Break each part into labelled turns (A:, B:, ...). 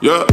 A: Yeah.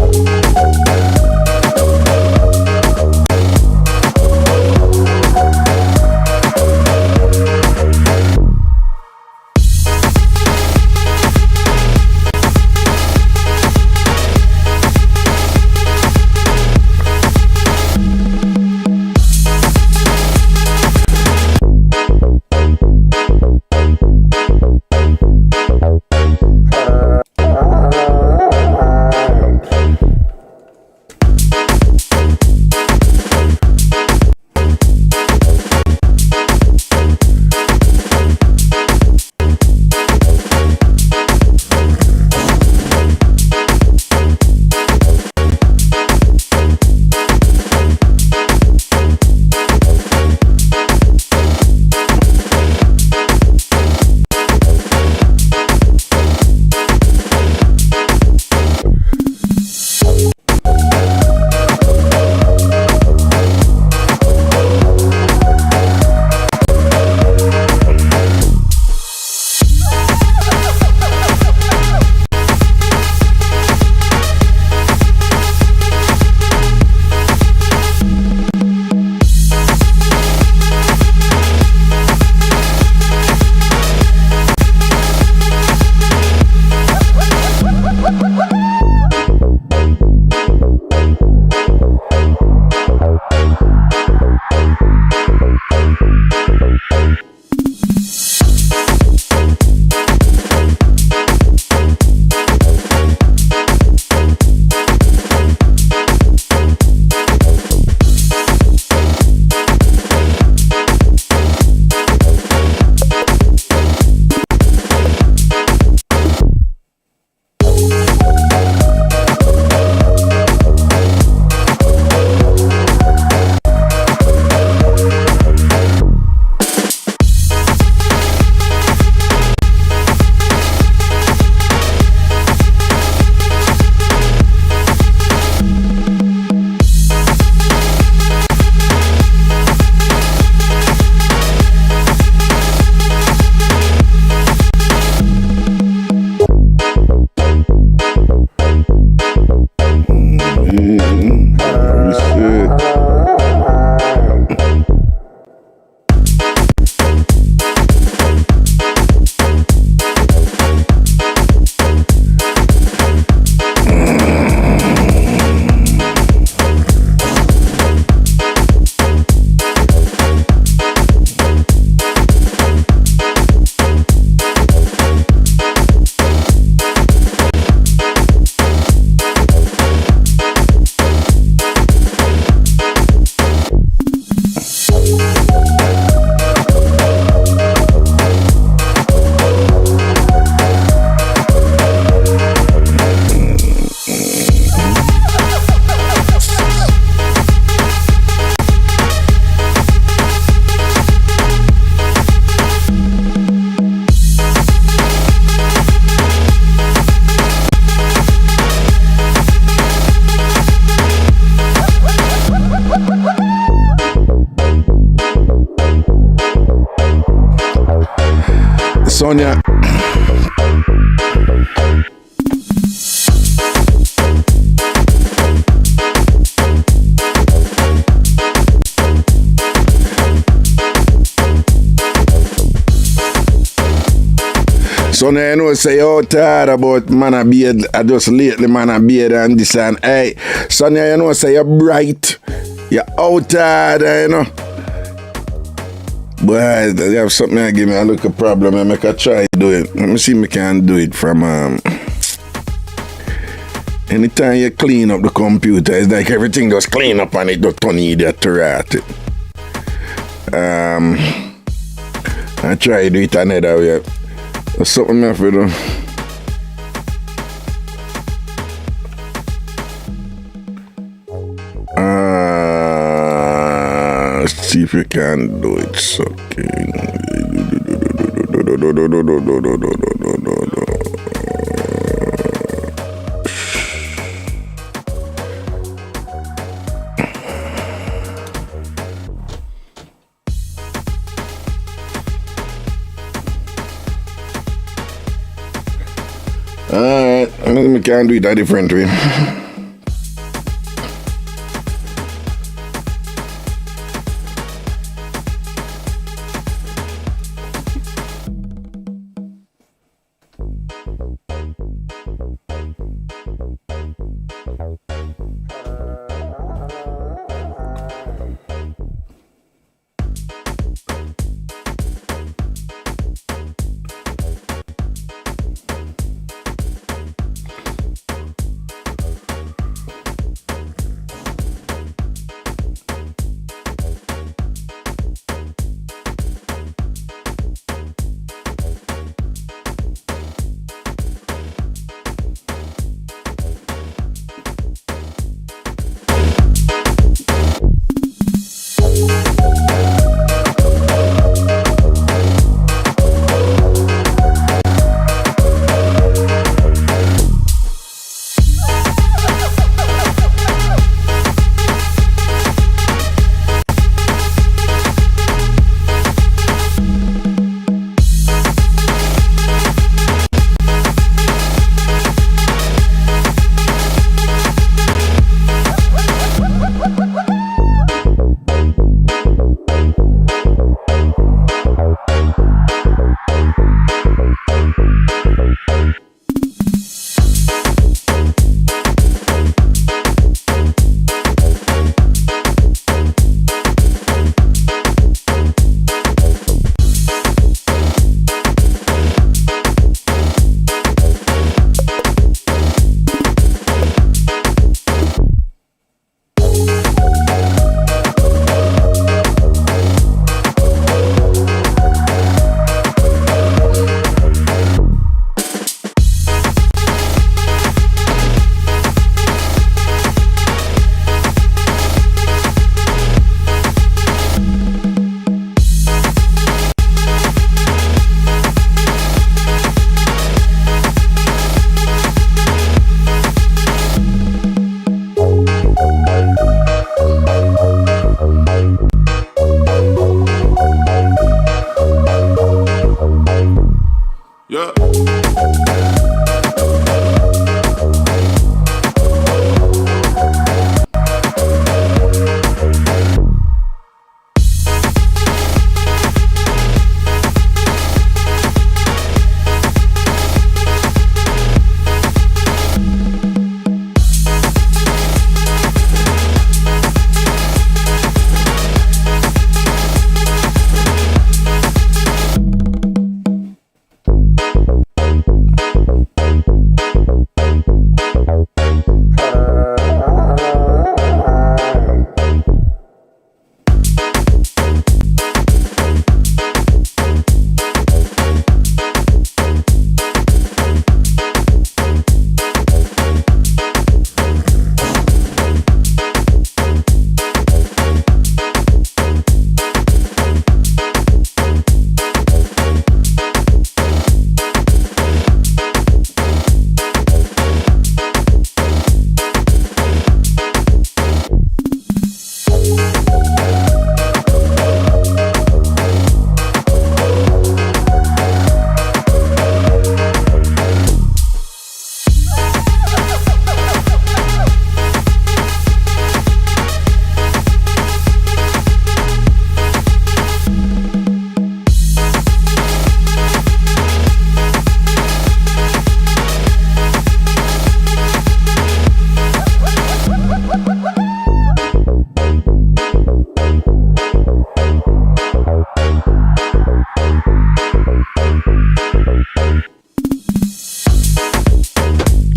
A: Sonia. Sonia, you know, say you're tired about man a beard. I just lately man a beard and this and hey. Sonia, you know, say you're bright. You're out tired, you know. But they have something that give me a little problem. I make a try do it. Let me see if I can do it from anytime you clean up the computer, it's like everything just clean up and it don't turn idiot to write it. I try to do it another way. There's something I have to do. Let's see if you can do it. Sucking. Alright, let me can do it a different way.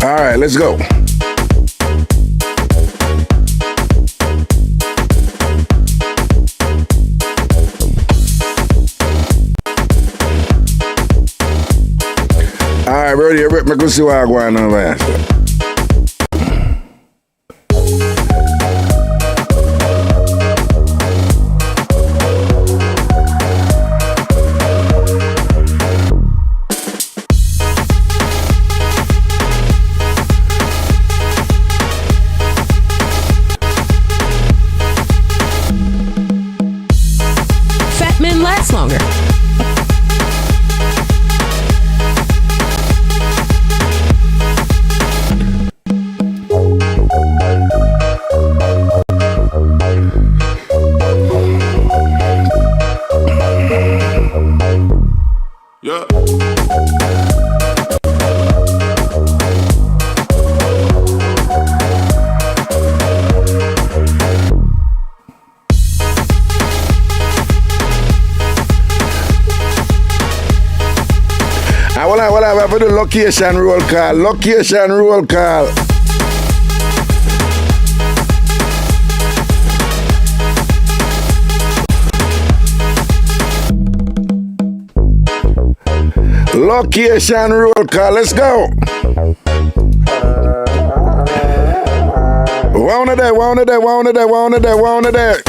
A: All right, let's go. All right, ready? Rip me go see what I'm going on over here.
B: Longer.
A: have the location roll call. Location roll call. Location roll call. Let's go. One of that.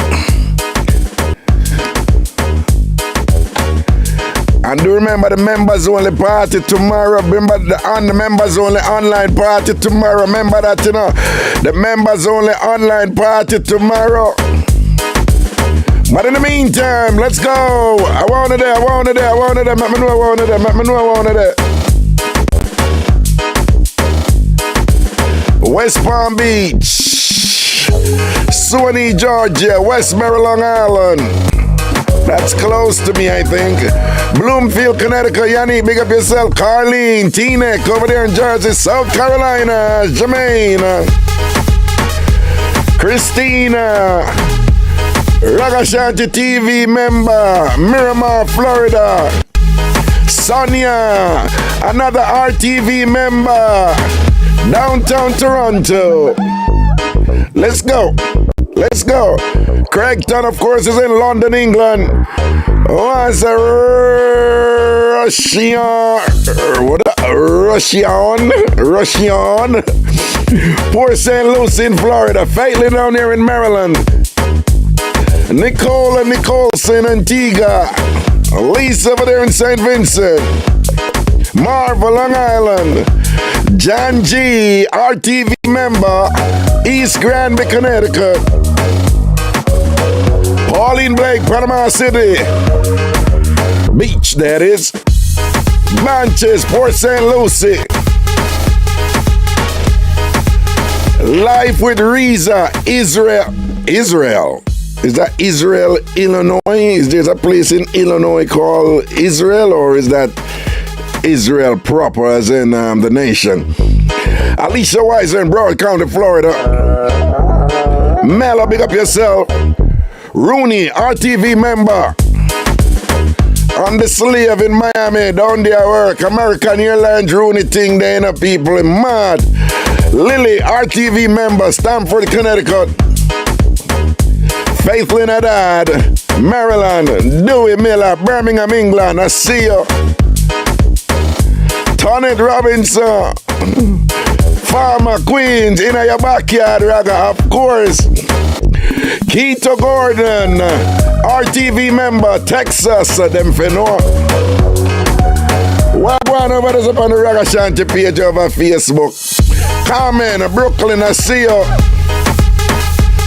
A: And do remember the members only party tomorrow. Remember the members only online party tomorrow. Remember that, you know. The members only online party tomorrow. But in the meantime, let's go. I want it there. Let me know I want it there. West Palm Beach, Suwanee, Georgia, West Maryland, Island. That's close to me, I think. Bloomfield, Connecticut, Yanni, big up yourself. Carlene, Teaneck, over there in Jersey, South Carolina, Jermaine, Christina, Ragashanti TV member, Miramar, Florida, Sonia, another RTV member, downtown Toronto. Let's go. Craigton, of course, is in London, England. What's a Russian? Port St. Lucie in Florida. Faintly down there in Maryland. Nicole and Nicholson, Antigua. Lisa over there in St. Vincent. Marva, Long Island. John G, RTV member, East Granby, Connecticut. Pauline Blake, Panama City. Beach, that is. Manchester, Port St. Lucie. Life with Reza, Israel. Is that Israel, Illinois? Is there a place in Illinois called Israel, or is that Israel proper, as in the nation? Alicia Weiser in Broward County, Florida. Mela, big up yourself. Rooney, RTV member. On the slave in Miami, down there work. American Airlines Rooney thing, they ain't people mad. Lily, RTV member, Stamford, Connecticut. Faithlin Haddad, Maryland. Dewey Miller, Birmingham, England. I see you. Tonette Robinson, Farmer Queens, in your backyard, Raga, of course. Keto Gordon, RTV member, Texas, them finna. Walk one over this up on the Ragashanti page over Facebook. Carmen, Brooklyn, I see you.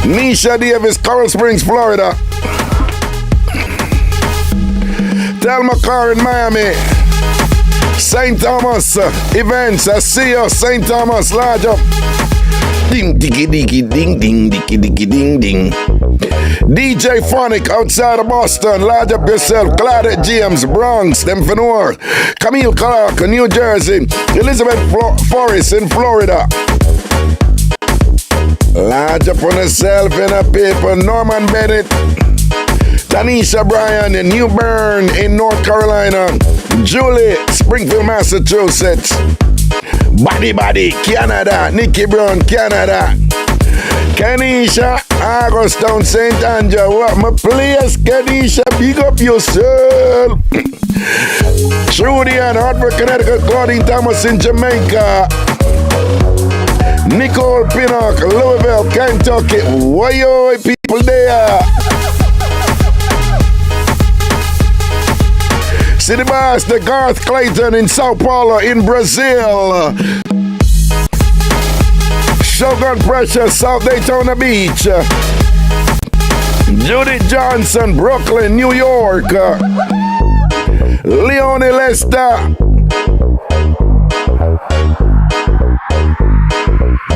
A: Nisha Davis, Coral Springs, Florida. Thelma Carr in Miami. St. Thomas events, I see you. St. Thomas, large up. Ding, diggy, diggy, ding, ding, diggy, diggy, ding, ding. DJ Phonic outside of Boston, large up yourself. Claudette James, Bronx, them for North. Camille Clark, New Jersey. Elizabeth Forrest in Florida. Large up on herself in a paper. Norman Bennett. Tanisha Bryan in New Bern in North Carolina. Julie, Springfield, Massachusetts. Buddy, Canada. Nikki Brown, Canada. Kenisha, Augustown, St. Andrew. What my place, Kenisha, big up yourself. Trudy and Hartford, Connecticut. Claudine Thomas in Jamaica. Nicole Pinnock, Louisville, Kentucky. Why people there? City Boss, the Garth Clayton in Sao Paulo in Brazil. Shogun Precious, South Daytona Beach. Judith Johnson, Brooklyn, New York. Leonie Lester.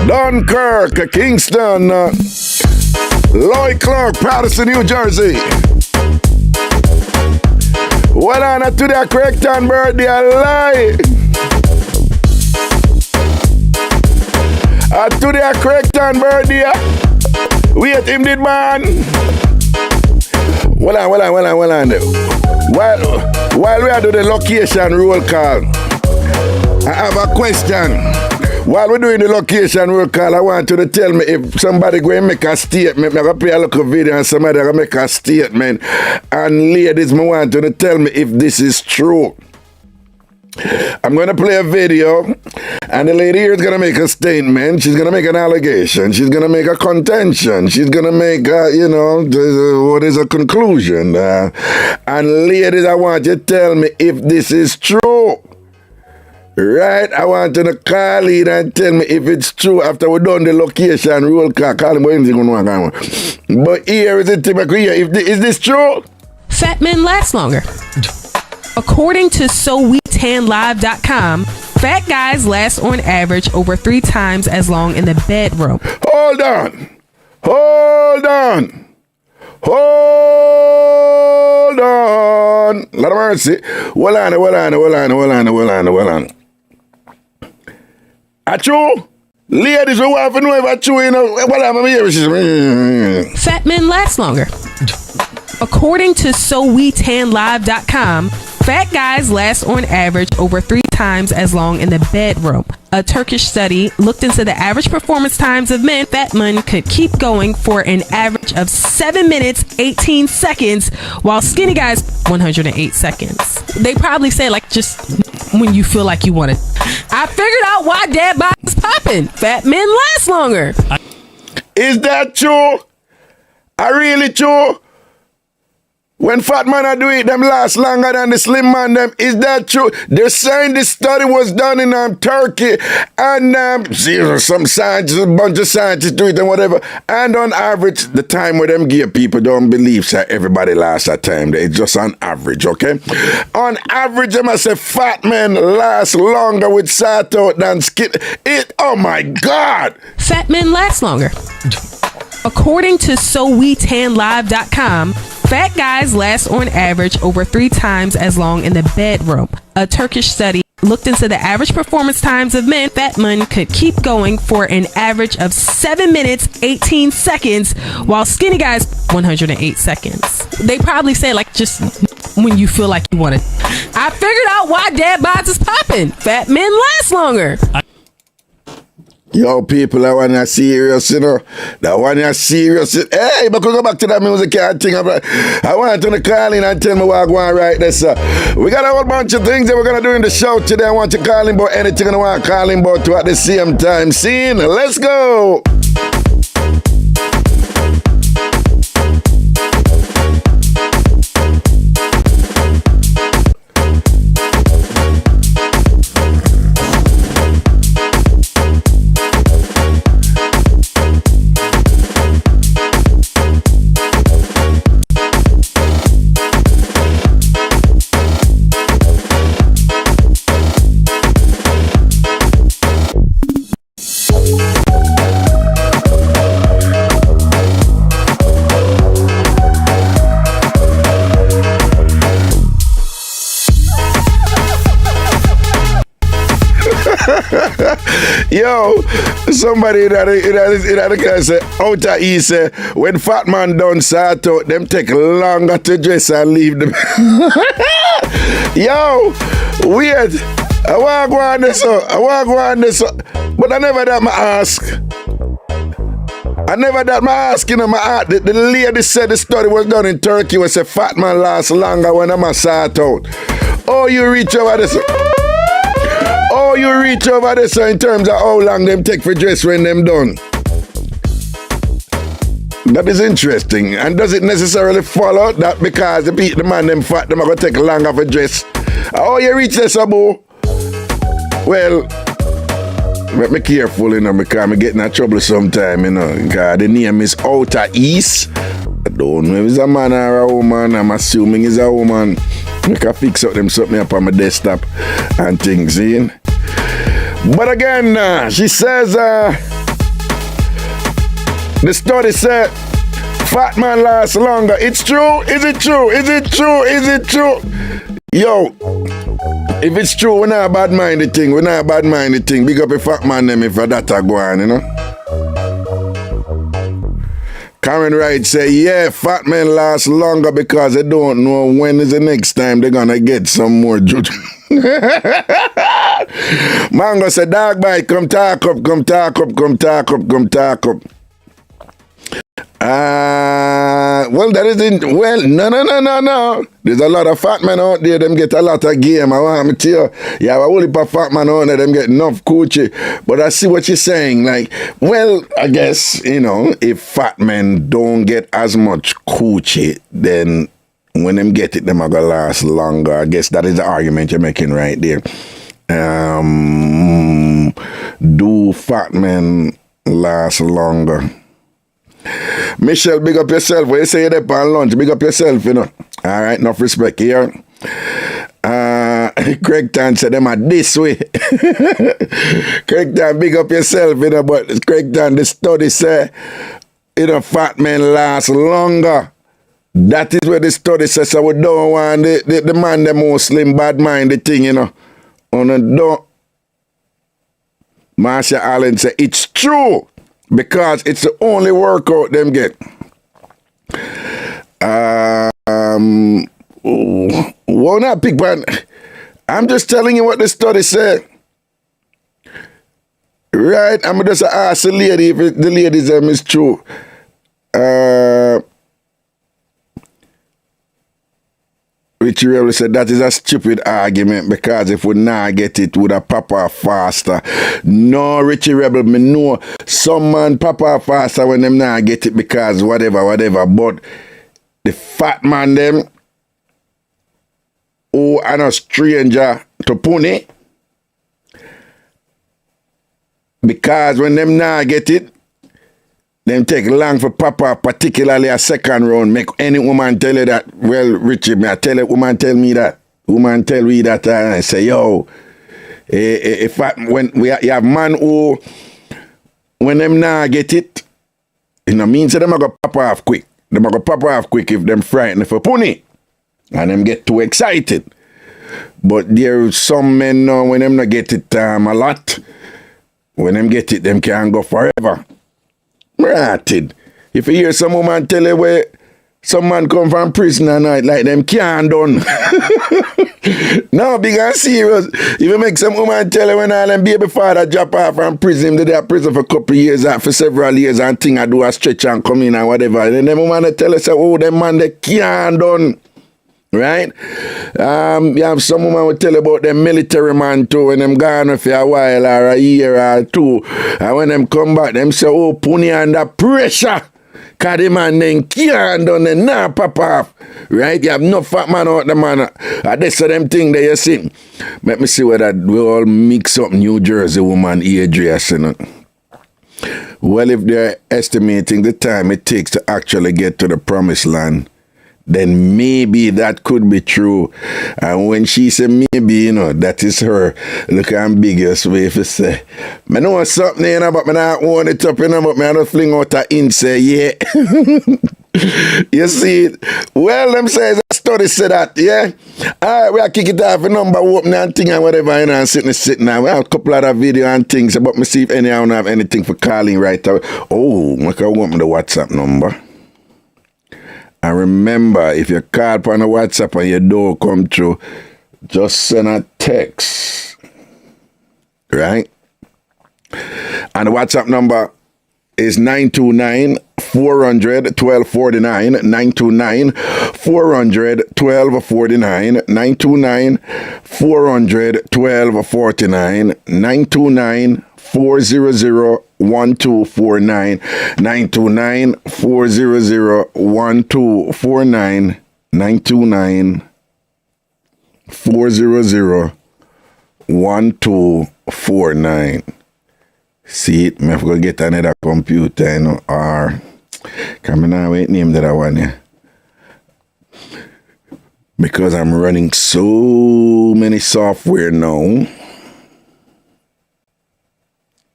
A: Dunkirk, Kingston. Lloyd Clark, Patterson, New Jersey. Well, on to the correct and birthday, I lie. To the correct and birthday. Wait, him did man. Well on. While we are doing the location roll call, I have a question. While we're doing the location roll call, I want you to tell me if somebody go and make a statement. I'm going to play a little video and somebody going to make a statement. And ladies, I want you to tell me if this is true. I'm going to play a video, and the lady here is going to make a statement. She's going to make an allegation. She's going to make a contention. She's going to make, what is a conclusion. And ladies, I want you to tell me if this is true. Right? I want you to call in and tell me if it's true after we're done the location roll call. Call him, but here is it, is this true?
B: Fat men last longer. According to SoWeTanLive.com, fat guys last on average over 3 times as long in the bedroom.
A: Hold on. Lot of mercy. Hold on. A true? Ladies who want to know if it's true, you know.
B: Fat men last longer. According to SoWeTanLive.com, fat guys last on average over 3 times as long in the bedroom. A Turkish study looked into the average performance times of men. Fat men could keep going for an average of 7 minutes, 18 seconds, while skinny guys, 108 seconds. They probably say, like, just when you feel like you want it. I figured out why dad bod is popping. Fat men last longer.
A: Is that true? Are really true? When fat man are doing it, them last longer than the slim man, them. Is that true? They're saying this study was done in Turkey, and some scientists, a bunch of scientists do it and whatever. And on average, the time where them gay people don't believe that everybody lasts that time. It's just on average, okay? On average, I must say fat men last longer with sat out than skin. Oh my God!
B: Fat men last longer. According to SoWeTanLive.com, fat guys last on average over 3 times as long in the bedroom. A Turkish study looked into the average performance times of men. Fat men could keep going for an average of 7 minutes, 18 seconds, while skinny guys, 108 seconds. They probably say, like, just when you feel like you want it. I figured out why dad bods is popping. Fat men last longer.
A: Yo, people, that one is serious, you know. That one is serious. Hey, but go back to that music thing. I want you to call in and tell me what I want right there, sir. We got a whole bunch of things that we're going to do in the show today. I want you to call in about anything I want to call in about to at the same time. Scene, let's go. Yo, somebody in the class say, out of east say, when fat man done sort out, them take longer to dress and leave them. Yo, weird. I want to go on this. But I never that my ask. You know, the lady said the study was done in Turkey where say fat man lasts longer when I'm a sort out. Oh, you reach over this. So in terms of how long them take for dress when them done. That is interesting. And does it necessarily follow that because the man them fat, them are going to take longer for dress? Oh, you reach this, Abu? Well, make me careful, you know, because I'm getting in trouble sometime, you know. Because the name is Outer East. I don't know if it's a man or a woman. I'm assuming it's a woman. I can fix up them something up on my desktop and things, see? But again, she says, the study said, fat man lasts longer. It's true? Is it true? Yo, if it's true, we're not bad-minded thing. Big up a fat man them if that a go on, you know? Karen Wright say, yeah, fat men last longer because they don't know when is the next time they're gonna get some more juju. Mango said, dog bite, come talk up. Well, that isn't, well, no. There's a lot of fat men out there, them get a lot of game. I want to tell you, you have a whole heap of fat men out there, them get enough coochie. But I see what you're saying. Like, well, I guess, you know, if fat men don't get as much coochie, then when them get it, them are going to last longer. I guess that is the argument you're making right there. Do fat men last longer? Michelle, big up yourself. When you say you're there on lunch, big up yourself, you know. All right, enough respect here. Craig Tan said them are this way. Craig Tan, big up yourself, you know. But Craig Tan, the study say, you know, fat men last longer. That is what the study says. So we don't want the man, the Muslim, bad mind, the thing, you know. On a don't. Marcia Allen said, it's true. Because it's the only workout them get. Won't I pick one? I'm just telling you what the study said. Right? I'm just ask the lady if the ladies is true. Richie Rebel said that is a stupid argument because if we not get it, would have pop off faster. No, Richie Rebel, me know some man pop off faster when them not get it because whatever. But the fat man them, who are a stranger to Pune, because when them not get it, them take long for pop off, particularly a second round. Make any woman tell you that, well, Richie, me I tell a woman tell me that. Woman tell me that and I say, yo, when you have man who, when them not get it, you know, means them are going to pop off quick. Them are going to pop off quick if them frightened for pony. And them get too excited. But there are some men now, when them not get it a lot, when them get it, them can't go forever. Ratted. If you hear some woman tell you where some man come from prison at night, like them can't done. No, big and serious. If you make some woman tell you when all them baby father drop off from prison, they are prison for a couple of years, for several years, and thing I do a stretch and come in and whatever. And then them woman tell us, oh, them man they can't done. Right? You have some woman will tell you about them military man too, when them gone for a while or a year or two. And when them come back, them say, oh, pony under pressure. Cause the man then can't done and now pop off. Right? You have no fat man out the man. That's them thing that you see. Let me see whether we all mix up New Jersey woman address, you know. Well, if they're estimating the time it takes to actually get to the promised land, then maybe that could be true. And when she said maybe, you know, that is her look ambiguous way to say, I know something, you know, but I not want it up, you know, but I don't fling out a in say, yeah. You see it? Well, them says a study say that, yeah. All right, we'll kick it off, a number open and thing and whatever, you know, and sitting now. We have a couple of video and things, but me see if any I don't have anything for calling right away. Oh, I can open the WhatsApp number. And remember, if you call upon a WhatsApp and your door come through, just send a text. Right? And the WhatsApp number is 929-400-1249. 929-400-1249. 929-400-1249. 929-400-1249. 1249 929-400-1249 929-400-1249. See it, me have to get another computer, you know, or come on, wait, name that one, yeah. Because I'm running so many software now.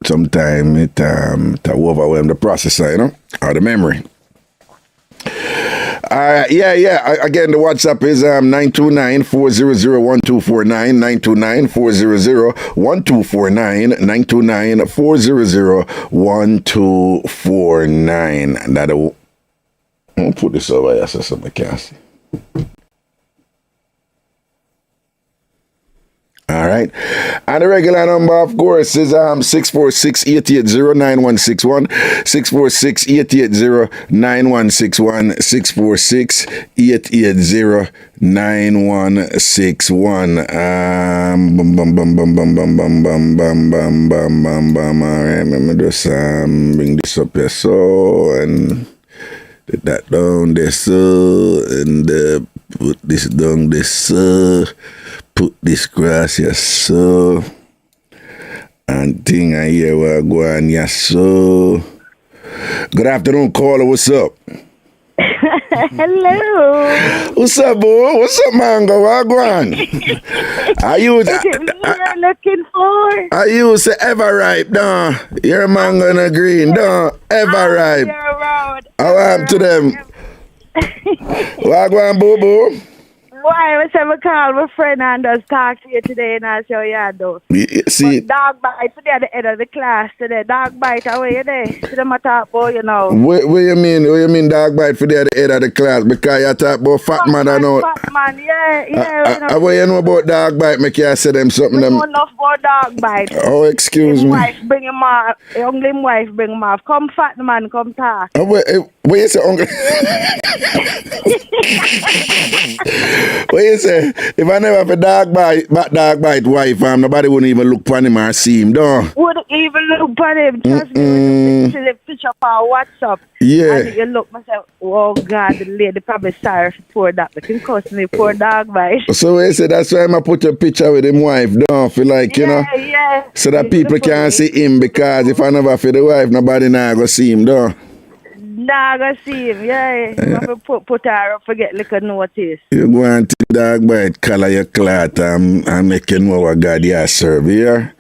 A: Sometimes it overwhelm the processor, you know, or the memory. Again, the WhatsApp is 929-400-1249, 929-400-1249, 929-400-1249. That I'll put this over here so somebody can see. All right. And the regular number, of course, is 646-880-9161. 646-880-9161. 646-880-9161. Bum, bum, bum, bum, bum, bum, bum, bum, bum, bum, bum, bum, bum. All right, let me just bring this up here. So, and put that down this, and put this down this, put this grass here, so. And thing I hear we're going, yes, so. Good afternoon, caller. What's up?
C: Hello.
A: What's up, boy? What's up, Mango? What going? Are you?
C: Is it me you're looking for?
A: Are you say ever ripe, no? You're mango and a green, no? Ever ripe. How am to them? What going, boo boo?
C: Why was I call my friend and just talk to you today and I'll show you how to do.
A: See,
C: but dog bite today at the end of the class today. Dog bite away there. To them I talk about, you know.
A: What you mean? What you mean dog bite for the head of the class? Because you talk about fat man, I know.
C: Fat man, yeah.
A: What you know about dog bite? Make you say them something.
C: I know enough about dog bite.
A: Oh, excuse me.
C: Wife bring him off. Young wife bring him off. Come fat man, come talk.
A: What you say, uncle? What you say? If I never have a dog bite wife, nobody wouldn't even look for him or see him, though.
C: Wouldn't even look for him. Trust me, see the picture on WhatsApp.
A: Yeah.
C: And you look myself, oh God, the lady probably sorry for that. But can cost me poor dog bite.
A: So you say that's why I'm put a picture with him wife, don't feel like, you know?
C: Yeah.
A: So that people can't see him, because if I never feel the wife, nobody now go see him, though.
C: Nah, go see him, yeah. You put her up, forget like a notice.
A: You go and take dog bite, color your cloth, and make you know what God you serve, yeah?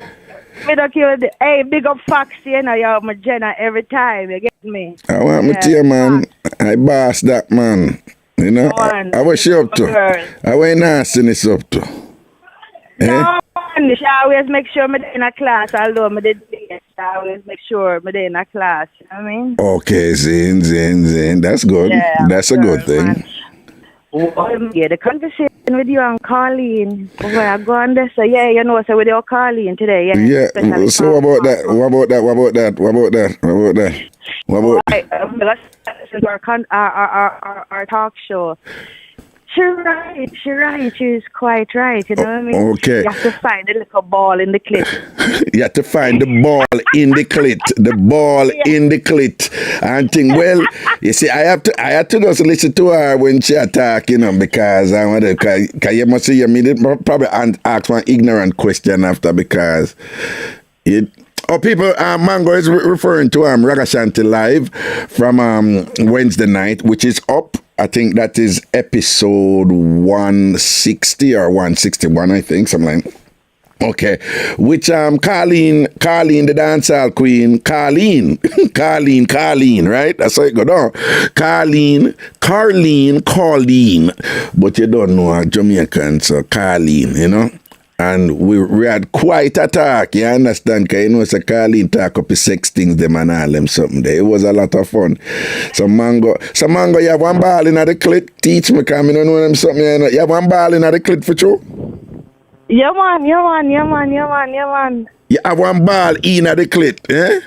C: Hey, big up Foxy, you know, you're my Jenna every time, you get me?
A: I want me to you, man. I boss that, man. You know? I was she up to? I was nastiness up to?
C: No, she always make sure I'm in a class, although I did it. I always make sure I'm in a class, you know what I mean?
A: Okay, Zin. That's good.
C: Yeah,
A: that's a good thing.
C: Yeah, the conversation with you and Colleen, where I go on this, so yeah, you know, so with your Colleen today, yeah.
A: Yeah, so what about that? What about
C: Our talk show. She's right. She's quite right. You know what I mean?
A: Okay.
C: You have to find the little ball in the clit.
A: You have to find the ball in the clit. The ball in the clit. And think, well, you see, I had to just listen to her when she attack, you know, because I want to, because you must see, I mean, probably ask one ignorant question after, because it. Oh, people, Mango is referring to Ragashanti Live from Wednesday night, which is up. I think that is episode 160 or 161, I think, something like that. Okay, which Colleen, the dancehall queen, Colleen, right? That's how it go down. Colleen, but you don't know a Jamaican, so Colleen, you know. And we had quite a talk, you understand? Because you know, so Colleen talk up the sex things, them and all them something there. It was a lot of fun. So Mango, you have one ball in the clit. Teach me, because I don't know them something. You have one ball in the clit for you?
C: Yeah, man.
A: You have one ball in the clit, eh?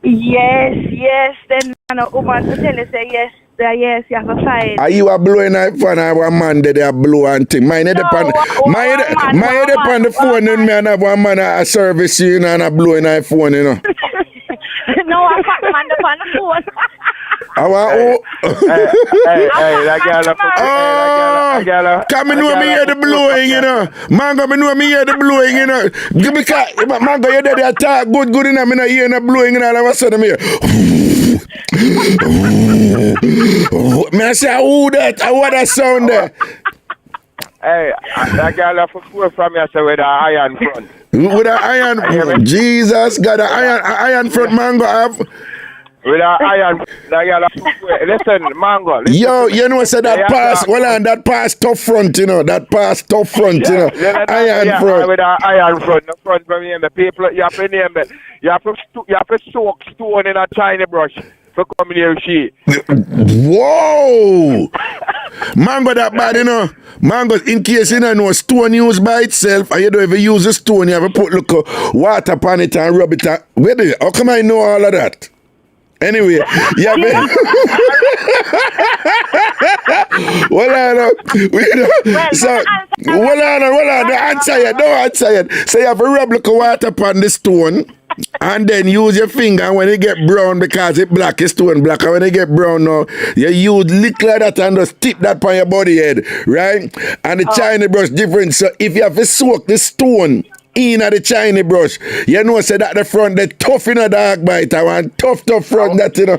C: Yes. Then a woman to tell you, say yes. Yes, you have a fight.
A: Are you a blowing knife fan or one man that they blow and thing? Mine head upon the phone and me and have one man a service you, know, and a blowing knife phone, you know.
C: No, I can't man upon the phone.
A: I want
D: that girl.
A: Come know me hear the blowing, you know. Mango, me know me hear the blowing, you know. Because Mango, you did the attack good, you know. Me not hear the blowing, and all of a sudden me hear. Me I say, who that? What that sound there?
D: Hey, that girl have a four from you, so with an iron front.
A: With an iron, Jesus, got an iron front, Mango have.
D: With an iron, that girl have listen, Mango. Listen.
A: Yo, you know, say that pass, that pass tough front, you know, iron front.
D: With an iron front, the front from you, the people, you have to name it. You have to soak stone in a tiny brush. for coming here with she.
A: Whoa! Mango that bad, you know. Mango, in case you don't know, stone used by itself, and you don't even use a stone, you have to put water upon it and rub it. Wait a minute, how come I know all of that? Anyway, yeah, man. Don't answer it. So you have to rub water upon the stone. And then use your finger, and when it get brown, because it black, it's stone black, and when it get brown now, you use little of that and just tip that on your body head, right? And the China brush different. So if you have to soak the stone in at the China brush, you know, say that the front, they tough in a dark bite. I want tough front that, you know.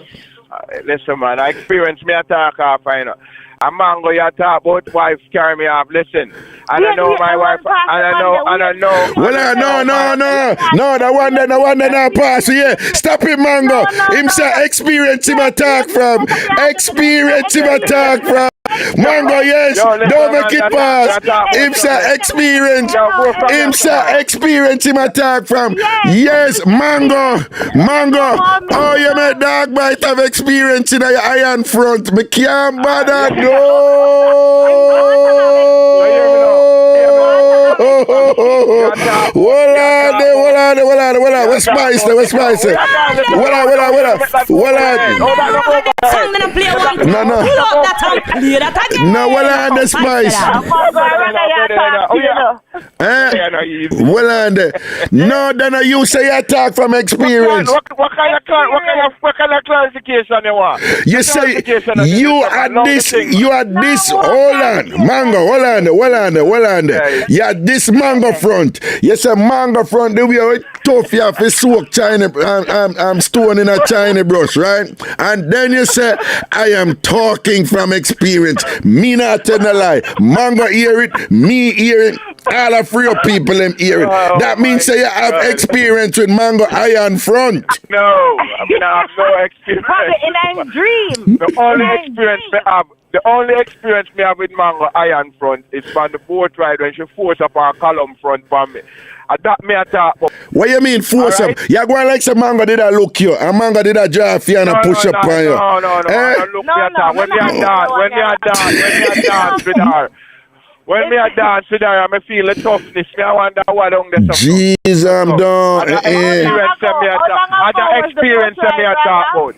D: Listen, man, I experience me attack off, you know. A mango, you talk about wife carry me off. Listen, I don't know my wife, I don't know.
A: Well, no, the one that now pass, yeah. Stop it, Mango. Him say experience him attack from. Experience him attack from. Mango, yes, don't make it pass. Him say experience. Him say experience him attack from. Yes, Mango. Oh, you make dog bite of experience in your iron front. Me can't bother, no. Hold on. What's spicy? No. No, hold on, the spice. No, then you say you talk from experience.
D: What kind of clarification you want?
A: You say you had this. Hold on, Mango. Hold on. You had this mango front. You say mango front. The way tough you have to soak China. I'm stone in a China brush, right? And then you say I am talking from experience. Me not telling a lie. Mango hear it. Me hear it. All of real people them hear it. That means say you have experience with mango iron front.
D: No, I mean I have no experience.
C: In a dream.
D: The only experience me have with mango iron front is from the boat ride when she force up her column front for me. That me attack.
A: What you mean force up? You going like some mango did I look you, and mango did I draw for you and push up on you.
D: No. Look me attack. When me a dance with her. When me a dance with her, I feel the toughness. Me I wonder what on this.
A: Jeez, I'm done.
D: Other experience me attack about.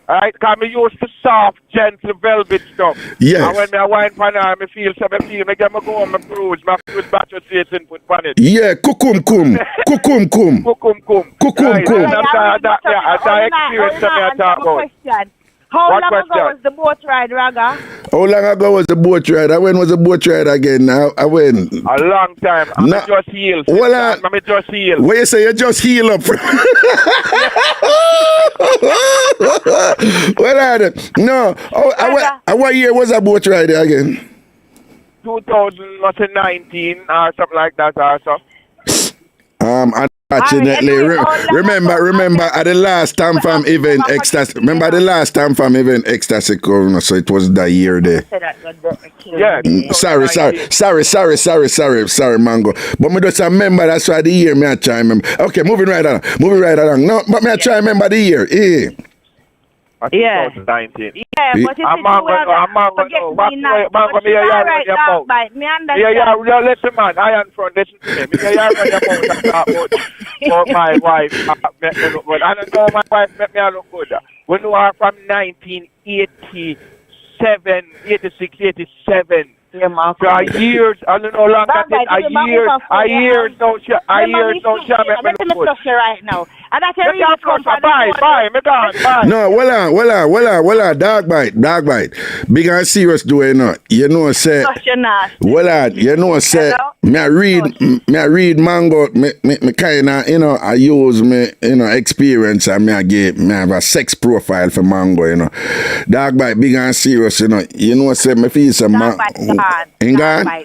D: Alright, because I use the soft, gentle, velvet stuff.
A: Yes.
D: And when I wine pan her, I feel me get me go on my bruise, my bruise back to Satan put pan it.
A: Yeah, kukum.
D: Right, that's experience me attack about.
C: How long ago was the boat ride, Raga?
A: How long ago was the boat ride? When was the boat ride again? I went.
D: A long time. I'm just healed.
A: Well,
D: I'm just healed.
A: What you say? You just heal up. No. What year was that boat ride again?
D: 2019 or something like that also.
A: Unfortunately, remember at the last TamFam event ecstasy. Remember the last TamFam event ecstasy corona, so it was that year there.
D: Yeah.
A: Sorry, Mango. But me just remember that's why the year me I try remember. Okay, moving right along. No, but me I try remember the year.
C: Yeah.
D: 2019.
C: Yeah, but you
D: listen, man, I am from listen to me. For my wife, make me look good. I don't know my wife make me look good. We know her from 1987, 86, 87.
C: Yeah, man.
D: For years, I don't know long that I years don't make me look good.
C: Right now. And that's a
D: real bye, me gone, bye.
A: No, well on, dog bite. Big and serious do it not. You know, say, you know, say, me I read Mango, me kinda, you know, I use me, you know, experience and me have a sex profile for Mango, you know. Dog bite, big and serious, you know, say, me feel some
C: Dog bite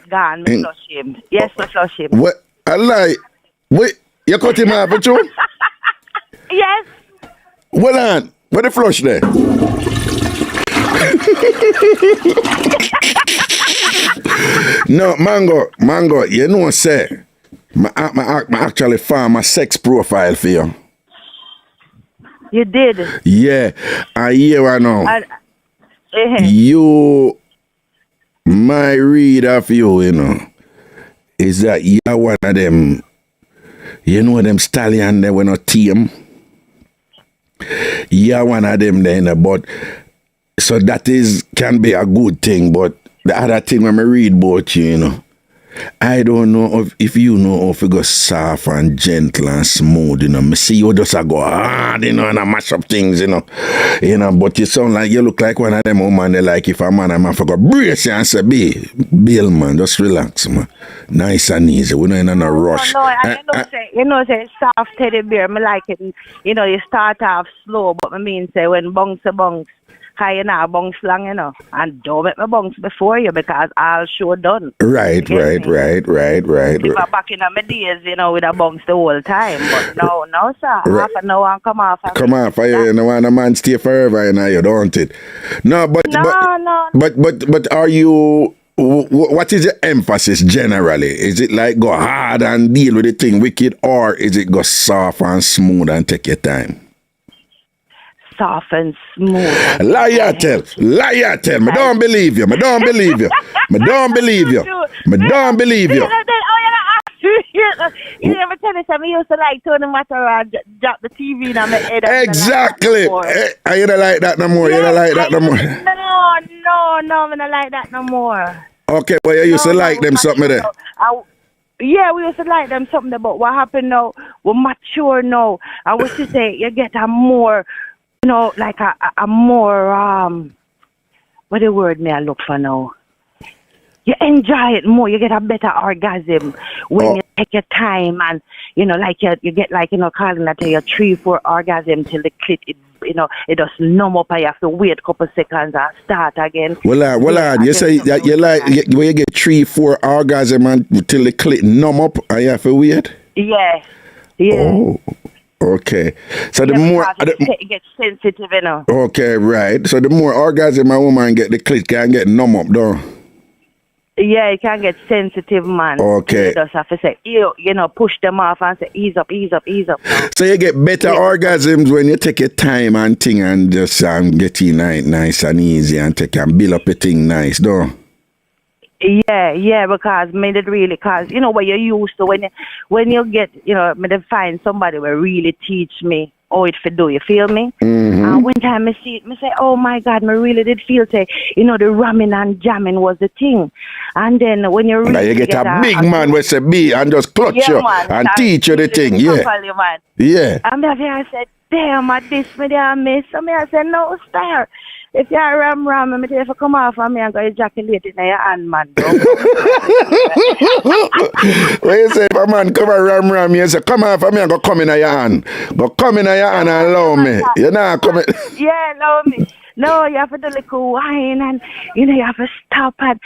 C: gone, me flush him. Yes, me flush him.
A: What? I like, wait, you cut him off, you?
C: Yes.
A: Well on, where the flush there? No, Mango, you know say, I actually found my sex profile for you.
C: You did.
A: Yeah. I hear I know. You, my read of you, is that you're one of them, them stallion they were not team. You're one of them there, but so that can be a good thing, but the other thing when I read about you, I don't know if you know if you go soft and gentle and smooth, Me see you just go hard, and I mash up things, but you sound like you look like one of them women they like if a man and man for go brace you and say, Bill man, just relax, man. Nice and easy. We don't in a rush.
C: No, say soft teddy bear, me like it. You start off slow, but I mean say when bounce a bounce. Cause you know, bounce long, and don't make me bounce before you because I'll show done.
A: Right.
C: If I'm back in my days, with a bounce the whole time. But no, sir. Half an hour and come off.
A: Come off, you don't want a man stay forever, you don't it? No. But are you? What is the emphasis generally? Is it like go hard and deal with the thing wicked, or is it go soft and smooth and take your time?
C: Soft and smooth.
A: Liar tell. Me don't believe you. Me don't believe you. You
C: never tell me something. You used to like turn the matter around, drop the TV in my head.
A: Exactly. You don't like that no more.
C: No, I don't like that no more.
A: Okay, well, you used to like them something there.
C: Yeah, we used to like them something, but what happened now? We're mature now. I was to say you get a more, like a more what the word may I look for now? You enjoy it more. You get a better orgasm when you take your time and like you get like calling that your 3-4 orgasm till the clit it just numb up and you have to wait a couple seconds and start again. Well,
A: you say that you like when you get 3-4 orgasm until the clit numb up and you have to wait?
C: Yeah.
A: Oh. Okay, so the more
C: it gets sensitive,
A: Okay, right. So the more orgasm a woman get, the clit can get numb up, though.
C: Yeah, it can get sensitive, man.
A: Okay.
C: You just have to say, push them off and say, ease up.
A: So you get better orgasms when you take your time and thing and just get in nice and easy and build up a thing nice, though.
C: Yeah, because because what you're used to when you get me to find somebody will really teach me how it for do, you feel me?
A: Mm-hmm.
C: And one time I see it, I say, oh my God, I really did feel say, the ramming and jamming was the thing. And then when you really
A: now you get a big man with a B and just clutch you and teach you the thing,
C: man.
A: Yeah.
C: And I said, damn, I miss. And I said, no, start. If you're ram, I'm going to come off of me and go ejaculate in your hand, man.
A: When you say if a man come and ram, you say, come off of me and go come in your hand. Go come in your hand and allow me. You're not coming.
C: Yeah, allow me. No, you have to do like a wine and, you have to stop and,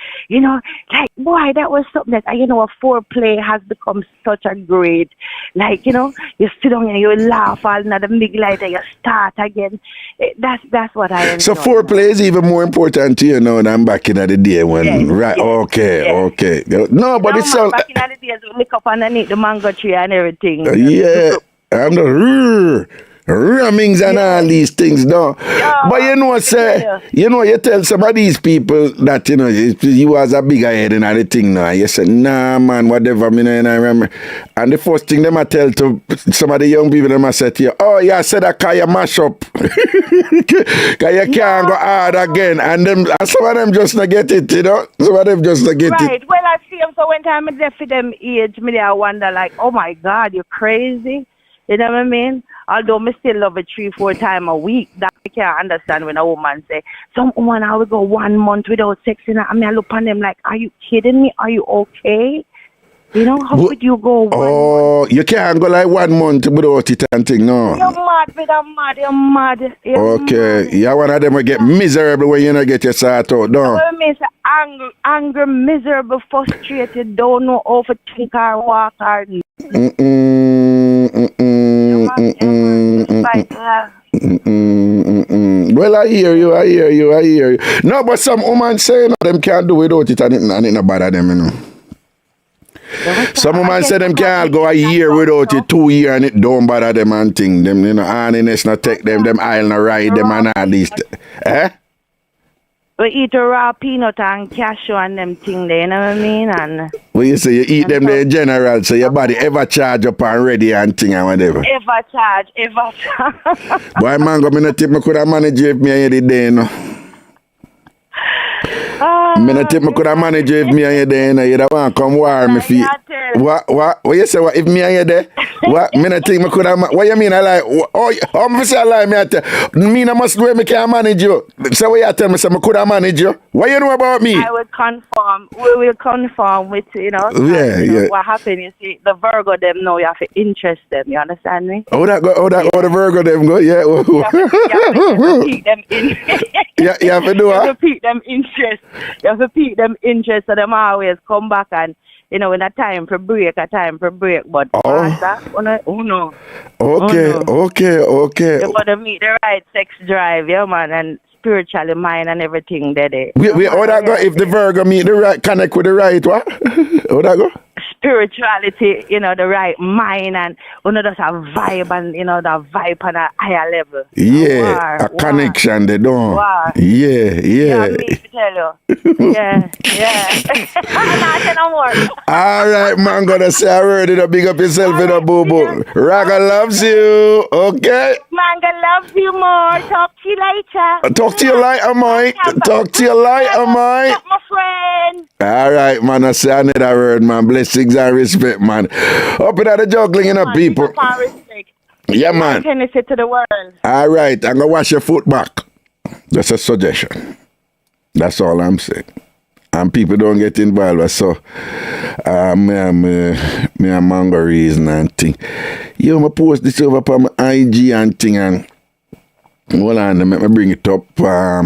C: like, boy, that was something that, a foreplay has become such a great, like, you sit down and you laugh all night, the big light and you start again. That's what I enjoy.
A: So foreplay is even more important to you now than back in the day when, right, okay. No, but it's so...
C: Back in the days, we lick up underneath the mango tree and everything.
A: Yeah, I'm the... rammings and all these things, though. But you tell some of these people that, you was a bigger head in the thing now. You say, nah, man, whatever, I remember. And the first thing them I tell to some of the young people, them I say to you, oh, yeah, I said that can you mash up. Because you can't go hard again. And some of them just not get it, Some of them just not get it.
C: Right. Well, I see them, so when time I left for them age, I wonder, like, oh, my God, you're crazy. You know what I mean? Although I still love it 3-4 times a week, that I can't understand when a woman say, some woman I will go 1 month without sex, I look on them like, are you kidding me? Are you okay? How could you go 1 month?
A: Oh, you can't go like 1 month without it and thing, no.
C: You're mad.
A: Okay, you're one of them will get miserable when you don't get your sort out, no?
C: I mean, angry, miserable, frustrated, don't know how to think or walk or...
A: Well, I hear you. No, but some women say them can't do without it and it not bother them, Some women say them can't go a year without it, 2 years, and it don't bother them and thing. Them, you know, honest not take them aisle not ride them and all these. Eh?
C: We eat a raw peanut and cashew and them thing there, you know what I mean? And
A: well, you say you eat them there in general, so your body ever charge up and ready and thing and whatever.
C: Ever charge.
A: Boy, man, I think I could have managed if me and you there, you know. I think I could have managed if me and you there, you know. You don't want to come war me for you. What you say? What if me and you there? What? Me not think I could have. What you mean? I like. Oh, I'm say I like me. I tell. Me I must do it. Me can't manage you. So what you tell me? Say I could have managed you. What you know about me?
C: I will confirm. We will confirm with
A: Yeah.
C: What happened? You see, the Virgo them know you have to interest them. You understand me?
A: How that go? How the Virgo them go? Yeah.
C: You have to pique them in.
A: You have to do what?
C: You have to pique them interest. You have to pique them interest, so them always come back and. You know, when a time for break, but faster, no.
A: Okay.
C: You gotta meet the right sex drive, yeah, man, and spiritually mind and everything there.
A: How that go? If the Virgo meet the right, connect with the right, what? How that go?
C: Spirituality, you know, the right mind and just a vibe and the vibe on a higher level.
A: Yeah, a connection they don't. Yeah.
C: Yeah, me to tell you. Yeah. Not no more.
A: All right, man, gonna say I heard it. Big up yourself in a boo boo. Raga loves you. Okay.
C: Manga loves you more. Talk to you later.
A: Talk to you later, Mike.
C: My friend.
A: All right, man. I say another word, man. Blessings and respect, man. Up in the juggling, people. Yeah, man.
C: Tennessee to the world.
A: All right, I'm gonna wash your foot back. That's a suggestion. That's all I'm saying. And people don't get involved. So, me and Mango reason and thing. I post this over on my IG and thing and hold on, let me bring it up. I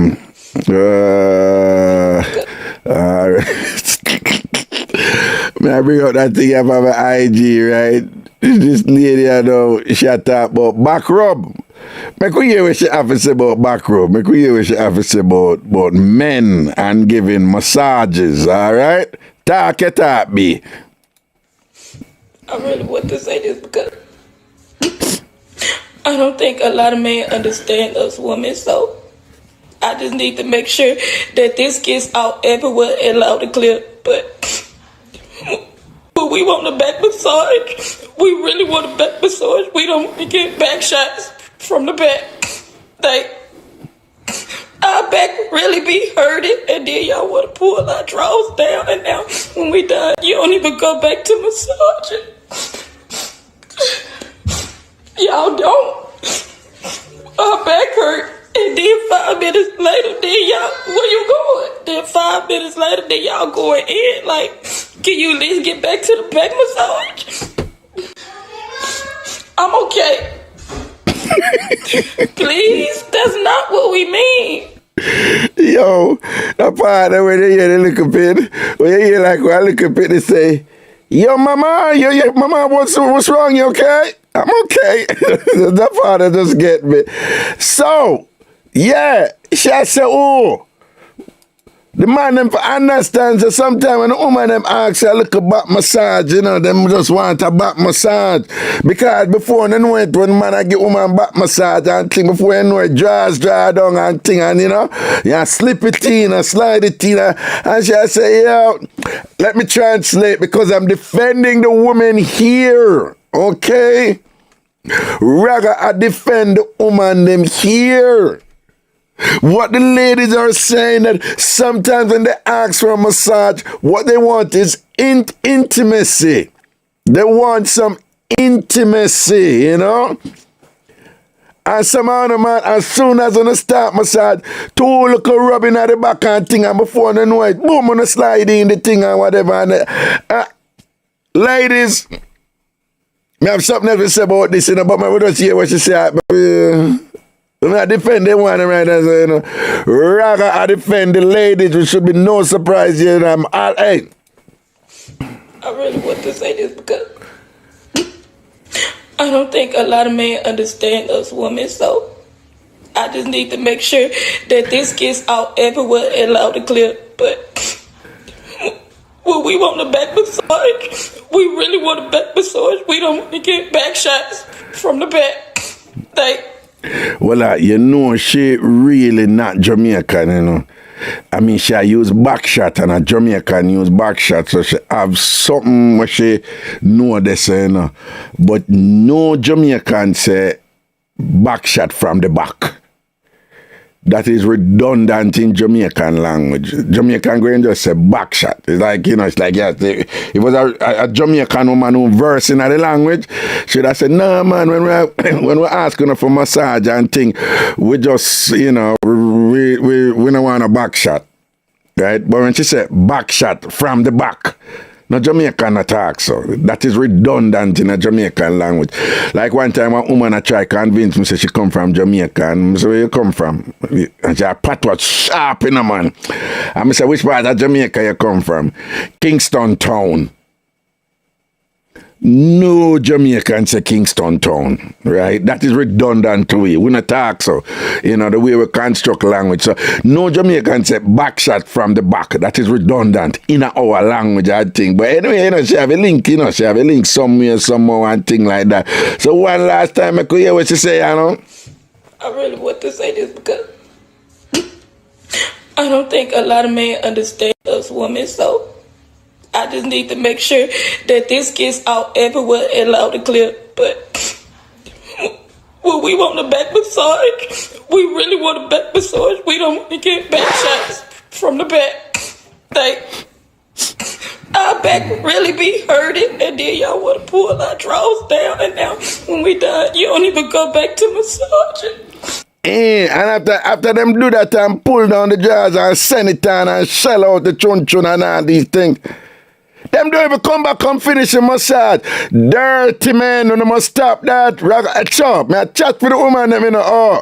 A: bring out that thing up on my IG, right? This lady, I know, she talk about back rub. I could hear what she have to say about back rub. I could hear what she have to say about men and giving massages, all right? Talk it up, B.
E: I really want to say this because I don't think a lot of men understand us women, so I just need to make sure that this gets out everywhere and loud and clear. But we want a back massage. We really want a back massage. We don't want to get back shots from the back. Like, our back really be hurting, and then y'all want to pull our drawers down, and now when we done, you don't even go back to massaging. Y'all don't. Our back hurt. And then 5 minutes later, then y'all, where you going? Then 5 minutes later, then y'all going in. Like, can you at least get back to the back massage? I'm okay. Please, that's not what we mean.
A: Yo, that part when they hear the little bit, when you hear like a little bit, they say, yo, mama, mama, what's wrong? You okay? I'm okay. That part that just get me. So, yeah, she said, oh, the man them understands that sometimes when the woman them asks a little back massage, them just want a back massage. Because before they know it, when man I get woman back massage and thing, before you know it, dry down and thing, and slip it in and slide it in. And she say, yo, let me translate because I'm defending the woman here, okay? Raga, I defend the woman them here. What the ladies are saying that sometimes when they ask for a massage, what they want is intimacy. They want some intimacy, And some other man, as soon as they start massage, 2 little rubbing at the back and thing, and before they know it, boom, on the slide in the thing and whatever. And, ladies, I have something else to say about this, but I will just hear what she said. I defend the one right now, Raga, I defend the ladies. There should be no surprise here. Hey.
E: I really want to say this because I don't think a lot of men understand us women, so I just need to make sure that this gets out everywhere and loud and clear. But we want a back massage. we really want a back massage. We don't want to get back shots from the back.
A: Well, you know, she really not Jamaican, you know. I mean, she use back shot and a Jamaican use back shot, so she have something where she know this, you know. But no Jamaican say back shot from the back. That is redundant in Jamaican language. Jamaican going just say back shot. It's like, you know, it's like, yeah, it was a Jamaican woman who verse in the language. She'd have said, no, man, when we're asking her for massage and thing, we just, you know, we don't want a back shot. Right? But when she said back shot from the back, no Jamaican attack, so that is redundant in a Jamaican language. Like one time a woman I try convince me say she come from Jamaica, and I say, where you come from? And she pat was sharp in a man. And I say, which part of Jamaica you come from? Kingston town. No Jamaican say Kingston town, right? That is redundant to we. We not talk so, you know, the way we construct language. So no Jamaican say back shot from the back. That is redundant in our language, I think. But anyway, you know, she have a link, you know, she have a link somewhere, somehow, and thing like that. So one last time I could hear what she say, you know.
E: I really want to say this because I don't think a lot of men understand us women, so I just need to make sure that this gets out everywhere and loud and clear. But when we want a back massage, we really want a back massage. We don't want to get back shots from the back. Like, our back really be hurting, and then y'all want to pull our drawers down, and now when we done, you don't even go back to massaging.
A: And after them do that and pull down the jars and send it down and shell out the chun-chun and all these things, them don't even come back and finish the massage. Dirty man, you must stop that. Chop, me I chat with the woman, them, you know. Oh.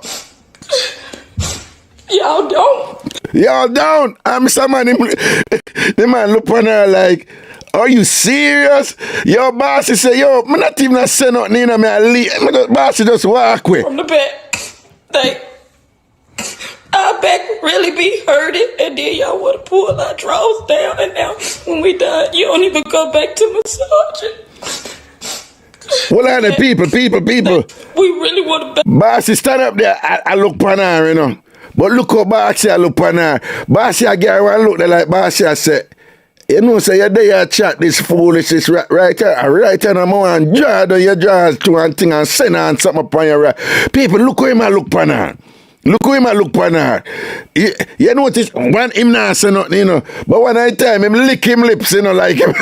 E: Y'all don't.
A: Y'all don't. I'm somebody. The man look on her like, are you serious? Your boss say, yo, me not even say nothing, you know, me I leave. Boss just walk away.
E: From the back. Like, our back really be hurting, and then y'all want to pull our drawers down, and now when we done, you don't even go back to massaging.
A: Well, are the people.
E: Like, we really want to.
A: Bossy stand up there, I look on her, you know. But look how Bossy I look on her. Bossy I get her look there like Bossy I say, you know, say you're there chat this foolishness right here, and I'm on draw down your jaws to one thing and send on something upon your right. People, look how him I look on her. Look how him I look on her. You notice, when him not say nothing, you know, but when I time him lick him lips, you know, like him.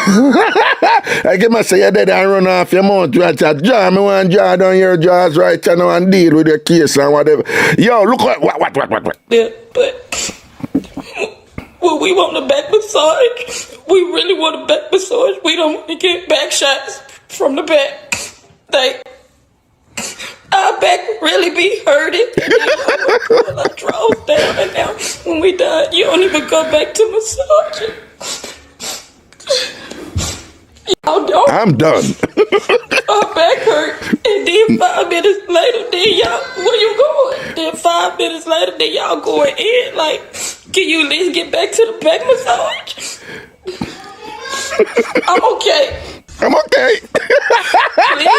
A: Like him I say, you're dead and run off your mouth right here. Jaw, me want draw down your jaws right here now and deal with your case and whatever. Yo, look what.
E: Yeah, but when we want a back massage, we really want a back massage. We don't want to get back shots from the back. Like, our back really be hurting, and then y'all want to pull our drawers down, and now when we done, you don't even go back to massaging. Y'all don't.
A: I'm done.
E: Our back hurt, and then 5 minutes later, then y'all, where you going? Then 5 minutes later, then y'all going in. Like, can you at least get back to the back massage? I'm okay.
A: I'm okay.
E: Please,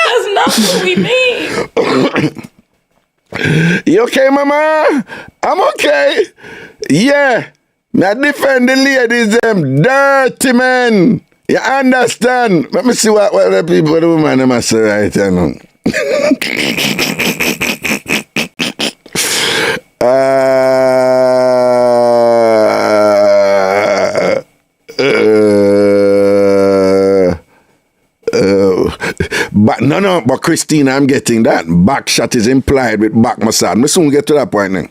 E: that's not what we mean.
A: You okay, mama? I'm okay. Yeah. I defend the ladies, them dirty men. You understand? Let me see what the people, the woman, them say right now. But Christina, I'm getting that. Back shot is implied with back massage. We soon get to that point now.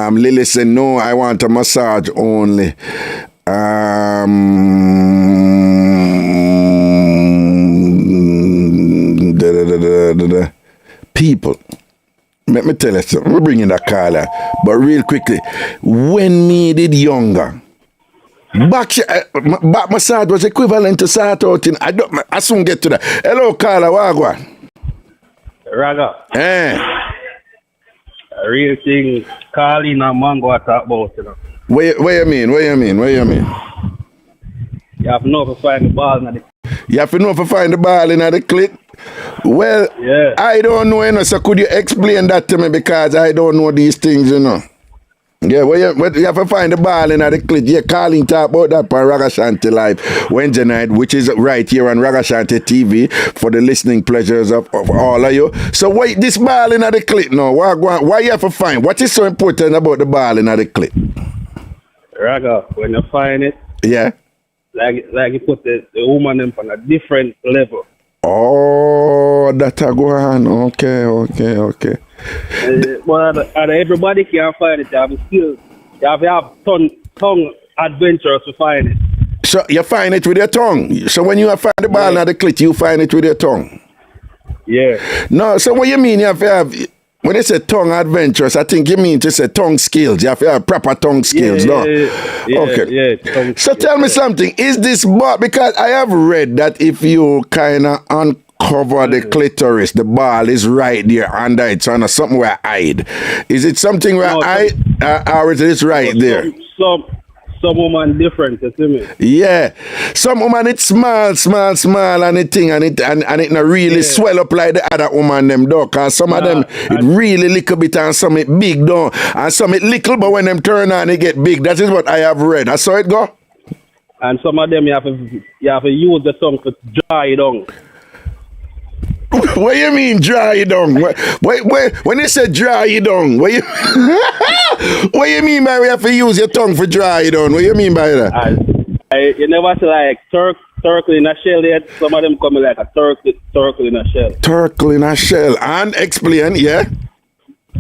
A: Lily said, no, I want a massage only. People, let me tell you something. We're bringing that caller, but real quickly, when me did younger, back massage was equivalent to start out in. I soon get to that. Hello, caller, wagwan.
F: Raga. Real thing, calling a mango I talk about, you know.
A: What you mean?
F: You have no to find the ball in the
A: You have to know if you find the ball in the clit. Well,
F: Yeah.
A: I don't know, so could you explain that to me because I don't know these things, Yeah, well, you have to find the ball in the clit. Yeah, calling talk about that on Ragashanti Live Wednesday night, which is right here on Ragashanti TV for the listening pleasures of all of you. So why this ball in the clit now? Why you have to find? What is so important about the ball in the clit?
F: Raga, when you find it,
A: Yeah.
F: like you put the woman in on a different level.
A: Oh, that a go on. Okay.
F: But everybody can find it. You have skills. You have tongue adventurers to find it.
A: So you find it with your tongue. So when you find the ball in the clit, you find it with your tongue.
F: Yeah.
A: No, so what you mean you have to have, when they say tongue adventures, I think you mean to say tongue skills. You have to have proper tongue skills, no? Okay.
F: Yeah,
A: So tell me something. Is this ball, because I have read that if you kind of uncover the clitoris, the ball is right there under it, so something where I hide. Is it something where or is it right there?
F: Some woman different, you see me?
A: Yeah. Some woman it's small, and it thing and it not really swell up like the other woman them though. Cause some of them it really little bit and some it big though. And some it little, but when them turn on it get big. That is what I have read. I saw it go.
F: And some of them you have to use the tongue to dry it down.
A: What you mean dry it down? When you say dry it down, what you what you mean by we have to use your tongue for dry it down? What you mean by that?
F: You never see like turtle in a shell yet. Some of them come like a turtle in a shell.
A: Turtle in a shell. And explain, yeah?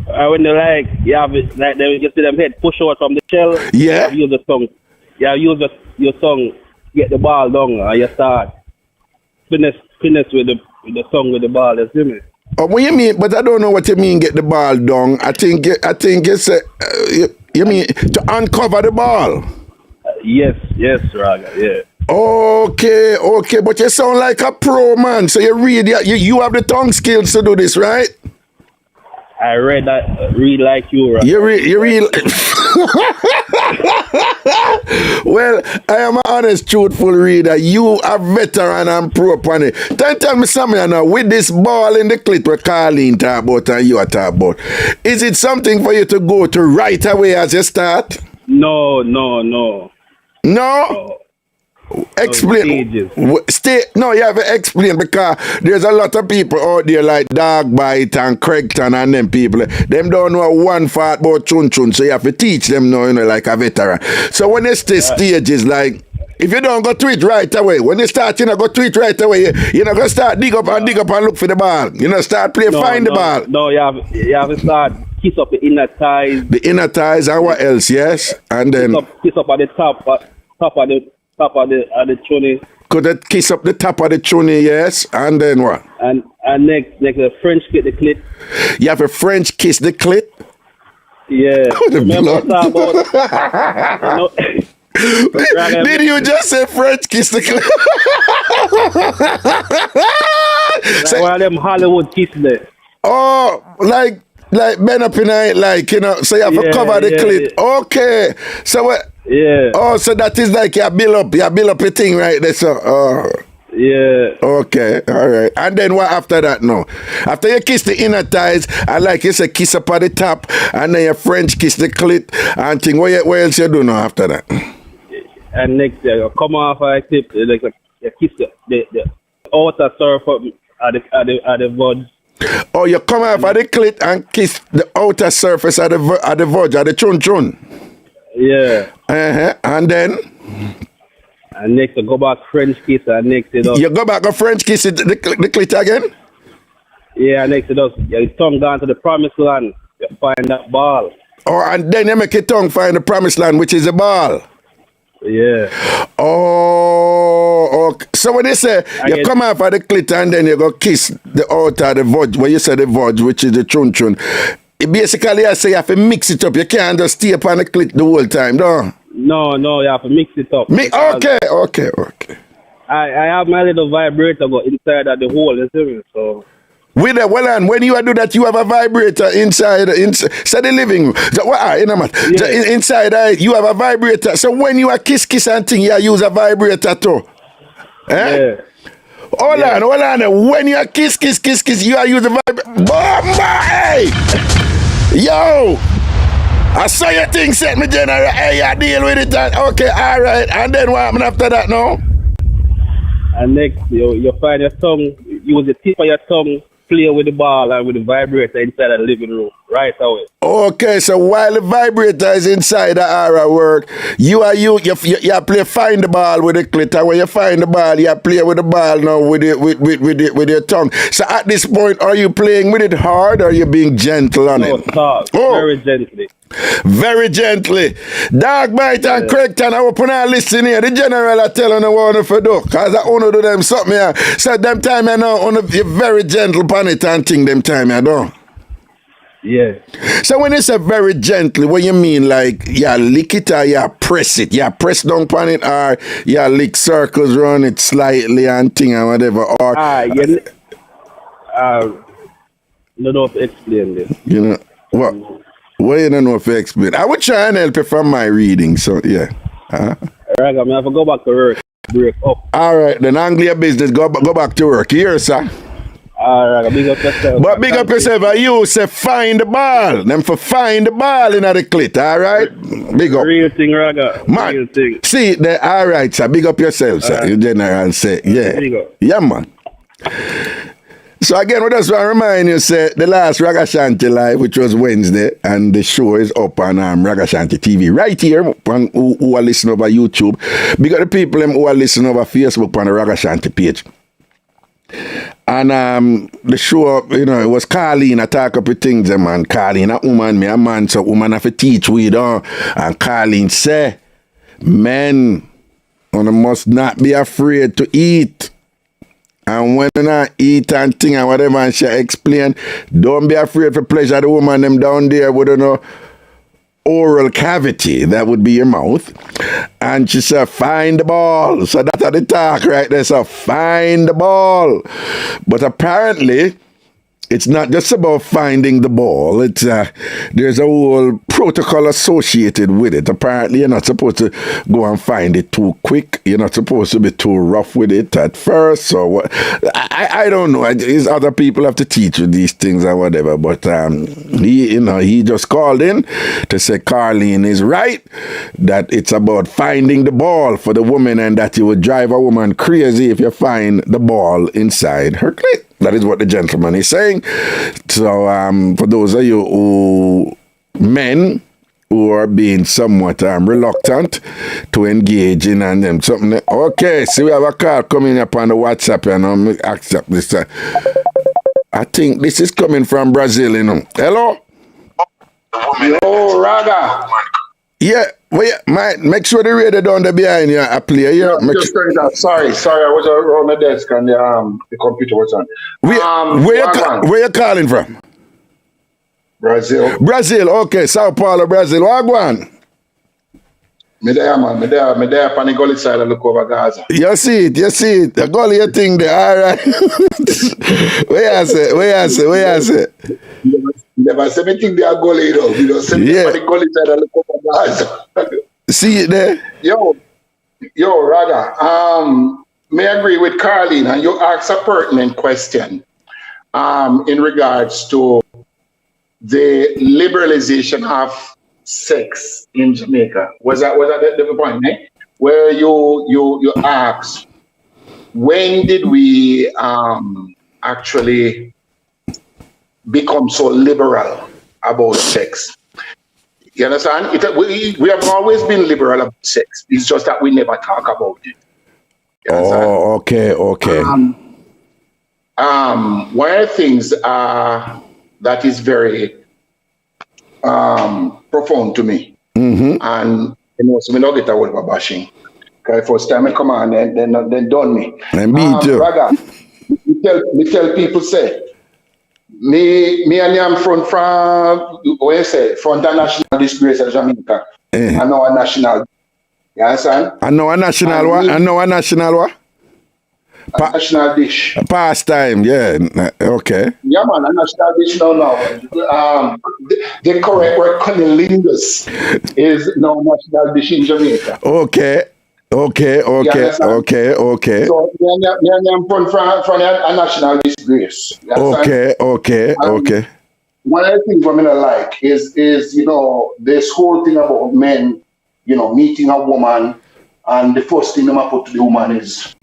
F: When they you have it, like they you see them head push out from the shell.
A: Yeah.
F: You use the tongue. You use your tongue get the ball down and you start finish with the tongue with the ball, you see me?
A: Oh, what you mean? But I don't know what you mean. Get the ball down. I think it's you mean to uncover the ball.
F: Yes, Raga. Yeah.
A: Okay. But you sound like a pro man. So you have the tongue skills to do this, right?
F: I read like you, Raga.
A: You read. Well, I am an honest, truthful reader. You are veteran and pro upon it. Tell me something now. With this ball in the clit where Carleen talk about and you are talk about, is it something for you to go to right away as you start?
F: No.
A: Explain. You have to explain because there's a lot of people out there like Dog Bite and Craigton and them people. Them don't know one part about chun, so you have to teach them now, like a veteran. So when they stay stages, like if you don't go to it right away, when you start, go to it right away. You're not gonna start dig up and look for the ball. Start play, find the ball.
F: No, you have to start kiss up the inner thighs.
A: The inner thighs and what else? Yes, and then
F: kiss up at the top of the chunny.
A: Could it kiss up the top of the chunny, yes? And then what?
F: And next a French kiss the clit.
A: You have a French kiss the clit?
F: Yeah.
A: Did you just say French kiss the clit?
F: Like one of them Hollywood kiss there.
A: Oh, like bend up in it, so you have to cover the clit. Yeah. Okay. So what?
F: Yeah.
A: Oh, so that is like you build up a thing right there. So,
F: yeah.
A: Okay, all right. And then what after that now? After you kiss the inner thighs, and like you say, kiss up at the top, and then you French kiss the clit, and thing. What else you do now after that?
F: And next, you come off a tip, like you kiss the outer surface at the verge.
A: Oh, you come off at the clit and kiss the outer surface at the verge, at the chun.
F: Yeah.
A: And then?
F: And next, you go back French kiss, and next,
A: you go back a French kiss the clit again?
F: Yeah, next, your tongue down to the promised land, you find that ball.
A: Oh, and then you make your tongue find the promised land, which is the ball.
F: Yeah.
A: Oh, okay. So when they say you come off of the clit and then you go kiss the outer, the verge, where you say the verge, which is the chun. Basically, I say you have to mix it up. You can't just stay up on the clit the whole time, no?
F: No, you have to mix it up.
A: Okay.
F: I have my little vibrator go inside of the hole, you see me? So.
A: And when you do that, you have a vibrator inside the living room. Inside, you have a vibrator. So when you are kiss and thing, you use a vibrator too.
F: Yeah.
A: Hold on. When you kiss, you are use the vibe. Hey! Yo! I saw your thing set me general. Hey, I deal with it. Okay, all right. And then what happened after that now?
F: And next, you find your tongue, use the tip of your tongue, play with the ball and with the vibrator inside of the living room right away.
A: Okay, so while the vibrator is inside the aura work, you play find the ball with the clit, and when you find the ball, you play with the ball now with your tongue. So at this point, are you playing with it hard or are you being gentle on it?
F: Soft, very gently.
A: Very gently. Dark Bite and Craigton, I open and listen here. The general are telling the one if you do. Because I want to do them something here. So them time you know, you're very gentle upon it and think them time you know.
F: Yeah.
A: So when you say very gently, what you mean? Like, you lick it or you press it? You press down upon it or you lick circles around it slightly and thing and whatever? Or
F: don't know if to explain this.
A: You know, what? Well, you don't know if I explain. I would try and help you from my reading, so yeah.
F: Right, I have to go back to work. Break up.
A: All right, then handle your business. Go back to work. Here, sir.
F: All right, big up yourself.
A: But big up yourself. You say find the ball. Them for find the ball in the clit. All right, big up.
F: Real thing, Raga.
A: Man,
F: real thing.
A: See, all right, sir. Big up yourself, sir. You general say, yeah, yeah, man. So again, we just want to remind you, say, the last Ragashanti live, which was Wednesday, and the show is up on Ragashanti TV right here, on, who are listening over YouTube. Because the people who are listening over Facebook on the Ragashanti page. And the show, you know, it was Carleen, I talk up with things, man. Carleen, a woman, me a man, so woman have to teach we don't. And Carleen say, men, you must not be afraid to eat. And when I eat and thing and whatever, and she explain, don't be afraid for pleasure the woman them down there with no oral cavity. That would be your mouth. And she said, find the ball. So that's how they talk right there. So find the ball. But apparently, it's not just about finding the ball. It's there's a whole protocol associated with it. Apparently, you're not supposed to go and find it too quick. You're not supposed to be too rough with it at first. Or what? I don't know. Other people have to teach you these things or whatever. But he just called in to say Carleen is right, that it's about finding the ball for the woman, and that you would drive a woman crazy if you find the ball inside her clit. That is what the gentleman is saying. So for those of you men who are being somewhat reluctant to engage in and them something. Okay, so we have a call coming up on the WhatsApp, and I'm accept this. I think this is coming from Brazil, you know. Hello?
G: Yo, Raga.
A: Yeah, make sure the radio down there behind you. I play here.
G: Sorry, I was around the desk and the computer was on.
A: Where you calling from? Brazil, okay, Sao Paulo, Brazil. What go on?
G: Me there, man. Me there on the gully side and look over Gaza.
A: You see it. The gully thing there, all right. Where you say?
G: Never say me think they are gully, though. You know, say me on the gully side and look over Gaza.
A: See it there?
G: Yo, Raga. May I agree with Carleen, and you asked a pertinent question in regards to the liberalization of sex in Jamaica. Was that the point, eh? Where you asked, when did we actually become so liberal about sex? You understand? We have always been liberal about sex. It's just that we never talk about it.
A: Oh, okay.
G: One of the things that is very profound to me, and you know, so we don't get a word of bashing. Okay, first time I come on, then done me.
A: And me too.
G: Raga, me tell people say, me and I'm from what you say, from the national disgrace of Jamaica. I know a national. You understand?
A: I know a national what?
G: National dish.
A: Pastime, yeah. Okay.
G: Yeah, man, a national dish now. The correct word, cunnilingus, is now national dish in Jamaica.
A: Okay. Okay.
G: So, I'm from a national disgrace. You understand?
A: Okay.
G: One of the things I'm gonna like is this whole thing about men, meeting a woman, and the first thing them put to the woman is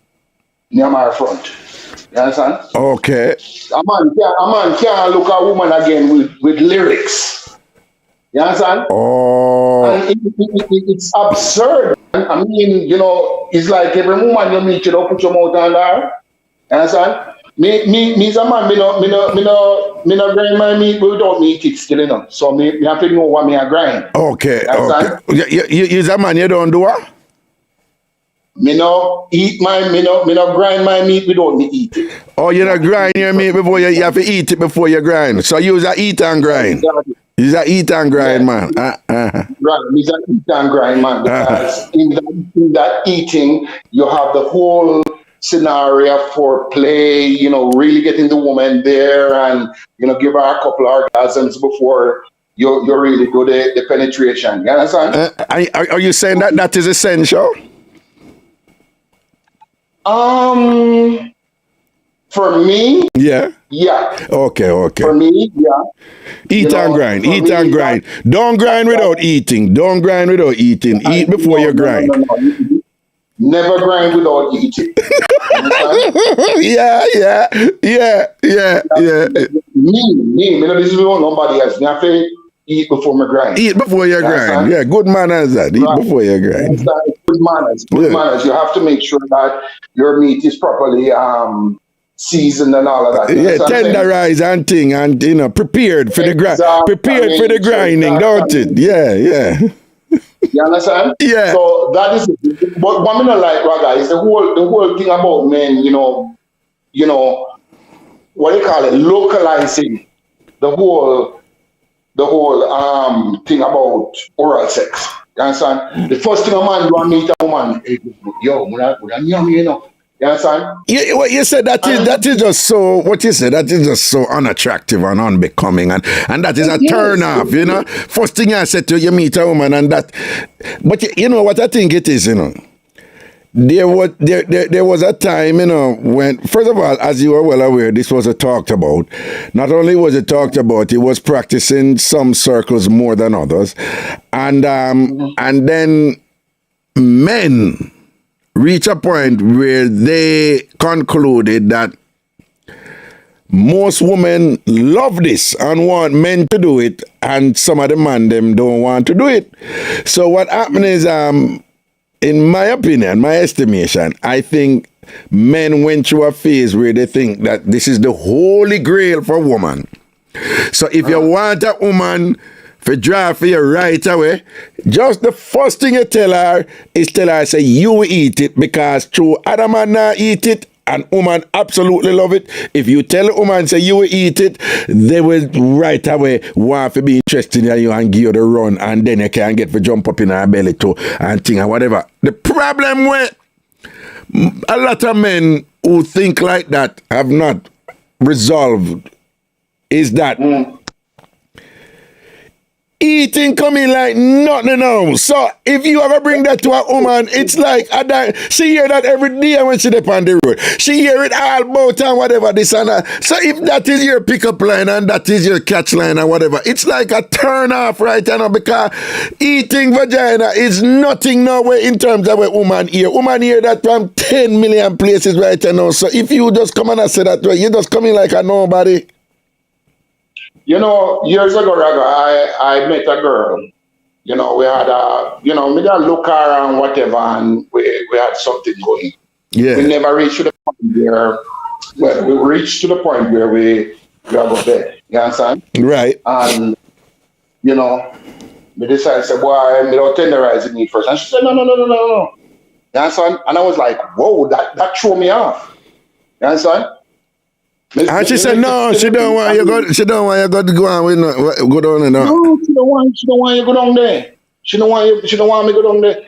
G: near my front. You understand?
A: Okay.
G: A man can't look at a woman again with lyrics. You understand?
A: Oh.
G: And it's absurd. I mean, it's like every woman you meet, you don't put your mouth on her. You understand? Me as a man, me no grind my meat without me it still, So me have to know what me a grind.
A: Okay. You as a man, you don't do what?
G: Me no grind my meat without me eat it.
A: Oh, you not grind your meat before you have to eat it before you grind. So you a eat and grind. You's a eat and grind, man.
G: Right, he's a eat and grind, man. Because in that eating, you have the whole scenario for play, really getting the woman there and, give her a couple of orgasms before you really do the penetration. You understand?
A: Are you saying that is essential?
G: For me,
A: yeah. Okay.
G: For me, yeah.
A: Eat and grind. Don't grind without eating. Eat before you grind.
G: No. Never grind without eating.
A: Yeah.
G: Me, this is what nobody else. Me have to eat before me grind.
A: Eat before you grind. Yeah, good manners that. Eat before you grind.
G: Good manners. Manners. You have to make sure that your meat is properly seasoned and all of that.
A: Yeah, tenderized and thing, and prepared for the grind. Prepared for the grinding, don't it? Yeah.
G: You understand?
A: Yeah.
G: So that is it. But what I don't like, Raga, is the whole thing about men, what do you call it? Localizing the whole thing about oral sex. You understand? The first thing a man do, I meet a woman, You understand?
A: Yeah, what you said that is just so. What you said that is just so unattractive and unbecoming, and that is a turn off. First thing I said to you, meet a woman, and that. But you know what I think it is. There was a time, when, first of all, as you are well aware, this was talked about. Not only was it talked about, it was practiced in some circles more than others, and then men reach a point where they concluded that most women love this and want men to do it, and some of the men them don't want to do it. So what happened is, in my opinion, my estimation, I think men went through a phase where they think that this is the holy grail for woman. So if you want a woman for drive for you right away, just the first thing you tell her is say you eat it, because true other man not eat it and woman absolutely love it. If you tell a woman say you eat it, they will right away want to be interested in you and give you the run, and then you can get to jump up in her belly too and thing and whatever. The problem with a lot of men who think like that have not resolved is that eating coming like nothing now. So if you ever bring that to a woman, it's like she hear that every day when she dip on the road. She hear it all about and whatever this and that. So if that is your pickup line and that is your catch line and whatever, it's like a turn off right now, because eating vagina is nothing nowhere in terms of what woman hear. Woman hear that from 10 million places right now. So if you just come and say that way, you just coming like a nobody.
G: Years ago, Raga, I met a girl. We had me look her and whatever, and we had something going.
A: Yeah.
G: We never reached to the point where, we reached to the point where we go to bed. You understand?
A: Right.
G: And, we decided, say, boy, me don't tenderize me first. And she said, no. You understand? And I was like, whoa, that threw me off. You understand?
A: And she said, no, she don't want you to go on with go down and
G: no, she don't want you to go down there. She don't want me to go down there.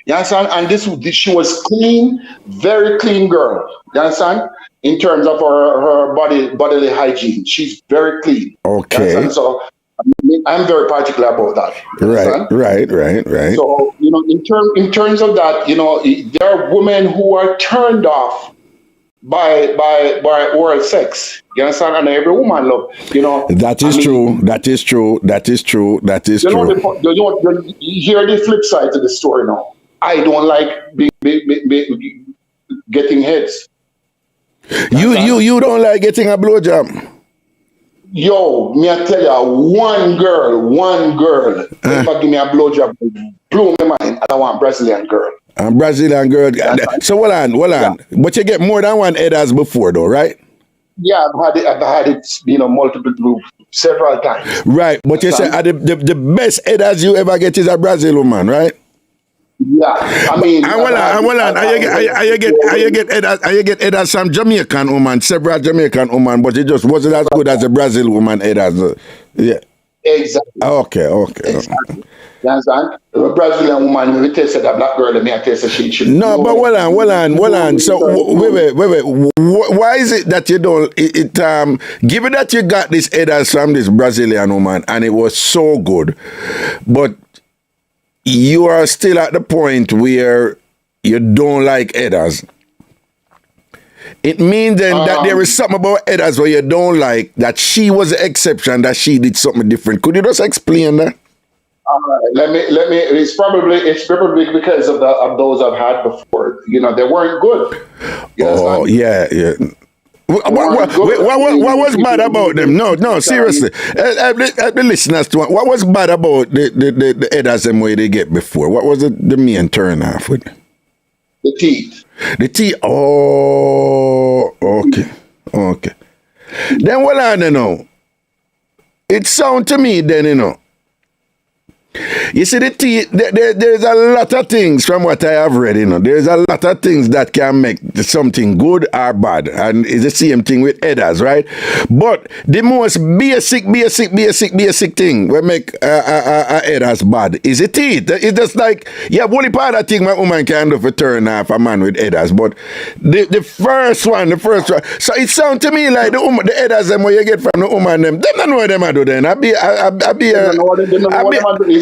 G: You understand? And she was clean, very clean girl. You understand? In terms of her bodily hygiene, she's very clean.
A: Okay.
G: So I'm very particular about that.
A: Right.
G: So, in terms of that, there are women who are turned off by oral sex. You understand? And every woman love,
A: That is true.
G: You hear the flip side to the story now. I don't like getting heads.
A: You don't like getting a blowjob?
G: Yo, me I tell you, one girl, ever give me a blowjob, blew my mind. I want Brazilian girl.
A: And Brazilian girl. So hold on. Yeah. But you get more than one head as before, though, right?
G: Yeah, I've had it, multiple, several times.
A: Right, but you say the best head as you ever get is a Brazil woman, right?
G: Yeah, I mean.
A: And you get head as some Jamaican woman, several Jamaican woman, but it just wasn't as good as the Brazil woman head as yeah.
G: Exactly.
A: Okay.
G: Exactly. You understand? A Brazilian woman, we tasted a black girl, and me I tasted she.
A: No, but hold on. So wait. Why is it that you don't? Given that you got this headers from this Brazilian woman, and it was so good, but you are still at the point where you don't like headers. It means then that there is something about headers where you don't like, that she was the exception, that she did something different. Could you just explain that?
G: Let me. It's probably because of those I've had before. They weren't good.
A: Oh yeah. What was bad about them? No, seriously. The listeners, what was bad about the headers them way they get before? What was the main turn off with?
G: The teeth.
A: The teeth. Oh, okay. Then what I don't know. It sounds to me then, you see, the teeth, there's a lot of things from what I have read, There's a lot of things that can make something good or bad. And it's the same thing with headers, right? But the most basic thing will make a headers bad is the teeth. It's just like, only part of thing my woman can do for turn off a man with headers. But the first one. So it sounds to me like the headers them where you get from the woman, them don't know what them are doing.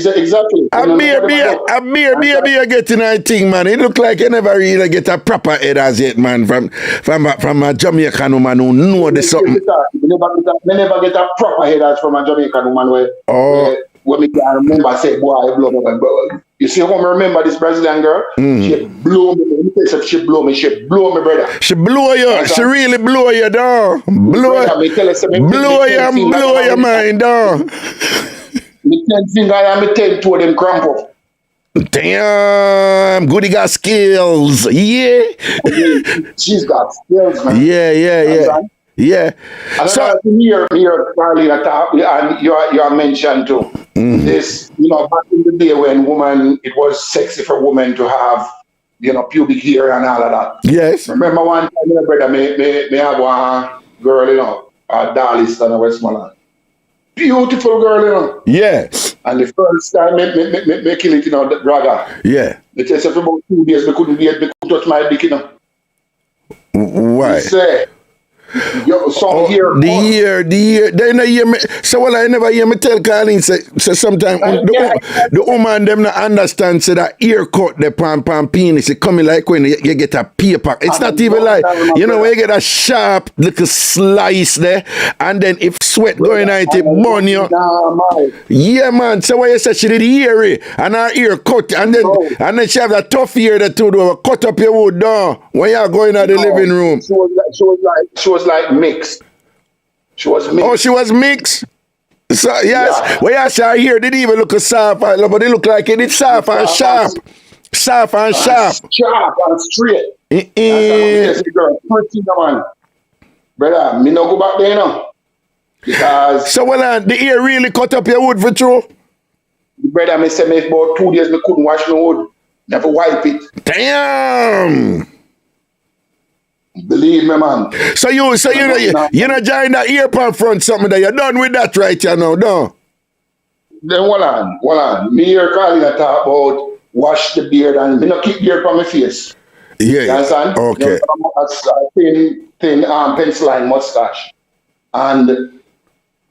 G: Exactly.
A: A beer getting a thing, man. It look like you never really get a proper head as yet, man, from a Jamaican woman who know the something.
G: Me never get a proper head as from a Jamaican woman where me can remember say, boy, I blow me. You see how I remember this Brazilian girl? She blew me. She blew me, brother.
A: She blew you. She really blew you, dog. Blow your mind, dog.
G: Me 10 finger and me 10 toe them cramp up.
A: Damn, Goody got skills. Yeah.
G: She's got skills, man.
A: Yeah.
G: And so here, Carlina, and you mentioned too. This, back in the day when it was sexy for women to have, pubic hair and all of that.
A: Yes.
G: Remember one time, my brother, me have one girl, a Darlist in Westmoreland. Beautiful girl,
A: Yeah.
G: And the first time me kill it, the Raga.
A: Yeah.
G: They tell us for about 2 days, me couldn't touch my dick,
A: Why?
G: He said,
A: the year. They never hear me. So I never hear me tell Colleen say sometimes the woman them not understand say that ear cut the pan penis. It coming like when you get a paper. It's not even like when you get a sharp little slice there, and then if sweat going out it burn you. Yeah, man. So why you say she did hear it and her ear cut and then she have a tough ear that to cut up your wood down when you are going out the living room.
G: She was like mixed. She was mixed.
A: Oh, she was mixed? So, yes. Yeah. Well, yes, I hear they didn't even look soft, but they look like it. It's soft and sharp. Soft and sharp.
G: Sharp and straight. That's girl. Pretty, man. Brother, me no go back there, Because...
A: So, the ear really cut up your wood for true?
G: Brother, me say me about 2 days, me couldn't wash no wood. Never wipe it.
A: Damn!
G: Believe me, man.
A: So you're not joining the ear pan front something that you're done with that right now, no?
G: Then hold on. Me here calling a talk about wash the beard and me not keep beard on my face.
A: Yeah.
G: You understand?
A: Okay.
G: Thin pencil line mustache. And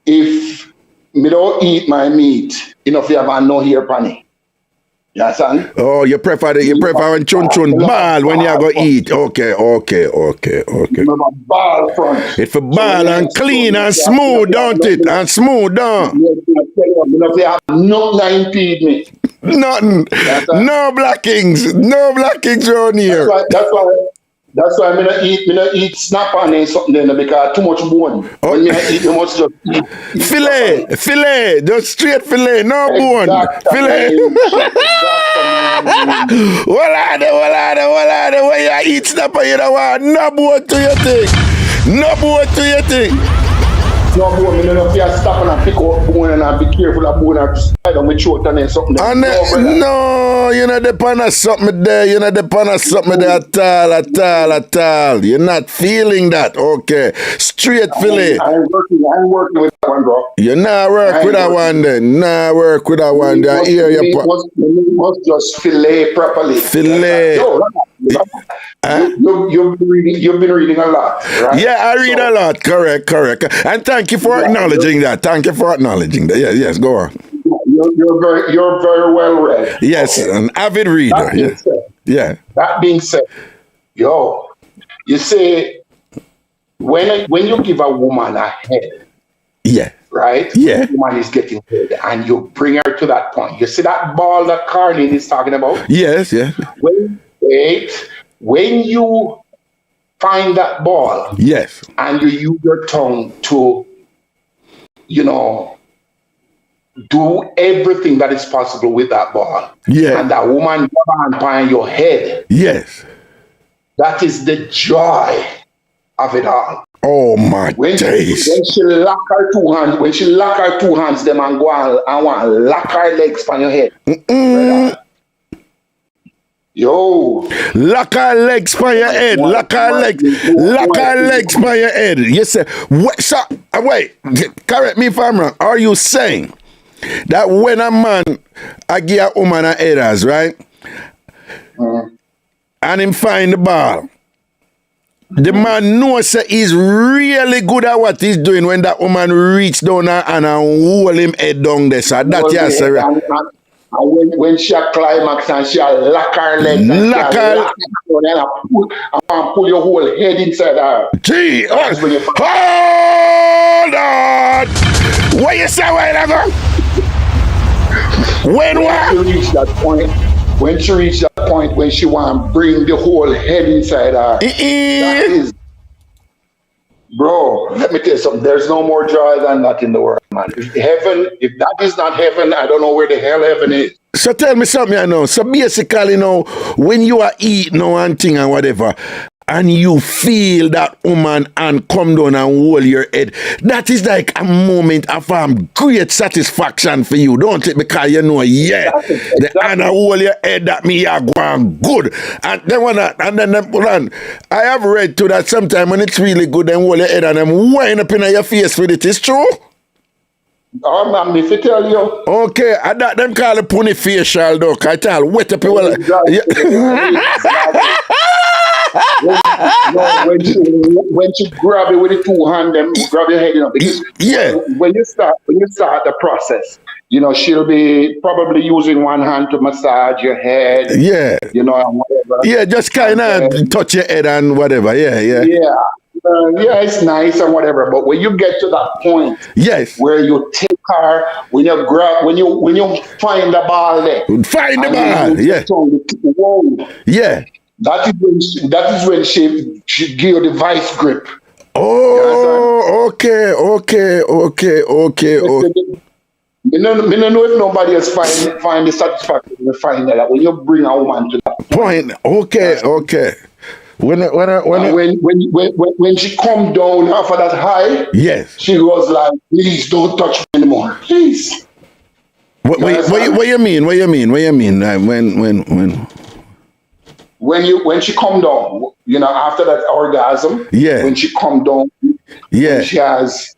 G: if me don't eat my meat enough you have no hair pan it. You understand?
A: Oh, you prefer when chun ball when you go eat. Okay.
G: Remember ball front.
A: It for ball and clean and smooth, don't it? And smooth, don't.
G: Enough you have nothing impede me.
A: Nothing. No blackings. No blackings around here.
G: That's why me not eat snap on and something then because too much bone.
A: Oh.
G: When you eat, you must just eat
A: Filet, just straight filet, no bone. Filet. Well, when you eat snapper, you don't want no bone to your thing. No bone to your thing.
G: No bone, me don't have to stop and pick up bone and be careful of bone and slide on my throat and then something.
A: No, you're not depending on something there. You're not depending on something there at all. You're not feeling that. Okay. Straight fillet.
G: I'm working with that one, bro.
A: You not work with that one then. Not work with that one. I hear you.
G: Must just fillet properly.
A: Fillet.
G: You've been reading a lot, right?
A: Yeah, I read a lot. Correct. And thank you for acknowledging that. Yes, go on.
G: You're very well read.
A: Yes, okay. An avid reader. Yeah.
G: That being said, you say when you give a woman a head,
A: yeah,
G: right?
A: Yeah,
G: the woman is getting head, and you bring her to that point. You see that ball that Carlin is talking about?
A: Yes, yeah.
G: When you find that ball,
A: yes,
G: and you use your tongue to, do everything that is possible with that ball.
A: Yeah.
G: And that woman grab on your head.
A: Yes.
G: That is the joy of it all.
A: Oh my days.
G: When she lock her two hands, them and go and want to lock her legs on your head.
A: Lock her legs on your head. Lock her legs on your head. You say, wait, correct me if I'm wrong. Are you saying that when a man I give a woman a headers, right? And him find the ball, the man knows that he's really good at what he's doing when that woman reach down and hold him head down there. So that yes, sir.
G: And when she climax and she lock her legs and pull your whole head inside her.
A: Gee, hold on. What you say, when what?
G: When she reach that point when she want to bring the whole head inside her, that is, bro, let me tell you something. There's no more joy than that in the world, man. If that is not heaven, I don't know where the hell heaven is.
A: So tell me something, I know. So basically, when you are eating and thing and whatever, and you feel that woman and come down and hold your head, that is like a moment of great satisfaction for you, don't it? Because the Anna hold your head, that me are going good. And then I have read too that sometimes when it's really good, then hold your head and them wind up in your face with it. Is true?
G: Oh, man, if I tell you.
A: Okay, I that them call it pony facial though. I tell wet up your
G: when she grab it with the two hands, then grab your head, because when you start the process, she'll be probably using one hand to massage your head.
A: Yeah.
G: And whatever.
A: Yeah, just kind of touch your head and whatever. Yeah,
G: it's nice and whatever. But when you get to that point, where you take her, when you find the ball there, That is when she give you the vice grip.
A: Oh, okay.
G: Me don't know if nobody else find the satisfaction in finding that when you bring a woman to that
A: point. Okay.
G: When she come down after that high, she goes like, please don't touch me anymore, please.
A: What you mean?
G: When she come down, after that orgasm, when she come down, she has,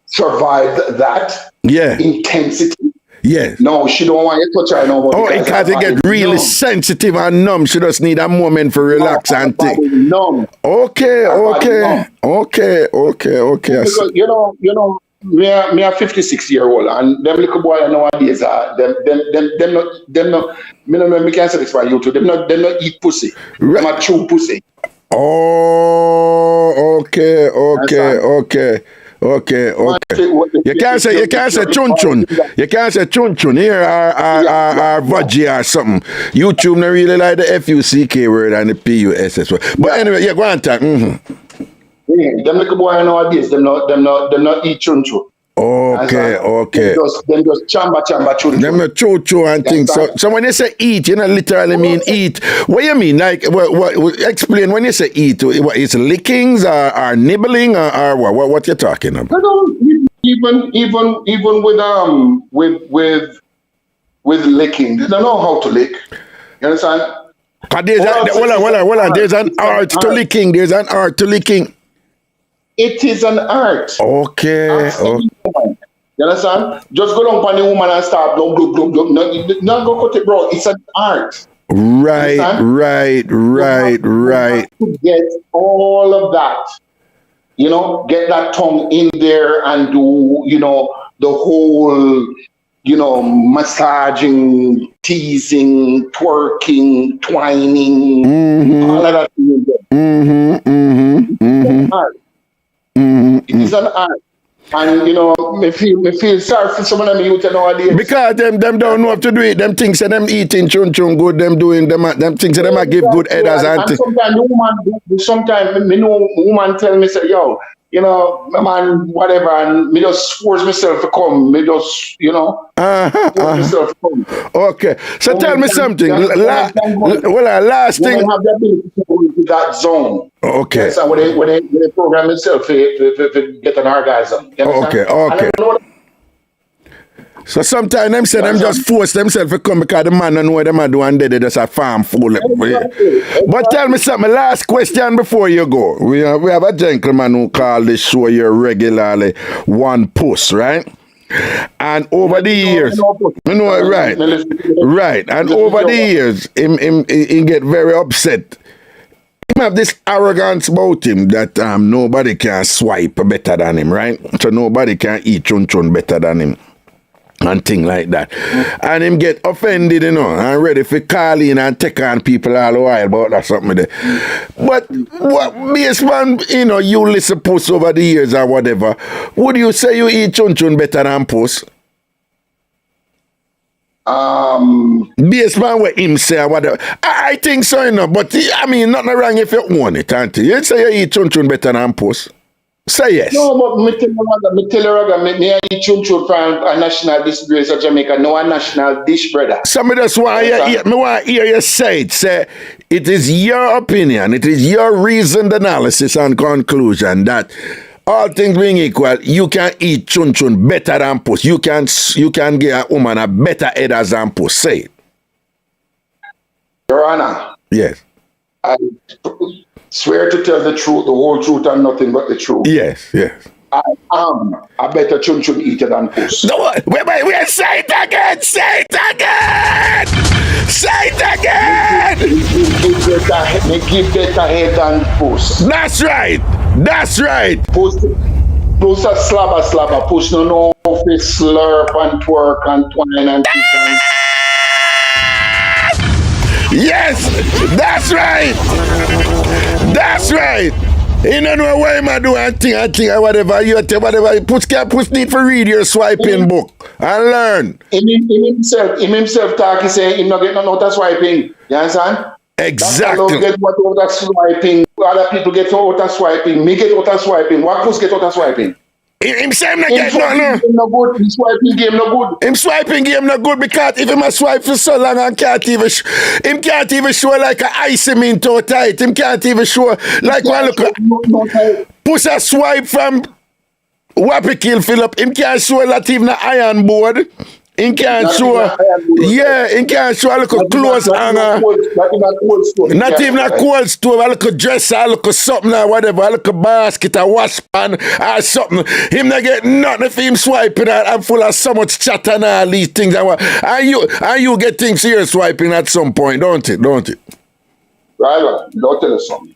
G: survived that intensity.
A: Yes.
G: No, she don't want you to touch her no more.
A: Oh, it can't get really sensitive and numb. She just need a moment for relax and think.
G: Numb.
A: Okay.
G: Because, me a 56-year-old, and them little boy nowadays them not me can satisfy you too. Them not eat pussy. Them a chew pussy.
A: Oh, okay. You can't say chun chun. You can't say chun chun here or vaggie or something. YouTube not really like the FUCK word and the PUSS word. But anyway, yeah, go on talk.
G: Yeah, them little boy nowadays, them not eat chun chun.
A: Okay.
G: Them just chamba chun chun.
A: Them not choo and things. So when you say eat, you don't literally mean eat. What you mean? Like, what explain when you say eat? What is lickings or nibbling or what you're talking about?
G: Even with licking, they don't know how to lick. You understand?
A: Hold on. There's an art to licking.
G: It is an art.
A: Okay.
G: You understand? Just go down on the woman and start blub. Not go cut it, bro. It's an art.
A: Right.
G: To get all of that, get that tongue in there and do, the whole, massaging, teasing, twerking, twining, all of that. It is an art. And me feel sorry for some of them youth nowadays.
A: Because them don't know how to do it. Them things that them eating chun good, them doing them things that them give good headers and
G: sometimes the woman me know woman tell me say, yo, man, whatever, and me just force myself to come. Me just, force myself to come.
A: Okay. So tell me something. Last thing.
G: Have the ability to go into that zone.
A: Okay.
G: Yes, and when they program themselves to get an orgasm.
A: Okay. So sometimes them say them just force themselves to come because the man don't know what them are doing and they just a farm full. But tell me something, last question before you go. We have a gentleman who call this show here regularly One Puss, right? And over the years, right. And over the years, he get very upset. He have this arrogance about him that nobody can swipe better than him, right? So nobody can eat chun better than him. And thing like that. And him get offended, and ready for call in and take on people all the while about that something there. But what based on, you listen posts over the years or whatever, would you say you eat chun better than post? Based on what him say or whatever. I think so, but nothing wrong if you own it, auntie. You say you eat chun better than post. Say yes.
G: No, but me tell you, me eat chun from a national disgrace of Jamaica, no a national dish, brother.
A: Some of us want to hear you say it. Say, it is your opinion, it is your reasoned analysis and conclusion that all things being equal, you can eat chun better than puss. You can get a woman a better head than puss. Say it.
G: Your Honor.
A: Yes.
G: I swear to tell the truth, the whole truth, and nothing but the truth.
A: Yes.
G: I am a better chun eater than puss.
A: No, wait, say it again! Say it again!
G: Me give better head than puss.
A: That's right.
G: Puss a slabber. Puss no know if they slurp and twerk and twine and kick and...
A: Yes, that's right. You don't know why I do and think whatever you tell, whatever. Puss need to read your swiping book and learn.
G: Him himself talk, he say him not get no out of swiping. You understand?
A: Exactly.
G: Get what out of swiping. Other people get out of swiping. Me get out of swiping. What puss get out of swiping?
A: Him say him not get nothing.
G: Him swiping game no good.
A: Him swiping game no good because if him a swipe for so long and can't even show like a ice him into tight. Him can't even show like one look. Push a swipe from Wappy Kill Philip. Him can't show that even an iron board. Him can't show. Him can't show a little clothes hanger. Not even a cold stove, a little dresser, a little something or whatever, a little basket, a wash pan or something. Him not get nothing if him swiping and full of so much chat and all these things. And you get things here swiping at some point, don't it?
G: Right, don't tell us something.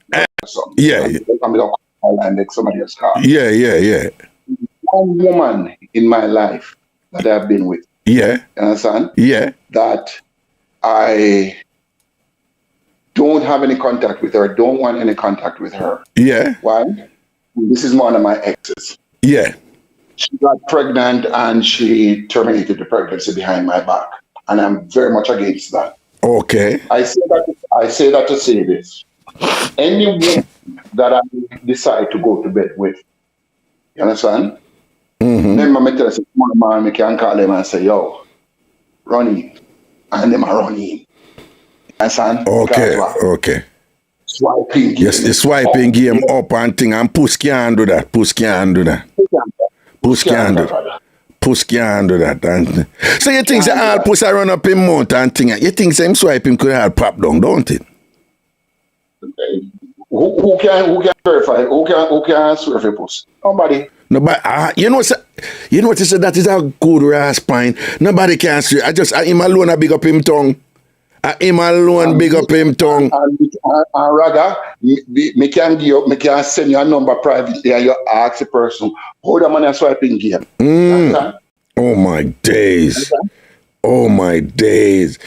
A: Yeah.
G: I'm going to call and make somebody else call.
A: Yeah.
G: one woman in my life that I've been with.
A: Yeah.
G: You understand?
A: Yeah.
G: That I don't have any contact with her, don't want any contact with her.
A: Yeah.
G: Why? This is one of my exes.
A: Yeah.
G: She got pregnant and she terminated the pregnancy behind my back. And I'm very much against that.
A: Okay.
G: I say that to say this. Any woman that I decide to go to bed with, you understand?
A: Mm-hmm.
G: Then I tell you, man, I can call them and say, yo, run in. And them are running. Understand?
A: Okay. Okay.
G: Swiping game.
A: Yes, the swiping game up and thing, and puss can't do that. Puss can't do that. Puss can't do that. Puss can't do that. And so you think that all puss are run up in mount and thing, you think same swipe him could have pop down, don't it?
G: Who can verify? Who can swear for puss? Nobody.
A: Nobody. You know what you said, that is a good raspine. Nobody can swear. I him alone a big up him tongue. Him alone big up him tongue.
G: And Raga, me can send you a number privately and you ask the person, how the man is swiping game.
A: Oh my days. Oh my days.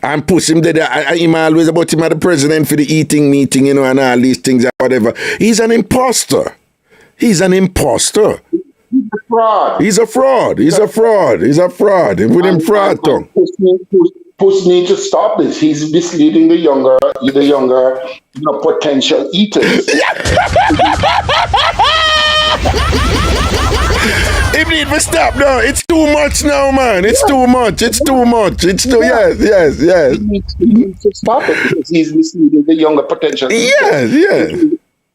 A: And push him there. I'm always about him at the president for the eating meeting, you know, and all these things and whatever. He's an imposter. He's an imposter.
G: He's a fraud.
A: He's a fraud. He's a fraud. He's a fraud. With him fraud tongue.
G: Puss need to stop this. He's misleading the younger, potential eaters.
A: He need to stop now. It's too much now, man. It's too much. It's too much. It's too, yes.
G: He needs to stop it because he's misleading the younger potential eaters.
A: Yes.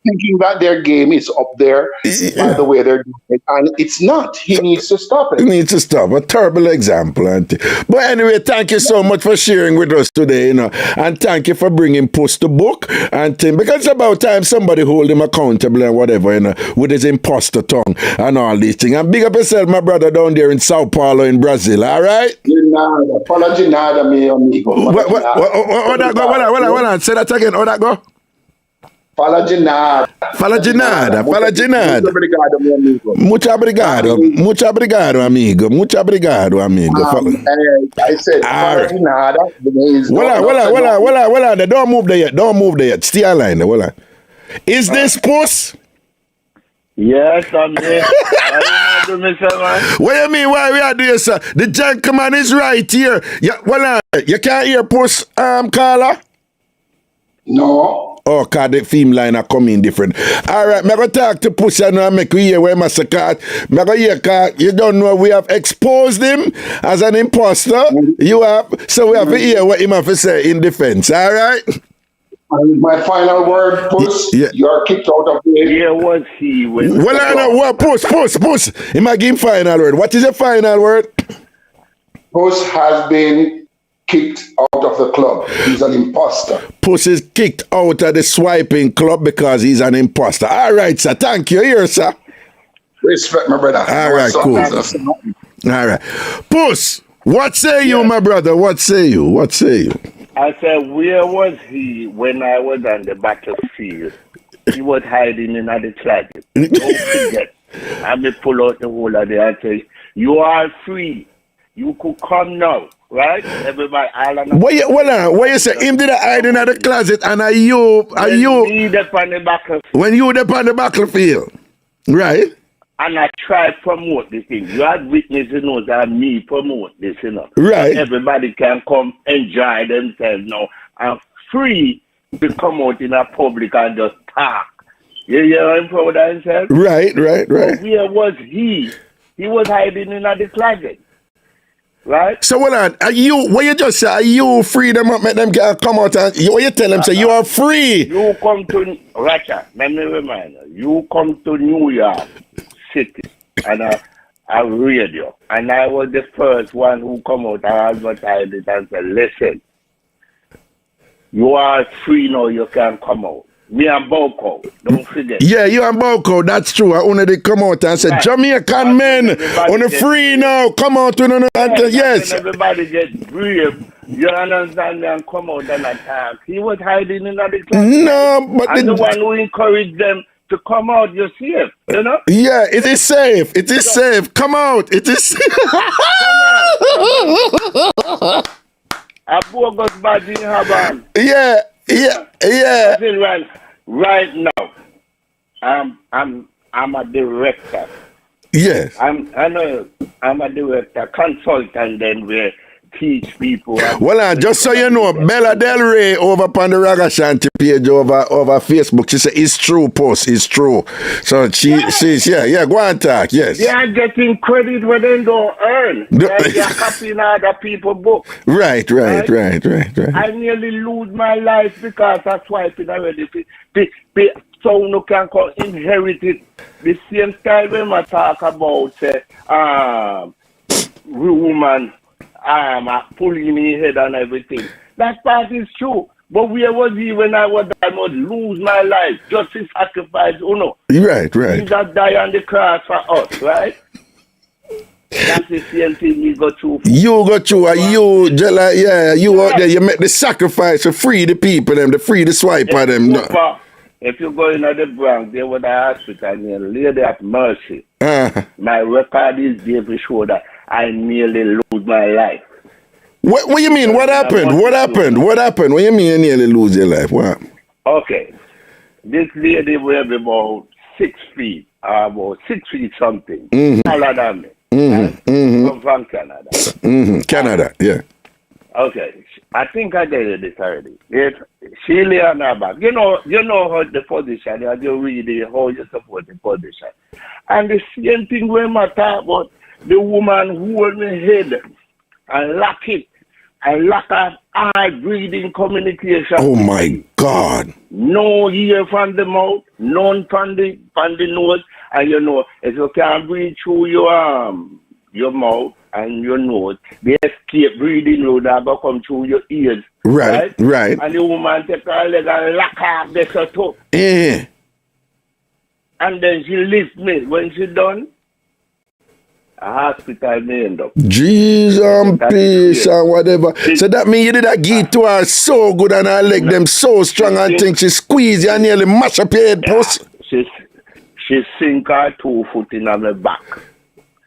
G: Thinking that their game is up there by the way they're doing it, and it's not. He needs to stop it.
A: He needs to stop. A terrible example, auntie. But anyway, thank you so much for sharing with us today, you know, and thank you for bringing Puss the book and thing, because it's about time somebody hold him accountable and whatever, you know, with his imposter tongue and all these things. And big up yourself, my brother, down there in Sao Paulo in Brazil. All right.
G: Apology nada, mi amigo.
A: What that go? What that? Say that again. What that go?
G: Fala de nada.
A: Muito obrigado, amigo.
G: I said, fala de nada.
A: Well, don't move there yet. Stay online. Well, is this Puss?
D: Yes, I'm there.
A: What do you mean? Why we are doing, sir? The gentleman is right here. You can't hear Puss, caller?
G: No.
A: Oh, because the theme line are coming different. All right, I'm going to talk to Pussy and make we hear where Master Card. I'm going to hear Card. You don't know we have exposed him as an imposter. You have. So we have to hear what him have to say in defense. All right?
G: And my final word, Puss, you are kicked out of the...
D: Where was he?
A: Well, I know. Well, Puss. He might give final word. What is your final word?
G: Puss has been kicked out of the club. He's an imposter.
A: Puss is kicked out of the swiping club because he's an imposter. All right, sir. Thank you. Here, sir.
G: Respect, my brother.
A: All right, cool. All right. Puss, what say you, my brother? What say you?
D: I said, where was he when I was on the battlefield? He was hiding in the closet. Don't forget. I may pull out the whole of the and say, you are free. You could come now. Right? Everybody, what
A: you say? Him did hide in the closet, and are you?
D: When you on the battlefield.
A: When you on the battlefield, right?
D: And I try to promote this thing. You have witness, you know, that me promote this, you know.
A: Right.
D: And everybody can come enjoy themselves now. I'm free to come out in a public and just talk. You hear what I'm proud of himself?
A: Right.
D: So where was he? He was hiding in the closet. Right?
A: So are you, what you just say, are you free them up, make them come out and what you tell them, say you are free?
D: You come to Russia, let me remind you come to New York City and a radio, and I was the first one who come out and advertised it and said, listen, you are free now, you can come out. Me and Boko, don't forget.
A: Yeah, you and Boko, that's true. I only they come out and say, right. Jamaican men, on the free now, come out to yes.
D: Everybody get brave. You understand me and come out and attack. He was hiding in the closet.
A: No, but
D: I'm the one who encouraged them to come out, you're safe, you know?
A: Yeah, it is safe. It is safe. Come out. It is
D: A bogus body in her band.
A: Yeah.
D: Right now, I'm a director.
A: Yes.
D: I'm a director, consultant, then we teach people.
A: Well, just so you know, Bella Del Rey over on the Ragashanti page over Facebook, she said it's true, post, it's true. So she's go on talk, yes.
D: They are getting credit when they don't earn. They are copying other people's book.
A: Right.
D: I nearly lose my life because I'm swiping already. So you can inherit it. The same time when I talk about woman pulling me head and everything. That part is true. But where was he when I would lose my life just to sacrifice Uno?
A: Right.
D: He just die on the cross for us, right? That's the same thing we go through.
A: You go through, you out there, you make the sacrifice to free the people, to free the swiper them. No.
D: If you go into the Bronx, they would ask you, Lady of Mercy. My record is there to show that I nearly lose my life. What
A: you mean? What happened? What do you mean you nearly lose your life? What?
D: Okay. This lady was about 6 feet, about 6 feet something. Taller than me. From Canada.
A: Canada, yeah.
D: Okay. I think I did this already. She lay on her back. You know how the position, you read it, how you support the position. And the same thing when I talk about the woman who hold my head and lock it and lock her eye breathing communication.
A: Oh my God.
D: No ear from the mouth, none from the nose. And if you can't breathe through your mouth and your nose, the escape breathing road that will come through your ears.
A: Right.
D: And the woman take her leg and lock her the toe.
A: Yeah.
D: And then she lifts me. When she done, a hospital may end up.
A: Jesus and peace and whatever. So that means you did that give to her so good and her leg them so strong and think she squeeze you and nearly mash up your head post.
D: She sink her 2 foot in my back.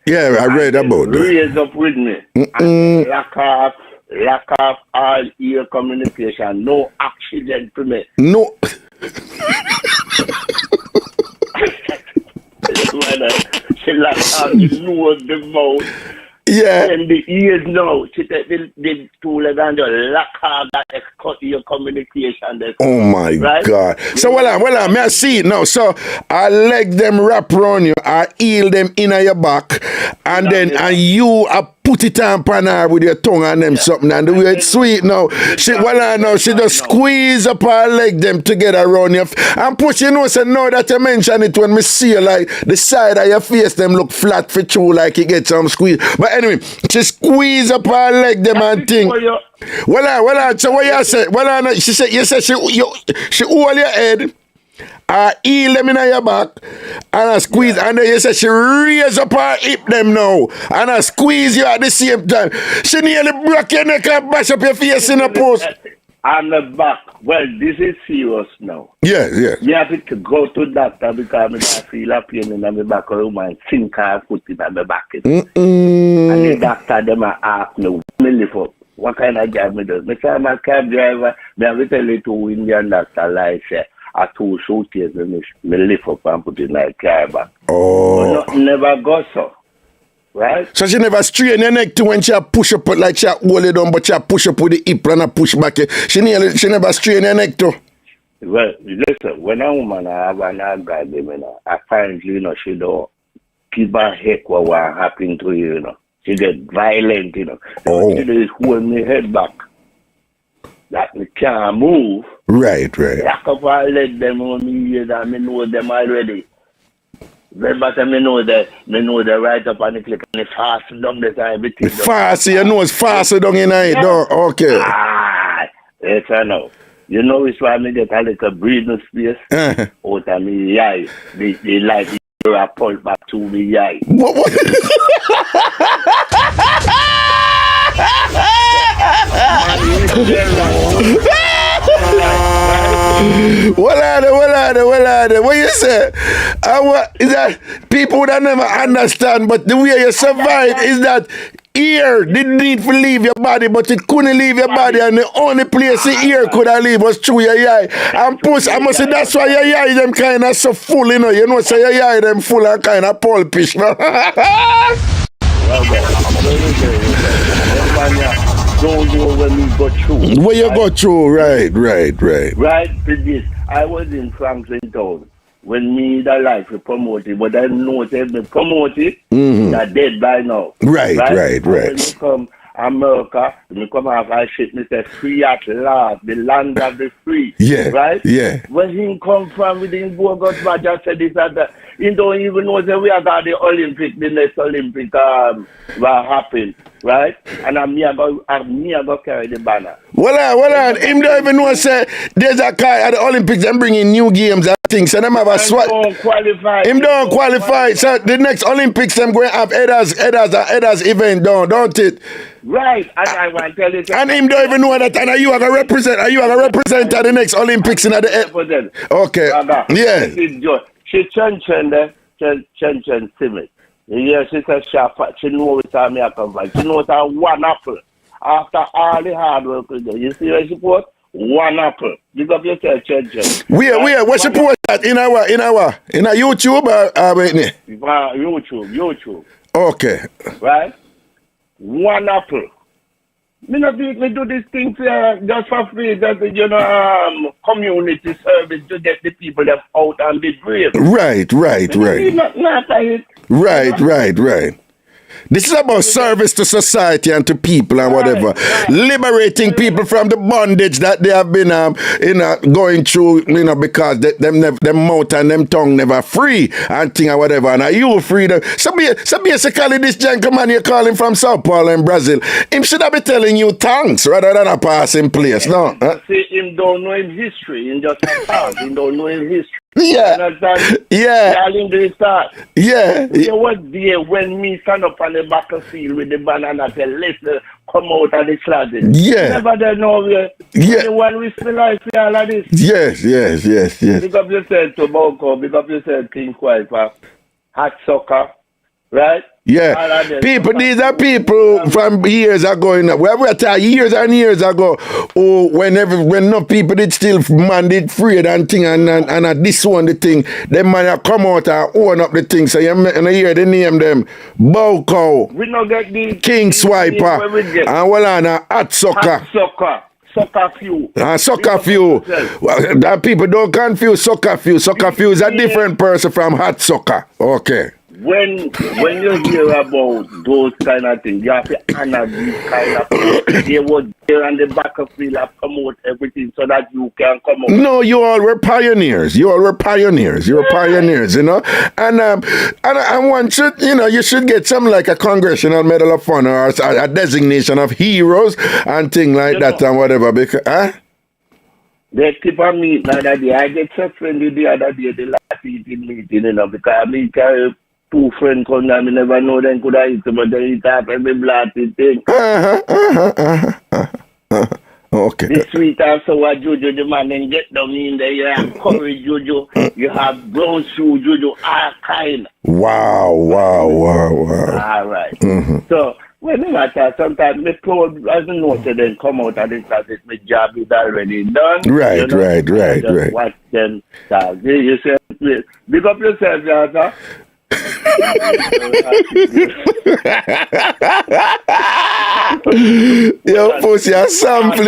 A: Yeah, I read about that.
D: Raise up with me. And lock off all ear communication. No oxygen to me.
A: No.
D: She lock off the nose, the mouth.
A: Yeah.
D: And the ears now. She take the two legs and just lock off that cut your communication.
A: Oh my God. So well on, may I see it now. So I leg them wrap around you, I heel them in your back, and then you put it on her with your tongue and them something, and the way it's sweet now. She just squeeze up her leg them together around you and push you so now that you mention it when me see you, like the side of your face them look flat for true like you get some squeeze. But anyway, she squeeze up her leg them and think. Well on, so what you say? Well on, she said she hold your head, heel them in your back, and I squeeze, and then you say she raise up her hip them now, and I squeeze you at the same time. She nearly broke your neck and bash up your face in a post.
D: On the back. Well, this is serious now.
A: Yeah.
D: You have to go to doctor because I feel a pain in my back or my sink her foot in my back. And the doctor them ask me lift up. What kind of job me do? I say I'm a cab driver. I have to tell you to Indian doctor like say I 2 suitcases me lift up and put in my car back.
A: Oh.
D: But never go so. Right?
A: So she never strain your neck too when she push up like she hold it down, but she push up with the hip and I push back. She never strain your neck too.
D: Well, listen, when a woman have an orgasm, I find she don't give a heck what happen to you, She get violent,
A: Oh.
D: She just hold me head back. That me can't move.
A: Right.
D: Lock up and let them on me ears and me know them already. But I know the right up and the click and it's fast down the time.
A: It's fast, you know it's faster down in it. Yeah. Okay.
D: Yes, I know. You know it's why me get a little breathing space out of me eye. They like a pull back to me eye.
A: What? What you say? Is that people that never understand, but the way you survive is that ear didn't need to leave your body, but it couldn't leave your body, and the only place the ear could have leave was through your eye. And puss, I must say that's why your eye them kind of so full, you know, so your eye them full and kind of pulpish, no?
D: Don't know when we go through.
A: Where you go through, right.
D: Right to this. I was in Franklin Town when me the life we promoted, but I know that me promoted, they're dead by now.
A: Right.
D: When you come America, me come have I shit, me say free at last, the land of the free.
A: Yeah.
D: Right?
A: Yeah.
D: Where he come from with his bogus badge, I said this and that. He don't even know that we are got the Olympic, the next Olympic will happen. Right? And me I go carry the banner.
A: Well, him don't even know say there's a guy at the Olympics and bringing new games and things, and them have a swat. Him don't qualify. So the next Olympics them going to have headers event don't it?
D: Right, and I want to tell you.
A: And him don't even know that. And are you going to represent at the next Olympics in the end? Okay. Yeah.
D: She chen Timmy. Yeah, she said she knows where me I come from. She knows that one apple. After all the hard work we do. You see where she put? One apple. You got yourself chen.
A: Where what she put that in our YouTube or wait?
D: YouTube.
A: Okay.
D: Right? One apple. Me do this thing just for free, just community service to get the people that out and be brave.
A: Right. Right. This is about service to society and to people and whatever. Liberating people from the bondage that they have been going through, because them mouth and them tongue never free and thing or whatever. And are you free? So basically this gentleman you're calling from Sao Paulo in Brazil, him should have been telling you thanks rather than a passing place, no?
D: See, him don't know his history, him just a thanks, him don't know his history.
A: Yeah.
D: Yeah.
A: Yeah.
D: Was there when me stand up on the battlefield with the banana and say, listen, come out of the closet.
A: Yeah.
D: Never done know where.
A: Yeah.
D: When we feel like all of this.
A: Yes.
D: Big up yourself, Tobacco. Big up yourself, King Wiper. Hot Soccer. Right?
A: Yeah. These are people from years ago. Years and years ago. Oh, when no people did still man did afraid and thing and this one the thing, them man come out and own up the thing. So you hear the name them Boko.
D: We not get the
A: King Swiper and Hot Soccer.
D: Soccer few.
A: Soccer few. That people don't confuse soccer few. Soccer few is a different person from Hot Soccer. Okay.
D: When you hear about those kind of things, you have to honor these kind of things. They were there on the battlefield and promote everything so that you can come out.
A: No, you all were pioneers. You were pioneers, And one should, you should get something like a Congressional Medal of Honor or a designation of heroes and things like that and whatever. Because,
D: They keep on meeting the other day. I get suspended the other day, the last meeting, because I carry two friends come down, I never know them could have eat them, but they eat up every blasted thing.
A: Okay.
D: The sweet and sour juju, the man then get down in there, you have curry juju, you have brown shoe juju, all kind.
A: Wow.
D: All right. So, when I matter, sometimes me told, as a note, then come out of this closet, my job is already done.
A: Right.
D: Just watch them. You say, big up yourself, Jasa.
A: Yo, pussy, a sample,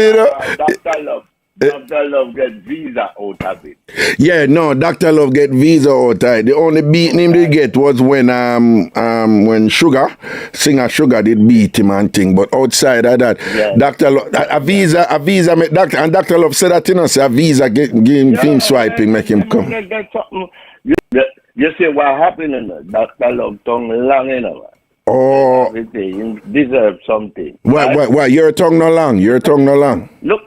D: Dr. Love get visa out of it.
A: Yeah, no, Dr. Love get visa out of it. The only beating him did get was when singer Sugar did beat him and thing. But outside of that, Dr. Love, a visa, and Dr. Love said that, say a visa give him swiping, make him come.
D: You say what happened, Dr. Love tongue long,
A: Oh.
D: Everything deserve something.
A: Why? Your tongue no long?
D: Look,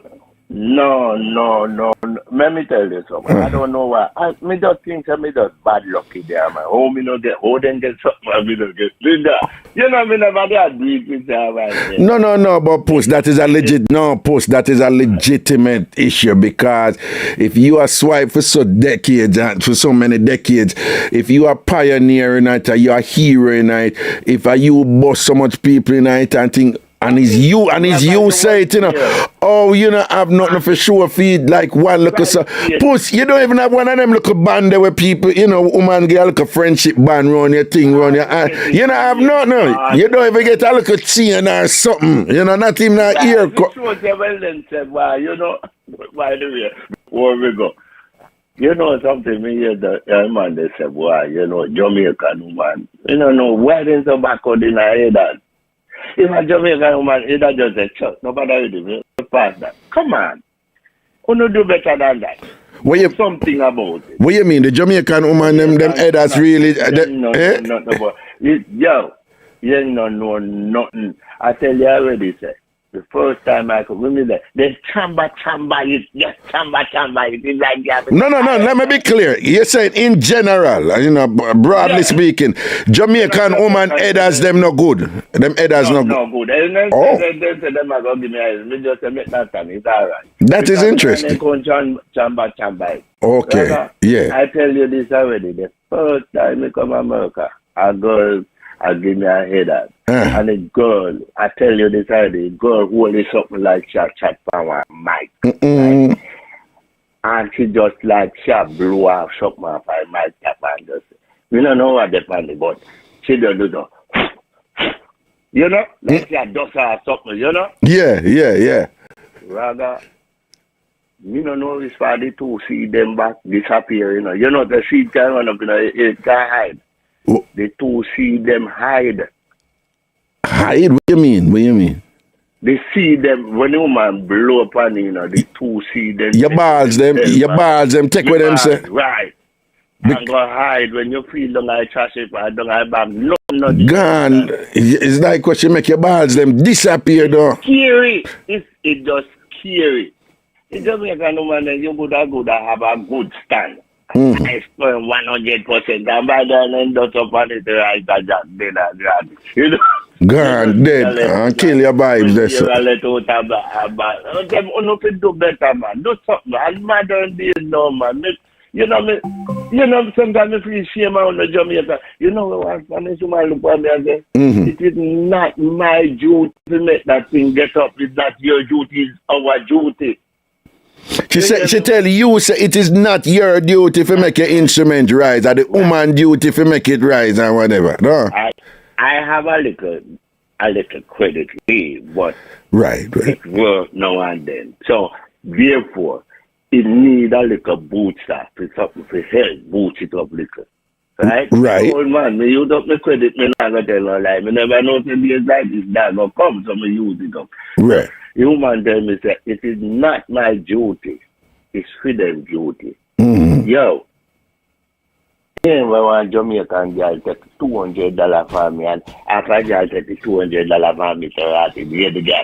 D: No. Let me tell you something. I don't know why. Me just think that me just bad lucky there, man. Oh, me no get, then get something, and me no get Linda. You know, me never did do it with her right there.
A: No, but Puss, that is a legitimate issue, because if you are swipe for so decades and for so many decades, if you are pioneer in it, you are hero in it, if you boss so much people in it and think, and it's you say it, you know, oh, you know, I've nothing for sure feed like one look so Puss, you don't even have one of them little band there where people, you know, woman get a little friendship band run your thing, run your you know, I've not no. You don't even get a little chain or something, you know, not even an ear.
D: You know, by the way, before we go, you know something, me hear the man they say, boy, you know, Jamaican woman, you know, no wedding tobacco in her head. If a Jamaican woman, it's not just a church. Nobody will do past that. Come on. Who no do better than that? Something about it.
A: What you mean? The Jamaican woman, them headers really...
D: No, yo, you don't know nothing. I tell you already, sir. The first time I could remember that, there's chamba, it, yes, chamba, it. It's like that.
A: No, let me be clear. You're saying in general, you know, broadly speaking, Jamaican woman headers, them no good. Them headers no good.
D: They say them are going to give me eyes. Me just make that time. It's all right.
A: That is interesting.
D: Chamba.
A: Okay, yeah.
D: I tell you this already. The first time I come to America, a girl, I give me a header. And a girl, I tell you this already, a girl holding something like chat from her mic. Right? And she just like, she blew off something off her mic tap and just, we don't know what they're funny, but she don't do that. You know? Like she does her something, you know?
A: Yeah.
D: Rather, we don't know if for the two see them back disappear, you know. You know, the seed can run up, you know, it can hide. The two see them hide.
A: Hide? What do you mean?
D: They see them when the woman blow up on you know, the two see them.
A: Your balls them, take with them, say.
D: Right. And go hide when you feel don't like trash it, don't like bag. No.
A: Gone. It's like what you make your balls them disappear though.
D: Scary. It just scary. It just make a woman and you could have a good stand. I spend 100%. And by then, end up on it, right? You know?
A: God, dead. And kill your vibes. That's
D: it. Them don't do better, man. Do something. And modern days, no, man. You know, sometimes I feel shame on the Jamaica. You know what? When this woman look at me and say, it is not my duty to make that thing get up. It's not your duty. It's our duty.
A: She tell you say it is not your duty to make your instrument rise, or the woman duty to make it rise and whatever. No.
D: I have a little credit leave, but
A: right.
D: It works now and then. So therefore, it need a little bootstrap. It's up for help, boot it up little. Right? Old man, me use up my credit, me not gonna tell no lie. Me never know till days like this that gonna come, so me use it up.
A: Right.
D: The woman tell me say, it is not my duty, it's freedom duty. Yo, when one Jamaican girl take $200 from me, and after a girl take $200 from me, so I say, the girl,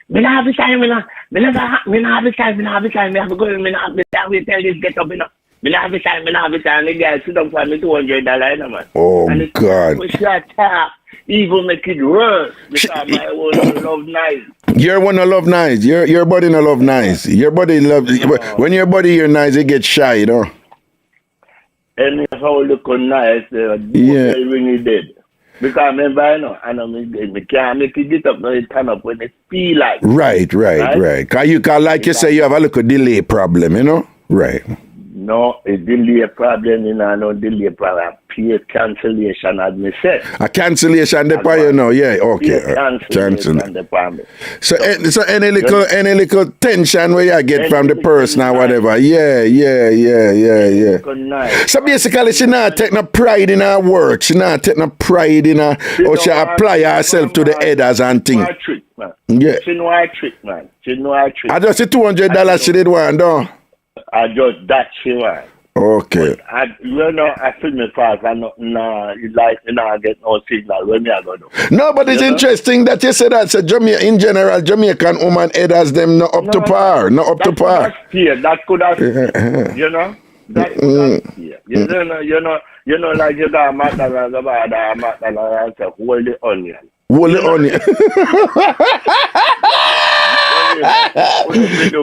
D: me not have the time, me not have the time, me have to go, me not have the time, we tell this get up, me not have the time, the girl sit down for me $200, you know, man.
A: Oh,
D: and
A: God.
D: We shut up. Even make it worse because my own love nice.
A: Your one no love nice. Your body no love nice. Your body love when your body you're nice, it gets shy, you know.
D: And how look nice, yeah. When you dead. Because remember, you know, I can't make it get up, no, it turn up when it feel like.
A: Right. Cause you can, like you say, you have a little delay problem, you know? Right.
D: No, a delay problem, you know, no delay problem. Pay cancellation, as me said.
A: A cancellation, the part, you know, yeah, okay.
D: Cancellation, the problem.
A: So any little tension where you get from the person or whatever. Yeah. So basically, she not take no pride in her work. She not take no pride in her, or she apply herself to the headers and things. Yeah.
D: She know her trick, man.
A: I just see $200 she did one, though.
D: I just that she want.
A: Okay.
D: I feel me fast. I get no signal when me I go do.
A: No, but it's interesting that you said that. So in general, Jamaican woman head has them not up to par. Not up to par.
D: That could have you know? That could have You know, like you got McDonald's about that McDonald's and hold the onion.
A: Hold the onion.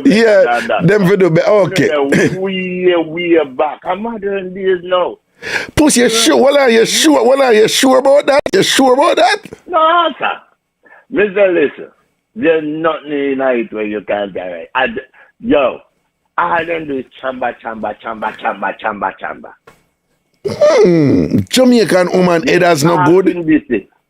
A: Yeah, them video be okay.
D: We are back. I'm modern days now.
A: Puss, you sure? Well, are you sure? Well, are you sure about that? You sure about that?
D: No, sir. Mr. Listen, there's nothing in it where you can't direct. I don't do chamba.
A: Jamaican woman head has no good.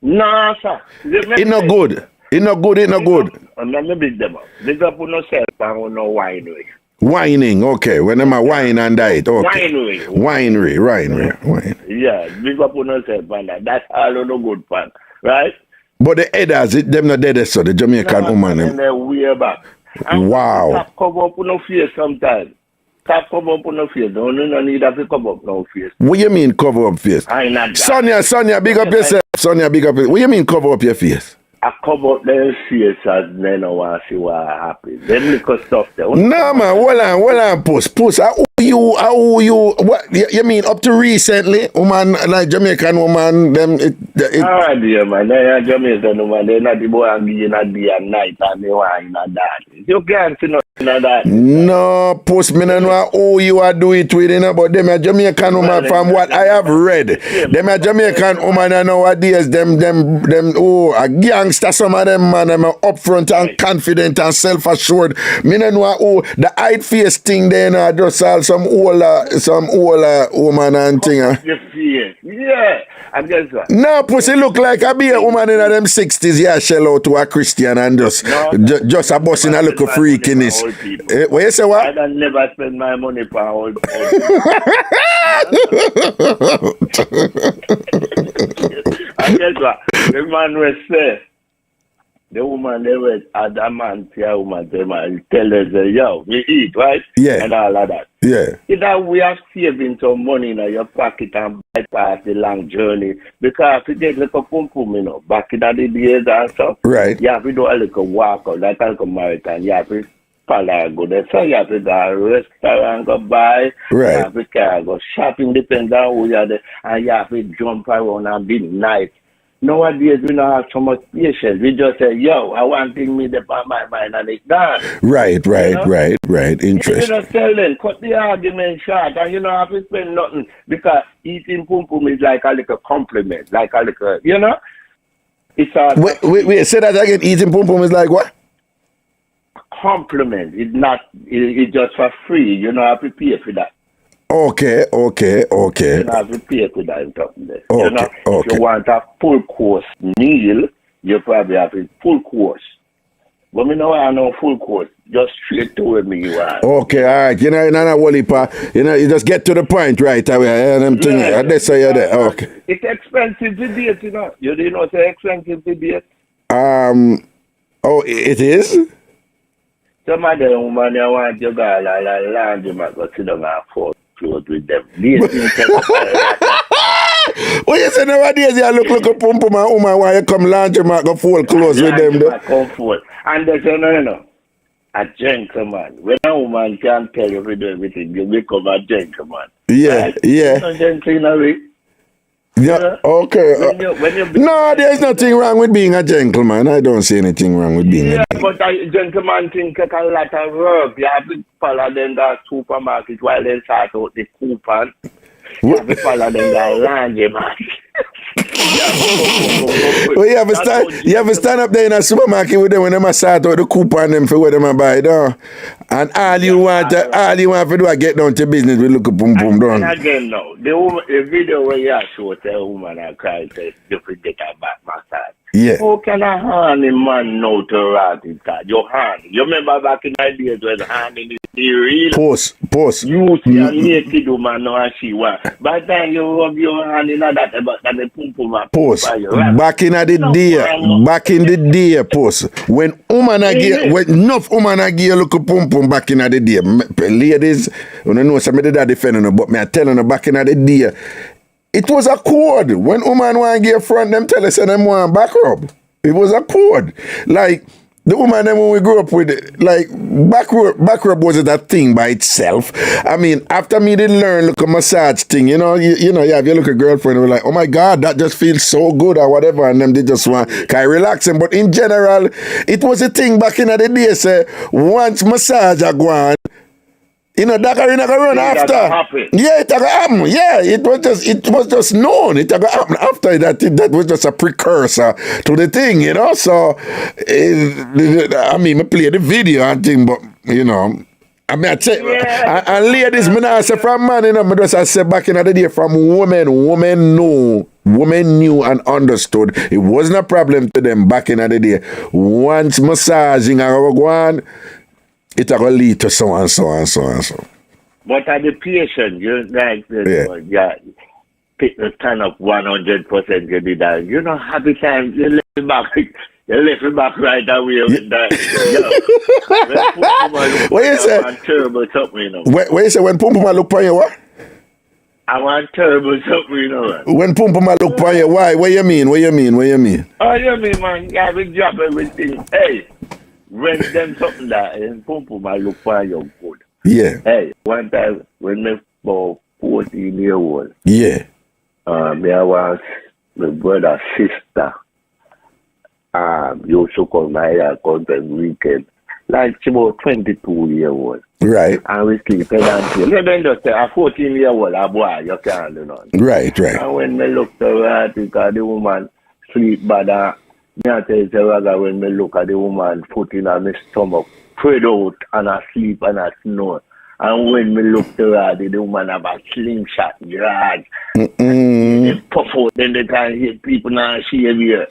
D: No, sir.
A: It no good. It no good.
D: And let me big them up. Big up on yourself and no winery.
A: Whining, okay. When I'm a wine and diet, okay. Winery.
D: Yeah, big up on yourself and that. That's all on the good fun, right?
A: But the headers, them not dead, so the Jamaican woman.
D: And they're way back. And
A: wow.
D: Tap cover up on no face sometimes. Tap cover up on no face. Don't need to cover up no face.
A: What you mean cover up face? Sonia, big up yourself. Sonia, big up yourself. What you mean cover up your face?
D: I cover up their face and then I want to see what happens. Them little stuff there.
A: No, man, hold on, puss. How you, what, you mean up to recently? Woman, like Jamaican woman, them,
D: Alright, dear man, they are Jamaican woman, they're not the boy and be not day and night and they want in that. You can't see nothing of that.
A: No, puss, me no know who you are do it with, but them are Jamaican woman from what I have read. Them are Jamaican woman and nowadays, them, a gangster, some of them, man, them are upfront and confident and self-assured. Me no know who, the hide face thing, they know, just all some older woman and thing.
D: Yeah, I guess what.
A: No, pussy look like a be a woman in them 60s, yeah, shell out to a Christian and just a boss in a little freakiness. What you say, what?
D: I don't never spend my money for old I guess what? The man will say, the woman, they were at the man, tell woman, tell her, yo, we eat, right?
A: Yeah.
D: And all of that.
A: Yeah.
D: Either we are saving some money in your pocket and bypass the long journey. Because if you get like a pum, back in the days and stuff,
A: right.
D: You have to do a little walk out, like a marathon. You have to follow, go there. So you have to go to a restaurant, go buy.
A: Right.
D: You have to go shopping, depends on who you are there. And you have to jump around and be nice. Nowadays, we don't have so much patience. We just say, yo, I want things me up on my mind and it's done.
A: Right. Interesting.
D: You know, tell them, cut the argument short and you don't have to spend nothing because eating pum is like a little compliment, like a little, you know? It's a...
A: Wait, say that again. Eating pum is like what?
D: Compliment. It's just for free. You don't have to pay for that.
A: Okay.
D: You don't have to pay for that there.
A: Okay,
D: you know, if you want a full course meal, you probably have a full course. But me know I know full course. Just straight to where me you are.
A: Okay, all right. You know, you just get to the point right away. That's how you're there. Okay.
D: It's expensive to date, you know. You didn't know it's expensive to date.
A: Oh, it is?
D: Some of the woman you want you go land, you might go sit down and fall clothes with them.
A: What you say nowadays? You look a pum and woman while you come laundry, you might go fold clothes with them.
D: Come fold. And they say, no. A gentleman. When a woman can't tell you to do everything, you become a gentleman.
A: Yeah,
D: right?
A: yeah.
D: No gentleman.
A: Yeah, okay. No, there's nothing wrong with being a gentleman. I don't see anything wrong with being a gentleman.
D: But a gentleman thing take a lot of work. You have to follow them to supermarket while they sort out the coupon. You have to follow them to laundry market.
A: Well, you have to stand up there in a supermarket with them when they sort out the coupon them for what they buy, though. And all you want to do is get down to business with look boom down.
D: And again, no, the video where you show a woman and cry says you forget her back massage.
A: Yeah.
D: How can a hand man know to rat it? Your hand. You remember back in the days when hand in his real.
A: Post.
D: You see a naked woman now and she want. By the time you rub your hand in that about that the pum pum
A: Post. Back in the day, post. When woman again, when enough woman again look a pum pum back in the day. Ladies, I don't know somebody that defending her, but me I telling her back in the day, it was a code. When woman want to get front, them tell us them want back rub. It was a code. Like the woman them when we grew up with, like back rub wasn't a thing by itself. I mean, after me did learn look a massage thing, you have your look a girlfriend, we're like, oh my God, that just feels so good or whatever, and them they just want kind of relaxing. But in general, it was a thing back in the day. Say once massage a go on, that going to run after. Yeah, it happen. Yeah, it was just known. It happen after that. That was just a precursor to the thing, So, I mean, I play the video and thing, but I mean, I tell you, and ladies, me not say from man, me just I say back in the day from women knew and understood. It wasn't a problem to them back in the day. Once massaging or go on, it will lead to so and so and so and so.
D: But at the patient, you like pick the turn up 100%. You did that. Happy time. You left it back right away with that.
A: What you say?
D: Terrible something,
A: What you say when Pum Pum look for you? What?
D: I want terrible something,
A: When Pum Pum look for you, why? What you mean?
D: Oh, you mean, man? You have a job everything. Hey. When them something that and Pum Pum look for your good.
A: Yeah.
D: Hey, one time when me about 14 years old.
A: Yeah.
D: There was my brother's sister. Used to come my country weekend. Like she about 22 years old.
A: Right.
D: And we sleeping until you don't just say a 14-year-old a boy, you can't do nothing.
A: Right.
D: And when me look to her, because the woman sleep bad. Me I tell you, Raga, when me look at the woman foot in her stomach, spread out and asleep and a snore. And when me look to her, the woman have a slingshot drag. They puff out, then they can hit people now shave here.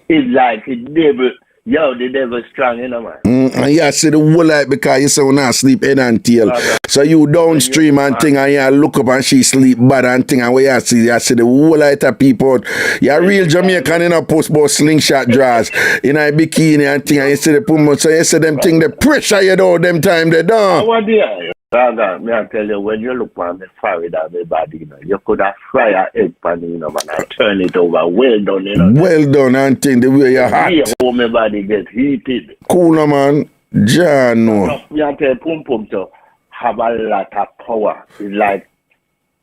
D: It's like the devil. The devil strong, man.
A: And you see the whole life because you say when I sleep head and tail. So you downstream and thing and you look up and she sleep bad and thing and where you see the whole life of people. You're real Jamaican in a post about slingshot draws in a bikini and thing and you see the pum. So you see them thing, the pressure you do them time they done.
D: What do you? Raga, me I tell you, when you look on the forehead of the body, you could have fry a egg pan, man, and turn it over. Well done,
A: Well done, and thing, the way you're hot.
D: How my body get heated.
A: Cool, man. John, no.
D: Me I tell you, Pum Pum to have a lot of power. It's like,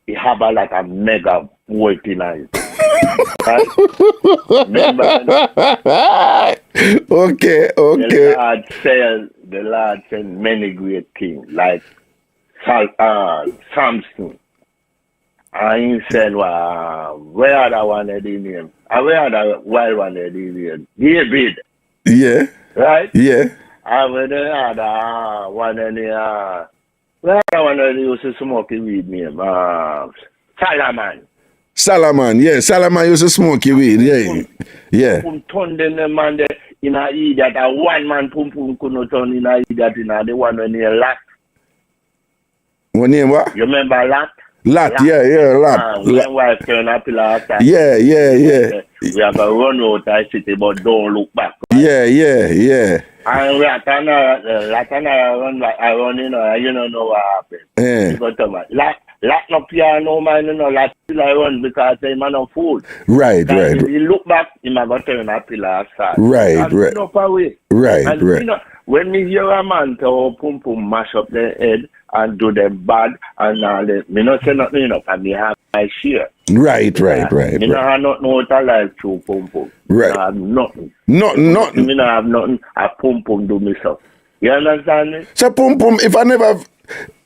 D: it have a lot of mega multi-night. Right? Remember?
A: Okay.
D: The Lord said many great things, like Samson. And he said, where are the one of the name? Where are the wild one of the name? David.
A: Yeah.
D: Right?
A: Yeah.
D: And where the other one of the, where are the one of the used to smoke weed name? Solomon.
A: Solomon, yeah. Solomon used to smoke weed, yeah.
D: Pum turn them man there in a idiot. A one man Pum Pum could not turn in a idiot in a the one when he Lot.
A: What name what?
D: You remember Lot?
A: Lot. Lot.
D: When wife turn up last time.
A: Yeah.
D: We have a run out of city, but don't look back. Right?
A: Yeah.
D: And we are run like I run, you don't know what happened.
A: Yeah.
D: But Lot no piano man, Lot still I run because they man no fool.
A: Right.
D: If you look back, you might go turn a pillar outside.
A: Right.
D: And when me hear a man to Pum Pum mash up their head and do them bad and all that, me not say nothing, and me have my share.
A: Right.
D: Me not have nothing out of life through Pum Pum.
A: Right.
D: I have nothing.
A: Nothing.
D: Me not have nothing. I Pum Pum do me stuff. You understand me?
A: So Pum Pum, if I never,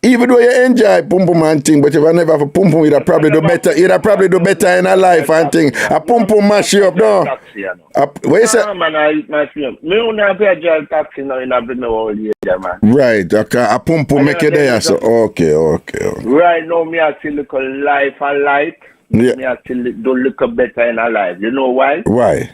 A: even though you enjoy Pum Pum and thing, but if I never have a Pum Pum, you'd probably do better. You'd probably do better in a life and thing. A Pum Pum mash you up, no? What you say?
D: Man, I eat my film. Me don't have a drive taxi now in a all year, man.
A: Right, okay. A Pum Pum make you there, so okay.
D: Right now, me I still look a life and light.
A: Yeah.
D: Me I still do look better in a life. You know why?
A: Why?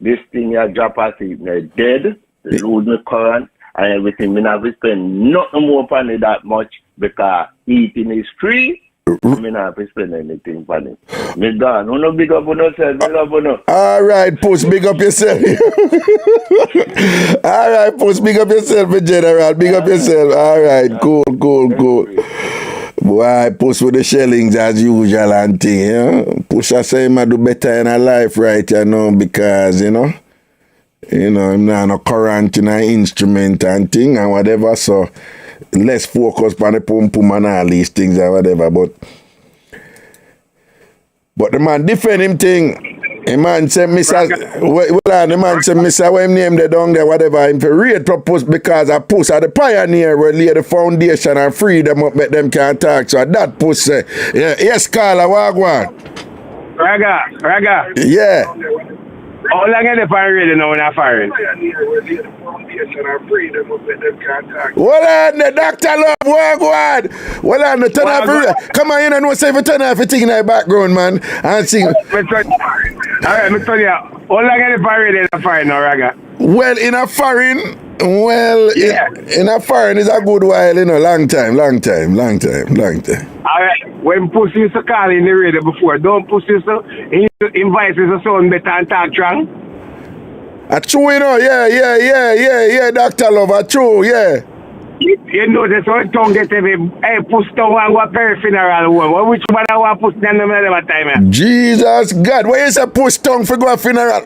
D: This thing you drop asleep, me dead, lose me current, and everything. Me not spend nothing more upon it that much because eating is free. Me not spend anything upon it. Me gone. No big up on yourself. Big up on you.
A: All right, Puss, big up yourself. All right, Puss, big up yourself in general. Big up yourself. All right, cool. Boy, Puss with the shellings as usual and thing, you know. Puss I say I do better in her life, right, you know, because, you know, I'm not no current in an instrument and thing and whatever, so less focus on the pum pum and all these things and whatever, but the man defend him thing. The man said, the man said, Mr. What him name the down there, whatever, him for rate propose because I Puss are the pioneer will lay the foundation and free them up, make them can talk. So that Puss say, yes, Carla, Wagwan.
H: Raga.
A: Yeah.
H: How long are the fire ready now in a foreign?
A: Well on the Dr. Love, Wagwan. Well on the turn off. Come on in and say if you turn off your thing in the background, man. And sing.
H: Alright, me tell you, how long are the fire ready in a foreign now, Raga?
A: Well, in a foreign,
H: yeah.
A: in a foreign is a good while, you know, long time.
H: Alright, when Pussy used to call in the radio before, don't Pussy used to invite his son better and talk strong?
A: True, you know, yeah, Dr. Love, true, yeah.
H: You know, that's how tongue get every, hey, Puss tongue and go per funeral home. Which one I want Puss down the middle of time, man?
A: Jesus God, why is a Puss tongue for go a funeral?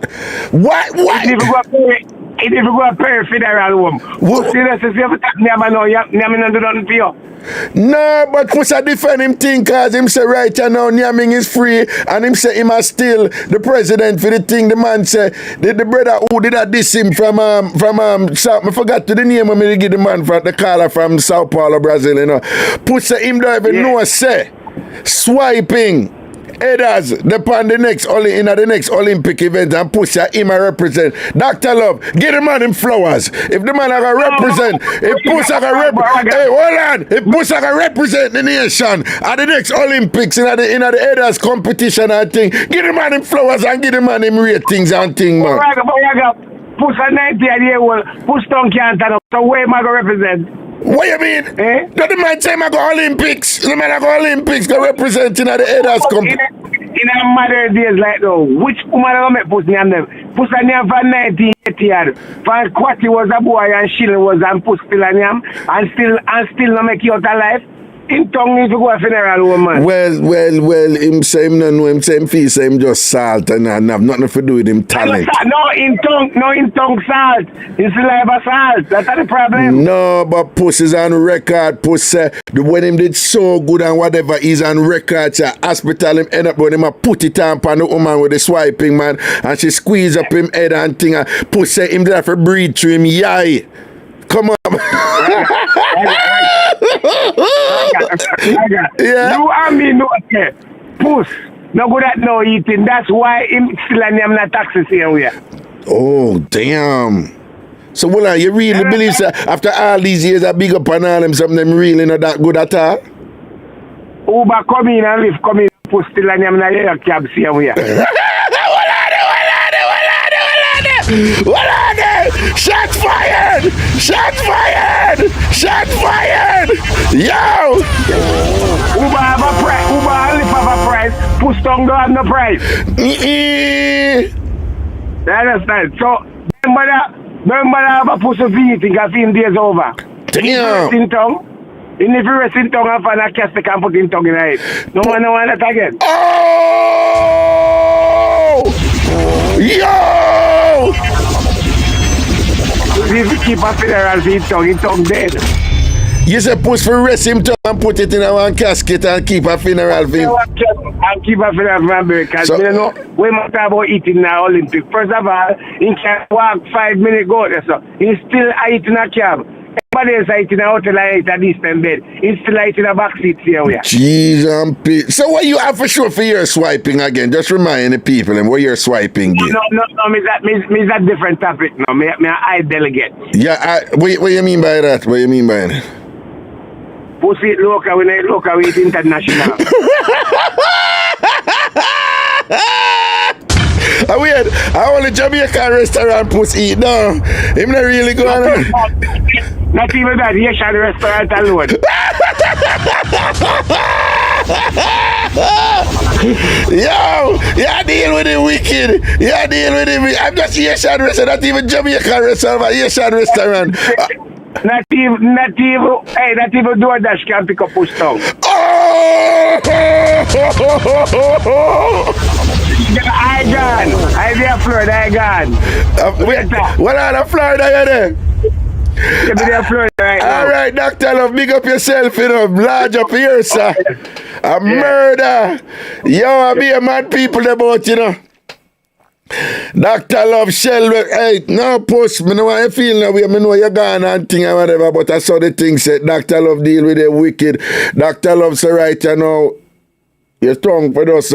A: What?
H: If you go a per funeral home, Pussy does say, never know, never do nothing for you.
A: No, but Puss a defend him thing cause him say right now Nyaming is free and him say him a still the president for the thing. The man say the brother who did that diss him from South, I forgot to the name of me to give the man from the caller from Sao Paulo, Brazil, you know. Puss say him don't even know say swiping headers upon the next Olympic event and Pussy him a represent. Dr. Love, give the man him flowers. If the man a go represent, if Pussy a go represent, hey, hold on. If Pussy a go represent the nation at the next Olympics in the headers competition and thing, give the man him flowers and give the man him ratings and thing, man.
H: Pussy 90 years old, Pussy don't can't stand up. So where am I go represent?
A: What you mean? Don't the man say I go Olympics? The man I go Olympics go representing at the headers competition.
H: In a matter of days like though, which woman will make Pussy name them? Pussy name for 1980 years. For Kwati was a boy and Shilling was and Pussy still a name and still not make you out alive. In tongue need to go a funeral woman.
A: Well, him say him no know him say him feel say him just salt and have nothing to do with him talent.
H: No in tongue salt. It's saliva salt. That's the problem.
A: No, but Pussy's on record. Pussy, when him did so good and whatever, he's on record. So hospital him end up when him a put it on the woman with the swiping man and she squeeze up him head and thing and Pussy him did have to breathe through him yai. Come on. Yeah.
H: You and me know okay. Puss, no good at no eating. That's why him still and him not taxes here.
A: Oh damn. So well, you really believe so after all these years I big up on all them something them really not that good at all?
H: Uber come in and live come in Puss still and him not here cab here.
A: What are they? Shots fired! Shots fired! Shots fired! Yo!
H: Uber have a price. Uber only have a price. Push tongue don't have no price. You understand? So, remember have a push of eating a few days over.
A: Damn!
H: In tongue. If you rest in tongue and find a cast, they can put in tongue in the head. No one know that again.
A: Oh! Yo!
H: If you keep a funeral in tongue dead.
A: You say push for rest him tongue and put it in a one casket and keep a funeral for him.
H: And keep a funeral for him because you know, we must talk about eating in the Olympic. First of all, he can walk 5 minutes go there, so he's still eating a cab. Everybody is eating a hotel and eat a distant bed. He's still eating a back seat here.
A: Jeez, so what you have for sure for your swiping again? Just remind the people and what you're swiping.
H: No, me that different topic. No, me I delegate.
A: Yeah, what you mean by that? What you mean by that?
H: Pussy local, we not local, we international.
A: Wait, I only Jamaican restaurant puss eat now. Him not really going on.
H: Not even that, Asian restaurant alone.
A: Yo, you deal with it wicked. You deal with it. I'm just Asian restaurant, not even Jamaican restaurant, but Asian restaurant.
H: Not even DoorDash can pick up push tongue.
A: Oh!
H: I gone. I there Florida, I gone.
A: What are the Florida you there?
H: You be there Florida right now.
A: All right, Dr. Love, big up yourself, you know. Large up here, sir. A murder. Yo, I be a mad people about, you know. Dr. Love Shell, hey, no push. Me know how you feel now. Me know you're gone and thing or whatever, but I saw the thing said Dr. Love deal with the wicked. Dr. Love say right, you know, you're strong for those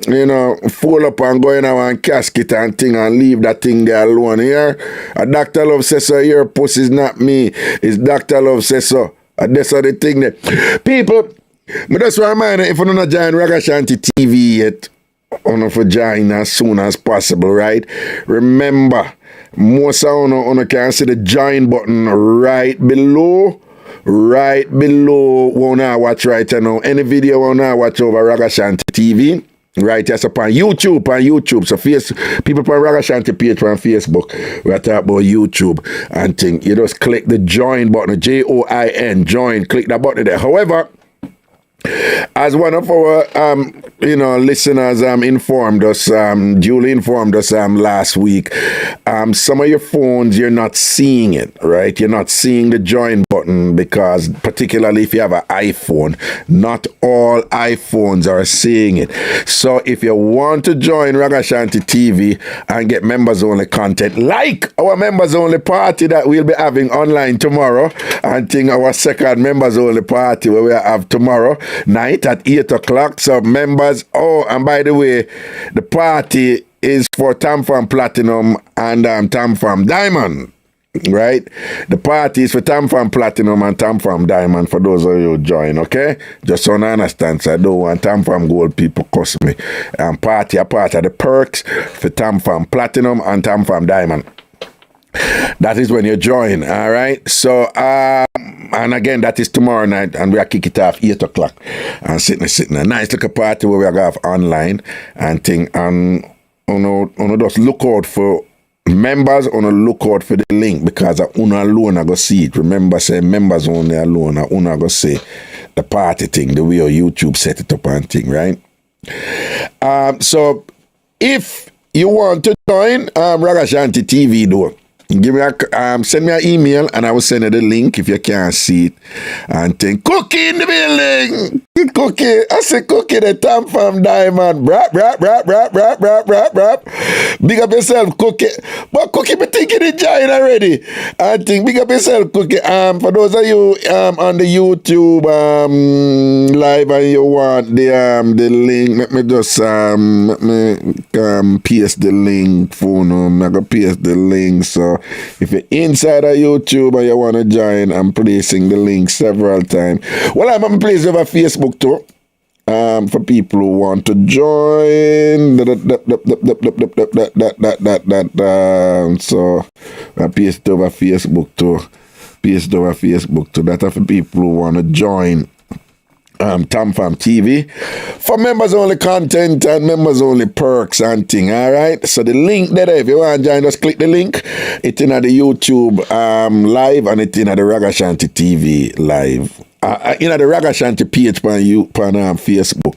A: you know, fold up and go in and casket and thing and leave that thing there alone here. And Dr. Love says so, your pussy is not me. It's Dr. Love says so. And that's how the thing there. People, but just remind you, if you don't join Ragashanti TV yet, on for join as soon as possible, right? Remember, most of you can see the join button right below. Right below wanna watch right now. Any video wanna watch over Ragashanti TV. Right, yes, upon YouTube. So people on Ragashanti page on Facebook. We are talking about YouTube and thing. You just click the join button, JOIN, join, click that button there. However, as one of our listeners informed us, Julie informed us last week, some of your phones you're not seeing it, right? You're not seeing the join button because particularly if you have an iPhone, not all iPhones are seeing it. So if you want to join Ragashanti TV and get members only content, like our members only party that we'll be having online tomorrow, and think our second members only party where we have tomorrow night at 8 o'clock. So members, and by the way, the party is for TamFam Platinum and TamFam Diamond, right? The party is for TamFam Platinum and TamFam Diamond for those of you who join, okay? Just so I understand, so I don't want TamFam Gold people cuss me. Party a part of the perks for TamFam Platinum and TamFam Diamond. That is when you join, all right? So, and again, that is tomorrow night, and we are kick it off 8 o'clock. And sitting a nice little party where we are going to have online and thing. And just look out for members, look out for the link because alone I go see it. Remember, say members only alone, I go see the party thing, the way YouTube set it up and thing, right? So, if you want to join Ragashanti TV, though, give me send me an email and I will send you the link if you can't see it. And think Cookie in the building. Cookie, I say Cookie the TamFam Diamond. Brap. Big up yourself, Cookie. But Cookie be thinking it giant already. I think big up yourself, Cookie. For those of you on the YouTube live and you want the link, let me just paste the link phone. I'm gonna paste the link. So if you're inside of YouTube and you want to join, I'm placing the link several times. Well, I'm placing over Facebook too. For people who want to join. So I paste over Facebook too. That are for people who want to join TamFam TV for members only content and members only perks and thing. All right, so the link there, if you want to join, just click the link. It's in the YouTube live and it's in the Ragashanti TV live. In the Ragashanti page on Facebook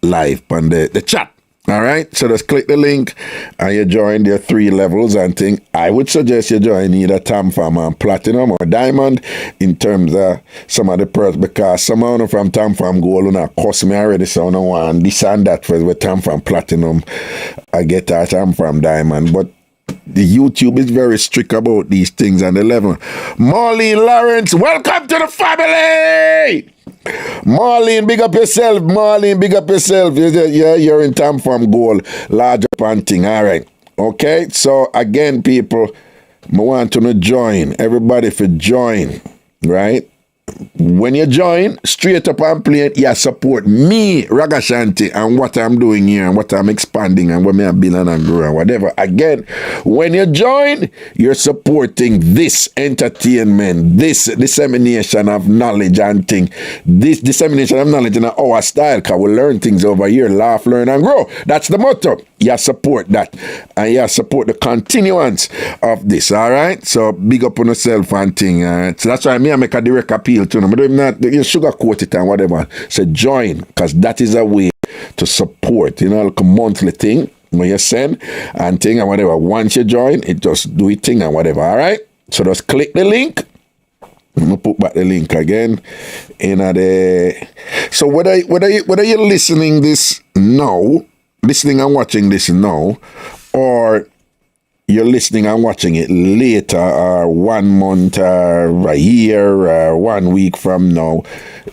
A: live on the chat. All right, so just click the link and you join their 3 levels and thing. I would suggest you join either TamFam and Platinum or Diamond in terms of some of the perks because some of them from TamFam Gold cost me already, so I don't want this and that for with TamFam Platinum. I get that TamFam Diamond, but the YouTube is very strict about these things and the level. Marlene Lawrence, welcome to the family! Marlene, big up yourself. Yeah, you're in TamFam Gold, large up and thing. All right. Okay, so again, people, I want to join. Everybody for join, right? when you join, straight up and play, you support me, Ragashanti, and what I'm doing here, and what I'm expanding, and what I'm building and growing, and whatever. Again, when you join, you're supporting this entertainment, this dissemination of knowledge and thing, this dissemination of knowledge in our style, because we learn things over here, laugh, learn, and grow. That's the motto. You support that, and you support the continuance of this, all right? So, big up on yourself and thing. So, that's why I make a direct appeal to them. But if not, you sugarcoat it and whatever. So, join, because that is a way to support, like a monthly thing when you send and thing and whatever. Once you join, it just do it thing and whatever, all right? So, just click the link. I'm gonna put back the link again. So, whether you're listening this now, listening and watching this now, or you're listening and watching it later, or 1 month, or a year, or 1 week from now,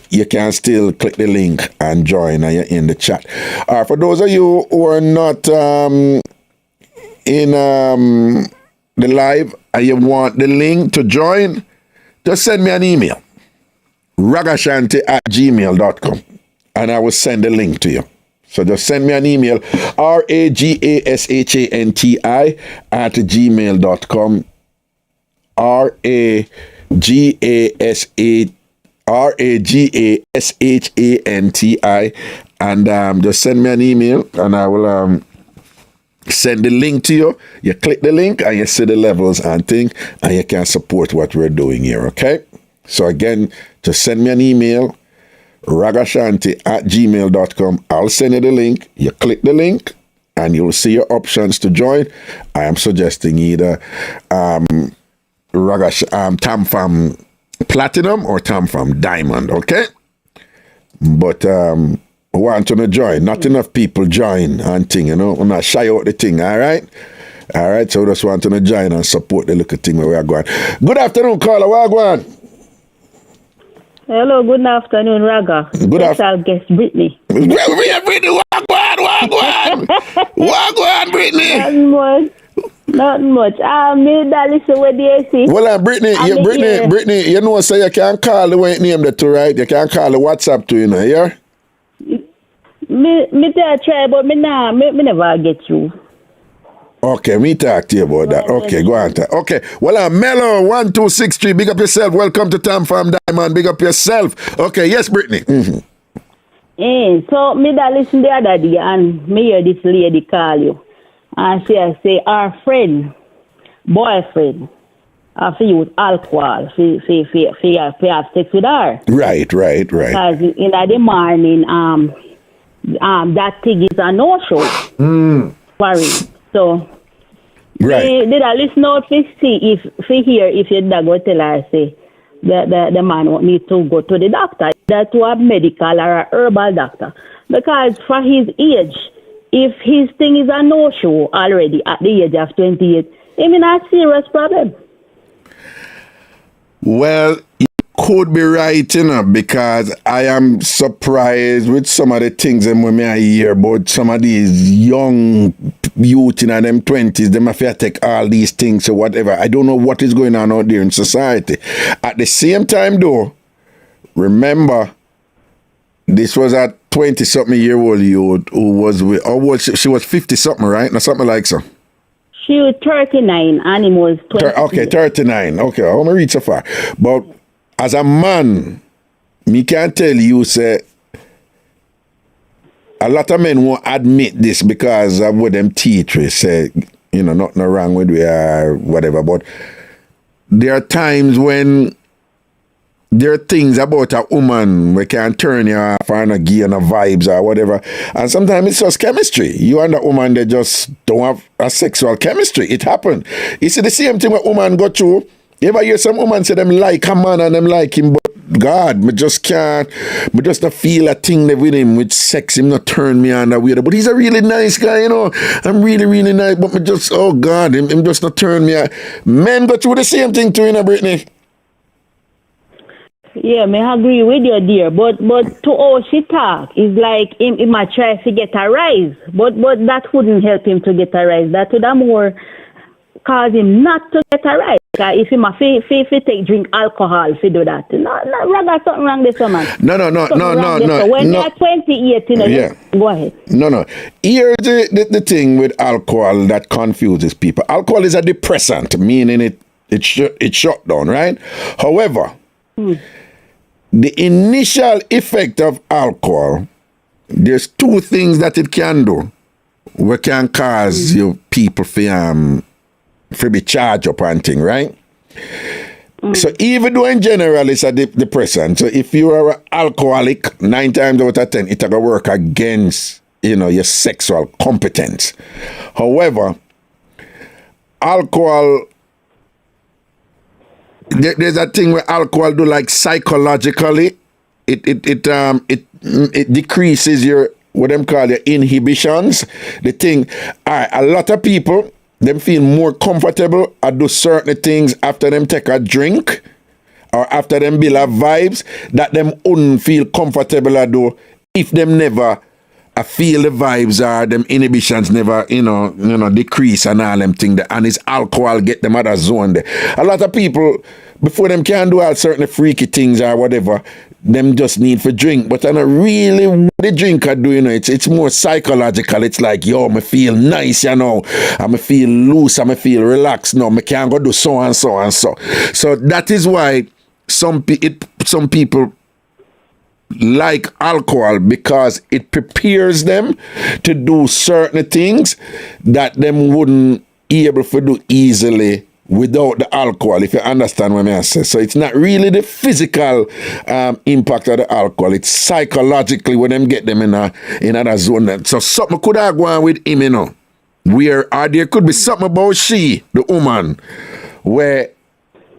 A: you can still click the link and join, and you're in the chat. For those of you who are not in the live and you want the link to join, just send me an email, ragashanti@gmail.com, and I will send the link to you. So just send me an email, ragashanti@gmail.com, ragashanti, and just send me an email, and I will send the link to you. You click the link, and you see the levels and thing, and you can support what we're doing here, okay? So again, just send me an email, ragashanti@gmail.com. I'll send you the link. You click the link and you'll see your options to join. I am suggesting either TamFam Platinum or TamFam Diamond, okay? But want to join. Not enough people join and thing, I'm not shy out the thing, all right? All right, so just want to join and support the little thing where we are going. Good afternoon, caller. Where are you going?
I: Hello, good afternoon, Raga. Good afternoon. Guest Brittany.
A: Brittany, wagwan, Brittany.
I: Nothing much. Me that listen what they say.
A: Well, Brittany, you know, so you can call the way it named it, right? You can call the WhatsApp to yeah?
I: Me try, but me never get you.
A: Okay, me talk to you about that. Okay, go on. Okay, well, Mello 1263, big up yourself. Welcome to TamFam Diamond. Big up yourself. Okay, yes, Brittany. Mm-hmm.
I: So me that listen the other day, and me hear this lady call you, and she say our friend, boyfriend, for use alcohol, for have sex with her. Right. Because in the morning, that thing is a no-show. Worry. So, did I listen out to see if your dog will tell her, say, the man won't need to go to the doctor, that to a medical or a herbal doctor. Because for his age, if his thing is a no-show already at the age of 28, I mean, a serious problem.
A: Well, you could be right, because I am surprised with some of the things that I hear about some of these young youth in them 20s. They must take all these things or whatever. I don't know what is going on out there in society. At the same time, though, remember, this was a 20-something-year-old youth who was with, she was 50-something, right? Or something like so.
I: She was 39 and he was 20.
A: Okay, 39. Okay, I want to reach so far. But as a man, me can tell you, say, a lot of men won't admit this because of what them teachers say, nothing wrong with we or whatever. But there are times when there are things about a woman we can turn you off or not give you no vibes or whatever. And sometimes it's just chemistry. You and that woman, they just don't have a sexual chemistry. It happened. You see the same thing when woman go through. You ever hear some woman say them like a man and them like him, but God, me just can't, me just not feel a thing with him, with sex, him not turn me on that way. But he's a really nice guy, I'm really, really nice, but me just, oh God, him just not turn me on. Men go through the same thing too, Brittany.
I: Yeah, me agree with you, dear. But to all she talk is like he might try to get a rise, but that wouldn't help him to get a rise. That would have more cause him not to get a right. If him a take drink alcohol, fi do that. No, Raga, something wrong this man.
A: No.
I: When you're 28,
A: yeah.
I: Go ahead.
A: No. Here's the thing with alcohol that confuses people. Alcohol is a depressant, meaning it shut down, right? However, the initial effect of alcohol, there's two things that it can do. We can cause you people for be charged up and thing, right? So even though in general it's a depressant, so if you are an alcoholic, 9 times out of 10, it's going to work against, your sexual competence. However, alcohol, there's a thing where alcohol do like psychologically, it decreases your, what them call your inhibitions. The thing, a lot of people, them feel more comfortable at do certain things after them take a drink or after them build up vibes that them wouldn't feel comfortable at do if them never feel the vibes or them inhibitions never, decrease and all them things. And it's alcohol get them out of zone there. A lot of people, before them can do all certain freaky things or whatever, them just need for drink. But I don't really what the drink I do, it's more psychological. It's like, yo, me feel nice, I me feel loose, I me feel relaxed. No, me can't go do so and so and so. So that is why some people like alcohol, because it prepares them to do certain things that them wouldn't be able to do easily without the alcohol, if you understand what I say. So it's not really the physical impact of the alcohol. It's psychologically when them get them in a zone. So something could have gone with him, where there could be something about she, the woman, where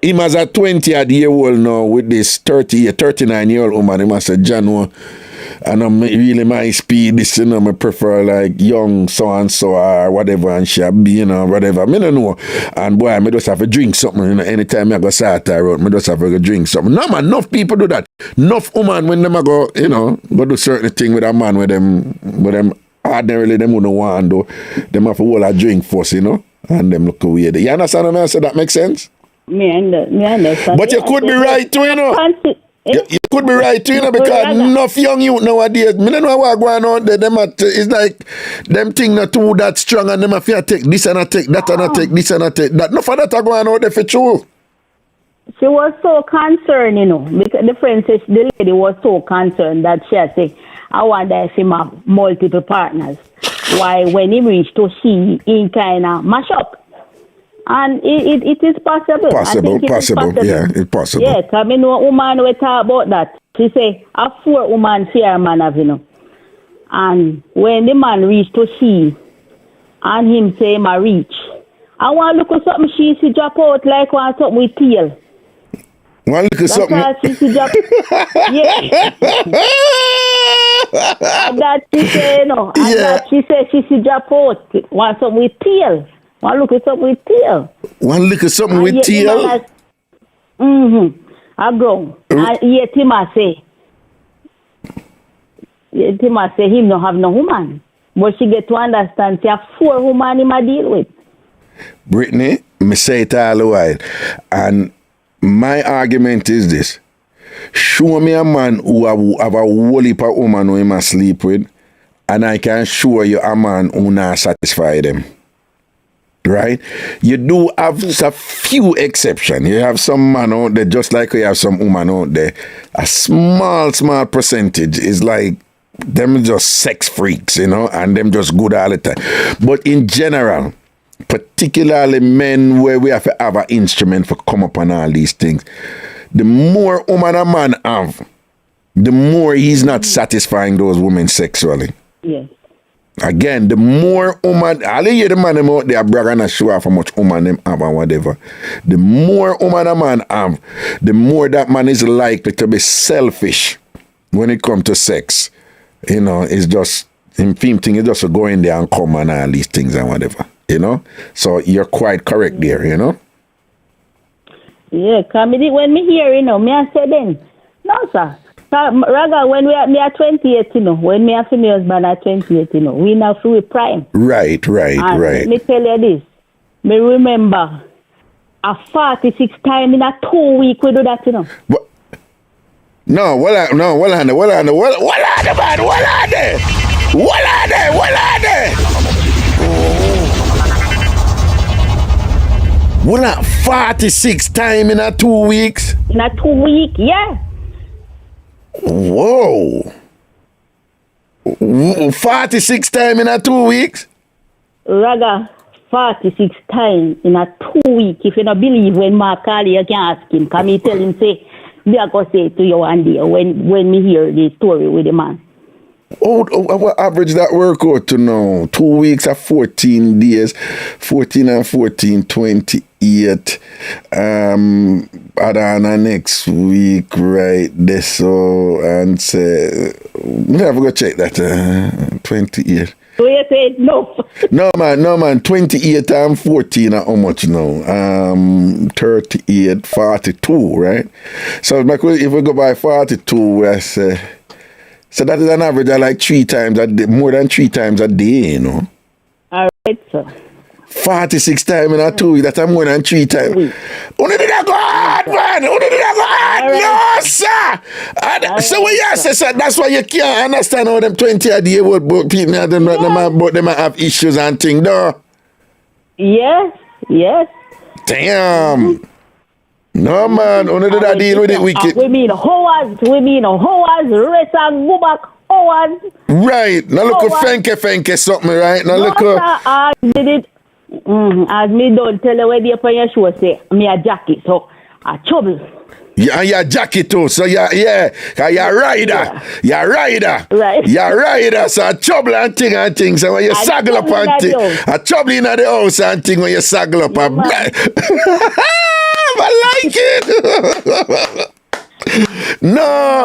A: him as a 20-year-old now with this 39-year-old woman, he must say, John, and I'm really my speed, this, I prefer like young so-and-so or whatever, and she be, whatever. I don't know. And boy, I just have to drink something, anytime I go start her out, I just have to drink something. No, man, enough people do that. Enough woman, when them go, go do certain thing with a man with them ordinarily, them wouldn't want to do. Them have to hold a drink first, and them look weird. You understand what I say? That makes sense?
I: Me understand.
A: But you could be right too, You could be right too, because enough young youth nowadays, I don't know what going on there. It's like them thing not too that strong, and them have to take this and I take that and I take this and I take that. Enough of that are going on there for true.
I: She was so concerned, because the lady was so concerned that she had said, I wonder if him have multiple partners. Why when he reached to she, he kind of mash up. And it is possible.
A: Possible. Yeah, it's possible.
I: Yes, I mean, no woman will talk about that. She say, a 4 woman fear man have, And when the man reach to she, and him say, I reach, I want to look at something she see drop out like one something with tail.
A: Want to look at something?
I: That's she see drop. Yeah. And that she say, And that she say she see drop out. Want something with tail. Want to look at something with tail.
A: Want to look at something with tail?
I: I go. And yet him I say. Him no have no woman. But she get to understand, she have 4 women him I deal with.
A: Brittany, me say it all the while. And my argument is this. Show me a man who have a whole heap of woman who he must sleep with, and I can show you a man who not satisfy them. Right? You do have a few exceptions. You have some man out there, just like you have some woman out there. A small percentage is like them just sex freaks, and them just good all the time. But in general, particularly men where we have to have an instrument for come up on all these things, the more woman a man have, the more he's not satisfying those women sexually.
I: Yes.
A: Again, the more woman, all you hear the man them out there bragging and show off how much woman them have and whatever. The more woman a man have, the more that man is likely to be selfish when it comes to sex. It's just, him thing is just to go in there and come and all these things and whatever. So you're quite correct there,
I: Yeah, when me hear, me I say then, no sir. Raga, when me are 28, when me are female husband at 28, we now free prime.
A: Right.
I: And let me tell you this. Me remember a 46 time in a 2 week we do that, you know.
A: What? No, what on there? What on 46 time in a 2 weeks?
I: In a 2 week, yeah.
A: Whoa. 46 time in a 2 weeks?
I: Raga, 46 times in a 2 week. If you don't believe when Mark call you can ask him. Can me tell him, say, me I go say to you one day when me hear the story with the man.
A: What average that work out to now? 2 weeks of 14 days, 14 and 14, 28. Adana next week, right? This so and say, we have to go check that. 28.
I: So you say no?
A: No man. 28 and 14 are how much now? 38, 42, right? So if we go by 42, I say. So that is an average of like 3 times a day, more than 3 times a day, you know.
I: All right, sir.
A: 46 times in a 2 weeks, that's more than 3 times. Who did that go hard, man? Who did that go hard? No, sir. So what you say, sir, that's why you can't understand how them 20 a day old people them have issues and things, though.
I: Yes.
A: Damn. No, man, only did I deal with it wicked.
I: We mean hours, rest and go back hours.
A: Right. Now look at fenke something, right? Now look
I: at... did it. As me don't tell you where the upon your show say, me a jacket, so a trouble.
A: Yeah, and your jacket too, so you're rider. You're rider.
I: Right.
A: You're rider, so a trouble and things, so when you saggle up and things. A trouble in the house and thing when you saggle up and... I like it. No,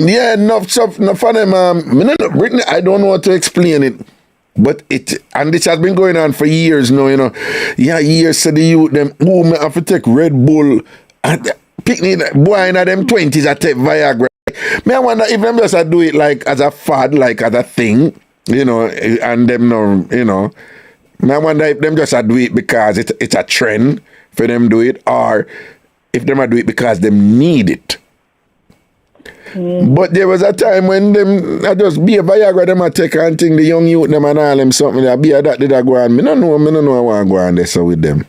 A: yeah, no funny, man. Brittany, I don't know how to explain it, but and this has been going on for years now, you know. Yeah, years so the youth them, me have to take Red Bull and picnic boy in them 20s I take Viagra. Me I wonder if them just do it like as a fad, like as a thing, you know, and them no, you know. Me I wonder if them just do it because it's a trend for them do it, or if them do it because them need it. But there was a time when them I just be a Viagra them I take and think the young youth them and all them something that be a that did I go on. Me no know I want to go on there so with them.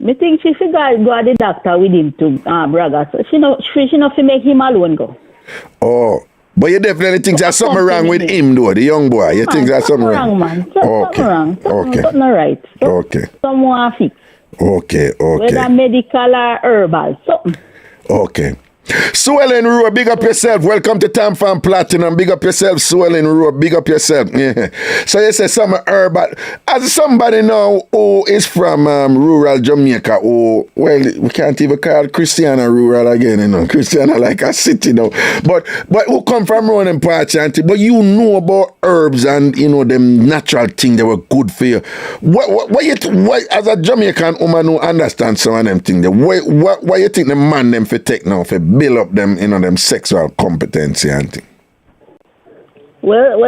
I: Me think she should go to the doctor with him to Braga. So she not to make him alone go.
A: Oh. But you definitely think there's something wrong with him, though, the young boy. You think there's something wrong?
I: Man. Something wrong. Something right.
A: Okay.
I: Someone fix.
A: Okay.
I: Whether medical or herbal, something.
A: Okay. Swelling Road, big up yourself. Welcome to TamFam Platinum. Big up yourself, Swelling Road. Big up yourself. Yeah. So you say some herbal. As somebody now who is from rural Jamaica, well, we can't even call Christiana rural again, you know. Christiana like a city now. But who come from running parts, Auntie, but you know about herbs and, you know, them natural things that were good for you. What as a Jamaican woman who understands some of them things, what you think the man them for take now for build up them, you know, them sexual competency and thing?
I: Well,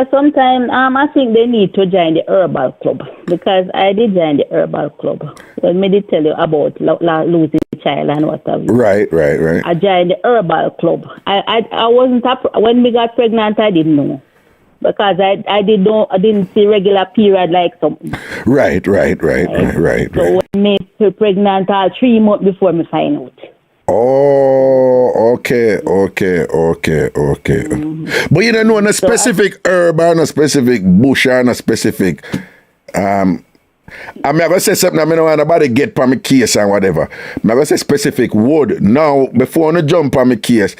I: sometimes I think they need to join the herbal club, because I did join the herbal club. Well, me did tell you about losing a child and what have you. Right.
A: I
I: joined the herbal club. I wasn't when we got pregnant. I didn't know, because I didn't see regular period like something. Right. So when me pregnant, 3 months before me find out.
A: Oh, okay. But you don't know a specific herb or a specific bush or a specific I'm gonna say something I don't want nobody get for my case and whatever. I'm gonna say specific wood. Now, before I jump on my case,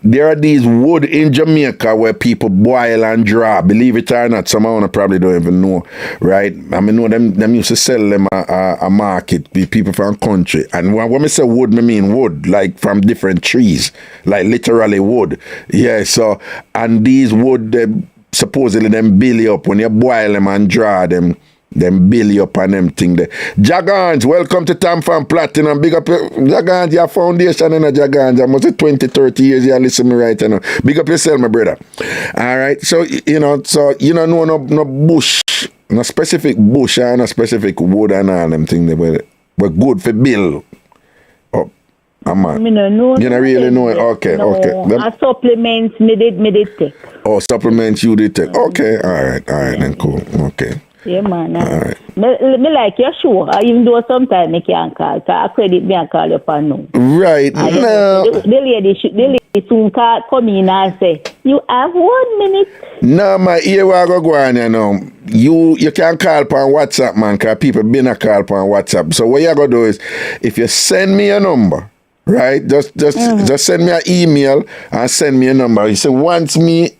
A: there are these wood in Jamaica where people boil and draw. Believe it or not, some of them probably don't even know, right? I mean, know them used to sell them a market, people from country. And when I say wood, I mean wood, like from different trees, like literally wood. Yeah, so, and these wood, supposedly them billy up when you boil them and draw them billy up and them thing there. Jagans, welcome to TamFam Platinum. Big up Jagans, your foundation in a Jagans. I must say 20-30 years you listen me right now. Big up yourself, my brother. All right. So you know no bush no specific bush and no specific wood and all them things they were good for build up.
I: Me no know.
A: You don't really know it? Okay,
I: no.
A: okay.
I: A supplements me did take.
A: Oh, supplements you did take. Okay, all right, then cool. Okay.
I: Yeah, man.
A: All right.
I: Me like your show. Even though sometimes me can't call. Cause I credit me and call you for no.
A: Right. No.
I: The lady soon come in and say, you have 1 minute.
A: No, my ear will go on, you know. You can call upon WhatsApp, man, because people been a call upon WhatsApp. So what you going to do is, if you send me a number, right, just send me an email and send me a number. You say, once me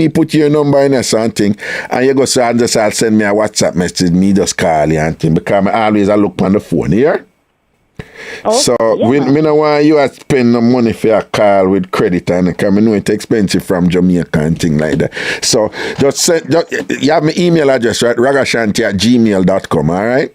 A: put your number in or something, and you go, so I'll send me a WhatsApp message, me just call you and thing, because I always look on the phone here.
I: Oh,
A: so
I: yeah.
A: me no want you to spend no money for a call with credit and because I know it's expensive from Jamaica and thing like that. So just you have my email address, right? Ragashanti@gmail.com, all right?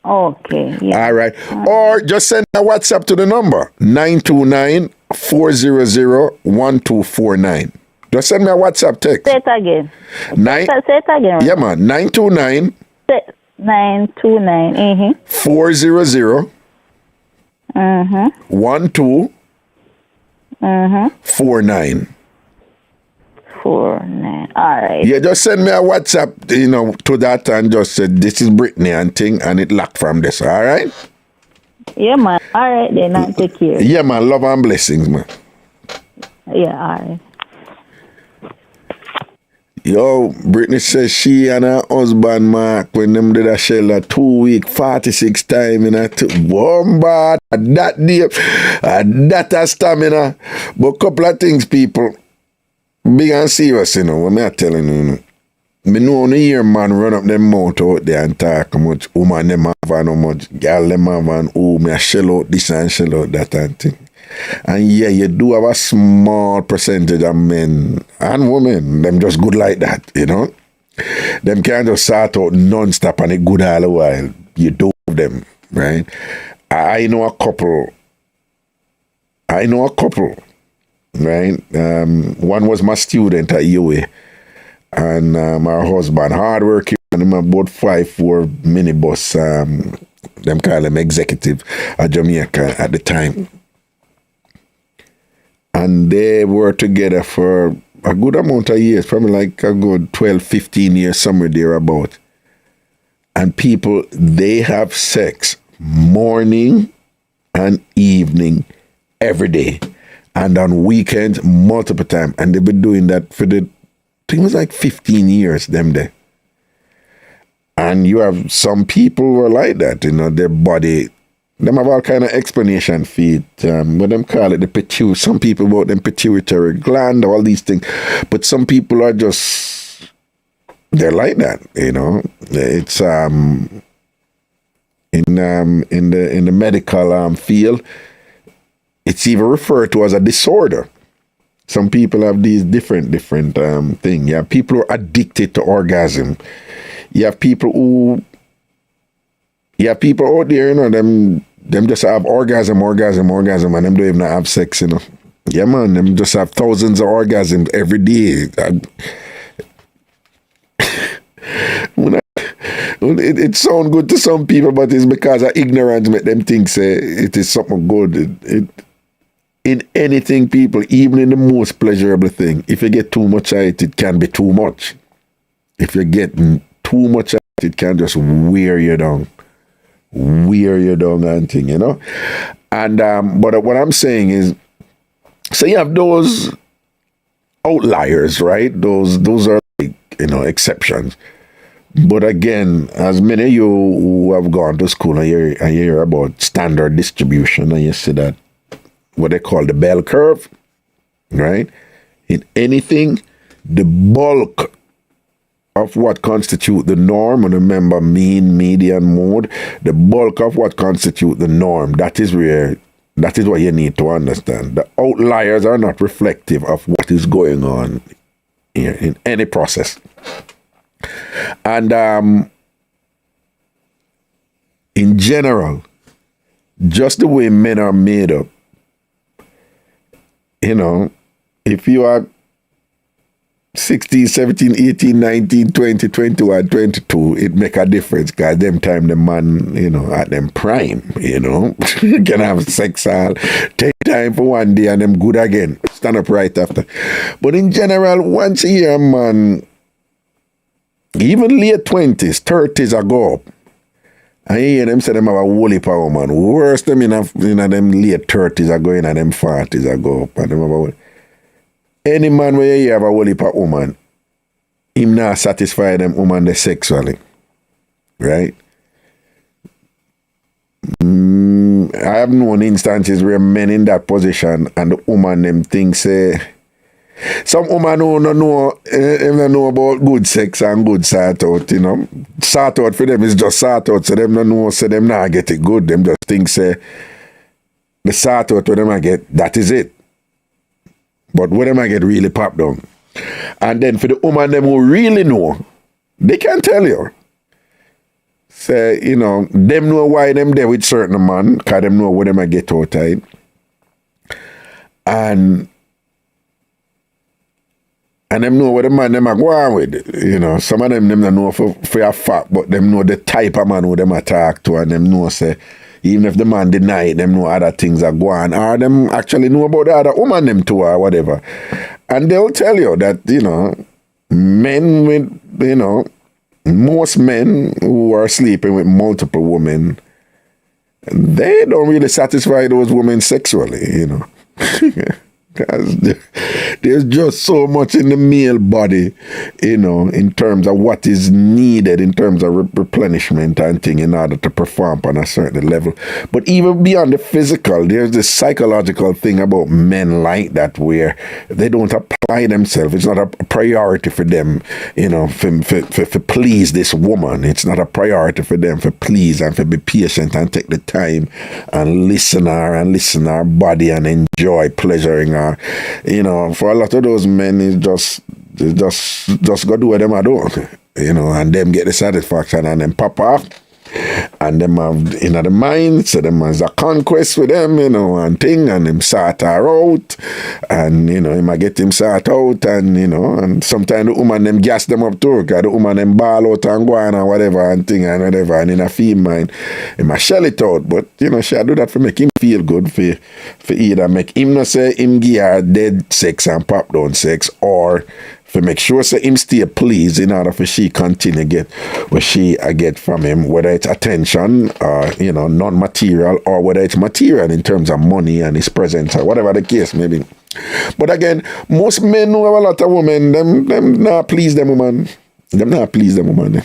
I: Okay. Yeah.
A: All right. Or just send a WhatsApp to the number 929-400-1249. Just send me a WhatsApp text.
I: Say it again. Say it again.
A: Yeah, man. 929
I: 929
A: 400 1249.
I: 49. All right.
A: Yeah, just send me a WhatsApp, to that and just say this is Brittany and thing and it locked from this, all right?
I: Yeah, man. All right, then I'll take care.
A: Yeah, man. Love and blessings, man.
I: Yeah, all right.
A: Yo, Brittany says she and her husband Mark when them did a shelter 2 week 46 time in a bombard that deep that a stamina. But couple of things, people, big and serious, what me I telling you, Me know on hear man run up them mouth out there and talk how much woman them have and how much girl them have and me a shell out this and shell out that and thing. And yeah, you do have a small percentage of men and women, them just good like that, Them can't just start out non-stop and it good all the while. You do them, right? I know a couple, right? One was my student at UA and my husband, hardworking, and him about 5'4" minibus, them call him executive at Jamaica at the time. And they were together for a good amount of years, probably like a good 12, 15 years, somewhere thereabout. And people, they have sex morning and evening every day. And on weekends, multiple times. And they've been doing that for I think it was like 15 years, them there. And you have some people who are like that, their body. Them have all kind of explanation for it. What them call it, the pituitary. Some people about them pituitary gland, all these things. But some people are just, they're like that, It's in the medical field, it's even referred to as a disorder. Some people have these different things. You have people who are addicted to orgasm. You have people out there, them just have orgasm, and them don't even have sex, Yeah, man, them just have thousands of orgasms every day. It sounds good to some people, but it's because of ignorance make them think it is something good. In anything, people, even in the most pleasurable thing, if you get too much of it, it can be too much. If you get too much of it, it can just wear you down and thing, And but what I'm saying is, so you have those outliers, right? Those are like, exceptions. But again, as many of you who have gone to school and hear about standard distribution, and you see that what they call the bell curve, right? In anything, the bulk of what constitute the norm, and remember mean, median, mode, the bulk of what constitute the norm, that is what you need to understand. The outliers are not reflective of what is going on here in any process. And in general, just the way men are made up, if you are 16, 17, 18, 19, 20, 21, 22, it make a difference because them time the man, at them prime, can have sex all, take time for one day and them good again, stand up right after. But in general, once a year, man, even late 20s, 30s I go up. And you hear them say them have a whole heap of woman. Worse them in them late 30s I go in and them 40s I go up. And them have any man where you have a whole heap of woman, him not satisfy them woman sexually. Right? I have known instances where men in that position and the woman them think say some woman who don't know about good sex and good sort out, Sort out for them is just sort out, so them don't know, so them not get it good. Them just think say the sort out what them I get, that is it. But what them I get really popped down. And then for the woman them who really know, they can tell you. Say, them know why them there with certain man, because them know what them I get out of it. And them know what the man them are going with. Some of them don't know for a fact, but them know the type of man who them attack to, and them know say, even if the man deny it, them know other things are going, or them actually know about the other woman them too, or whatever. And they'll tell you that, men with, most men who are sleeping with multiple women, they don't really satisfy those women sexually, Because there's just so much in the male body, in terms of what is needed, in terms of replenishment and thing in order to perform on a certain level. But even beyond the physical, there's this psychological thing about men like that where they don't apply themselves. It's not a priority for them, for please this woman. It's not a priority for them for please and for be patient and take the time and listen her body and enjoy pleasuring her. For a lot of those men, it's just go do what them I do, and them get the satisfaction and then pop off. And them have the mind, so them has a conquest with them, and thing, and them sort her out, and he might get him sort out, and sometimes the woman them gas them up too, because the woman them ball out and go on and whatever and thing and whatever, and in a female mind, he might shell it out, but she do that for make him feel good, for either make him not say him give her dead sex and pop down sex, or for make sure say him stay pleased in order for she continue get what she get from him, whether it's attention or non-material, or whether it's material in terms of money and his presence or whatever the case may be. But again, most men who have a lot of women, them not please them woman. Them not please them woman.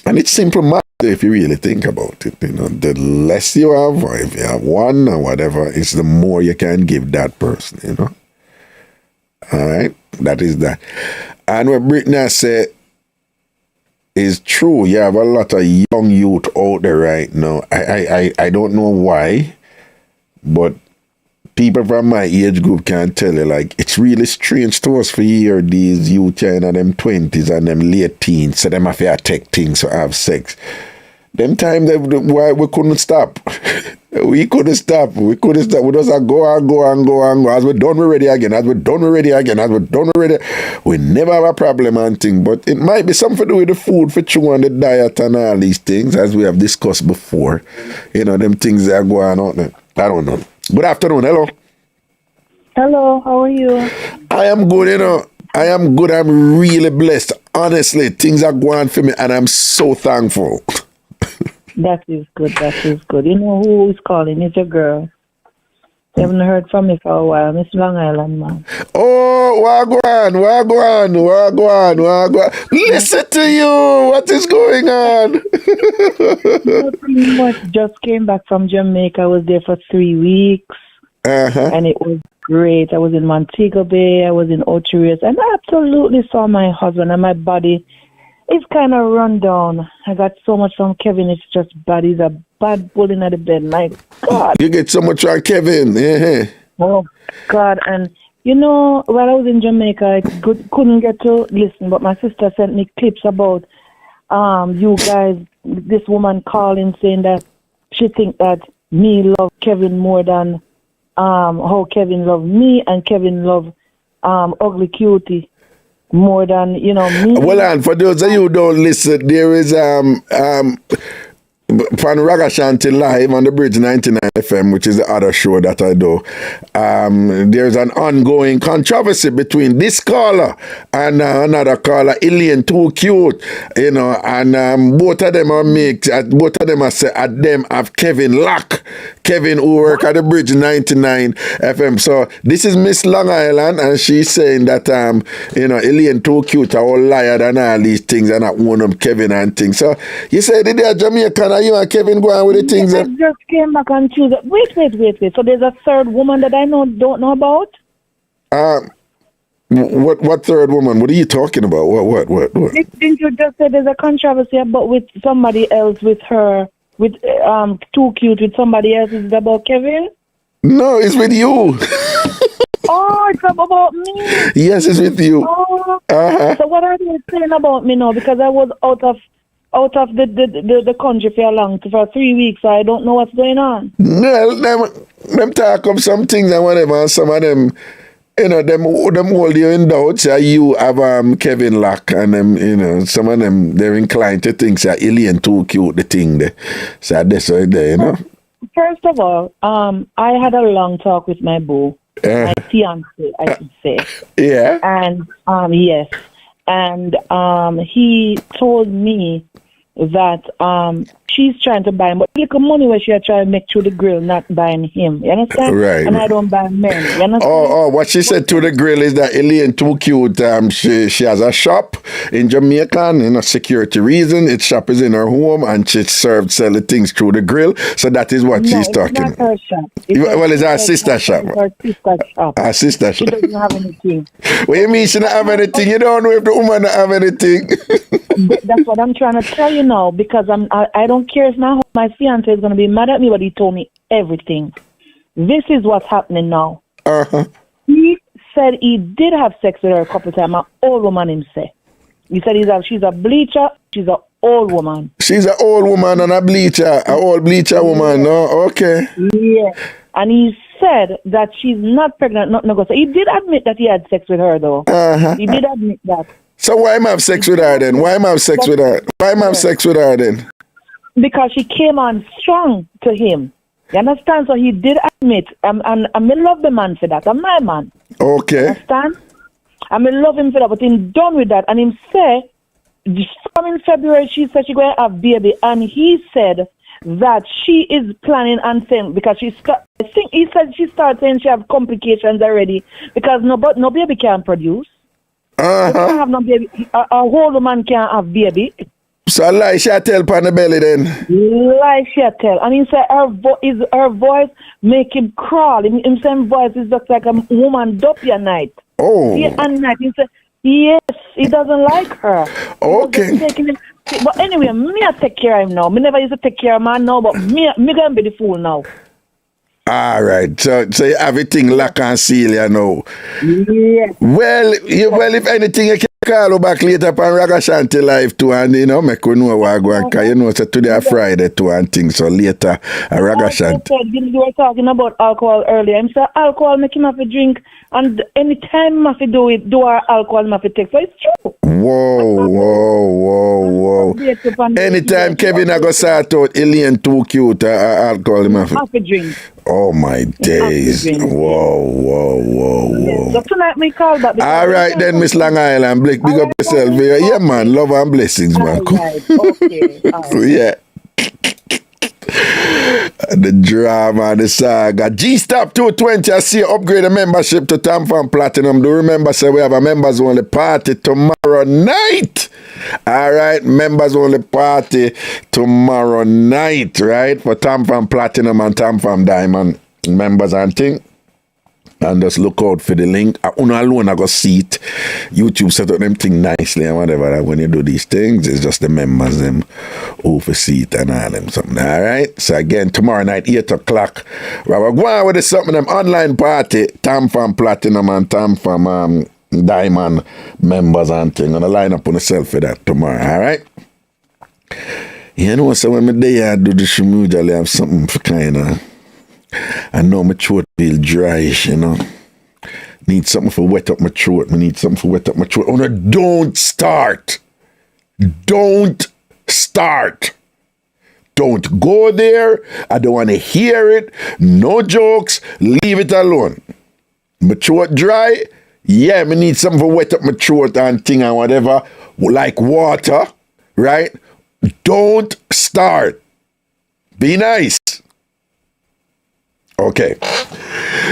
A: And it's simple matter if you really think about it. The less you have, or if you have one or whatever, it's the more you can give that person, All right, that is that. And what Brittany said is true. You have a lot of young youth out there right now. I don't know why, but people from my age group can tell you, like, it's really strange to us for hear these youth in them 20s and them late teens, so them have to take things to have sex. Them time why we couldn't stop. We couldn't stop. We just go and as we done we ready again. We never have a problem and thing. But it might be something to do with the food for chew and the diet and all these things, as we have discussed before. Them things that are going on. I don't know. Good afternoon. Hello.
J: Hello. How are you?
A: I am good, I am good. I'm really blessed. Honestly, things are going for me and I'm so thankful.
J: That is good. You know who is calling? It's a girl. I haven't heard from me for a while. Miss Long Island, man.
A: Oh, wagwan. Listen to you. What is going on?
J: Nothing much. Just came back from Jamaica. I was there for 3 weeks. And it was great. I was in Montego Bay. I was in Ocho and I absolutely saw my husband, and my body is kind of run down. I got so much from Kevin. It's just bad. He's a bad bull in the bed. My God.
A: You get so much from Kevin. Yeah.
J: Oh, God. And, while I was in Jamaica, I couldn't get to listen, but my sister sent me clips about you guys, this woman calling saying that she think that me love Kevin more than how Kevin loved me, and Kevin loved Ugly Cutie. more than, you know, me.
A: Well, and for those of you who don't listen, there is Fan Ragashanti live on the Bridge 99 FM, which is the other show that I do. There's an ongoing controversy between this caller and another caller, Elaine, too cute, you know, and both of them are mixed. Both of them are say at them have Kevin Lock, Kevin who work at the Bridge 99 FM. So this is Miss Long Island, and she's saying that you know, Elaine too cute, are all liar and all these things, and not one of Kevin and things. So you say they are Jamaican. You and Kevin go on with the things.
J: I just came back on Tuesday. Wait. So there's a third woman that I don't know about?
A: What third woman? What are you talking about? What?
J: Didn't you just say there's a controversy about with somebody else, with her, with too cute with somebody else? Is it about Kevin?
A: No, it's with you.
J: Oh, it's about me.
A: Yes, it's with you.
J: Oh. So what are you saying about me now? Because I was out of the country for 3 weeks, so I don't know what's going on.
A: Well, them talk of some things and whatever, and some of them, you know, them hold you in doubt. So you have Kevin Lock, and them, you know, some of them, they're inclined to think that Alien too cute, the thing there. So that's right there, you know.
J: First of all, I had a long talk with my boo, my fiance, I should say.
A: Yeah.
J: And yes, and he told me that she's trying to buy him, but look at money where she trying to make through the grill, not buying him. You understand?
A: Right.
J: And I don't buy men. You understand?
A: Oh, what she said to the grill is that Elaine too cute. She has a shop in Jamaica, and, you know, security reason. Its shop is in her home, and she selling things through the grill. So that is what she's talking
J: about. Not her shop.
A: It's her sister shop.
J: It's her sister shop.
A: Her sister shop.
J: She doesn't have anything.
A: What do you mean she don't have anything? You don't know if the woman don't have anything.
J: That's what I'm trying to tell you now, because I don't care if my fiance is going to be mad at me, but he told me everything. This is what's happening now. He said he did have sex with her a couple of times. An old woman, him say. He said she's a bleacher. She's an old woman.
A: She's an old woman and a bleacher. An old bleacher woman. No, okay.
J: Yeah. And he said that she's not pregnant. So he did admit that he had sex with her, though. He did admit that.
A: So why am I have sex with her then? Why am I have sex with her? Why am I have sex with her then?
J: Because she came on strong to him. You understand? So he did admit, and I love the man for that. I'm my man.
A: Okay.
J: You understand? I love him for that, but he's done with that. And him say, from in February, she said she's going to have baby. And he said that she is planning on saying, because he said she started saying she have complications already, because no baby can produce. You can't have no baby. A whole woman can't have baby.
A: So lie she tell pan the belly then?
J: Lie she tell. And he said her voice make him crawl. Him saying voice is just like a woman dope your night.
A: Oh.
J: Day and night. He said, yes, he doesn't like her.
A: Okay.
J: But anyway, me I take care of him now. Me never used to take care of man now, but me gonna be the fool now.
A: All right, so you have everything lock and seal, you know.
J: Yeah.
A: Well, if anything, you can call her back later on Ragashanti live too, and you know, make you know what go on, because you know, so today is Friday too and things, so later Ragashanti.
J: You were talking about alcohol earlier. I'm saying alcohol make him have to drink, and anytime he have to do our alcohol he have to take. So it's true.
A: Whoa. Anytime Kevin I go start out, Alien too cute, alcohol he have
J: to drink.
A: Oh my days. Whoa.
J: So tonight we call back.
A: All right then, Miss Long Island. Big up yourself. Yeah, man. Love and blessings, man.
J: Right. Okay.
A: Yeah. The drama, the saga. G-Stop 220, I see you upgrade the membership to TamFam Platinum. Do remember, say we have a members only party tomorrow night. All right, members only party tomorrow night, right? For TamFam Platinum and TamFam Diamond members and thing. And just look out for the link. Una alone I go see it. YouTube set up them thing nicely and whatever. When you do these things, it's just the members them who for see it and all them something. All right. So again, tomorrow night 8 o'clock, we're going with something them online party. TamFam Platinum and TamFam Diamond members and thing. Gonna line up on yourself for that tomorrow. All right. You know, so when I'm there, I do the show, usually have something for kind of. I know my throat feel dryish, you know. Need something for wet up my throat. Me need something for wet up my throat. Oh no, don't start. Don't start. Don't go there. I don't want to hear it. No jokes. Leave it alone. My throat dry. Yeah, me need something for wet up my throat and thing and whatever. Like water. Right? Don't start. Be nice. Okay.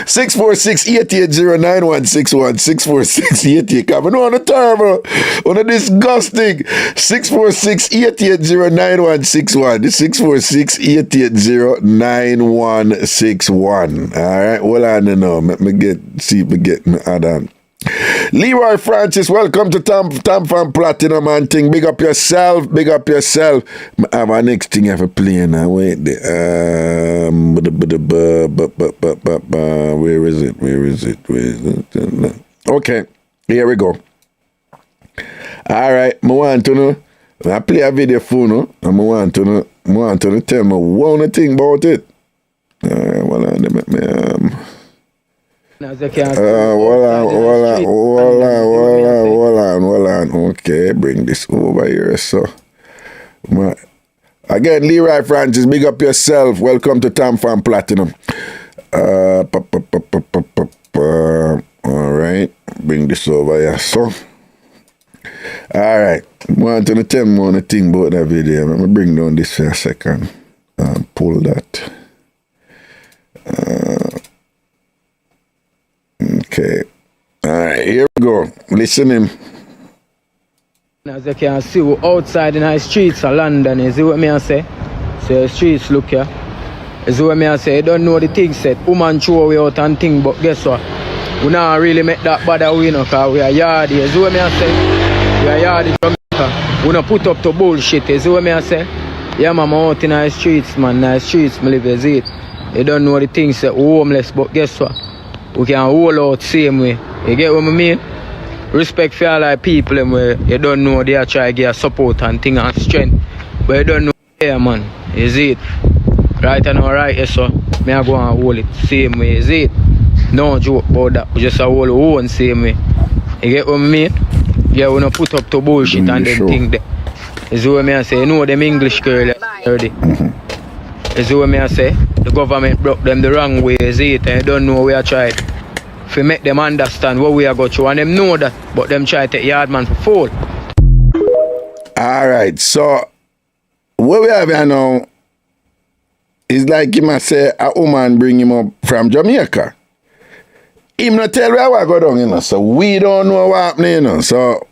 A: 646-880-9161. 646-88. Come on, a terrible. On a disgusting. 646-880-9161. 646-880-9161. All right. Well, I don't know. Let me get me add on. Leroy Francis, welcome to TamFam Platinum and thing. Big up yourself. Big up yourself. I have a next thing I have to play now. Wait there. Where is it? Okay, here we go. All right, I want to know. I play a video for you. I want to know tell me one thing about it. Hold on. Okay, bring this over here. So, again, Leroy Francis, big up yourself. Welcome to TamFam Platinum. All right, bring this over here. So, all right. I want to tell me one thing about that video. I'm gonna bring down this for a second. Pull that. Okay. All right, here we go. Listen him.
K: As you can see, we're outside in the streets of London. You see what me I say? So the streets look here. You see what me I say? You don't know the thing said. Woman throw away out and thing, but guess what? We not really make that bad away, because we are yardy. You see what me I say? We are yardy Jamaica. We not put up to bullshit. You see what me I say? Yeah, man, I'm out in the streets, man. In the streets, me live, you see it. You don't know the thing said. We're homeless, but guess what? We can hold out same way. You get what I mean? Respect for all the people them where you don't know they are trying to get support and thing and strength. But you don't know here, man. You see it? Right and alright, yes, sir. Me I go and hold it same way, you see it? No joke about that. We just hold our own same way. You get what I mean? Yeah, we don't put up to bullshit and them thing there. You see what I say? You know them English girl already. You see what I say? The government broke them the wrong way, you see it? And you don't know we are trying to make them understand what we are going through. And them know that, but them try to take yard man for fool.
A: All right, so what we have here now is like him a say a woman bring him up from Jamaica. Him not tell where I go down, you know, so we don't know what happening, you know, so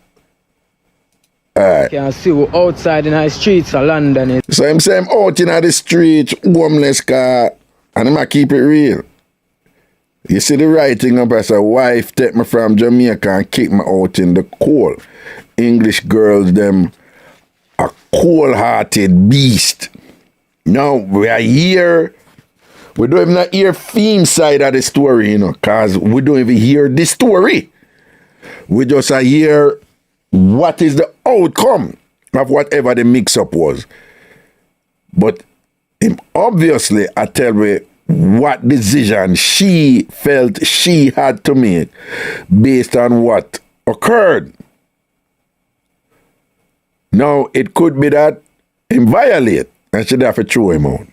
A: alright.
K: You can see we're outside in the streets of London.
A: So him say I'm out in the streets, homeless car, and him a keep it real. You see the writing up as a wife take me from Jamaica and kick me out in the cold. English girls, them a cold-hearted beast. Now we are here. We don't even hear theme side of the story, you know, because we don't even hear the story. We just hear what is the outcome of whatever the mix-up was. But obviously, I tell me what decision she felt she had to make based on what occurred. Now, it could be that him violate and she'd have to throw him out.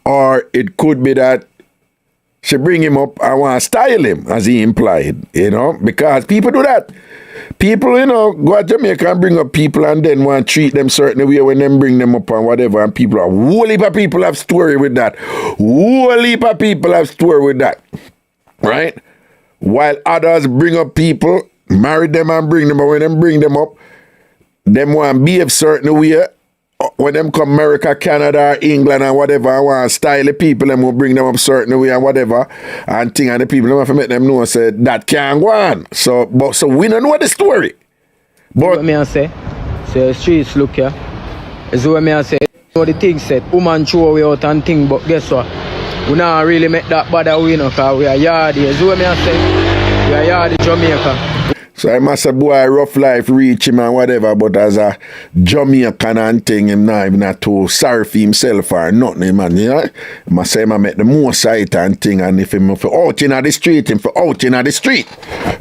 A: Or it could be that she bring him up and want to style him, as he implied, you know, because people do that. People, you know, go to Jamaica and bring up people and then want to treat them certain way when them bring them up and whatever, and people are, whole heap of people have story with that. Whole heap of people have story with that, right? While others bring up people, marry them and bring them up. When them bring them up, them want to behave certain way. When them come America, Canada, England and whatever, I want to style the people, them will bring them up certain way and whatever, and thing, and the people them have to make them know say that can't go on. So we don't know the story. But
K: what me I say? So the streets look here. Is what me I say. You know the thing said, woman throw away out and thing, but guess what? We not really make that bad away, you know, because we are yardy. Is what me I say? We are yardy Jamaica.
A: So I must say, boy, rough life reach him and whatever, but as a Jamaican and thing, him not too sorry for himself or nothing, man, you know? I must say, I make the most sight and thing, and if him for out in the street, him for out in the street.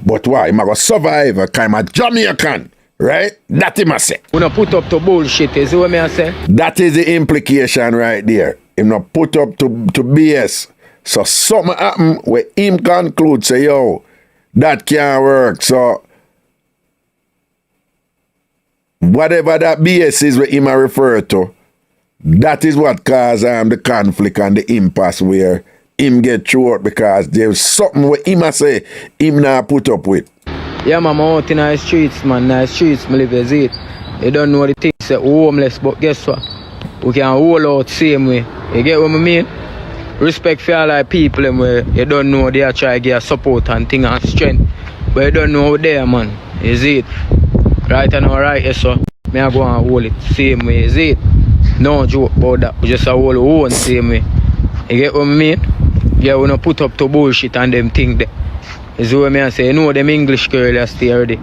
A: But why? Him a go survive, a kind of Jamaican, right? That he must say.
K: We not put up to bullshit, is what I say?
A: That is the implication right there. Him not put up to BS. So something happen where him conclude, say, yo, that can't work, so whatever that BS is what him refer to, that is what cause the conflict and the impasse where him get through out because there's something what him say him not put up with.
K: Yeah, man, I'm out in the streets, man. In the streets, I live as it. You don't know the things that homeless, but guess what? We can hold out same way. You get what I mean? Respect for all like people them where you don't know they are trying to give support and thing and strength. But you don't know out there, man. Is it? Right and all right, yes, sir. Me I go and hold it same way, is it? No joke about that. We just hold our own same way. You get what I mean? Yeah, we don't put up to bullshit and them thing there. Is what I say. You know them English girl are stay already.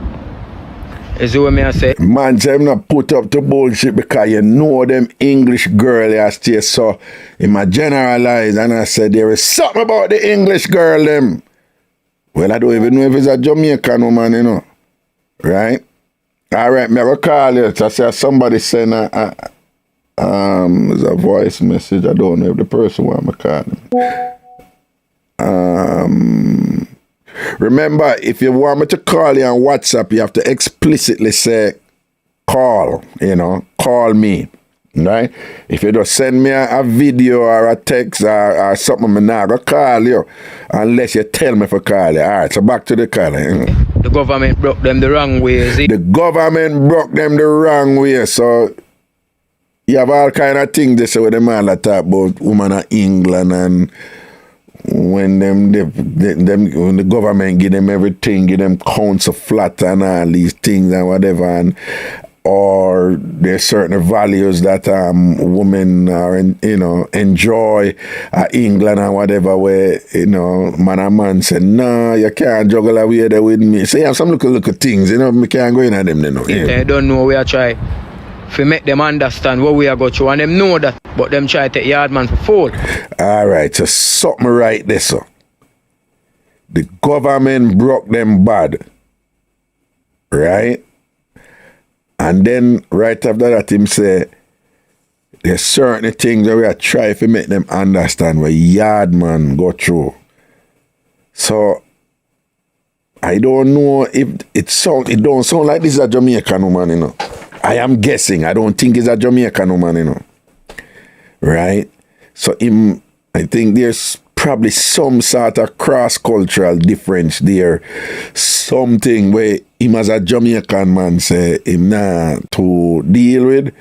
K: Is what I say.
A: Man, say I'm not put up to bullshit because you know them English girl are stay. So, in my generalize and I said there is something about the English girl them. Well, I don't even know if it's a Jamaican woman, you know. Right? All right, me I go call you. I say somebody send a voice message. I don't know if the person want me call him. Remember, if you want me to call you on WhatsApp, you have to explicitly say call. You know, call me. Right? If you just send me a video or a text or something, I'm not going to call you unless you tell me for call you. All right, so back to the calling.
K: The government broke them the wrong way, is it?
A: The government broke them the wrong way, so you have all kind of things they say with them all that talk about women of England and when when the government give them everything, give them council flat and all these things and whatever, and or there's certain values that women are enjoy England and whatever, where man and man say no, you can't juggle away there with me. So you have some little things, me can't go in at them.
K: They don't know we are trying to make them understand what we are going through, and them know that, but them try to take yard man for fool.
A: All right, so something right there, so the government broke them bad, right? And then right after that, him say, there's certain things that we are trying to make them understand what yard man go through. So I don't know if it don't sound like this is a Jamaican woman, I am guessing. I don't think it's a Jamaican woman, Right? So I think there's probably some sort of cross-cultural difference there. Something where him as a Jamaican man say him not to deal with.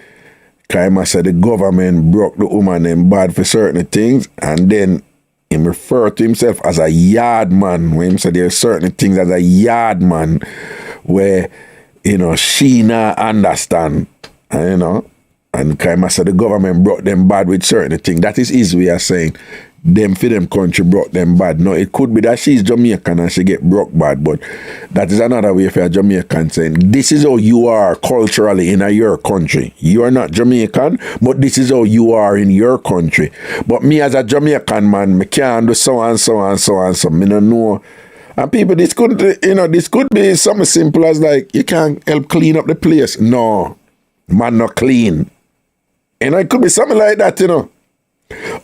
A: Because him say the government broke the woman and bad for certain things. And then him refer to himself as a yard man. When him say there are certain things as a yard man where, she not understand. And kind of say the government brought them bad with certain things. That is his way of saying them for them country brought them bad. No, it could be that she's Jamaican and she get broke bad, but that is another way for a Jamaican saying this is how you are culturally in your country. You are not Jamaican, but this is how you are in your country. But me as a Jamaican man, me can't do so and so and so and so. Me don't know. And people, this could be something simple as like you can't help clean up the place. No, man, not clean. It could be something like that,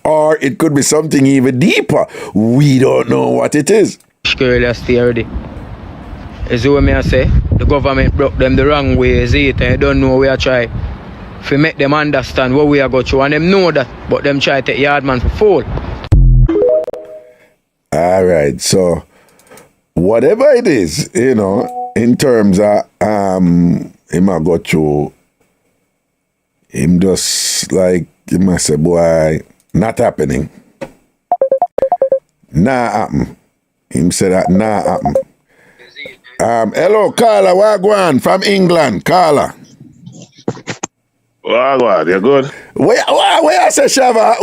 A: Or it could be something even deeper. We don't know what it is.
K: Girl, stay already. Is what I say? The government broke them the wrong way, is it? And you don't know we are trying to make them understand what we are going through. And them know that, but them try to take yard man for fool.
A: All right, so whatever it is, in terms of him I go through, him just like, you must say, boy, not happening. Nah happen. Him said that nah happen. Hello, Carla Wagwan from England. Carla.
L: Wagwan, you good?
A: Where you say, Shava?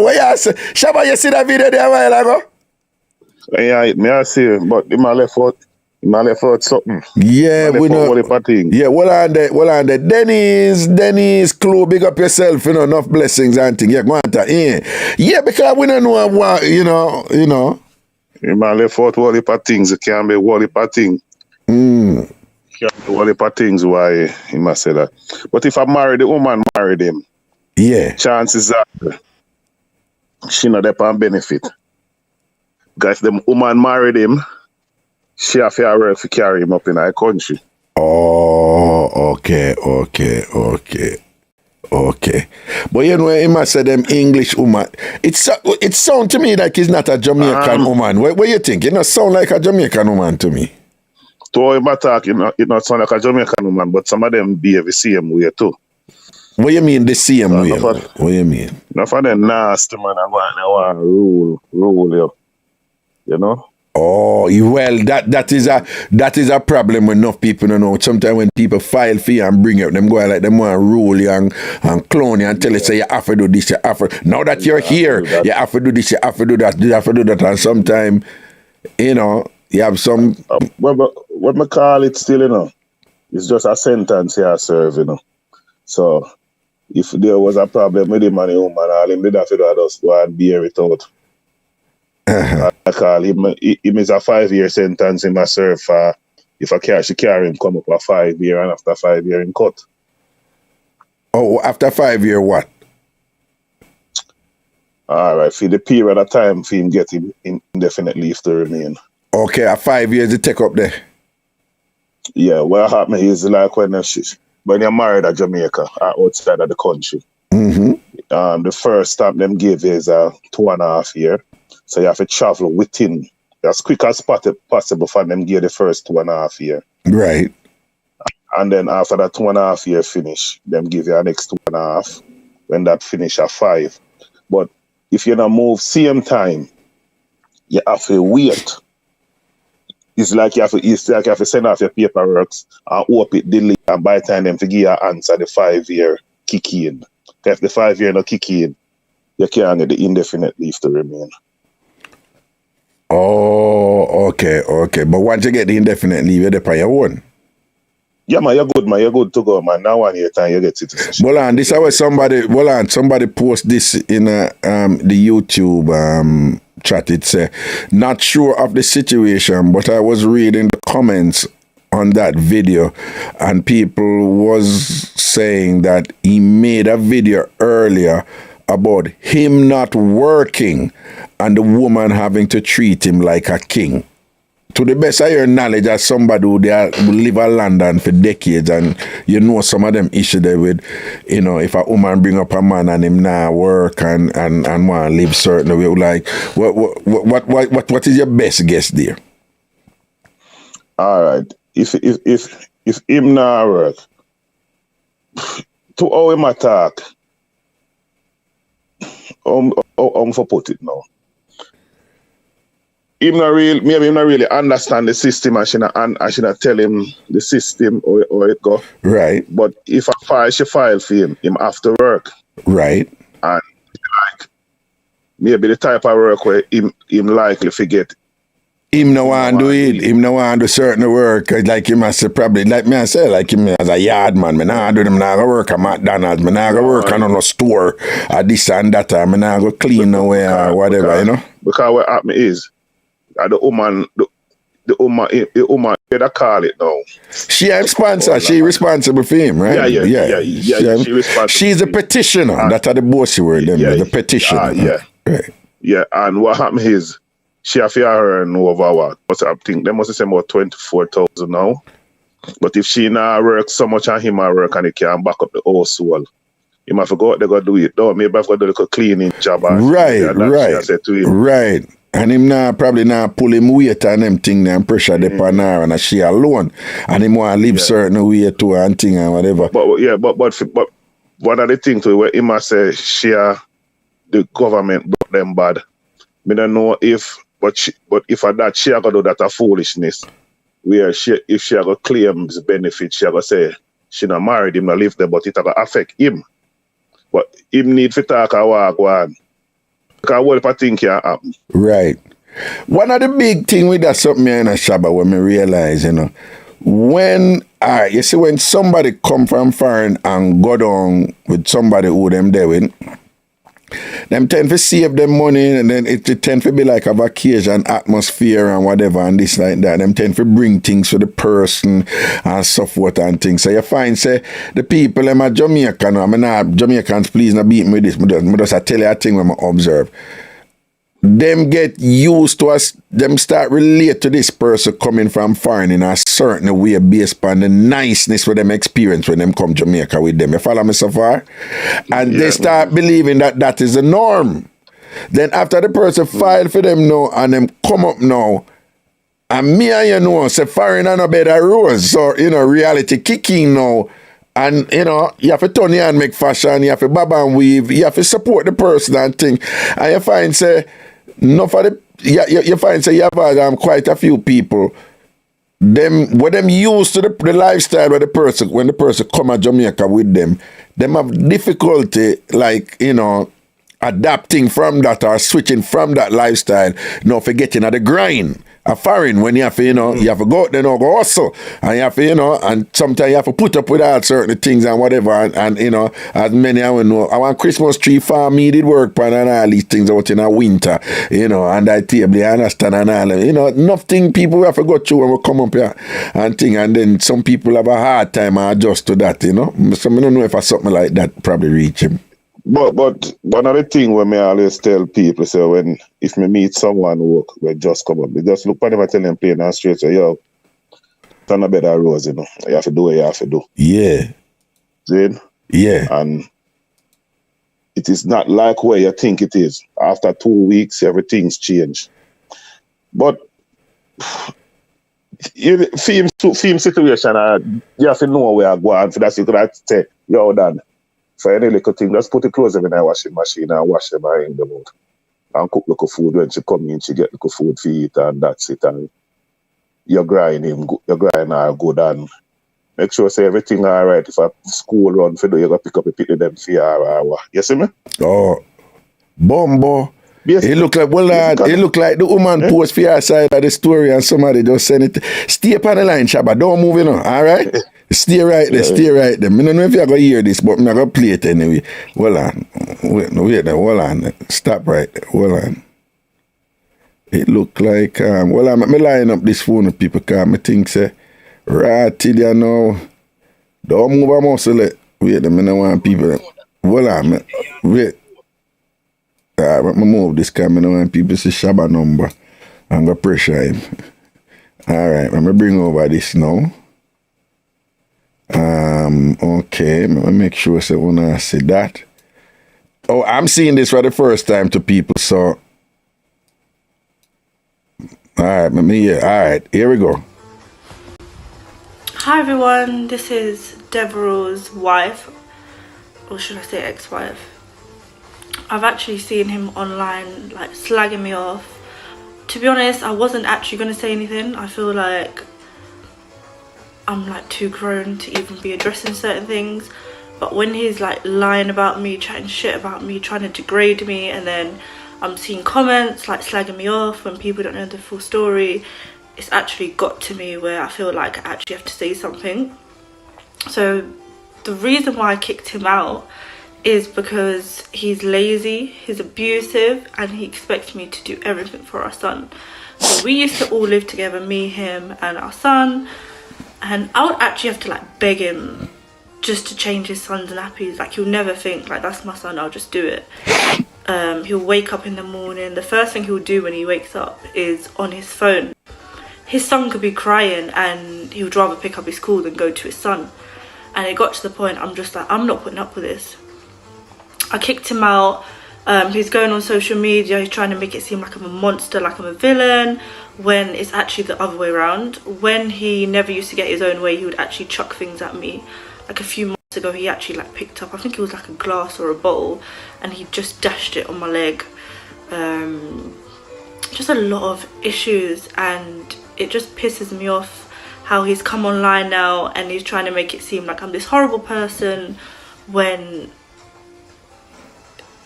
A: Shava, you see that video there a while ago?
L: Yeah, me I see it, but him a left out Man left out something.
A: Yeah, we know. Yeah, well on the Dennis, Clue, big up yourself, enough blessings and things. Yeah, go on to yeah, because we don't know what,
L: Man left out all heap of things. It can't be all heap of things. Can't be all heap of things why he must say that. But if I marry the woman, married him.
A: Yeah.
L: Chances are she not there on benefit. Because if the woman married him, she have to work to carry him up in our country.
A: Oh, okay. But he must say them English woman. It sound to me like he's not a Jamaican woman. What you think? It not sound like a Jamaican woman to me.
L: To him attack, it not sound like a Jamaican woman, but some of them behave the same way too.
A: What you mean the same way? What you mean?
L: Enough of them nasty man, I want rule you. You know?
A: Oh, well, that is a problem when enough people don't know. Sometimes when people file for you and bring you up, them go like them want to rule you and clone you and tell you, say you have to do this, you have to. Now that you're here, you have to do this, you have to do that, you have to do that. And sometimes, you have some...
L: What me call it still, it's just a sentence you serve, So, if there was a problem with him and the woman, all him did have to do just go and bear it out. I call him is a 5-year sentence in my serve for if I she carry him come up a 5 year and after 5 year in cut.
A: Oh, after 5 year what?
L: All right, for the period of time for him get him indefinite leave to remain.
A: Okay, a 5 years to take up there.
L: Yeah, what happened is like when you're married at Jamaica outside of the country.
A: Mm-hmm.
L: The first stamp them give is 2.5 years. So you have to travel within as quick as possible for them give the first 2.5 years.
A: Right.
L: And then after that 2.5 year finish, them give you a next 2.5. When that finish at 5. But if you don't move same time, you have to wait. It's like you have to send off your paperwork and hope it delay, and by the time them to give you an answer, the 5 year kick in. If the 5 year not kick in, you can't get the indefinite leave to remain.
A: Oh, okay. But once you get the indefinite leave, you're there by your own.
L: Yeah, man, you're good to go, man. Now 1 year time you get citizenship.
A: Well, and this is how somebody post this in the YouTube chat. It say, not sure of the situation, but I was reading the comments on that video and people was saying that he made a video earlier about him not working and the woman having to treat him like a king. To the best of your knowledge, as somebody who live in London for decades, and some of them issues there with, if a woman bring up a man and him not work and want to live certain way, like what is your best guess there?
L: All right, if him not work, to how him attack, for put it now. Maybe him not really understand the system and she not tell him the system or it go.
A: Right.
L: But if she file for him have to work.
A: Right.
L: And like maybe the type of work where him likely forget.
A: Him no want to do it. Him no want to do certain work. Like him as probably like me I say, like him as a yard man. Me nah do them. Me nah go work at McDonald's. Me nah go work on a store or this and that. Me nah go clean nowhere or whatever.
L: Because what happened is. The woman, better call it now.
A: She a sponsor. She responsible for him, right?
L: Yeah. She responsible.
A: She's a petitioner. That's how the bossy word. The petitioner.
L: Right. Yeah, and what happened is she have to earn over what? I think they must say about 24,000 now. But if she not work so much and him work and he can back up the whole soul, he might forget they got to do it. No, maybe I've got to do a cleaning job.
A: Right. And him probably not pull him weight and them thing and pressure the on her and she alone. And him want to live certain way too and thing and whatever.
L: But one of the things where he must say the government brought them bad. I don't know if if that she got to do that a foolishness. Where if she got claims benefit, she got say she not married him, not live there, but it got affect him. But him need to talk a walk one. Because what if I think can happen?
A: Right. One of the big thing with that something in a Shabba when me realize, when you see when somebody come from foreign and go down with somebody who them there with, them tend to save them money, and then it tend to be like a vacation atmosphere and whatever and this like that. Them tend to bring things for the person and so forth and things. So you find say the people them are Jamaican. I mean Jamaicans please not beat me with this. I just tell you a thing when I observe. Them get used to us, them start relate to this person coming from foreign in a certain way based on the niceness with them experience when them come Jamaica with them. You follow me so far? And they start believing that that is the norm. Then after the person file for them now and them come up now, and me and say foreign and a better rose. So, reality kicking now. And, you have to turn your hand, make fashion, you have to bob and weave, you have to support the person and thing. And you find, say, you find, say, you have quite a few people, them used to the lifestyle where when the person come to Jamaica with them have difficulty, like, adapting from that or switching from that lifestyle, forgetting at the grind. A foreign when you have to, you have to go out there and go hustle. And you have to, and sometimes you have to put up with all certain things and whatever. And as many I know, I want Christmas tree farm me did work on and all these things out in the winter, and I table, you understand, and all, nothing people have to go through when we come up here and thing. And then some people have a hard time adjust to that, So I don't know if something like that probably reach him.
L: But one of the things when me always tell people, so if me meet someone who just come up, they just look at them and tell them plain and straight, say, yo, turn a better rose, you have to do what you have to do.
A: Yeah.
L: See?
A: Yeah.
L: And it is not like where you think it is. After 2 weeks, everything's changed. But film situation, you have to know where I go, and for that you could have to say, yo, Dan. For any little thing, just put the clothes in the washing machine and wash them and hang them out. And cook little food when she come in, she get little food for eat and that's it. And you're grinding are good and make sure say everything all right. If a school run for do, you got to pick up a picture them for you. You see me?
A: Oh, Bombo.
L: Yes.
A: It look like the woman post for your side of the story and somebody just send it. Stay up on the line, Shabba. Don't move in, all right? Stay right there, stay right there. I don't know if you're going to hear this, but I'm going to play it anyway. Hold on. Wait, hold on. Stop right there. Hold on. It look like, well, I'm line up this phone with people because I think, say, right till you know, don't move a muscle. Wait, I don't want people. Hold on, wait. I'm going to move this because I don't want people to see Shabba number. I'm going to pressure him. All right, I'm going to bring over this now. Okay, let me make sure so when I see that. Oh, I'm seeing this for the first time to people, so all right, here we go.
M: Hi everyone, this is Deborah's wife, or should I say ex-wife. I've actually seen him online like slagging me off. To be honest, I wasn't actually going to say anything. I feel like I'm like too grown to even be addressing certain things, but when he's like lying about me, chatting shit about me, trying to degrade me, and then I'm seeing comments like slagging me off when people don't know the full story, it's actually got to me where I feel like I actually have to say something. So the reason why I kicked him out is because he's lazy, he's abusive, and he expects me to do everything for our son. So we used to all live together, me, him, and our son. And I would actually have to like beg him just to change his son's nappies. Like he'll never think like that's my son, I'll just do it. He'll wake up in the morning. The first thing he'll do when he wakes up is on his phone. His son could be crying and he would rather pick up his call than go to his son. And it got to the point I'm just like, I'm not putting up with this. I kicked him out. He's going on social media, he's trying to make it seem like I'm a monster, like I'm a villain, when it's actually the other way around. When he never used to get his own way, he would actually chuck things at me. Like a few months ago, he actually like picked up, I think it was like a glass or a bowl, and he just dashed it on my leg. Just a lot of issues, and it just pisses me off how he's come online now and he's trying to make it seem like I'm this horrible person when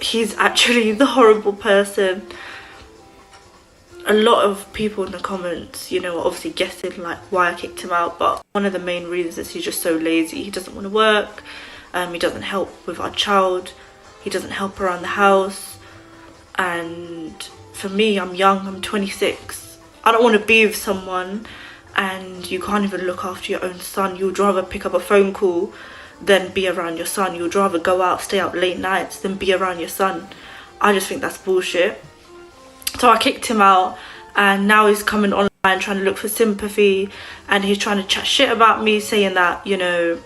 M: he's actually the horrible person. a lot of people in the comments, you know, are obviously guessing like why I kicked him out, but one of the main reasons is he's just so lazy. He doesn't want to work, he doesn't help with our child, he doesn't help around the house. And for me, I'm young, I'm 26. I don't want to be with someone and you can't even look after your own son. You'd rather pick up a phone call than be around your son. You'd rather go out, stay out late nights than be around your son. I just think that's bullshit. So I kicked him out, and now he's coming online trying to look for sympathy, and he's trying to chat shit about me, saying that, you know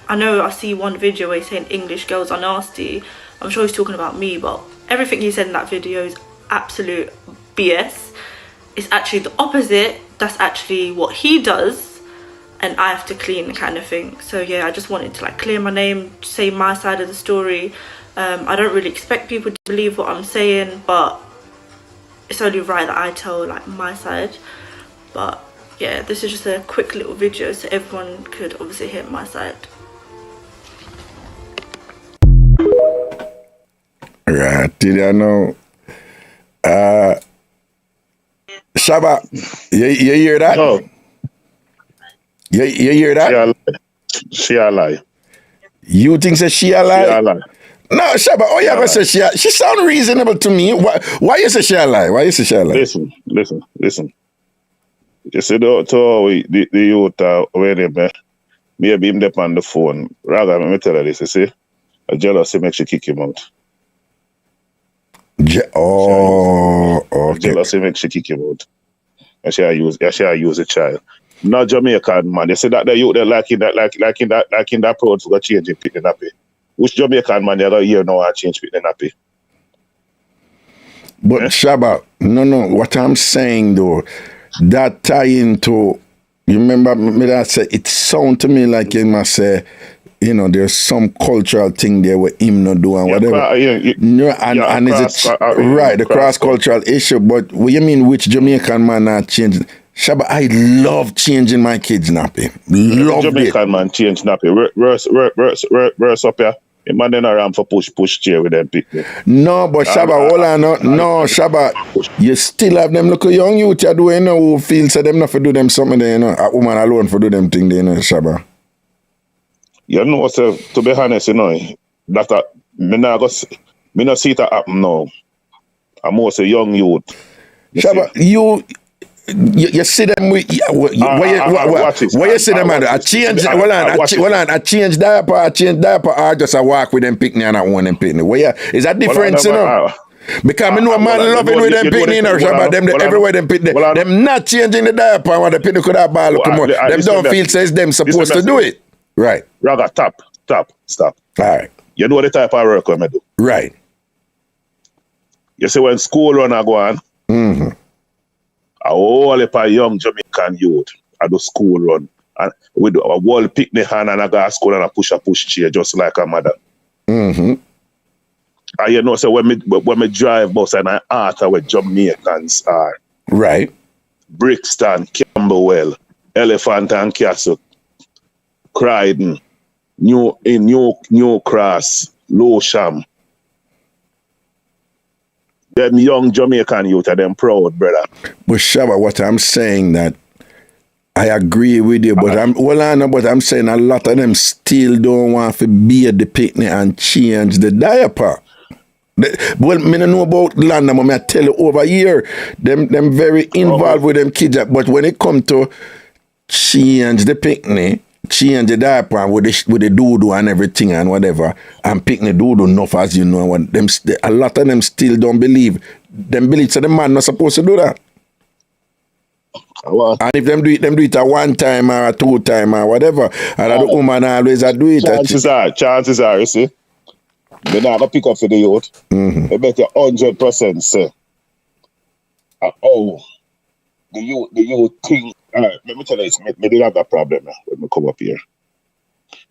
M: I see one video where he's saying English girls are nasty. I'm sure he's talking about me, but everything he said in that video is absolute BS. It's actually the opposite. That's actually what he does, and I have to clean, kind of thing. So yeah, I just wanted to like clear my name, say my side of the story. I don't really expect people to believe what I'm saying, but it's only right that I tell like my side. But yeah, this is just a quick little video so everyone could obviously hear my side.
A: Right, did I know? Shaba, you hear that?
L: No.
A: You hear that?
L: She a lie.
A: You think that she a lie?
L: She a lie.
A: No, Shaba, oh, you ever say she sound reasonable to me. Why you say she a lie? Why you say she a lie?
L: Listen. You see, the youth, when maybe him up on the phone. Rather, let me tell her this, you see, a jealousy makes you kick him out. Okay. Jealousy makes you kick him out. And she use a child. Not Jamaican, man. You see that the youth, they're liking that approach to go change it, pick the nappy. Which Jamaican man you got here now and change pick the nappy?
A: But Shaba, no, what I'm saying though, that tie into, you remember me that say, it sound to me like you must say, you know, there's some cultural thing there where him not do and whatever. And is it right, the cross-cultural issue, but what you mean which Jamaican man not changing? Shaba, I love changing my kids nappy. Love
L: Jamaican man change nappy. Verse up here. The man then around for push chair with them pick.
A: No, but Shaba, hold on. No, Shaba, you still have them look young youth you do, you know, who feel so them not for do them something there, you know. A woman alone for do them thing there, you know, Shaba.
L: You know, so, to be honest, you know, that me not see that happen now. I'm also a young youth.
A: Shaba, you see them with where you see them at? I change diaper or just I walk with them picnic and I want them picnic. Where is that difference, you know? Because I know a man loving with them picnic, you know, Shabba, them everywhere them picnic. Them not changing the diaper and what the picnic could have ball come out. Them don't feel says them supposed to do it. Right.
L: Raga, stop.
A: All right.
L: You know the type of work I do.
A: Right.
L: You see when school run I go on, a whole heap of young Jamaican youth at the school run. And we do a whole picnic hand and I go to school and I push chair just like a mother. And you know, so when me drive bus and I art where Jamaicans are.
A: Right.
L: Brixton, Camberwell, Elephant and Castle, Croydon, New Cross, Lowsham. Them young Jamaican youth are them proud, brother.
A: But Shaba, what I'm saying that I agree with you, but I'm saying a lot of them still don't want to be at the picnic and change the diaper. Well, me don't know about London, but I tell you over here, them very involved with them kids. But when it come to change the picnic, change the diaper with the doo-doo and everything and whatever, and picnic doo-doo enough, as you know, a lot of them still don't believe. Them believe so the man not supposed to do that. And if them do it a one time or a two time or whatever, and the woman always do it.
L: Chances are, you see. They not gonna pick up for the youth. They bet you 100% say, the youth think. Let me tell you this. Me did have that problem when we come up here.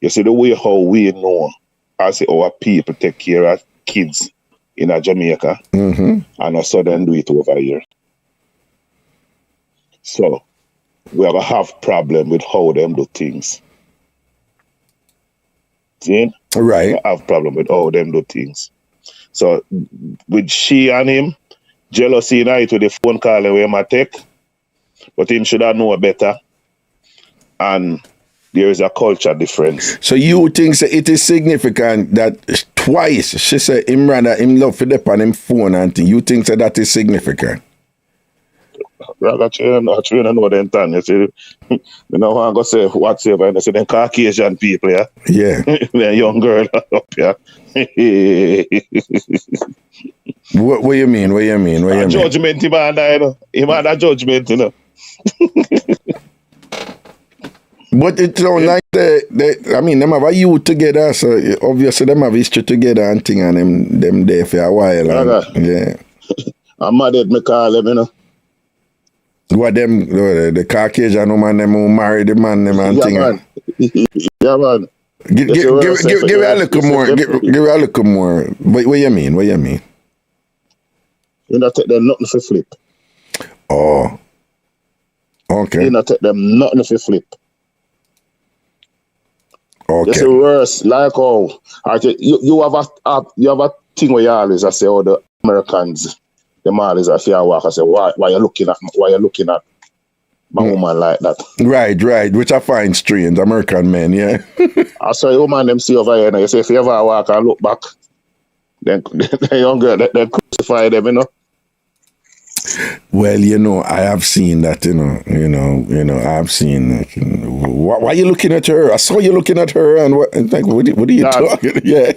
L: You see the way how we know, I say our people take care of kids in Jamaica, and also then do it over here. So we have a problem with how them do things. See?
A: Right.
L: I have problem with how them do things. So with she and him, jealousy night with the phone call where I take, but him should have known better. And there is a culture difference.
A: So you think it is significant that twice she said him rather him love for the on him phone and thing. You think that is significant?
L: Ragashanti, I don't know them time. You see, you know I'm gonna say whatsoever, and I say them Caucasian people, yeah.
A: Yeah.
L: The young girl up here.
A: What you mean? What you mean? What you mean?
L: Judgment, him had a judgment, you know.
A: But it sounds like I mean, them have a youth together, so obviously them have history together and thing, and them there for a while. And, yeah.
L: I'm mad at me call them, you know.
A: What them, the Caucasian woman, them who married the man, them and thing.
L: Man. Yeah, man.
A: Give me a little more. Give me a little more. What you mean? What you mean?
L: You not take them nothing for flip.
A: Oh. Okay.
L: You not take them nothing for flip.
A: Okay.
L: It's the worst. Like how you have a thing where you always say, oh, the Americans, them always a fear walk. I say, why you looking at my woman like that? Right.
A: Which I find strange. American men, yeah.
L: I saw a woman them see over here and you say if you ever walk and look back, then the young girl they crucify them, you know.
A: Well, you know, I have seen that, you know, I've seen. Why are you looking at her? I saw you looking at her, and what are you talking? Yeah.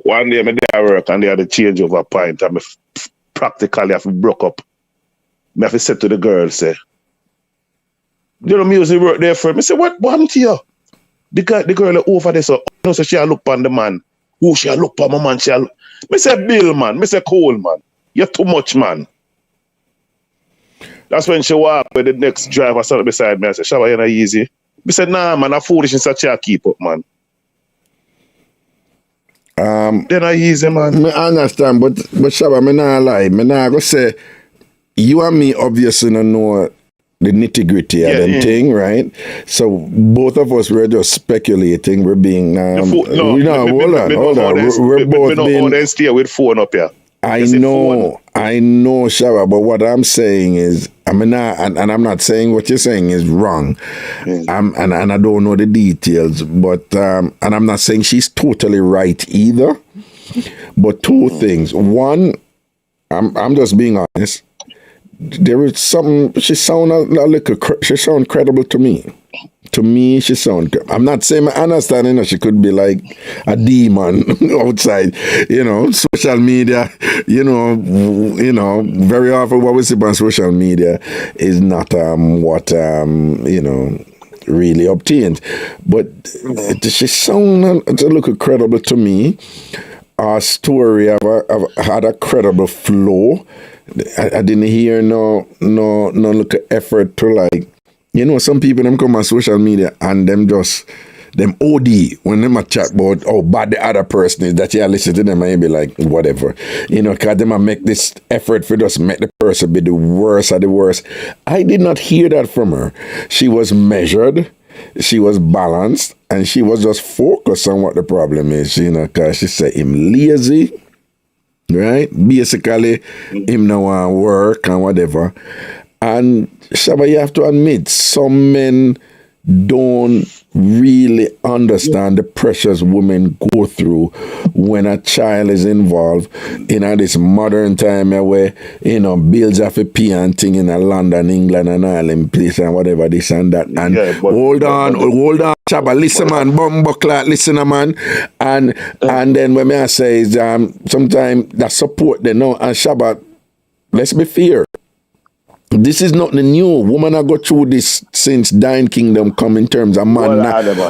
L: One day, I did work, and they had a change over point, and I practically have broke up. I have to say to the girl, say, you know, music work there for me. I say, what happened to you? The girl over there, so she look on the man. Who she look on my man? I say, Bill, man. I say, Cole, man. You're too much, man. That's when she walked with the next driver started beside me. I said, Shabba, you're not easy. I said, nah, man, I'm foolish in such a keep up, man. They're not easy, man.
A: I understand, but Shabba, I'm not lie. I'm not going to say, you and me obviously don't know the nitty-gritty of them thing, right? So both of us were just speculating. We're being hold on. We're both being
L: stay with phone up here.
A: I know, Shabba, but what I'm saying is, I'm not saying what you're saying is wrong. And I don't know the details, but and I'm not saying she's totally right either. But two things. One, I'm just being honest. There is something. She sound she sound credible to me. To me, she sound. I'm not saying I understand. You know, she could be like a demon outside. You know, social media. You know. Very often what we see on social media is not what really obtained. But she sound a little credible to me. Our story had a credible flow. I didn't hear no little effort to like, you know, some people them come on social media and them OD when them a chat about how bad the other person is, that you listen to them and you be like, whatever. You know, cause them a make this effort for just make the person be the worst of the worst. I did not hear that from her. She was measured, she was balanced, and she was just focused on what the problem is, you know, cause she said him lazy. Right? Basically, him no want work and whatever. And Shabba, you have to admit, some men don't really understand the pressures women go through when a child is involved in this modern time where, you know, bills have to pay and thing in London, England and Ireland place and whatever, this and that. And hold on, Shabba, listen man, bumbuckler, listen man. And then when I say is sometimes that support they know, and Shabba, let's be fair. This is not the new. Women have got through this since Dying Kingdom come in terms of man.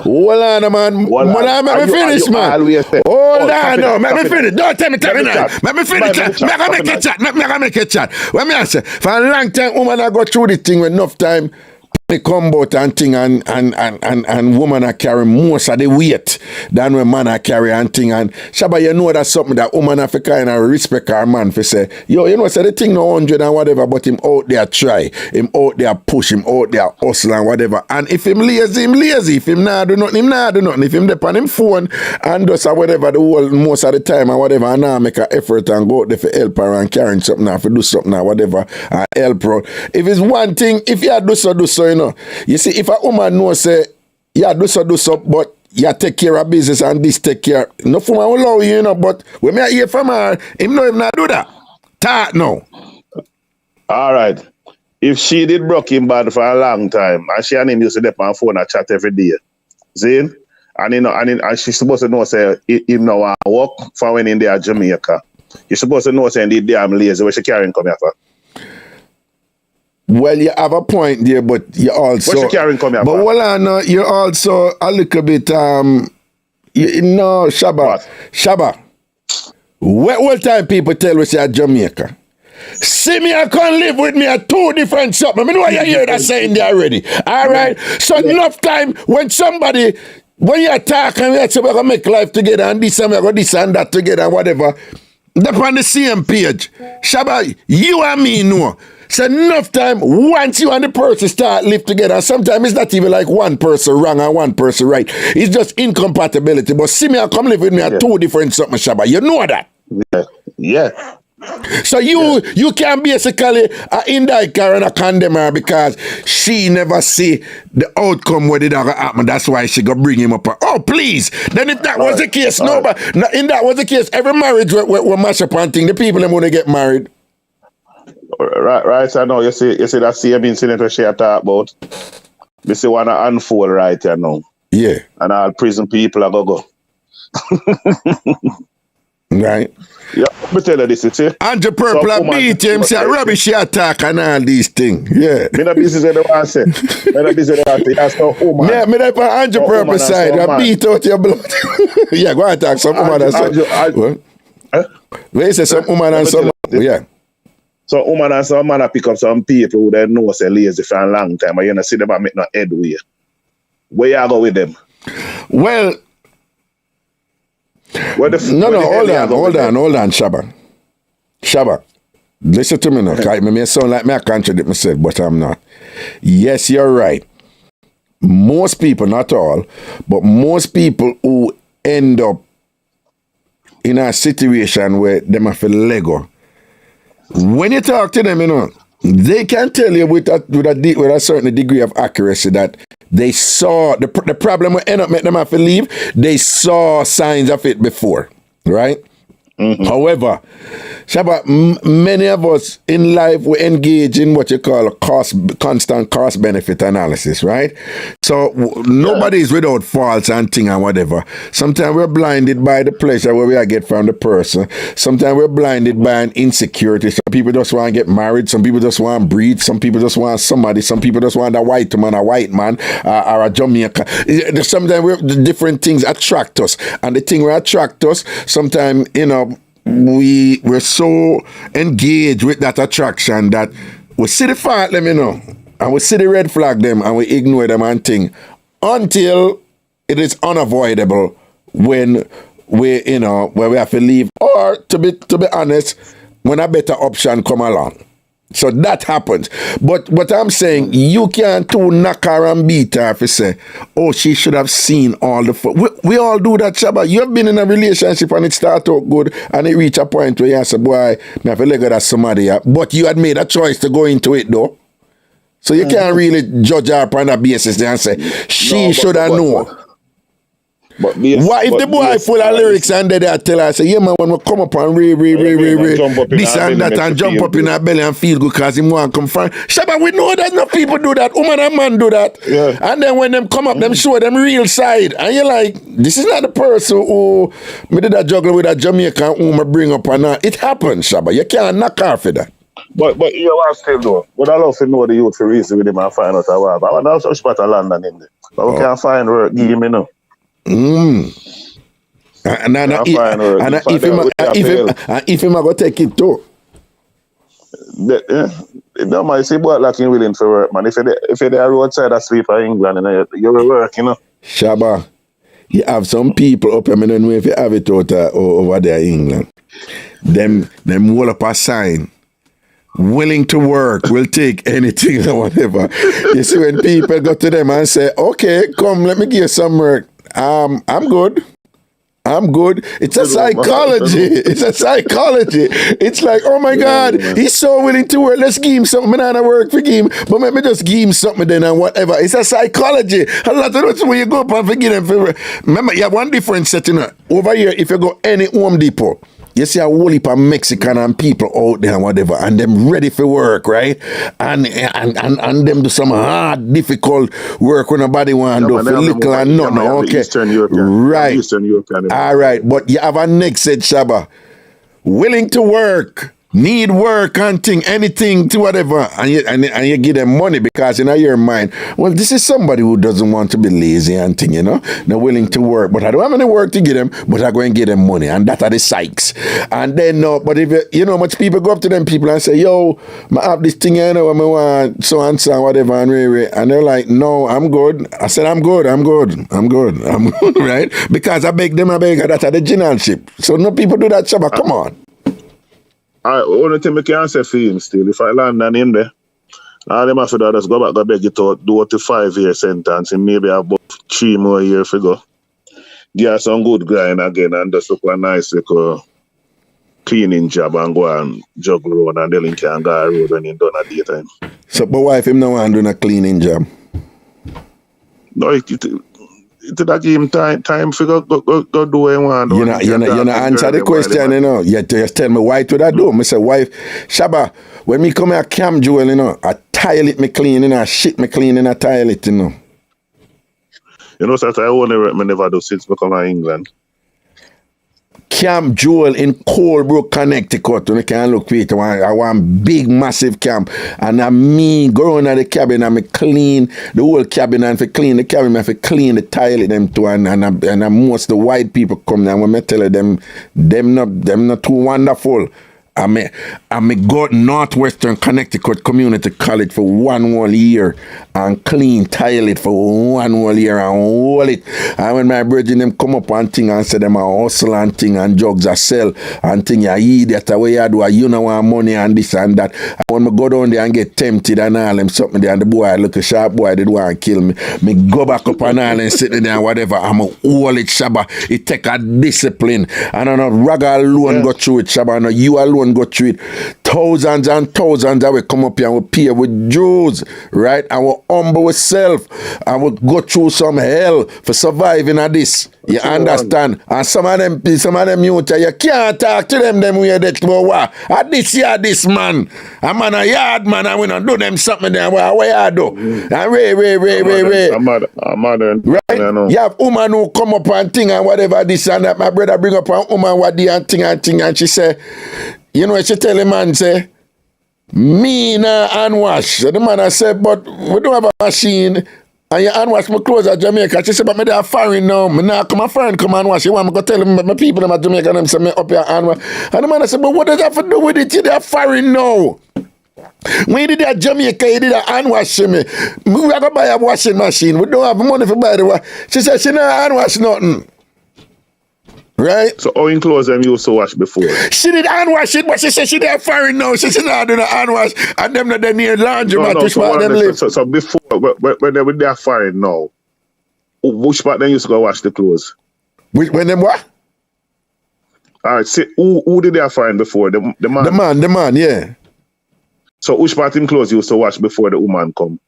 A: Hold on, man. Let me finish, man. Hold on, no. Let me finish. Don't tell me now. Let me finish. Let me make a chat. When me say, for a long time, women have got through this thing with enough time. They come about and thing and woman are carry most of the weight than when man are carry and thing. And Shabba, you know that's something that woman have to kind of respect her man for say, yo, you know, say the thing no 100 and whatever, but him out there try, him out there push, him out there hustle and whatever. And if him lazy, him lazy. If him not do nothing, him not do nothing. If him dep on him phone and does or whatever the whole most of the time and whatever, and now make an effort and go out there for help her and carrying something or for do something or whatever and help her. If it's one thing, if you do so, you know. You see, if a woman knows say, yeah, do so, but you take care of business and this take care, no woman will allow you, you know, but when I hear from her, him know him not do that. Talk now.
L: All right. If she did broke him bad for a long time, and she and him used to dep on phone and chat every day, see? And you know, and she's supposed to know say him now want work for when in there at Jamaica. You're supposed to know say the damn lazy where she carrying come here for.
A: Well, you have a point there, but you also.
L: What's your carrying come here?
A: But hold on, you're also a little bit Shabba. Shabba. What time people tell us you're Jamaica? See me, I can't live with me at two different something. I mean, what you hear that saying there already. All right. So enough time when you talk and you say we're gonna make life together and this and we're gonna this and that together and whatever. They're on the same page. Shabba, you and me know. So enough time, once you and the person start live together, sometimes it's not even like one person wrong and one person right. It's just incompatibility. But see me and come live with me at two different something, Shabba. You know that?
L: Yeah.
A: So you can basically indict her and condemn her because she never see the outcome where it happen. That's why she go bring him up. Oh, please. Then if that was the case, every marriage will mash up and thing. The people them want to get married.
L: Right, I know. You see that same incident where she talk about. This is one to unfold right here now.
A: Yeah.
L: And all prison people are go.
A: Right.
L: Yeah, me tell you this, you see.
A: Andrew Purple beat him, say rubbish attack and all these things. Yeah.
L: Me not business with the one say. Me not business with the one say. That's no woman.
A: Yeah, me not on Andrew Purple side. I beat out your blood. Yeah, go and talk some woman and some. Where you say some woman and some. Yeah.
L: So woman and some man pick up some people who they know say lazy for a long time, and you know see them and make no headway. Where you go with them?
A: Well, hold on, Shabba. Listen to me now. It may sound like I contradict myself, but I'm not. Yes, you're right. Most people, not all, but most people who end up in a situation where they have to Lego, when you talk to them, you know, they can tell you with a certain degree of accuracy that they saw the problem will end up making them have to leave. They saw signs of it before, right? Mm-hmm. However, Shabba, many of us in life we engage in what you call a constant cost benefit analysis, right? So nobody is without faults and thing and whatever. Sometimes we're blinded by the pleasure where we get from the person. Sometimes we're blinded by an insecurity. Some people just want to get married. Some people just want to breed. Some people just want somebody. Some people just want a white man, or a Jamaica. Sometimes different things attract us, and the thing that attract us, sometimes you know. We're so engaged with that attraction that we see the fault them, you know, and we see the red flag them and we ignore them and thing until it is unavoidable when we have to leave, or to be honest, when a better option come along. So that happens. But what I'm saying, you can't too knock her and beat her if you say, oh, she should have seen all the we all do that, Shabba. You've been in a relationship and it start out good and it reach a point where you say, boy, I have to let go that somebody. But you had made a choice to go into it though. So you can't really judge her upon that basis there and say, she should have known. What if the boy full of lyrics and they tell her, say, yeah man, when we come up and this and that and jump up in her belly and feel good because he want to come from. Shabba, we know that no people do that. Woman and man do that. Yeah. And then when them come up, them show them real side. And you're like, this is not the person who me did that juggle with a Jamaican who me bring up and that. It happens, Shabba. You can't knock her for that.
L: But you want to still do. But I love to know the youth for reason with him and find out how. But I want to also spot a London in there. But we can't find work, give me now.
A: And if him go take it too.
L: It don't matter. See, boy, like you willing for work, man. If you're there roadside asleep in England, you will work, you know.
A: Shabba, you have some people up here, I don't know if you have it over there in England. Them hold up a sign. Willing to work, will take anything or whatever. You see, when people go to them and say, okay, come, let me give you some work. I'm good. It's a psychology. It's a psychology. It's like, oh my God, he's so willing to work. Let's give him something. I don't work for him, but let me just give him something then and whatever. It's a psychology. A lot of times when you go up and forgive them. Remember, you have one different setting. Over here, if you go any Home Depot, you see a whole heap of Mexican and people out there and whatever, and them ready for work, right? And them do some hard, difficult work when nobody want to do for little and nothing. Okay.
L: Eastern European.
A: Right.
L: Eastern European.
A: All right. But you have a next said Shabba. Willing to work. Need work and thing, anything to whatever, and you give them money because in your mind, well, this is somebody who doesn't want to be lazy and thing, you know, they're willing to work, but I don't have any work to give them, but I'm going to give them money, and that are the psychs. And then but if you know much people go up to them people and say, yo, I have this thing, you know, I want so and so whatever, and they're like, no, I'm good. I said, I'm good, right? Because I beg that are the generalship. So no people do that, Shabba, come on.
L: Only thing I can say for him still, if I land on him there, all them have to do is go back and beg it out, do a 5-year sentence, and maybe about 3 more years to go. Give us some good grind again and just look a nice little cleaning job and go and jog road and then can go road when he's done at daytime.
A: So, but why if him no want to do a cleaning job?
L: No, it give him time for go do what he want.
A: You know, answer the question, you know. You just tell me why would I do? I say, wife, Shabba, when me come here Camp Jewel, you know, I toilet me clean, you know, shit me clean in a toilet, you know.
L: You know, that I only work me never do since I come to England.
A: Camp Jewel in Colebrook, Connecticut. You can look for it. I want big, massive camp. And I me go around the cabin and I clean the whole cabin. And if I clean the cabin, I clean the toilet them too. And most the white people come there. When I tell them not too wonderful. I go Northwestern Connecticut Community College for 1 whole year and clean toilet for 1 whole year and hold it. And when my brethren them come up and thing and say them a hustle and thing and drugs a sell and thing you idiot away you do you know want money and this and that. And when I go down there and get tempted and all them something there and the boy look a sharp boy did want to kill me. Me go back up and all and sit there and whatever. I'm a hold it Shabba. It take a discipline. And I know Raga alone go through it Shabba. I know you alone go through it. Thousands and thousands that will come up here and will pay with Jews, right? And will humble ourselves and will go through some hell for surviving at this. You understand? And some of them youth, you can't talk to them way that what? At this man. A man a yard man and we don't do them something there where you do. And Ray.
L: I'm mad.
A: Right? You have woman who come up and thing and whatever this and that. My brother bring up a woman what the and thing and she say, you know, she tell the man, say, me nah hand wash. So the man I said, but we don't have a machine. And you hand wash my clothes at Jamaica. She said, but me they are foreign now. Me nah come a friend come and wash. You want me to tell them, my people them at Jamaica, them say me up here hand wash. And the man I said, but what does that have to do with it? They are foreign now. When you did that Jamaica, you did a hand wash me. We are going to buy a washing machine. We don't have money for buy the wash. She said, she nah hand wash nothing. Right?
L: So how in clothes them used to wash before?
A: She did hand wash it, but she said she did foreign now. She said not do the hand wash and them not near laundromat which part them live.
L: So before when they were there foreign now, which part them used to go wash the clothes?
A: When them what?
L: Alright, see who did they foreign before? The man.
A: The man, yeah.
L: So which part in clothes used to wash before the woman come?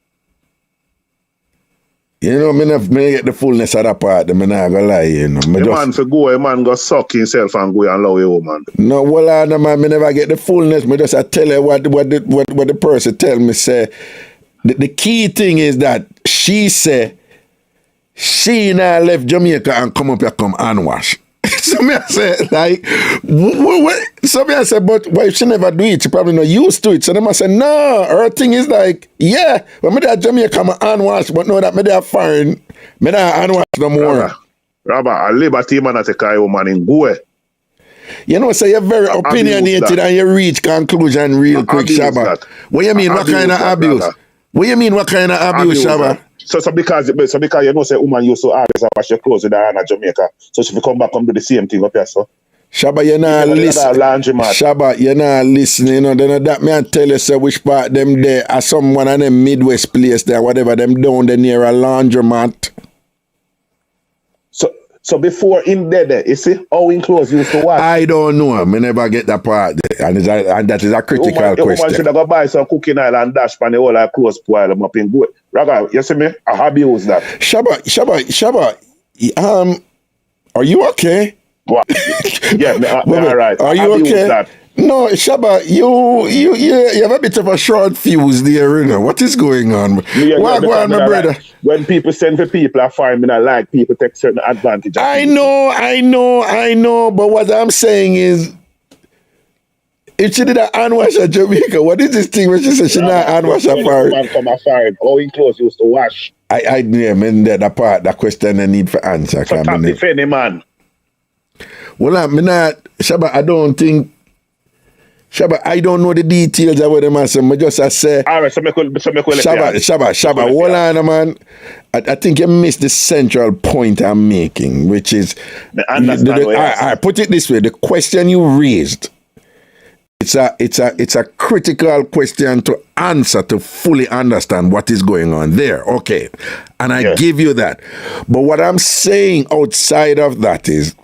A: You know, me get the fullness of that part. Me not gonna lie, you know.
L: A man go suck himself and go and love a woman.
A: No, well, man, me never get the fullness. Me just I tell her what the person tell me. Say the key thing is that she say she now left Jamaica and come up here come and wash. So me I say like, what? So me I say, but why she never do it? She probably not used to it. So them I say, no, her thing is like, yeah, when me there Jamaica come and wash, but know that me there foreign, me there and wash no more.
L: Rabba, a liberty man that take a woman in go.
A: You know, so you're very opinionated and you reach conclusion real quick, Shabba. What you mean? What kind of abuse? What you mean? What kind of abuse, Shabba?
L: So because you know, say woman used to always wash your clothes with her in Jamaica. So she will come back and do the same thing up here, so.
A: Shabba, you're not listening. Shabba, you're not listening. You know, then that me I tell you, say which part them there are some one of them Midwest place there, whatever them down there near a laundromat.
L: So before in there, you see how in clothes used to wash?
A: I don't know. I never get that part there. And that is a critical question.
L: The woman should have go buy some cooking oil and dash pan the whole like clothes spoil them up in good. Raga, you see me? I have used that.
A: Shabba, are you okay?
L: What? Yeah, all right.
A: Are you okay? No, Shabba, you have a bit of a short fuse there, you know. What is going on? What go on, my brother?
L: When people send for people, I find me not like people take certain advantage.
A: I know. But what I'm saying is, if she did an hand wash at Jamaica, what is this thing where she said she not hand wash at foreign?
L: Come a foreign. How in clothes used to wash?
A: I mean that part, that question I need for answer.
L: So tap the funny man.
A: Well, I mean, Shabba, I don't think. Shabba, I don't know the details of what them are saying. I just say.
L: All right, so me could
A: Shabba, hold on, man. I think you missed the central point I'm making, which is. I put it this way: the question you raised. It's a critical question to answer to fully understand what is going on there. Okay, and I give you that. But what I'm saying outside of that is,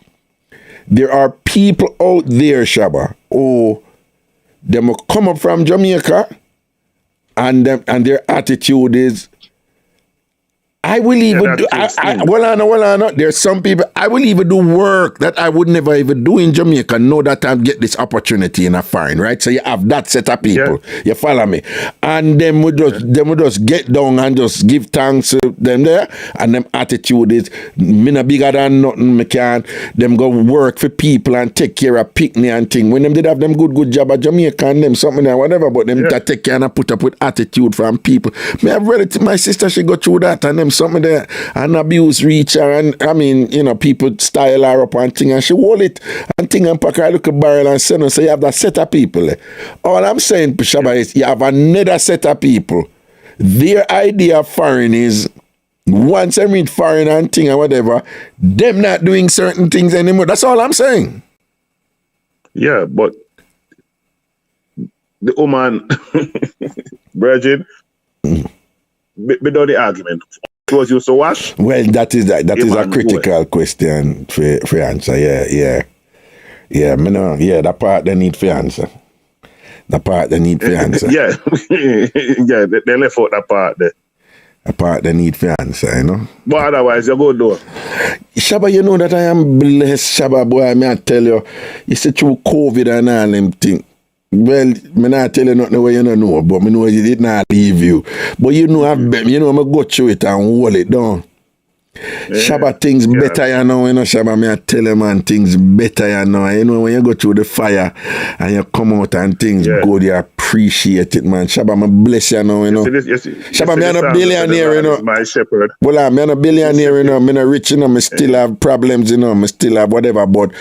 A: there are people out there, Shabba, who they will come up from Jamaica and their attitude is, I will even do, there's some people, I will even do work that I would never even do in Jamaica, know that I get this opportunity in a foreign, right? So you have that set of people, you follow me? And them would just get down and just give thanks to them there, and them attitude is, me no bigger than nothing, me can, them go work for people and take care of picnic and thing. When them did have them good job at Jamaica and them something or whatever, but them that take care and put up with attitude from people. Me have relative, my sister, she go through that and them something there and abuse reach her, and I mean, you know, people style her up and thing, and she hold it and thing and pack her look a barrel and send her. So you have that set of people. All I'm saying, Shabba, is you have another set of people. Their idea of foreign is once I meet foreign and thing and whatever, them not doing certain things anymore. That's all I'm saying.
L: Yeah, but the woman, Virgin, we done the argument. Clothes used to wash?
A: Well, that is a critical question for answer. Yeah. That part they need for answer. The part they need for answer.
L: Yeah, they left out that part there.
A: The part they need for answer, you know.
L: But otherwise, you go do.
A: Shabba, you know that I am blessed, Shabba boy. I tell you, you see through COVID and all them things. Well, me not tell you nothing where you don't know, but me know it did not leave you. But you know, I'm go through it and hold it down. Shabba, things better, you know, Shabba, me I tell you, man, things better, you know. You know, when you go through the fire and you come out and things good, you appreciate it, man. Shabba, me bless you, know, you know. Shabba, me a billionaire, you know.
L: My shepherd.
A: Well, I'm a billionaire, you know. Me not rich, you know. Me still have problems, you know. Me still have whatever, but,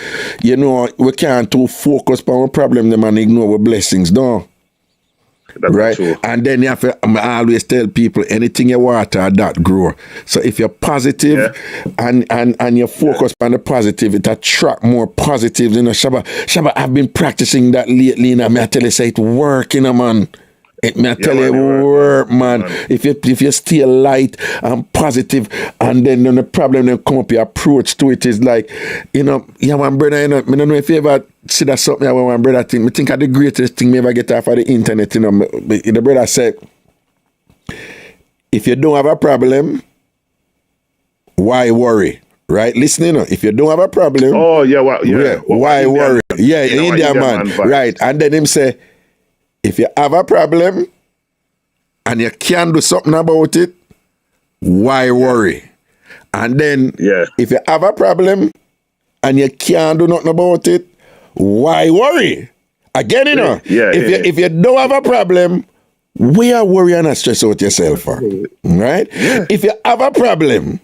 A: you know, we can't too focus on our problem, them, and ignore our blessings, no.
L: That's
A: right?
L: True.
A: And then you have to I always tell people, anything you water, that grow. So if you're positive and you focus on the positive, it attract more positives. You know, Shabba, I've been practicing that lately, and I tell you, say it work, you know, man. It may tell you work, man. If you stay light and positive, and then the problem then come up, your approach to it is like, you know, you have one brother, you know, I don't know if you ever see that something I one brother think. I think the greatest thing me ever get off of the internet, you know, the brother said, if you don't have a problem, why worry? Right? Listen, you know, if you don't have a problem, why worry? Yeah, India man. Right. And then him say, if you have a problem and you can't do something about it, why worry? And then if you have a problem and you can't do nothing about it, why worry? Again, you know, if you don't have a problem, we are worrying and stress out yourself for. Right? Yeah. If you have a problem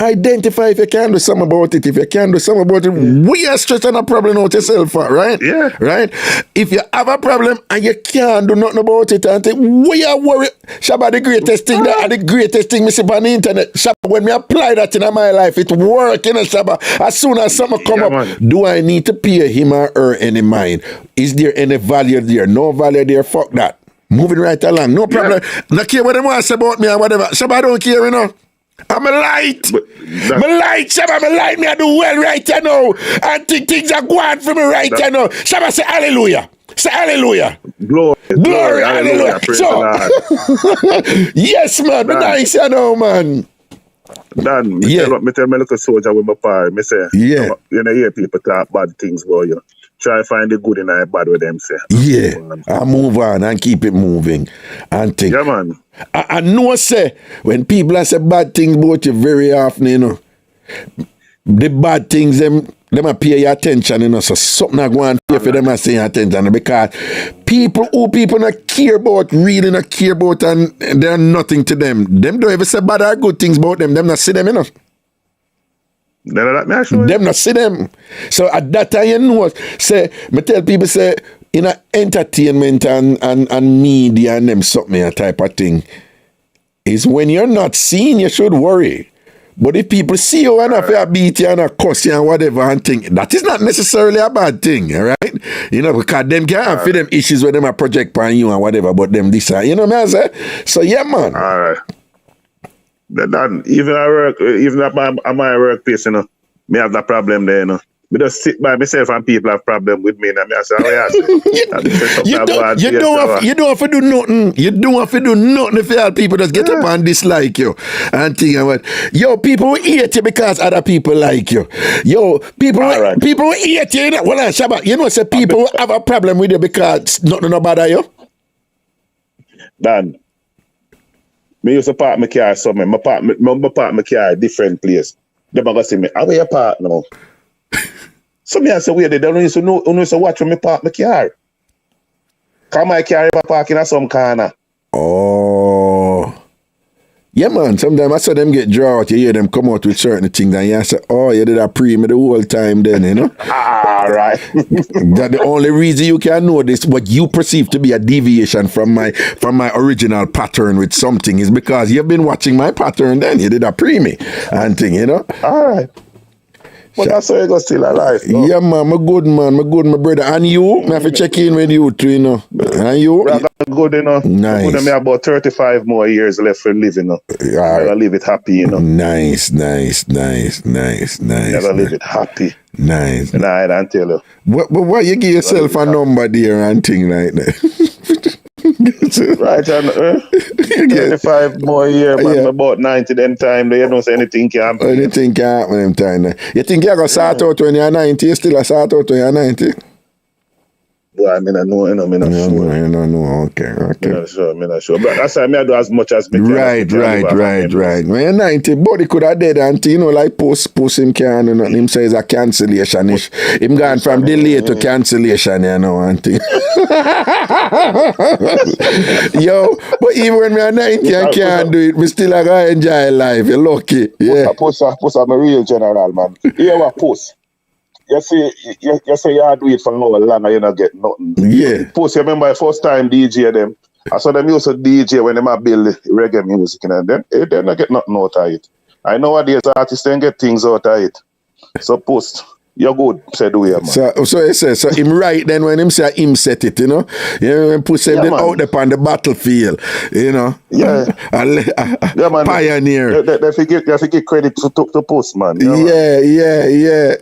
A: Identify if you can do something about it. If you can do something about it, we are stressing a problem out yourself, right?
L: Yeah.
A: Right? If you have a problem and you can't do nothing about it, and think, we are worried. Shabba, the greatest thing, the greatest thing, me see on the internet. Shabba, when me apply that in my life, it work, you know, Shabba. As soon as something come up, man. Do I need to pay him or her any mind? Is there any value there? No value there, fuck that. Moving right along, no problem. Not care what they want to say about me or whatever. Shabba, I don't care, you know. I'm a light. Me light, Shabba, me light, me I do well right you know. And things are going for me right you know. Shabba, say hallelujah. Say hallelujah. Glory, hallelujah. So, yes, man, be nice, you know, man.
L: Dan, me tell me little soldier with my power. Me say, you know, hear people talk bad things about you. Try to find the good in the bad with them say.
A: Yeah, I move on and keep it moving. And think.
L: Yeah, man.
A: I know, say, when people say bad things about you very often, you know, the bad things, them are pay your attention, you know, so something I go and pay for them and say attention because people not care about, really not care about, and they're nothing to them. Them don't ever say bad or good things about them. Them not see them, you know. Them not see them. So at that time, you know, say, me tell people, say, in a entertainment and media and them something type of thing, is when you're not seen, you should worry. But if people see you and if you beat you and a cuss you and whatever and think, that is not necessarily a bad thing, all right? You know, because them can have for them issues with them a project on you and whatever, but them this, you know what I say? So yeah, man.
L: All right. Then even I work, even at my workplace, you know, me have that problem there, you know. Me just sit by myself and people have problem with me and I say, oh yeah. You don't have to do nothing. You don't have to do nothing if you have people just get up and dislike you and think about. Yo, people will hate you because other people like you. Yo, people will hate you. You know, well, Shabba, you know, say people will have a problem with you because nothing bother you. Dan, me used to park my car somewhere. My park my car a different place. They're going to say me, how are you park now? So me I say, wait, they don't used to know, used to watch when me park my car. Because my car ever parking at some corner. Oh. Yeah, man, sometimes I saw them get draw out, you hear them come out with certain things, and you say, oh, you did a pre-me the whole time then, you know? All right. That's the only reason you can know this, what you perceive to be a deviation from my original pattern with something is because you've been watching my pattern then, you did a pre-me and thing, you know? All right. But that's how you go still alive. No? Yeah, man, my good, my brother. And you, I have to check in with you too, you know. And you? Good, you know. Nice. Good, I have about 35 more years left for living, you know. I'll live it happy, you know. Nice. I'll live it happy. Nice. And I don't tell you. Why you give yourself a number there and thing like that? Right, and 35 more years, but about 90 then time, you don't say anything can happen. Anything can happen them time. You think you're going to start out when you're 90, you still start out when you're 90? Well, I mean, I know, you know, I'm not sure. I don't know, okay. I'm not sure. But that's why I do as much as me can. Right. When you're 90, body could have dead and, you know, like post him can, you know, him says a cancellation-ish. Him gone from delay to cancellation, you know, and thing. Yo, but even when we're 90 and can't do it, we still are going to enjoy life. You're lucky. Yeah. Post I'm a real general, man. Here we post. You say you do it for no long and you don't get nothing. Yeah. Post, you remember the first time DJ them. I saw them used to DJ when they build reggae music and then they don't get nothing out of it. I know nowadays artists don't get things out of it. So post. You're good, said we, man. So he says, so him right then when him say him set it, you know. You know, when put them out there on the battlefield, you know. Yeah. Man. Pioneer. They forget credit to Post, man. Yeah.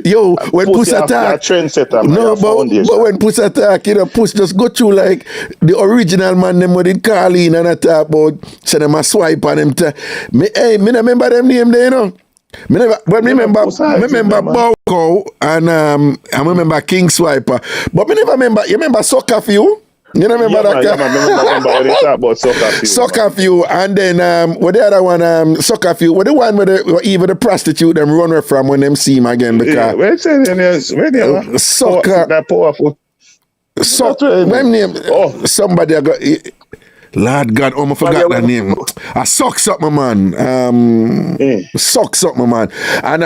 L: Yo, when Puss attack. Trendsetter, man. No, but when Puss attack, you know, Puss just go through like the original man, them what did call in and attack about, so them a swipe on them. Me remember them name there, you know. I remember Bowco and I remember King Swiper. But I never remember, you remember Soccer Few? You remember that? Yeah, remember Soccer Few. And then what the other one, Soccer Few, what the one where even the prostitute them run away from when them see him again because Soccer that powerful. Soccer name somebody I got Lord God, I forgot the name.
A: I sucks up, my man. Sucks up, my man. And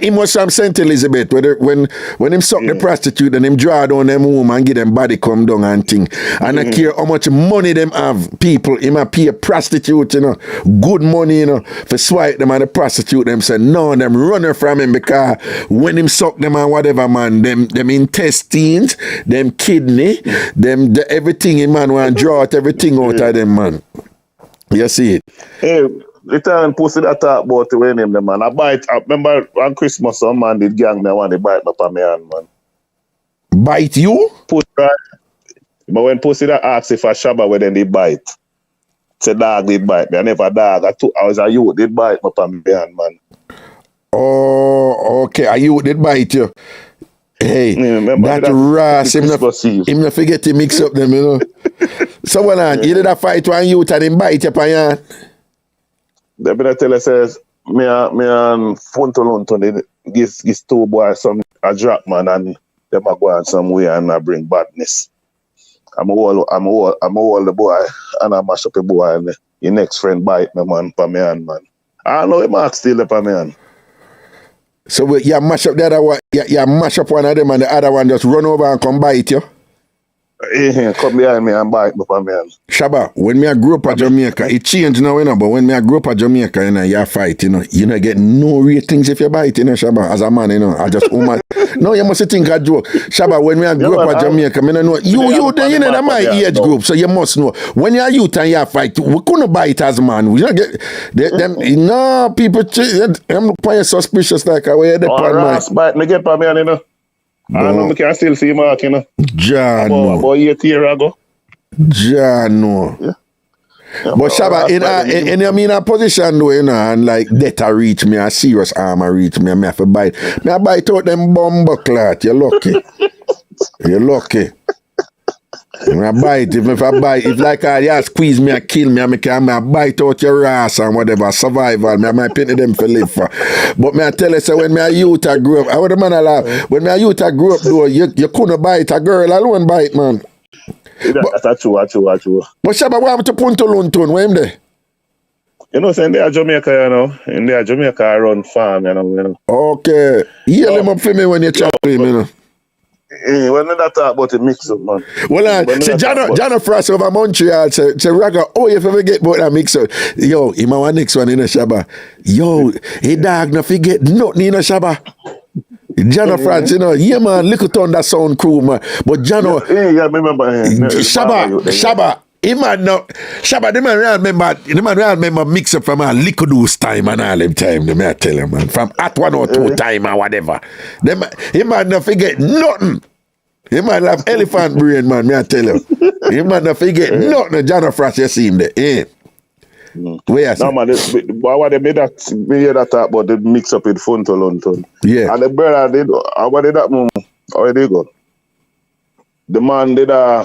A: he must have sent Elizabeth when him suck the prostitute and him draw down them woman and give them body come down and thing. And I care how much money them have. People, him a pay a prostitute, you know, good money, you know, for swipe them and the prostitute them say no, them running from him because when him suck them and whatever, man, them intestines, them kidney, them everything him man want draw out everything out of them, man. You see it?
L: Hey, the time posted that talk about when him the man. I remember on Christmas some man did gang me want to bite up on me hand, man.
A: Bite you?
L: But when posted that asked if I shabba where then they bite. Say dog did bite me. I never dog. I was a youth did bite up on me hand, man.
A: Oh, okay. A youth did bite you. Hey, that Ross, him not forget to mix up them, you know. So what on, you did a fight one youth and him bite you, pan.
L: The better tell us says, me and Fontolonton give two boys some a drop, man, and them a go on somewhere and I bring badness. I'm all the boy and I mash up the boy and your next friend bite me, man, for me hand, man. I know him ask still up on me hand.
A: So you mash up the other one, you mash up one of them and the other one just run over and come bite you?
L: Yeah, come behind me and bite me for me.
A: Shabba, when me I grew up at Jamaica, it changed now, you know, but when me I grew up at Jamaica, you know, you fight, you know, get no ratings if you bite, you know, Shabba, as a man, you know, I just woman. No, you must think I joke. Shabba, when me I grew up at Jamaica, me don't know. You then, you know, that my age group, so you must know. When you are youth and you fight, we couldn't bite as man. We don't get them, no, people, I'm quite suspicious like where the
L: pan bite me get for me, you know. I know we can still see Mark, you know.
A: Jano.
L: About 8 years ago.
A: Jano. Yeah. But Shabba, in a position though, you know, and like death a reach me, a serious arm a reach me, and me have to bite. Me a bite out them bumbo clot. You're lucky. You're lucky. When I bite, if I bite, if like you squeeze me and kill me, I bite out your ass and whatever, survival, I might pay them for live for. But me I tell you, so when me a youth I grew up, I would man alive. When me a youth I grew up though, you couldn't bite a girl alone bite, man.
L: That's true.
A: But Shabba, what happened to Punto Lunton? Where am they?
L: You know, saying they are Jamaica, you know. In there Jamaica I run farm, you know.
A: Okay. Yell him up for me when you chat to him, you know.
L: When that talk about the mix up, man.
A: Well, say John Frost over Montreal, say Raga, oh, if you forget about that mix up. Yo, him our next one in a Shabba. Yo, he dog no forget nothing in a Shabba. John Frost, you know, yeah man, little on that sound crew, man. But John,
L: yeah, remember
A: Shabba. The man remember mix up from a Liquidus time and all them time, the man tell him, man. From at 102 time or whatever. He might not forget nothing. He might have elephant brain, man, me I tell him. He might not forget nothing. John Frost, you see him there. Where
L: no, man, why they made that talk about the mix up with Fonto London.
A: Yeah.
L: And the brother did, what did that moment? How did he go? The man did a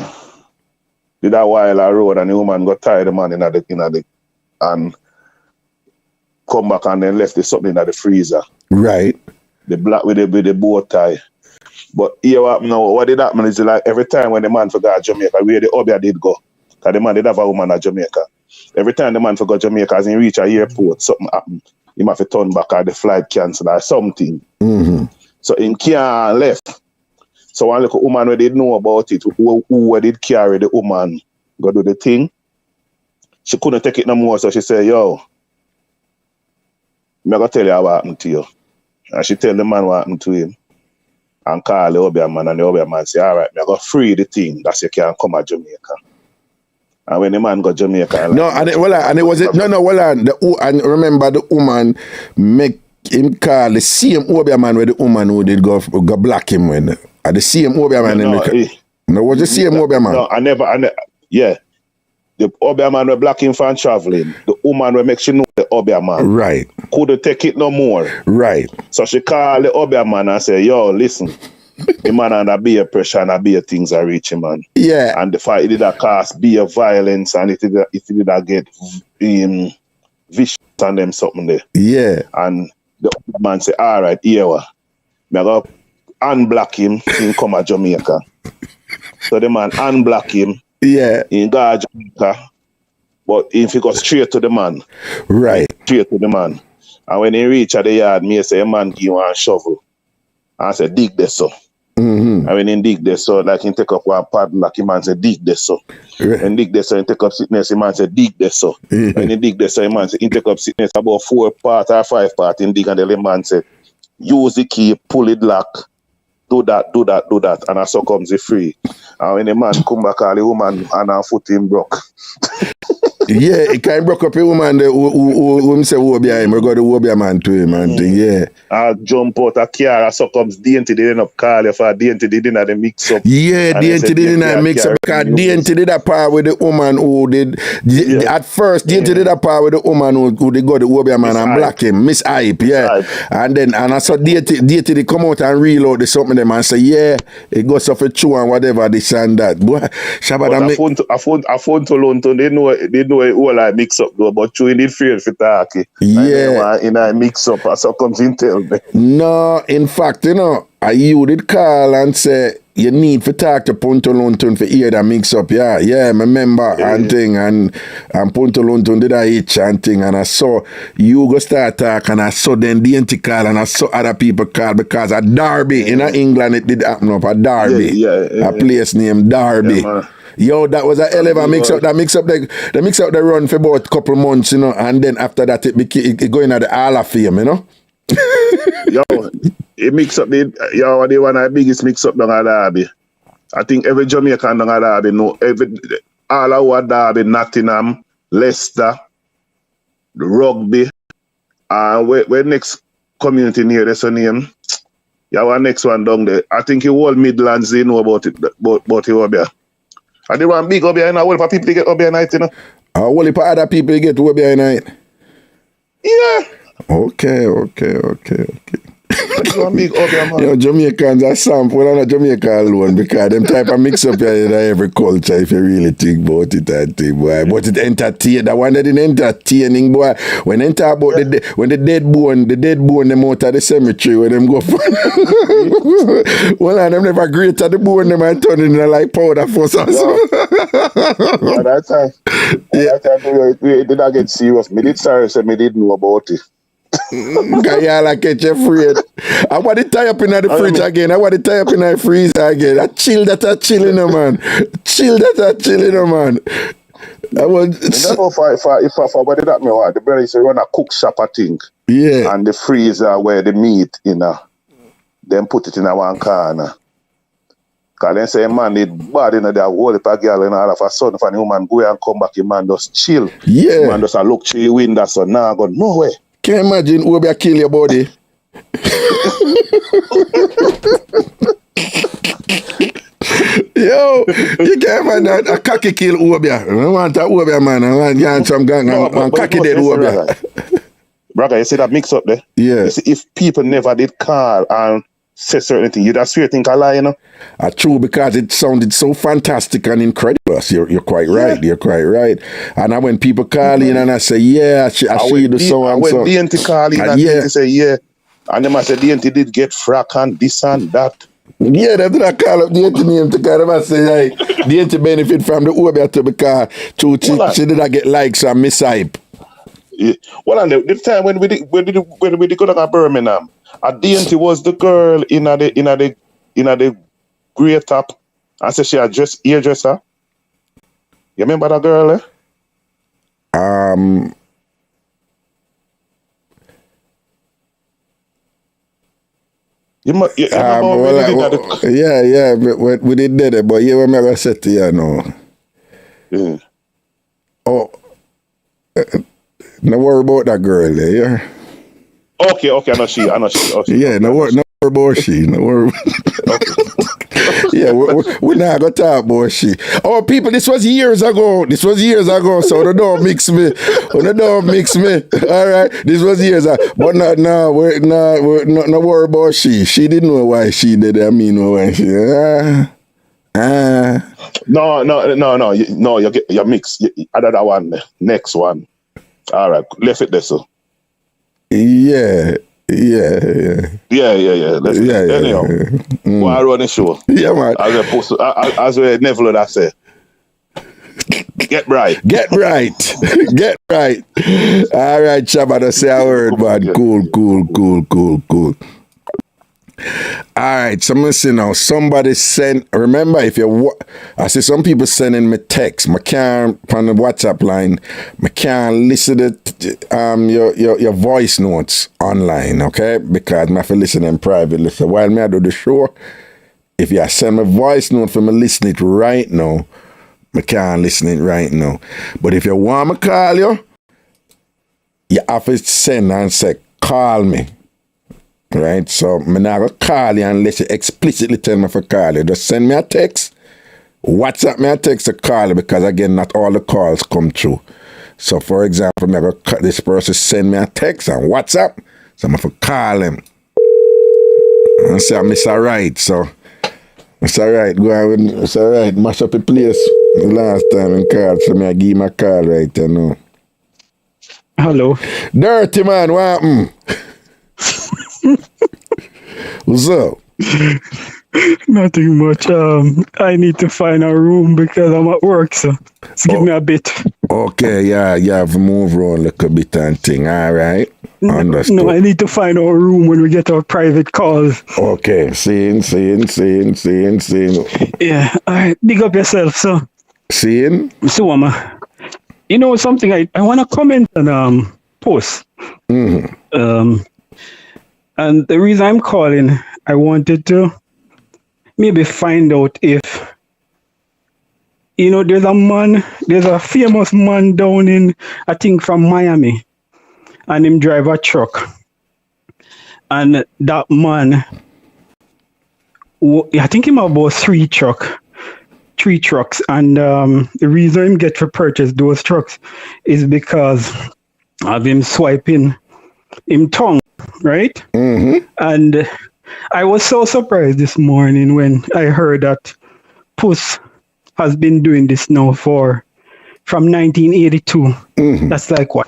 L: while a road and the woman got tired, the man in the and come back and then left the something in the freezer.
A: Right.
L: The black with the bow tie. But here what did happen is like every time when the man forgot Jamaica, where the Obia did go, because the man did have a woman at Jamaica. Every time the man forgot Jamaica, as he reach a airport, something happened. He might have to turn back or the flight cancelled or something.
A: Mm-hmm.
L: So in can't left. So one little woman who did know about it, who did carry the woman, go do the thing. She couldn't take it no more, so she said, yo, I'm going to tell you what happened to you. And she tell the man what happened to him. And call the Obia man, and the Obia man say, all right, I'm going to free the thing that you can come at Jamaica. And when the man got Jamaica...
A: No, and it was it. No, and remember the woman make him call the same Obia man with the woman who did go black him when... the same Obia man No, was the same Obia man?
L: No, I never, yeah. The Obia man were black him from traveling. The woman will make she know the Obia man.
A: Right.
L: Couldn't take it no more.
A: Right.
L: So she called the Obia man and say, yo, listen, the man under beer pressure and beer things are reaching, man.
A: Yeah.
L: And the fight, it did cause beer violence and it did get vicious and them something there.
A: Yeah.
L: And the man say, all right, here we go. Unblock him, he come at Jamaica. So the man unblock him.
A: Yeah.
L: In go Jamaica. But if he go straight to the man.
A: Right.
L: Straight to the man. And when he reach at the yard, me say, a man give one shovel. And I say, dig this so.
A: Mm-hmm.
L: And when he dig this so, like he take up one padlock, the man say, dig this so.
A: Right.
L: And dig this so, he take up sickness, the man say, dig this so. When he dig this so, the man say, he take up sickness about 4 part or 5 part in dig, and the man say, use the key, pull it lock, do that, and so comes the free. And when the man come back, all the woman and her foot him broke.
A: Yeah, it kind of broke up a woman who say who behind him. We got the who man to him and thing, yeah.
L: I'll jump out a car, and so comes DNT, they end up calling for DNT, they didn't have the mix up.
A: Yeah, DNT didn't have mix up because DNT did a part with the woman who did, at first, DNT did a part with the woman who they got the Wobia man and black him, Miss Hype, yeah. And I saw DNT they come out and reload the something them and say, yeah, it goes off a chew and whatever, this and that. Boy,
L: Shabbat, I phone to London, they know it all I mix up though, but you need fear for talk.
A: Yeah.
L: In a mix up, so comes in tell me.
A: No, in fact, you did call and say you need to talk to Punto Lunton for hear that mix up. Yeah, I remember and thing and Punto Lunton did a itch and thing and I saw you go start talk and I saw then DNT call and I saw other people call because a Derby in England it did happen up a Derby. A place named Derby.
L: Yeah,
A: yo, that was a hell of a mix up. That mix up the run for about a couple months, and then after that it going at the Hall of Fame,
L: Yo, it mix up the one of the biggest mix up down at Derby. I think every Jamaican down at Derby know all our Derby, Nottingham, Leicester, Rugby, and where next community near there's a name. Our next one down there. I think the whole Midlands they know about it, about it there. And they want big up here, all for people to get up here night,
A: All for other people to get up here night?
L: Yeah.
A: Okay.
L: Big up here, man.
A: Yo, Jamaicans are sample and not Jamaica alone because them type of mix up here in every culture if you really think about it, I think, boy. But it entertain, that one that is entertaining, boy. When they talk about when the dead bone them out of the cemetery when them go for well, and them never great at the bone them and turn in like powder for something.
L: That time we did not get serious. Me did sorry say me didn't know about it.
A: Y'all catch you afraid. I want to tie up in the fridge again. I want to tie up in the freezer again. I chill that I chilling, man. I want.
L: If I what did that me want? The brother is run a cook shop, I think.
A: Yeah.
L: And the freezer where the meat, then put it in a one corner. Cause then say man need bad in there whole heap of girl and all of a sudden for the woman go and come back, the man just chill.
A: Yeah.
L: The man just look through the window so now I go nowhere.
A: Can you imagine who will kill your body? Yo, you can't imagine a cocky kill Obia. I want a Obia man. I want some gang and cocky dead Obia.
L: Brother, you see that mix up there?
A: Yeah.
L: You see, if people never did call and say certain things, you'd have swear think a lie,
A: True, because it sounded so fantastic and incredible. You're quite right. You're quite right. And when people call in and I say, yeah, I see you do so and so.
L: When DNT call in and DNT say, yeah. And them I say, DNT did get frack and this and that.
A: Yeah, they did not call up DNT name to call them and say, hey, DNT benefit from the Obia too because she did not get likes and miss hype.
L: Yeah. Well, and the time when we did go to Birmingham, DNT was the girl in the grey top. I said she had hairdresser. You remember that girl?
A: Yeah, but we did it, but you remember said to you, no.
L: Yeah.
A: Oh, no worry about that girl there, yeah.
L: Okay, I know she. Okay.
A: Yeah, no worry about she. No worry. Yeah, we're not gonna talk about she. Oh, people, this was years ago. So don't mix me. All right, this was years ago. But no, we're not worry about she. She didn't know why she did it. I mean, why she.
L: No. You get your mix. Another one. Next one. All right, left it there so.
A: Yeah.
L: Let's anyhow. Go and run the show.
A: Yeah, man.
L: As we never would have said. Get right.
A: Get right. Get right. All right, Shabba, say a word, man. Cool. All right, so I'm going to say now, somebody sent, remember, I see some people sending me text. I can't, on the WhatsApp line, I can't listen to your voice notes online, okay? Because I have to listen them privately. So while I do the show, if you send me a voice note for me listen it right now, I can't listen it right now. But if you want me to call you, you have to send and say, call me. Right? So I'm not going to call you unless you explicitly tell me to call you. Just send me a text, WhatsApp me a text to call you, because again, not all the calls come through. So for example, this person send me a text on WhatsApp, so I'm going to call him. And say, Mr. Right, so Mr. Right, go ahead, Mr. Right, mash up the place the last time and call, so I give him a call right now.
N: Hello.
A: Dirty man, what happened? What's up?
N: Nothing much. I need to find a room because I'm at work, so just give me a bit.
A: Okay, yeah, you have to move around a little bit and thing, all right? Understood.
N: No, I need to find our room when we get our private calls.
A: Okay, seeing.
N: Yeah, all right, big up yourself, so.
A: Seeing?
N: So, you know something, I want to comment on post.
A: Mm-hmm.
N: And the reason I'm calling, I wanted to maybe find out if, you know, there's a famous man down in, I think from Miami, and him drive a truck. And that man, I think him about three trucks. And the reason him get to purchase those trucks is because of him swiping him tongue. Right?
A: Mm-hmm.
N: And I was so surprised this morning when I heard that Puss has been doing this now from 1982.
A: Mm-hmm.
N: That's like what?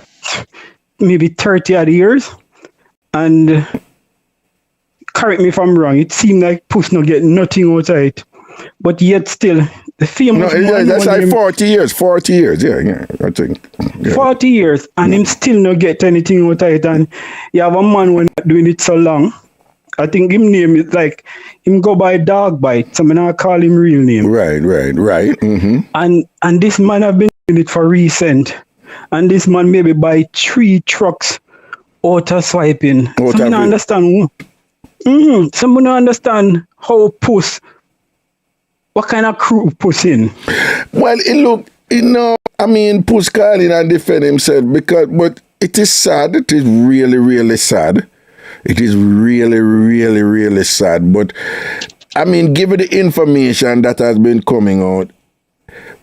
N: Maybe 30 odd years. And correct me if I'm wrong, it seemed like Puss not getting nothing out of it. But yet still, the famous
A: that's like 40 years, yeah, I think. Yeah.
N: 40 years, and him still not get anything out of it. And you have a man when doing it so long. I think him name is like, him go by Dog Bite, so I'm not call him real name.
A: Right. Mm-hmm.
N: And this man have been doing it for recent. And this man maybe buy 3 trucks out of swiping. So I don't understand. Someone don't understand how Puss, what kind of crew Puss in?
A: Well, Puss calling and defend himself but it is sad. It is really, really sad. It is really, really, really sad. But given the information that has been coming out,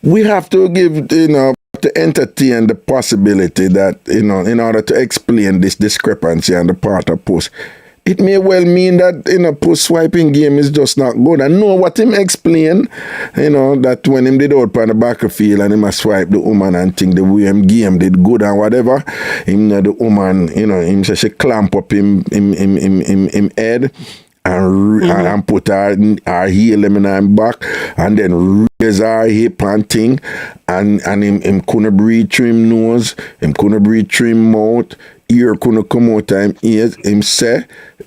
A: we have to to entertain the possibility that, in order to explain this discrepancy on the part of Puss, it may well mean that, Puss swiping game is just not good. I know what him explain, that when him did out on the battlefield and him a swipe the woman and think the way him game did good and whatever, the woman, him say she clamp up him head and put her heel in her back and then raise her hip and thing and him couldn't breathe through him nose, him couldn't breathe through him mouth, ear couldn't come out of him ears. Him say,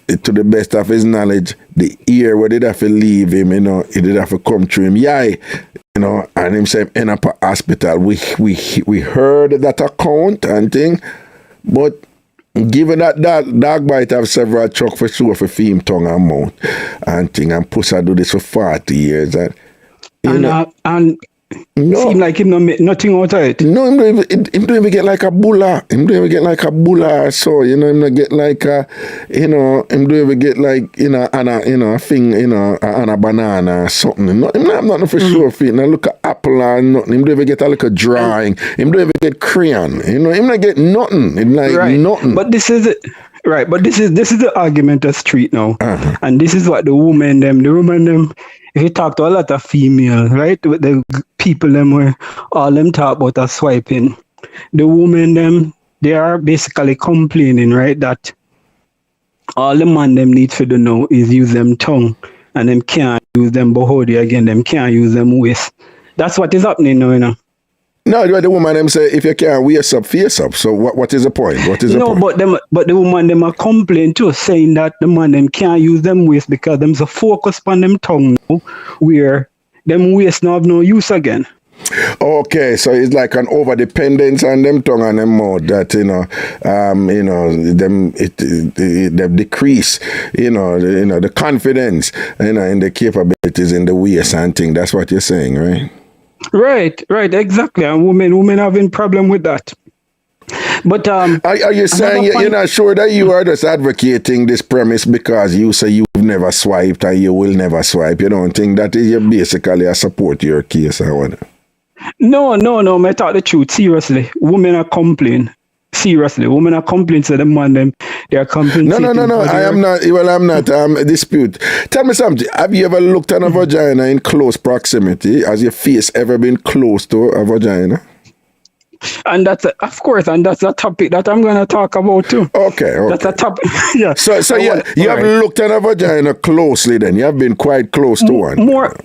A: to the best of his knowledge, the ear where did have to leave him, it did have to come through him. Yeah, and him say end up at hospital. We heard that account and thing, but given that Dog Bite have several truck for sure for him tongue and mouth and thing, and Puss do this for 40 years and
N: seem like him not make nothing out of it.
A: No, him don't even get like a bulla. Him don't even get like a bulla. So him not get like a, him don't even get like a thing, on a banana or something. No, him not nothing for sure. Him not look at apple or nothing. Him don't even get a little drawing. Him don't even get crayon. Him not get nothing. Him like nothing.
N: But this is it. Right, but this is the argument of street now, and this is what the women them. If you talk to a lot of females, right, with the people them where all them talk about are swiping, the women them, they are basically complaining, right, that all the man them need to do now is use them tongue, and them can't use them body again, them can't use them waist. That's what is happening now,
A: No, the woman them say if you can't waist up, face up. So what is the point? What is the point?
N: But the woman them are complaining too, saying that the man them can't use them waist because them so focus on them tongue now, where them waist now have no use again.
A: Okay, so it's like an over dependence on them tongue and them mouth that them decrease, the confidence, in the capabilities in the waist and thing. That's what you're saying, right? Right, exactly. And women having problem with that. But are you saying you're not sure that you are just advocating this premise because you say you've never swiped and you will never swipe? You don't think that you basically a support your case or what?
N: No, I talk the truth. Seriously, women are complaining. Seriously, women are complaining to the man them. They are complaining.
A: No. I am not. Well, I'm not. Dispute. Tell me something. Have you ever looked at a vagina in close proximity? Has your face ever been close to a vagina?
N: And that's a topic that I'm going to talk about too.
A: Okay.
N: That's a topic. Yeah.
A: So you have looked at a vagina closely. Then you have been quite close to one.
N: More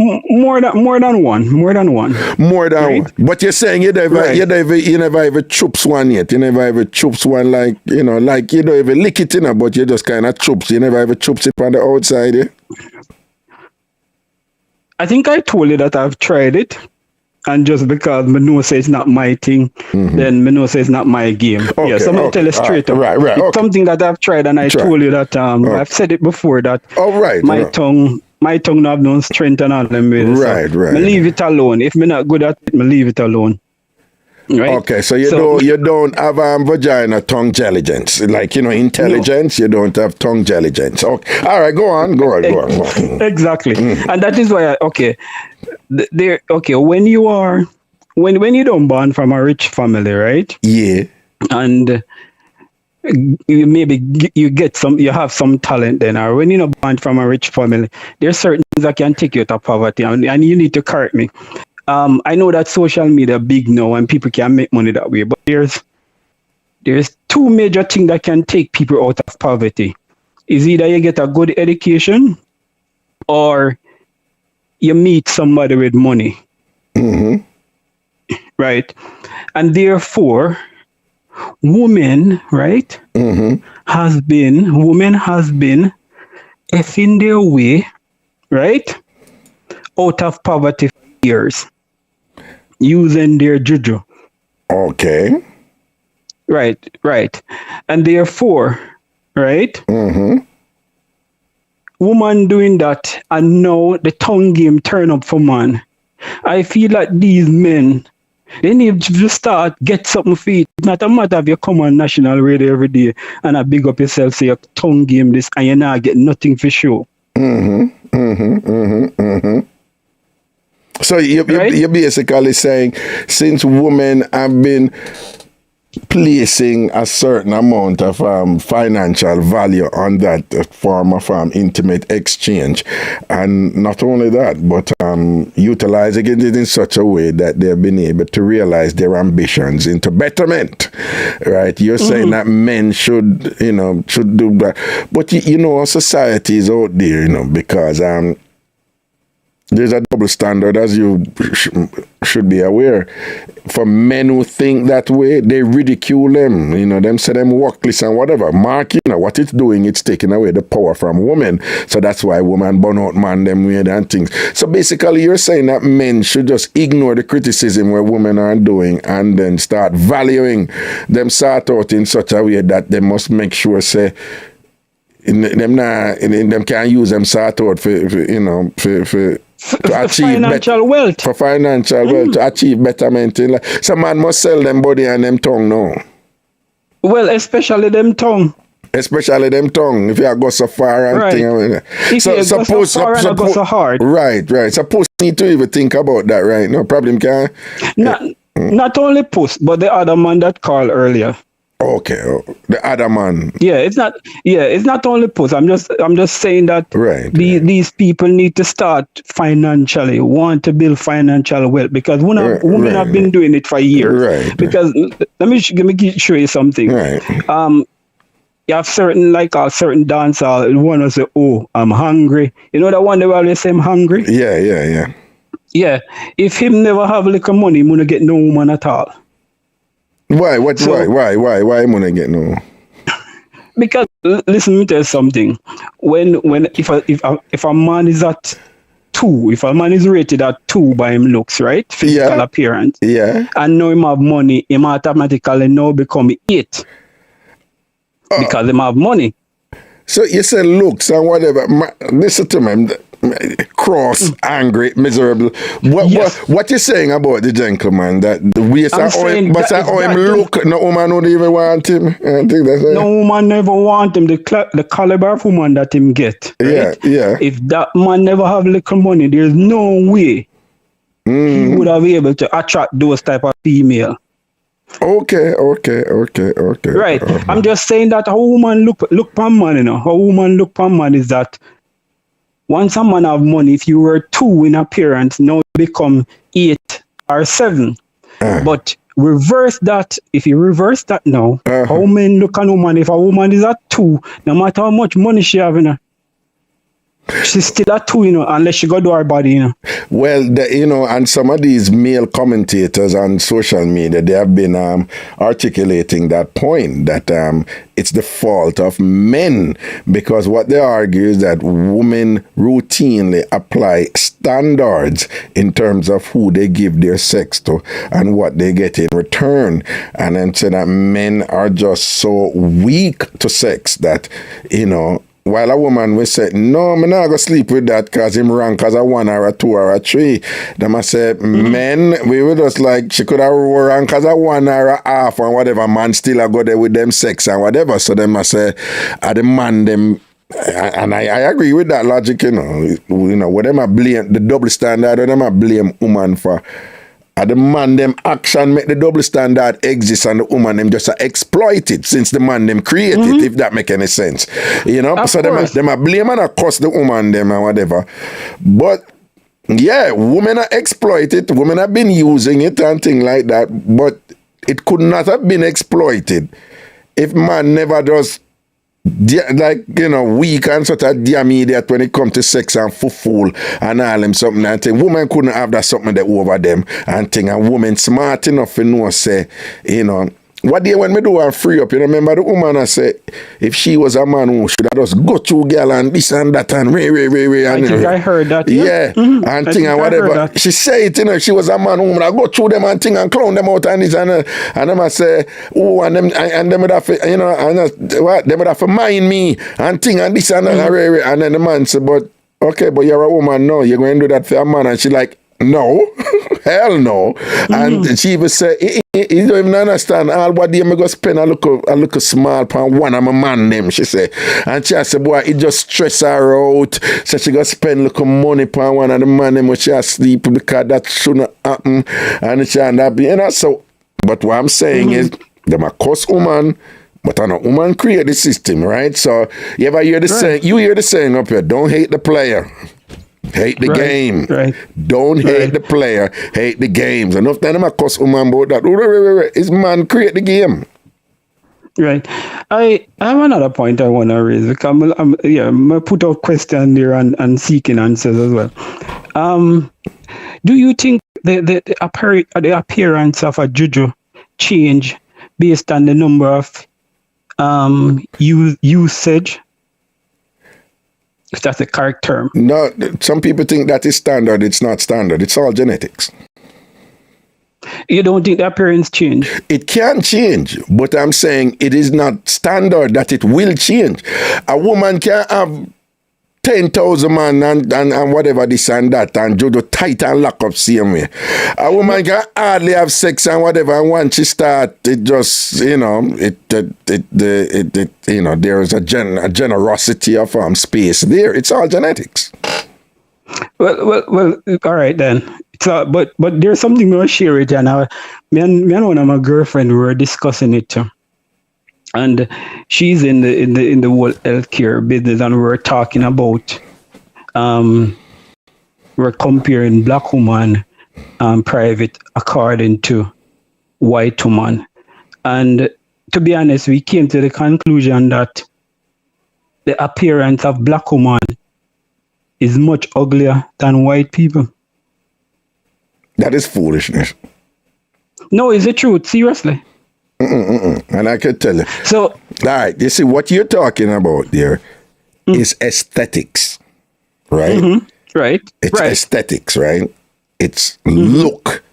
N: than one. Right?
A: But you're saying you never ever chups one yet. You never ever chups one like you don't even lick it in, but you just kind of chups. You never ever chups it on the outside. Yeah?
N: I think I told you that I've tried it. And just because me know say it's not my thing, then me know say it's not my game.
A: Okay,
N: yeah, so I'm going to tell you straight up.
A: Right.
N: It's something that I've tried and I told you that I've said it before that my tongue have no strength and all them ways.
A: Right.
N: Me leave it alone. If me not good at it, me leave it alone. Right?
A: Okay, so you don't have vagina tongue intelligence. Like, intelligence, you don't have tongue intelligence. Okay. All right, go on.
N: Exactly. And that is why when you don't born from a rich family, right?
A: Yeah.
N: And you have some talent then, or when you're not born from a rich family, there's certain things that can take you to poverty, and you need to correct me. I know that social media big now and people can make money that way, but there's two major things that can take people out of poverty. Is either you get a good education or you meet somebody with money.
A: Mm-hmm.
N: Right? And therefore, women, right, has been effing their way, right, out of poverty for years, using their juju.
A: Okay.
N: Right. And therefore, right, woman doing that, and now the tongue game turn up for man. I feel like these men, they need to start get something for it. It's not a matter of you come on national radio every day and I big up yourself, say your tongue game this, and you not get nothing for sure.
A: So you're basically saying, since women have been placing a certain amount of financial value on that form of intimate exchange, and not only that, but utilizing it in such a way that they've been able to realize their ambitions into betterment, right? You're saying that men should do that, but society is out there, because there's a double standard, as you should be aware. For men who think that way, they ridicule them. Them say them workless and whatever. Mark, what it's doing, it's taking away the power from women. So that's why women burn out man them weird and things. So basically, you're saying that men should just ignore the criticism where women are doing and then start valuing them sort out in such a way that they must make sure, say, them can't use them sort out for to achieve
N: financial wealth.
A: For financial wealth, to achieve betterment. Some man must sell them body and them tongue now.
N: Well, especially them tongue.
A: If you go so far and thing.
N: Go so hard.
A: Right. Suppose you need to even think about that, right? No problem, can.
N: Not only puss, but the other man that called earlier.
A: Okay, the other man.
N: Yeah, it's not only puss. I'm just saying that these people need to start financially, want to build financial wealth, because women have been doing it for years.
A: Right.
N: Because let me show you something.
A: Right.
N: You have certain dancehall. One will say, "Oh, I'm hungry." You know that one they always say, "I'm hungry."
A: Yeah.
N: Yeah, if him never have little money, he wouldn't get no woman at all.
A: Why? Why him wouldn't get no?
N: Because listen, let me tell you something. If a man is at 2, if a man is rated at 2 by him looks, right? Physical appearance.
A: Yeah.
N: And now him have money, him automatically now become 8. Because him have money.
A: So you say looks and whatever. Listen to me. Cross, angry, miserable. What you saying about the gentleman? That the waist how him look, no woman would even want him. I think that's
N: no woman never want him. The caliber of woman that him get. Right?
A: Yeah.
N: If that man never have little money, there's no way he would have been able to attract those type of female.
A: Okay.
N: Right. I'm just saying that a woman look pan man, you know. A woman look pan man is that once a man have money, if you were 2 in appearance, now you become 8 or 7. But reverse that. If you reverse that now, how men look at a woman? If a woman is at 2, no matter how much money she have, you know, she's still at 2, you know, unless she go to her body, you know.
A: Well, and some of these male commentators on social media, they have been articulating that point that it's the fault of men, because what they argue is that women routinely apply standards in terms of who they give their sex to and what they get in return, and then say that men are just so weak to sex that, you know, while a woman will say, no, I'm not going to sleep with that because I'm wrong because I 1 or a 2 or a 3. Then I say, men, we were just like, she could have wrong because I 1 or a half or whatever. Man still I go there with them sex and whatever. So then I say, I demand them. And I agree with that logic, you know, whatever I blame, the double standard, whatever I blame woman for. And the man them action make the double standard exist and the woman them just exploit it since the man them create it, if that make any sense. You know? So them a blame and a curse the woman them and whatever. But yeah, women are exploited, women have been using it and things like that, but it could not have been exploited if man never does weak and sort of immediate when it comes to sex and fool and all them something and thing. Women couldn't have that something that over them and thing, and women smart enough to know, say, you know, what day when me do and free up, you remember the woman I say, if she was a man who should have just go to girl and this and that and
N: I think I heard that.
A: Yeah. And thing and whatever. She say it, you know, she was a man who would go through them and thing and clown them out and this and them I say, oh, and them would have to, you know, and what, them would have to mind me and thing and this and that and then the man said, but okay, but you're a woman, no, you're going to do that for a man, and she like, no, hell no. And she even say, you don't even understand all what day me go spend a look small pan one of my man them, she say. And she say, boy, it just stress her out. So she go spend look money pan one of the man them when she sleep because that shouldn't happen. And she end up, you know, so but what I'm saying is them a cuss woman. But I know woman create the system, right? So you ever hear the saying, you hear the saying up here, don't hate the player. Hate the game. Right. Don't hate the player. Hate the games. Enough time I cuss woman about that. It's man create the game.
N: Right. I have another point I want to raise. Because I'm put a question there and seeking answers as well. Do you think the appearance of a juju change based on the number of usage? If that's the correct term.
A: No, some people think that is standard. It's not standard. It's all genetics.
N: You don't think the appearance change?
A: It can change, but I'm saying it is not standard that it will change. A woman can have 10,000 man and whatever this and that and do the tight and lock up same way. A woman can hardly have sex and whatever, and once she start, it just, you know, you know, there is a generosity of space there. It's all genetics.
N: Well, all right then. So, but there's something I'll share with you, and me and one of my girlfriend we were discussing it too. And she's in the whole healthcare business, and we're talking about we're comparing black woman private according to white woman. And to be honest, we came to the conclusion that the appearance of black woman is much uglier than white people.
A: That is foolishness.
N: No, it's the truth. Seriously.
A: And I can tell you.
N: So,
A: all right, you see what you're talking about there is aesthetics, right?
N: Right.
A: It's aesthetics, right? It's look.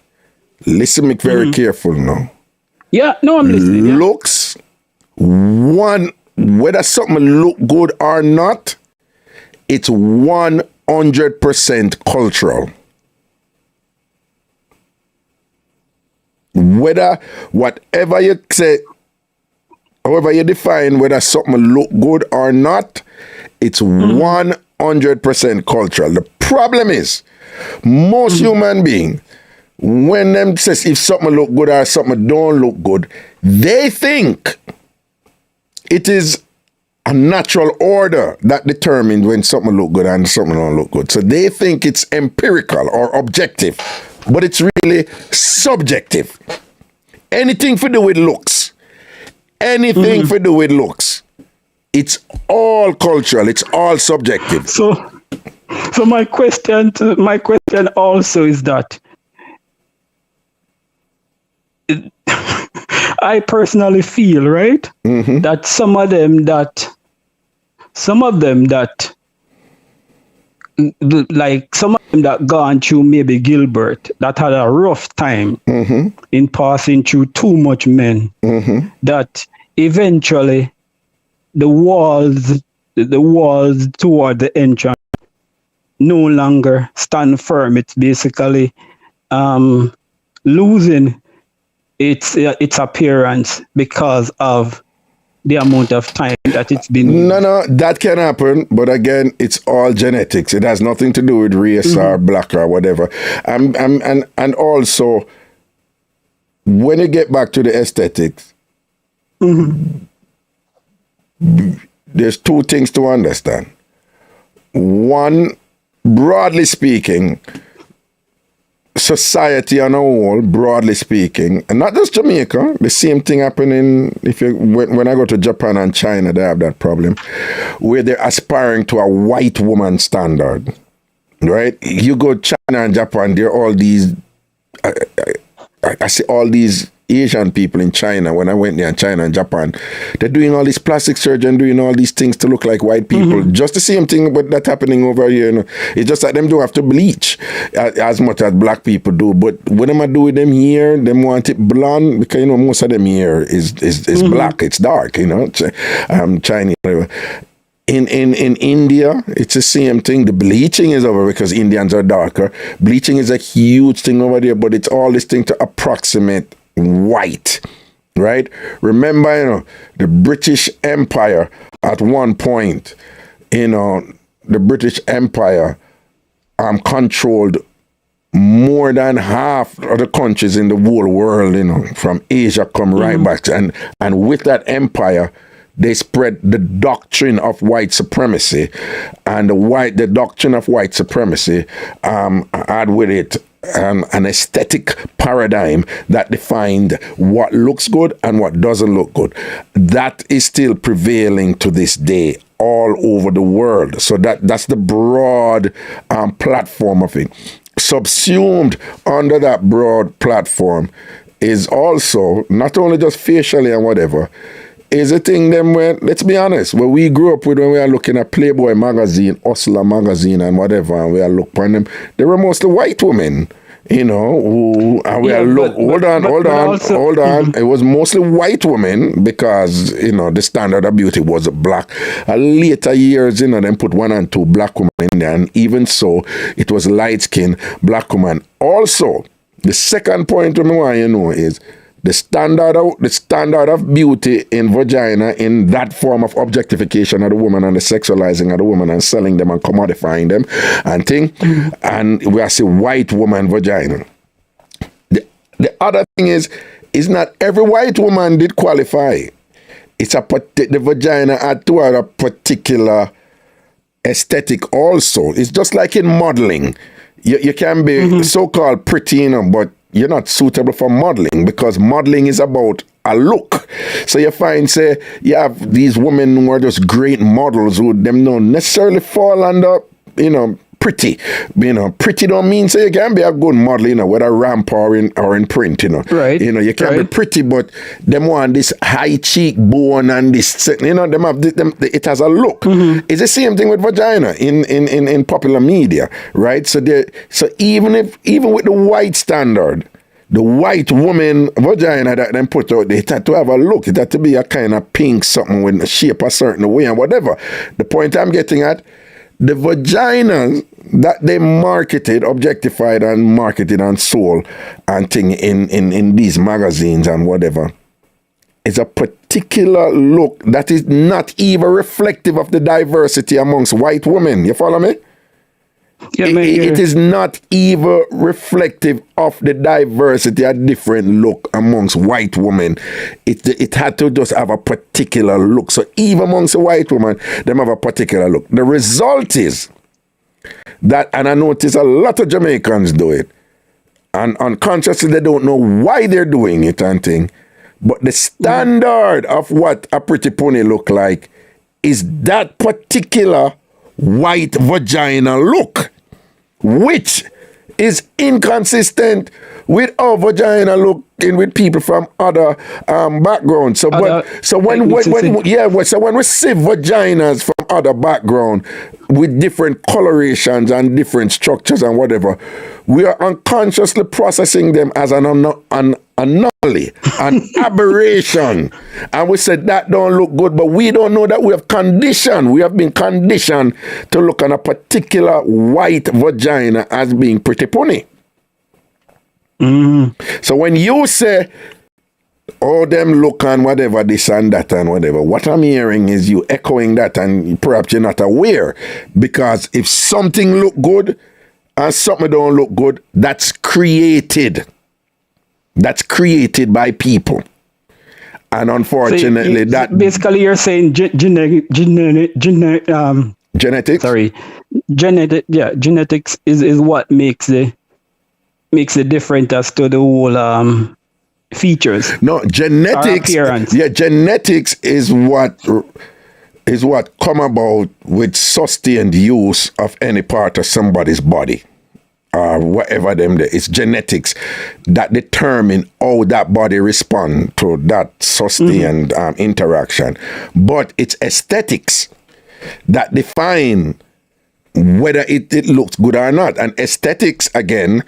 A: Listen, me very careful now.
N: Yeah, no, I'm listening. Yeah.
A: Looks, whether something look good or not, it's 100% cultural. Whatever you say, however you define whether something look good or not, it's 100% cultural. The problem is, most human beings, when them says if something look good or something don't look good, they think it is a natural order that determines when something look good and something don't look good. So they think it's empirical or objective, but it's really subjective. Anything to do with looks, anything to do with looks, it's all cultural, it's all subjective.
N: So my question also is that I personally feel, right, that some of them that gone through maybe Gilbert, that had a rough time in passing through too much men, that eventually the walls toward the entrance no longer stand firm. It's basically losing its appearance because of the amount of time that it's been.
A: No, that can happen, but again, it's all genetics. It has nothing to do with race or black or whatever. And also, when you get back to the aesthetics, there's two things to understand. One, broadly speaking, society on a whole, broadly speaking, and not just Jamaica, the same thing happening when I go to Japan and China, they have that problem, where they're aspiring to a white woman standard, right? You go China and Japan, there are all these, I see all these Asian people in China. When I went there in China and Japan, they're doing all this plastic surgery, doing all these things to look like white people. Just the same thing, but that's happening over here. You know? It's just that them don't have to bleach as much as black people do. But what am I do with them here? Them want it blonde because most of them here is black. It's dark. Chinese. Whatever. In India, it's the same thing. The bleaching is over because Indians are darker. Bleaching is a huge thing over there, but it's all this thing to approximate white, right? Remember, the British Empire at one point, the British Empire controlled more than half of the countries in the whole world, from Asia come right back. And with that empire, they spread the doctrine of white supremacy, and the doctrine of white supremacy had with it an aesthetic paradigm that defined what looks good and what doesn't look good. That is still prevailing to this day all over the world. So that's the broad platform of it. Subsumed under that broad platform is also not only just facially and whatever, is a thing them when, let's be honest, when we grew up with, when we are looking at Playboy magazine, Hustler magazine and whatever, and we are looking on them, they were mostly white women, who, and we are hold on. It was mostly white women because, the standard of beauty was black. Later years, them put 1 and 2 black women in there, and even so, it was light-skinned black woman. Also, the second point I want you to know is, the standard of beauty in vagina, in that form of objectification of the woman and the sexualizing of the woman and selling them and commodifying them and thing, and we are saying white woman vagina. The other thing is not every white woman did qualify. The vagina had to have a particular aesthetic also. It's just like in modeling. You can be so-called pretty, but you're not suitable for modeling because modeling is about a look. So you find, say, you have these women who are just great models who them don't necessarily fall under, pretty. Pretty don't mean say you can be a good model, whether ramp or in print,
N: Right.
A: You can be pretty, but them want this high cheekbone and this, them have it has a look. It's the same thing with vagina in popular media, right? So even with the white standard, the white woman vagina that them put out, it had to have a look. It had to be a kind of pink something with a shape a certain way and whatever. The point I'm getting at, the vaginas that they marketed, objectified and marketed and sold and thing in these magazines and whatever, is a particular look that is not even reflective of the diversity amongst white women. You follow me?
N: Yeah,
A: it is not even reflective of the diversity, a different look amongst white women. It had to just have a particular look. So even amongst the white women, them have a particular look. The result is that, and I notice a lot of Jamaicans do it, and unconsciously they don't know why they're doing it and thing, but the standard of what a pretty pony look like is that particular white vagina look, which is inconsistent with our vagina look in with people from other backgrounds. So when we see vaginas from other background with different colorations and different structures and whatever, we are unconsciously processing them as an anomaly, an aberration. And we said that don't look good, but we don't know that we have been conditioned to look on a particular white vagina as being pretty pony. So when you say, oh, them look and whatever, this and that and whatever, what I'm hearing is you echoing that, and perhaps you're not aware, because if something look good and something don't look good, that's created by people. And unfortunately, that
N: basically you're saying
A: genetics.
N: Sorry, genetics is what makes it different as to the whole features.
A: No, genetics. Yeah, genetics is what come about with sustained use of any part of somebody's body. Whatever them there. It's genetics that determine how that body respond to that sustained interaction. But it's aesthetics that define whether it looks good or not. And aesthetics, again,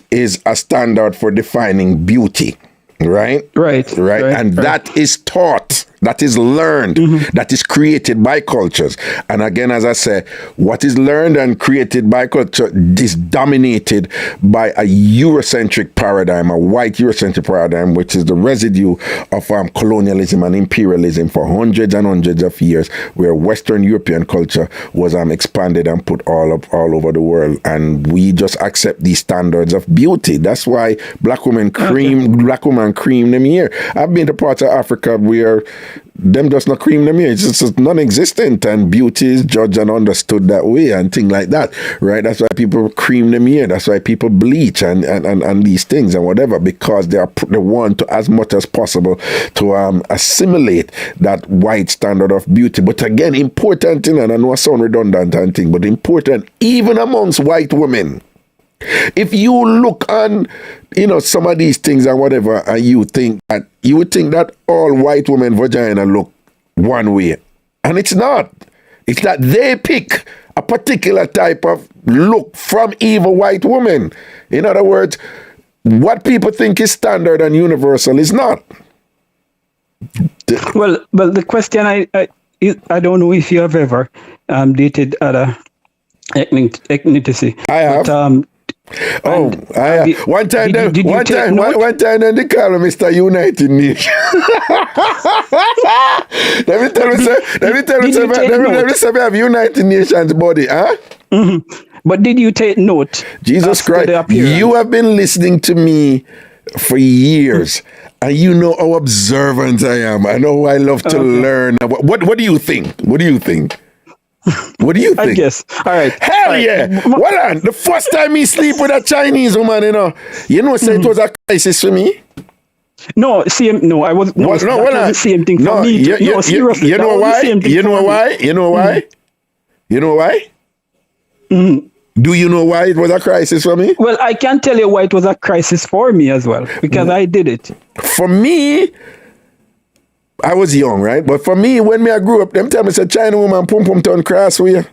A: is a standard for defining beauty. Right. And that is taught, that is learned, that is created by cultures. And again, as I say, what is learned and created by culture is dominated by a Eurocentric paradigm, a white Eurocentric paradigm, which is the residue of colonialism and imperialism for hundreds and hundreds of years, where Western European culture was expanded and put all over the world. And we just accept these standards of beauty. That's why black women cream them here. I've been to parts of Africa where them does not cream them here. It's just non-existent, and beauty is judged and understood that way and things like that, right? That's why people cream them here. That's why people bleach and these things and whatever, because they want to, as much as possible, to assimilate that white standard of beauty. But again, important, and I know I sound redundant and thing, but important even amongst white women. If you look on, some of these things and whatever, and you would think that all white women vagina look one way, and it's not. It's that they pick a particular type of look from evil white women. In other words, what people think is standard and universal is not.
N: Well, the question I don't know if you have ever dated other ethnicity.
A: I have.
N: But,
A: one time then they call me Mr. United Nation. Let me tell you, we have United Nations body, huh?
N: But did you take note?
A: Jesus Christ, you have been listening to me for years, and you know how observant I am. I know I love to learn. What do you think? What do you think? What do you think?
N: I guess. All right.
A: Hell yeah. Hold on. The first time he sleep with a Chinese woman, say it was a crisis for me.
N: No, I was the same thing for me. Seriously.
A: You know why? Do you know why it was a crisis for me?
N: Well, I can tell you why it was a crisis for me as well, because I did it.
A: For me, I was young, right? But for me, when I grew up, them tell me say China woman pum pum turn cross for you.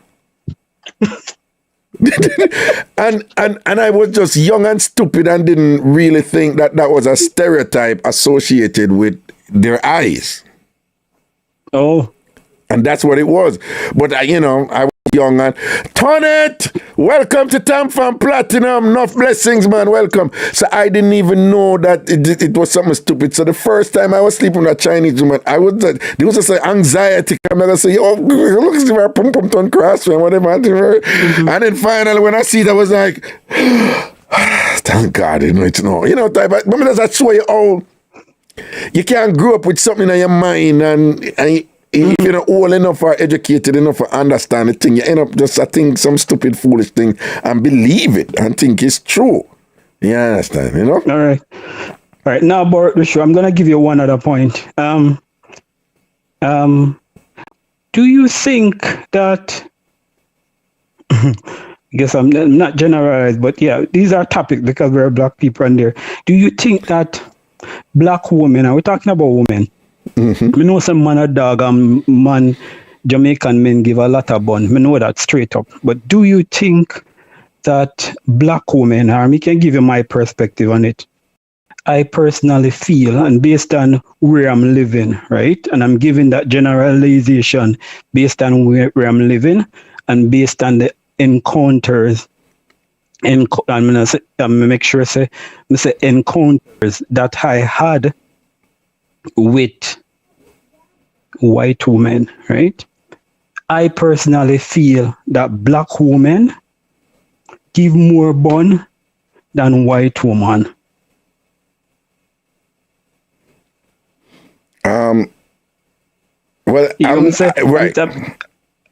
A: and I was just young and stupid and didn't really think that was a stereotype associated with their eyes.
N: Oh.
A: And that's what it was. But I was young and turn it. Welcome to TamFam Platinum. Enough blessings, man. Welcome. So I didn't even know that it was something stupid. So the first time I was sleeping with a Chinese woman, there was just an anxiety. I say, oh, look at her pum pum turn cross and whatever. And then finally, when I see it, I was like, thank God, it's no. Type. Remember, that's show you how you can't grow up with something in your mind and if you're not old enough or educated enough to understand the thing, you end up just think some stupid, foolish thing and believe it and think it's true. You understand,
N: All right. Now, about the show, I'm going to give you one other point. Do you think that, I guess I'm not generalized, but yeah, these are topics because we're black people in there. Do you think that black women, and we're talking about women, we know some man a dog and man Jamaican men give a lot of bun. We know that straight up. But do you think that black women, or me can give you my perspective on it, I personally feel, and based on where I'm living, right? And I'm giving that generalization based on where I'm living and based on the encounters. I'm gonna make sure say encounters that I had with white women, right? I personally feel that black women give more bun than white woman.
A: Well, right.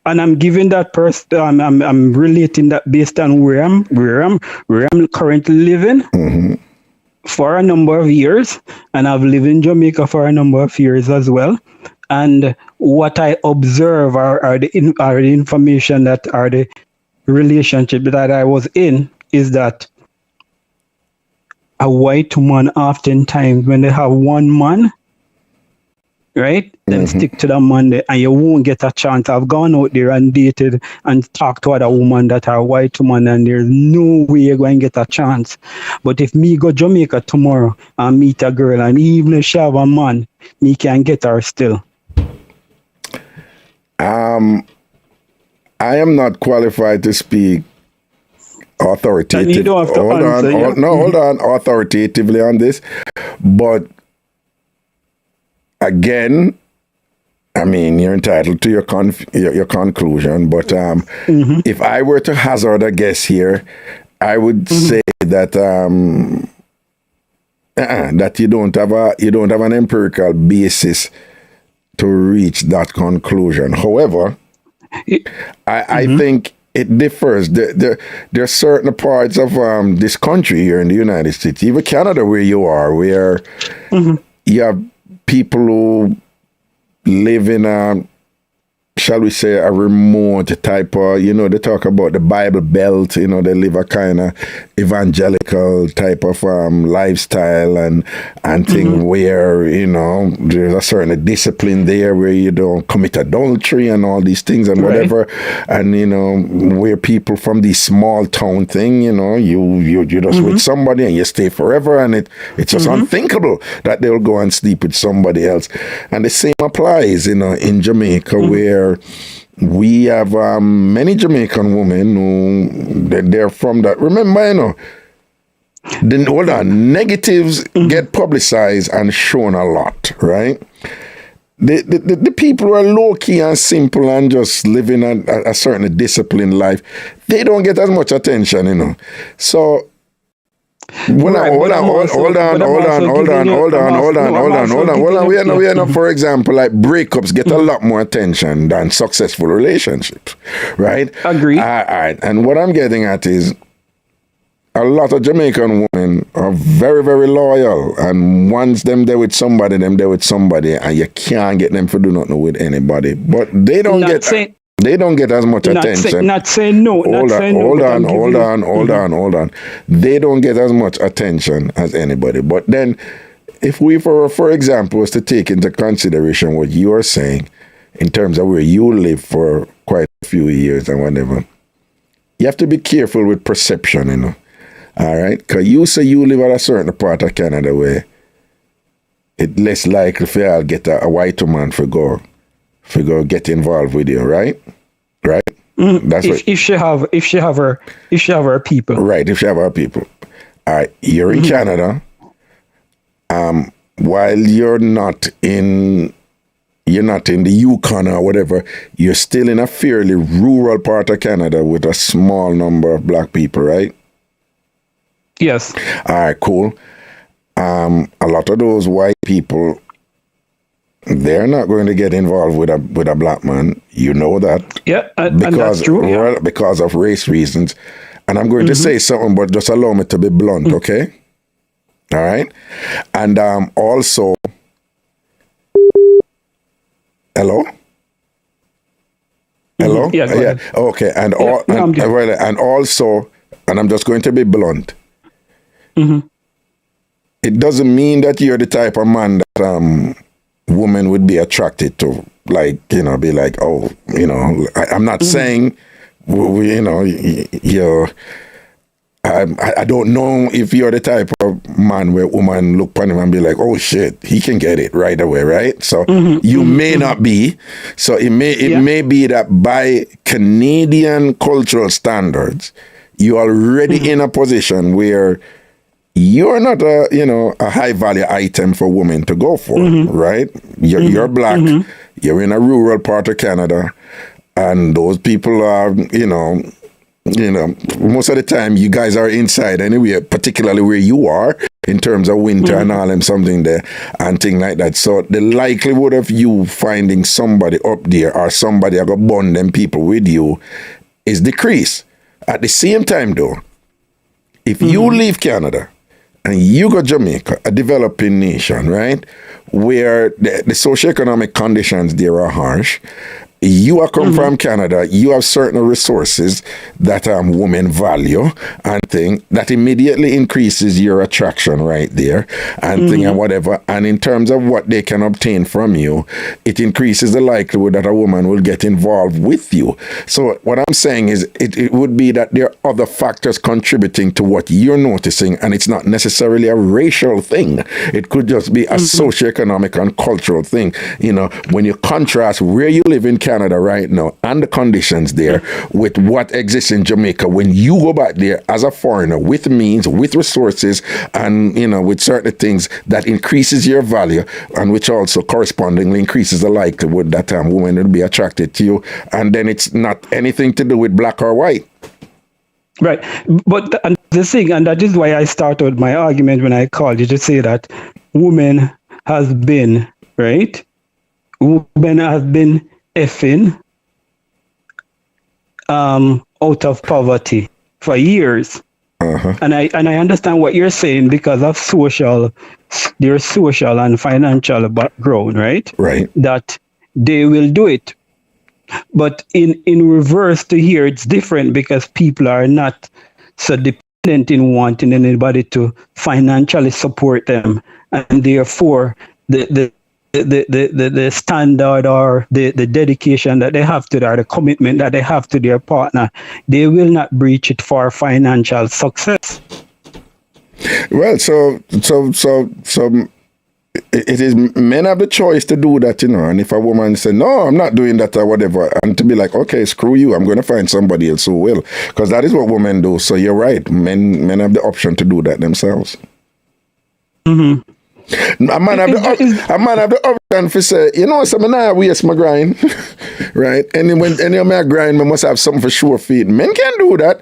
N: And I'm giving that person. I'm relating that based on where I'm currently living for a number of years, and I've lived in Jamaica for a number of years as well. And what I observe are the information that are the relationship that I was in is that a white woman oftentimes when they have one man, right? Then stick to the man there, and you won't get a chance. I've gone out there and dated and talked to other women that are white women, and there's no way you're going to get a chance. But if me go Jamaica tomorrow and meet a girl, and even if she have a man, me can get her still.
A: I am not qualified to speak authoritatively.
N: You don't have to
A: hold on, authoritatively on this, but again, I mean, you're entitled to your conclusion, but if I were to hazard a guess here, I would say that that you don't have an empirical basis to reach that conclusion. However, I think it differs. There are certain parts of this country here in the United States, even Canada, where you are, where you have people who live in a, shall we say, a remote type of, they talk about the Bible Belt, they live a kind of evangelical type of lifestyle and thing where, there's a certain discipline there where you don't commit adultery and all these things and whatever. And, where people from these small town thing, you just with somebody and you stay forever, and it's just unthinkable that they'll go and sleep with somebody else. And the same applies, in Jamaica where we have many Jamaican women who they're from that. Remember, negatives get publicized and shown a lot, right? The people who are low key and simple and just living a certain disciplined life, they don't get as much attention, So. Hold on. We are not, for example, like breakups get a lot more attention than successful relationships, right?
N: Agree.
A: All right. And what I'm getting at is a lot of Jamaican women are very, very loyal, and once they're with somebody, and you can't get them for do nothing with anybody. But they don't They don't get as much attention.
N: Not saying no.
A: Hold on. They don't get as much attention as anybody. But then, if we, for example, was to take into consideration what you are saying in terms of where you live for quite a few years and whatever, you have to be careful with perception, you know. All right? Because you say you live at a certain part of Canada where it's less likely for you to get a white woman for go get involved with you, right? Right?
N: That's if she have her people.
A: Right, if she have her people. All right, you're in Canada. While you're not in the Yukon or whatever, you're still in a fairly rural part of Canada with a small number of black people, right?
N: Yes.
A: All right, cool. A lot of those white people, they're not going to get involved with a black man. You know that.
N: Yeah, and that's true.
A: Well, because of race reasons. And I'm going to say something, but just allow me to be blunt, okay? All right? And also... Hello? Hello?
N: Yeah, go ahead.
A: Okay, and also, and I'm just going to be blunt. It doesn't mean that you're the type of man that women would be attracted to, like, you know, be like, oh, you know, I'm not saying, you know, I don't know if you're the type of man where woman look upon him and be like, oh shit, he can get it right away, right? So you may not be. So it may be that by Canadian cultural standards, you're already in a position where you're not a high value item for women to go for, right? You're black, you're in a rural part of Canada, and those people are, you know, most of the time you guys are inside anyway, particularly where you are in terms of winter and all them something there and thing like that. So the likelihood of you finding somebody up there or somebody that got bond them people with you is decreased. At the same time though, if you leave Canada and you go Jamaica, a developing nation, right, where the socioeconomic conditions there are harsh, you are come from Canada, you have certain resources that women value and thing that immediately increases your attraction right there and thing and whatever. And in terms of what they can obtain from you, it increases the likelihood that a woman will get involved with you. So what I'm saying is it would be that there are other factors contributing to what you're noticing, and it's not necessarily a racial thing. It could just be a socioeconomic and cultural thing. You know, when you contrast where you live in Canada right now and the conditions there with what exists in Jamaica, when you go back there as a foreigner with means, with resources, and, you know, with certain things that increases your value and which also correspondingly increases the likelihood that women will be attracted to you. And then it's not anything to do with black or white.
N: Right. But the thing, and that is why I started my argument when I called you to say that women has been, right? Women have been effing out of poverty for years. And I understand what you're saying because of their social and financial background, right?
A: Right.
N: That they will do it. But in reverse to here, it's different because people are not so dependent in wanting anybody to financially support them, and therefore the standard or the dedication that they have to that, the commitment that they have to their partner, they will not breach it for financial success.
A: Well, so it is men have the choice to do that, you know. And if a woman say, no, I'm not doing that or whatever, and to be like, okay, screw you, I'm going to find somebody else who will, because that is what women do. So you're right, men have the option to do that themselves. A man have the option to say, you know, so I'm not waste my grind, right? And when any of my grind, I must have something for sure feet. Men can do that.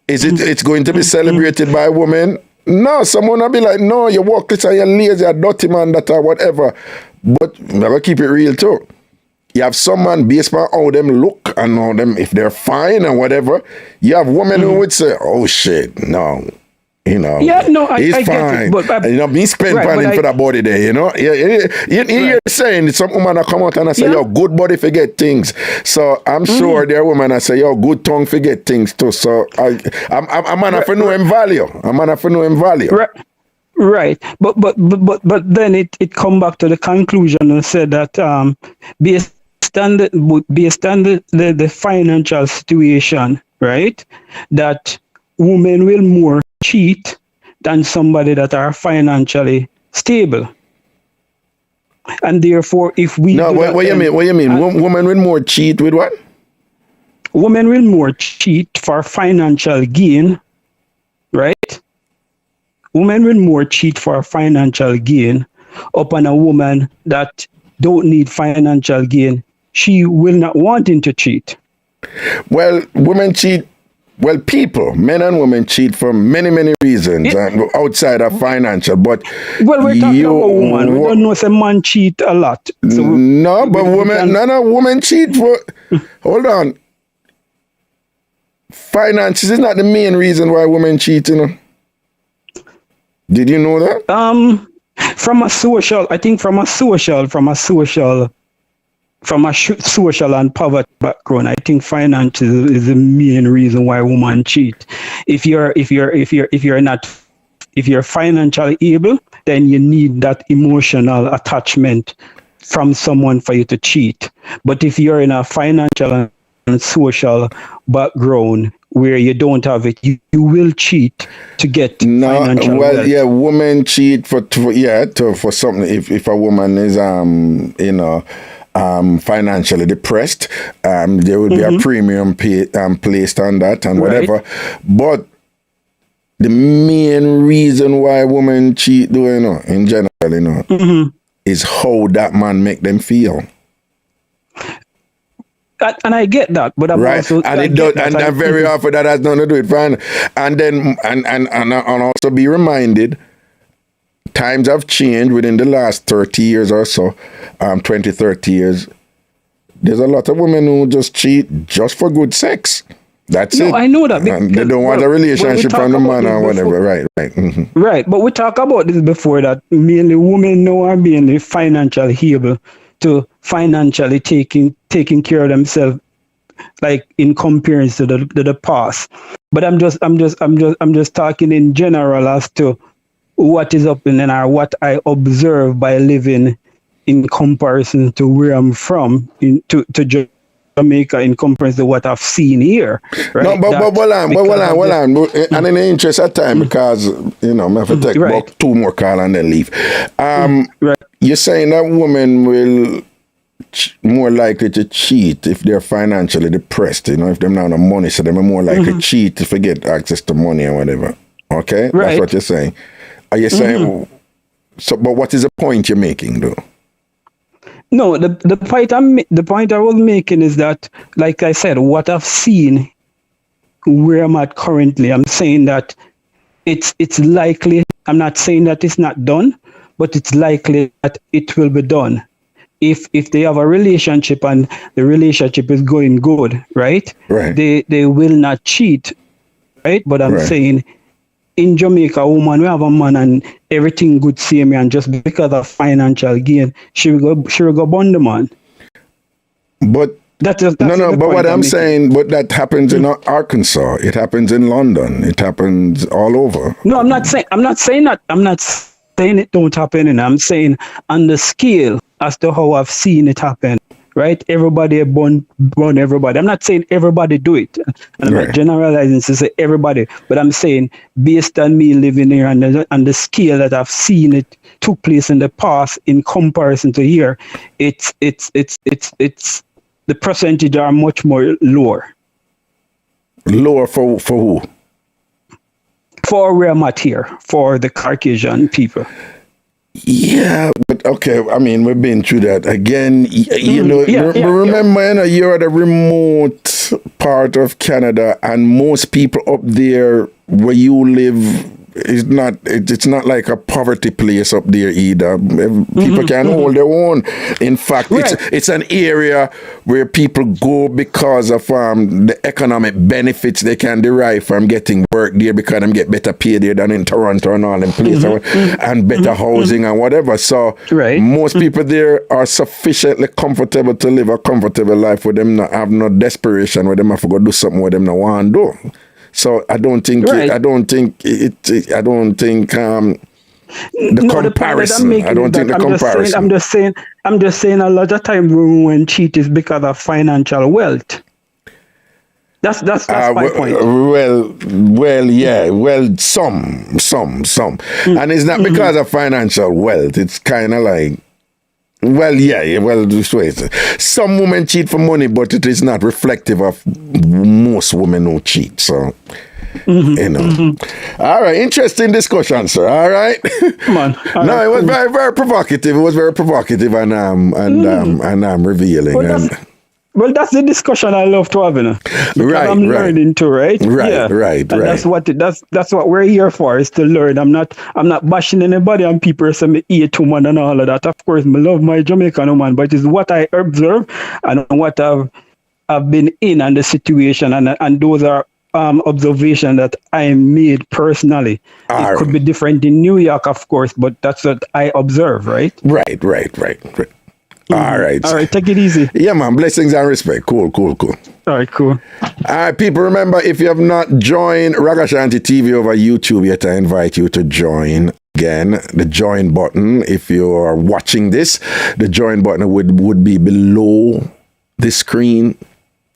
A: Is it's going to be celebrated by women? No, someone will be like, no, you workless and you're lazy, you're dirty man, that or whatever. But I'm going to keep it real too. You have some man based on how them look and how them, if they're fine and whatever. You have women who would say, oh shit, no. You know,
N: yeah, no,
A: he's
N: I
A: fine.
N: get it, but
A: you know, me spend on him for that body there, you know. You're saying some woman that come out and I say, yo, good body forget things. So I'm sure there are women that say, yo, good tongue forget things too. So I'm man have to know him value. I'm man have to know him value.
N: Right. But then it come back to the conclusion and said that based on the financial situation, right, that women will more cheat than somebody that are financially stable. And therefore, if we
A: what you mean? Women will more cheat with what?
N: Women will more cheat for financial gain, right? Women will more cheat for financial gain upon a woman that don't need financial gain. She will not wanting to cheat.
A: Well, women cheat. Well, people, men and women cheat for many, many reasons outside of financial. But
N: we're talking about women. We don't know if a man cheat a lot. So
A: women cheat for. Hold on. Finances is not the main reason why women cheat, you know. Did you know that?
N: From a social and poverty background, I think finance is the main reason why women cheat. If you're financially able, then you need that emotional attachment from someone for you to cheat. But if you're in a financial and social background where you don't have it, you will cheat to get financial wealth.
A: Yeah, women cheat for something. If a woman is financially depressed, there will be a premium placed on that and whatever. But the main reason why women cheat, in general, is how that man make them feel.
N: And I get that, but I'm also
A: and very often that has nothing to do with finance. And then and also be reminded, times have changed within the last 30 years or so, 20, 30 years. There's a lot of women who just cheat just for good sex. That's it.
N: I know that.
A: And they don't want a relationship from the man or whatever. Right.
N: Right. But we talked about this before, that mainly women now are being financially able to financially taking care of themselves, like in comparison to the past. But I'm just talking in general as to what is happening or what I observe by living in comparison to where I'm from, to Jamaica, in comparison to what I've seen here. Right?
A: No, but hold on. And in the interest of time, because I have to take about 2 more calls and then leave. You're saying that women will more likely to cheat if they're financially depressed. If they're not on money, so they're more likely to cheat if they get access to money or whatever. Okay, that's what you're saying. Are you saying so? But what is the point you're making, though?
N: No, the point I was making is that, like I said, what I've seen where I'm at currently, I'm saying that it's likely. I'm not saying that it's not done, but it's likely that it will be done. If they have a relationship and the relationship is going good, right? They will not cheat, right? But I'm saying, in Jamaica, a woman, we have a man and everything good same, and just because of financial gain, she will go bond the man.
A: But
N: that's
A: but what I'm saying, but that happens in Arkansas. It happens in London. It happens all over.
N: No, I'm not saying that. I'm not saying it don't happen, and I'm saying on the scale as to how I've seen it happen. Right? Everybody born everybody. I'm not saying everybody do it. And I'm not generalizing to say everybody, but I'm saying based on me living here and the scale that I've seen it took place in the past in comparison to here, it's the percentage are much more lower.
A: Lower for who?
N: For where I'm at here, for the Caucasian people.
A: Yeah, but okay. I mean, we've been through that again. Remember, you're at a remote part of Canada, and most people up there where you live, it's not like a poverty place up there either. People can hold their own. In fact, it's an area where people go because of the economic benefits they can derive from getting work there, because them get better pay there than in Toronto and all them places, and better housing and whatever. So most people there are sufficiently comfortable to live a comfortable life where them not have no desperation where them have to go do something where them not want to do. So I don't think the comparison. I don't think the comparison.
N: I'm just saying a lot of times women cheat is because of financial wealth. That's my point.
A: Some. And it's not because of financial wealth. It's kind of like, this way. Some women cheat for money, but it is not reflective of most women who cheat. So, All right, interesting discussion, sir. All right.
N: Come on.
A: No, it was very, very provocative. It was very provocative and revealing.
N: Well, that's the discussion I love to have, because I'm learning too, right?
A: Right.
N: That's what we're here for, is to learn. I'm not bashing anybody, and people say me hate woman and all of that. Of course, I love my Jamaican woman, but it's what I observe and what I've been in and the situation, and those are observations that I made personally. It could be different in New York, of course, but that's what I observe, right?
A: Right. All right,
N: take it easy.
A: Yeah, man, blessings and respect. Cool.
N: All right, cool.
A: All right, people, remember, if you have not joined Ragashanti TV over YouTube yet, I invite you to join. Again, the join button. If you are watching this, the join button would be below the screen,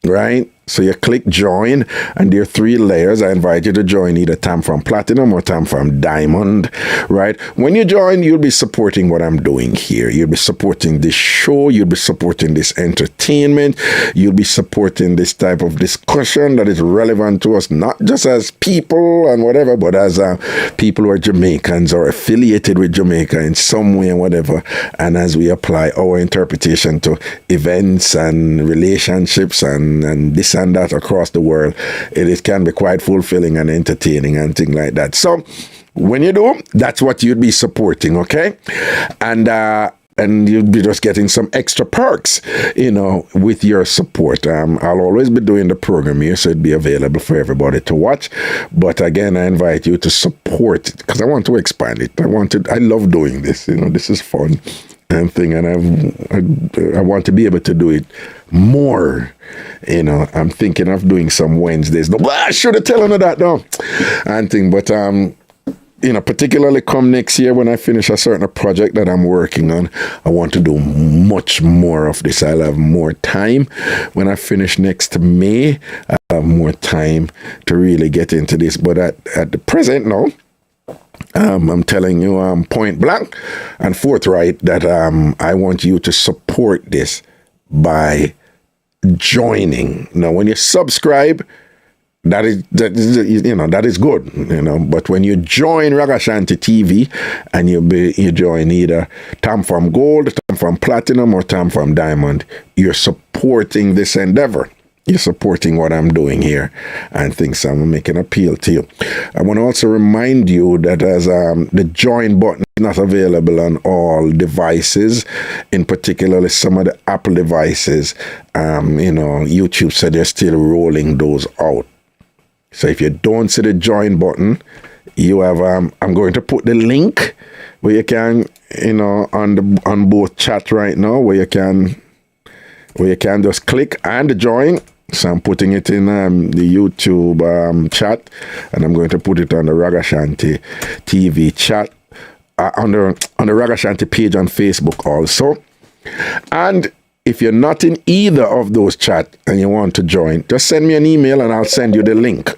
A: right? So you click join, and there are 3 layers. I invite you to join either TamFam Platinum or TamFam Diamond, right? When you join, you'll be supporting what I'm doing here. You'll be supporting this show. You'll be supporting this entertainment. You'll be supporting this type of discussion that is relevant to us, not just as people and whatever, but as people who are Jamaicans or affiliated with Jamaica in some way and whatever. And as we apply our interpretation to events and relationships and this and that across the world, it can be quite fulfilling and entertaining and things like that. So when you do, that's what you'd be supporting, okay? And you'd be just getting some extra perks, with your support. I'll always be doing the program here, so it'd be available for everybody to watch. But again, I invite you to support it, because I want to expand it. I love doing this. This is fun and thing, and I want to be able to do it more. I'm thinking of doing some Wednesdays. No, I should have told you that though. And thing, but particularly come next year when I finish a certain project that I'm working on, I want to do much more of this. I'll have more time when I finish next May. I'll have more time to really get into this. But at the present now, I'm telling you point blank and forthright that I want you to support this by joining. Now, when you subscribe, that is good, but when you join Ragashanti TV and you join either TamFam Gold, TamFam Platinum, or TamFam Diamond, you're supporting this endeavor. You're supporting what I'm doing here and things. So I'm making an appeal to you. I want to also remind you that as the join button is not available on all devices, in particular some of the Apple devices, YouTube said they're still rolling those out. So if you don't see the join button, you have, I'm going to put the link where you can, on both chat right now, where you can just click and join. So I'm putting it in the YouTube chat, and I'm going to put it on the Ragashanti TV chat, on the Ragashanti page on Facebook also. And if you're not in either of those chats and you want to join, just send me an email and I'll send you the link.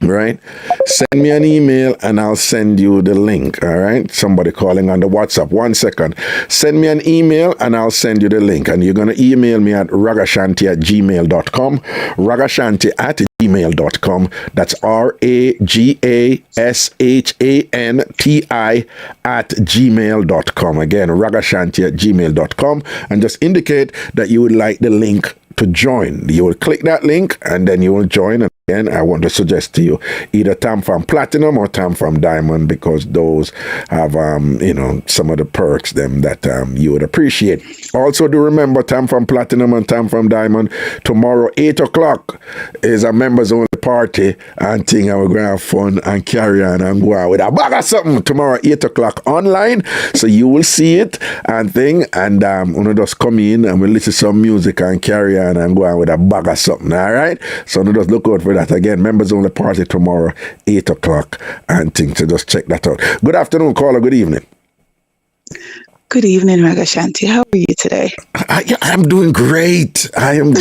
A: Right? Send me an email and I'll send you the link. All right? Somebody calling on the WhatsApp. 1 second. Send me an email and I'll send you the link. And you're going to email me at ragashanti@gmail.com. Ragashanti@gmail.com. That's RAGASHANTI@gmail.com. Again, ragashanti@gmail.com. And just indicate that you would like the link to join. You will click that link and then you will join. And again, I want to suggest to you either TamFam Platinum or TamFam Diamond, because those have, some of the perks them that you would appreciate. Also, do remember TamFam Platinum and TamFam Diamond. Tomorrow, 8 o'clock, is a members-only party and thing, and we're going to have fun and carry on and go out with a bag of something tomorrow, 8 o'clock online. So you will see it and thing, and we'll just come in and we'll listen to some music and carry on and go out with a bag of something, all right? So just look out for that. Again, members-only party tomorrow, 8 o'clock, and thing. So just check that out. Good afternoon, caller. Good evening.
O: Good evening, Ragashanti. How are you today?
A: I'm doing great. I am. Do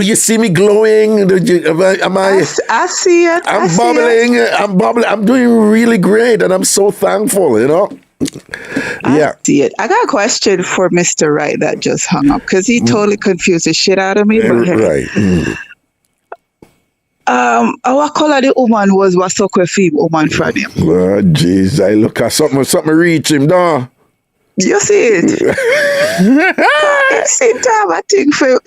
A: you see me glowing?
O: I see it.
A: I'm bubbling. I'm bubbling. I'm doing really great, and I'm so thankful.
O: I see it. I got a question for Mr. Wright that just hung up because he totally confused the shit out of me. But
A: right.
O: Our color the woman was what soccer feed woman from him.
A: Oh, jeez, I look at something reach him, though.
O: You see it? It seems to have a thing for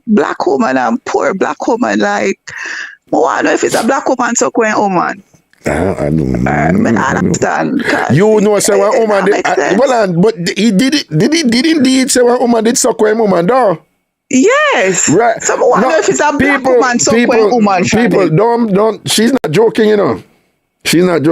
O: black woman and poor black woman. Like, I don't know if it's a black woman suckering woman.
A: I don't know.
O: I understand.
A: You know, say one woman did. But he did it. Did he indeed say one woman did suck a woman, though?
O: Yes.
A: Right.
O: So I wonder if it's a black woman suckering woman.
A: People, don't. She's not joking, She's not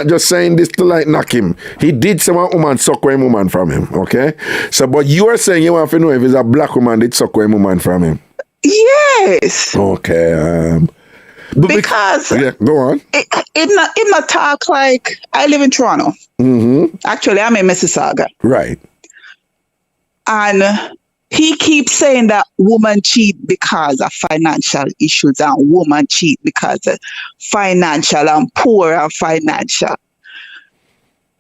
A: just saying this to like knock him. He did say one woman suck a woman from him. Okay. So, but you are saying you want to know if it's a black woman did suck a woman from him.
O: Yes.
A: Okay.
O: Because
A: go on.
O: It not talk like I live in Toronto.
A: Mm-hmm.
O: Actually, I'm in Mississauga.
A: Right.
O: And he keeps saying that woman cheat because of financial issues and woman cheat because of financial and poor and financial.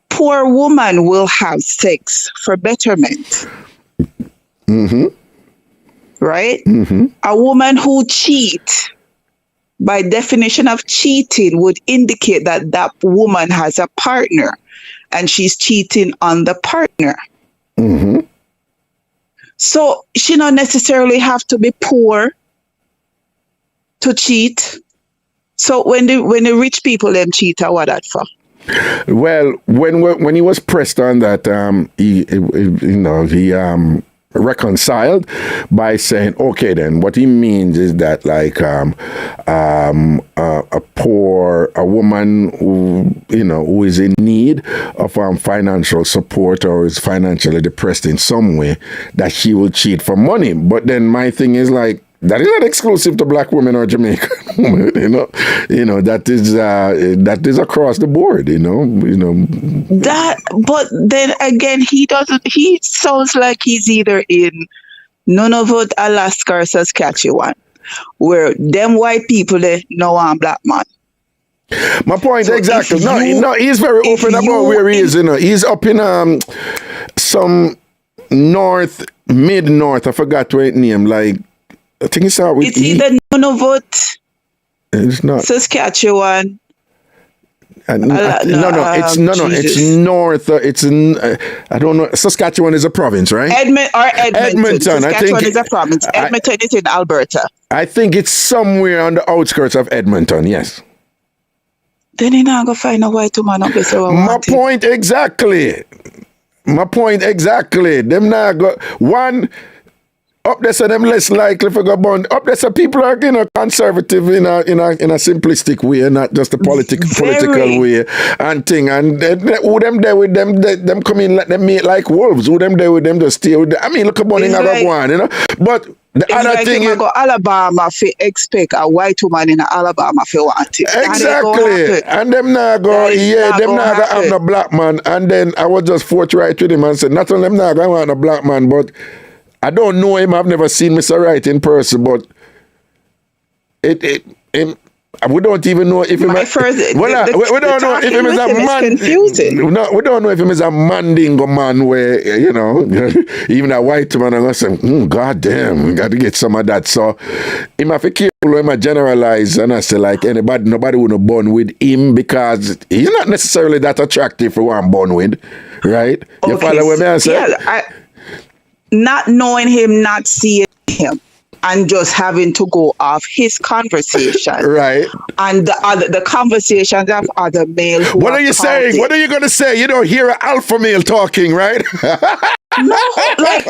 O: Poor woman will have sex for betterment.
A: Mm-hmm.
O: Right?
A: Mm-hmm.
O: A woman who cheat, by definition of cheating, would indicate that that woman has a partner and she's cheating on the partner.
A: Mm-hmm.
O: So she not necessarily have to be poor to cheat. So when the rich people them cheat, what that for?
A: Well, when he was pressed on that, he reconciled by saying, okay, then what he means is that like a woman who is in need of financial support or is financially depressed in some way, that she will cheat for money. But then my thing is like, that is not exclusive to black women or Jamaican women, that is across the board,
O: That, but then again, he sounds like he's either in Nunavut, Alaska, or Saskatchewan, where them white people they know I'm black man.
A: My point,
O: So
A: exactly.
O: if
A: He's very open about where he is, He's up in some mid-north, I forgot what it name, like, I think it's out with
O: It's either Nunavut,
A: it's not
O: Saskatchewan.
A: It's north. It's in, I don't know. Saskatchewan is a province, right?
O: Edmonton. Saskatchewan
A: I think
O: is a province. Edmonton is in Alberta.
A: I think it's somewhere on the outskirts of Edmonton. Yes.
O: Then you're not gonna find a white woman up there.
A: My point exactly. Them not go one. Up there, so them less likely for go born. Up there, so people are conservative in a simplistic way, not just a political way and thing. And who them there with them? Them come in let them mate like wolves. Who them there with them just stay with them. I mean, look about in other one, But the other thing
O: is, go Alabama for expect a white woman in Alabama for want it.
A: Exactly, and them not go. Them not go have no black man. And then I was just forthright with him and said, not only them not going to want a black man, but I don't know him. I've never seen Mr. Wright in person, but we don't even know if him. We don't know if him is a man. No, we don't know if him is a mandingo man where even a white man and say, God damn, we got to get some of that. So him have to careful him generalize and I say like nobody would have born with him because he's not necessarily that attractive for one born with, right? You follow what me I say?
O: Yeah, not knowing him, not seeing him. and just having to go off his conversation.
A: Right.
O: And the conversations of other male who
A: What are you saying? What are you going to say? You don't hear an alpha male talking, right?
O: No, like,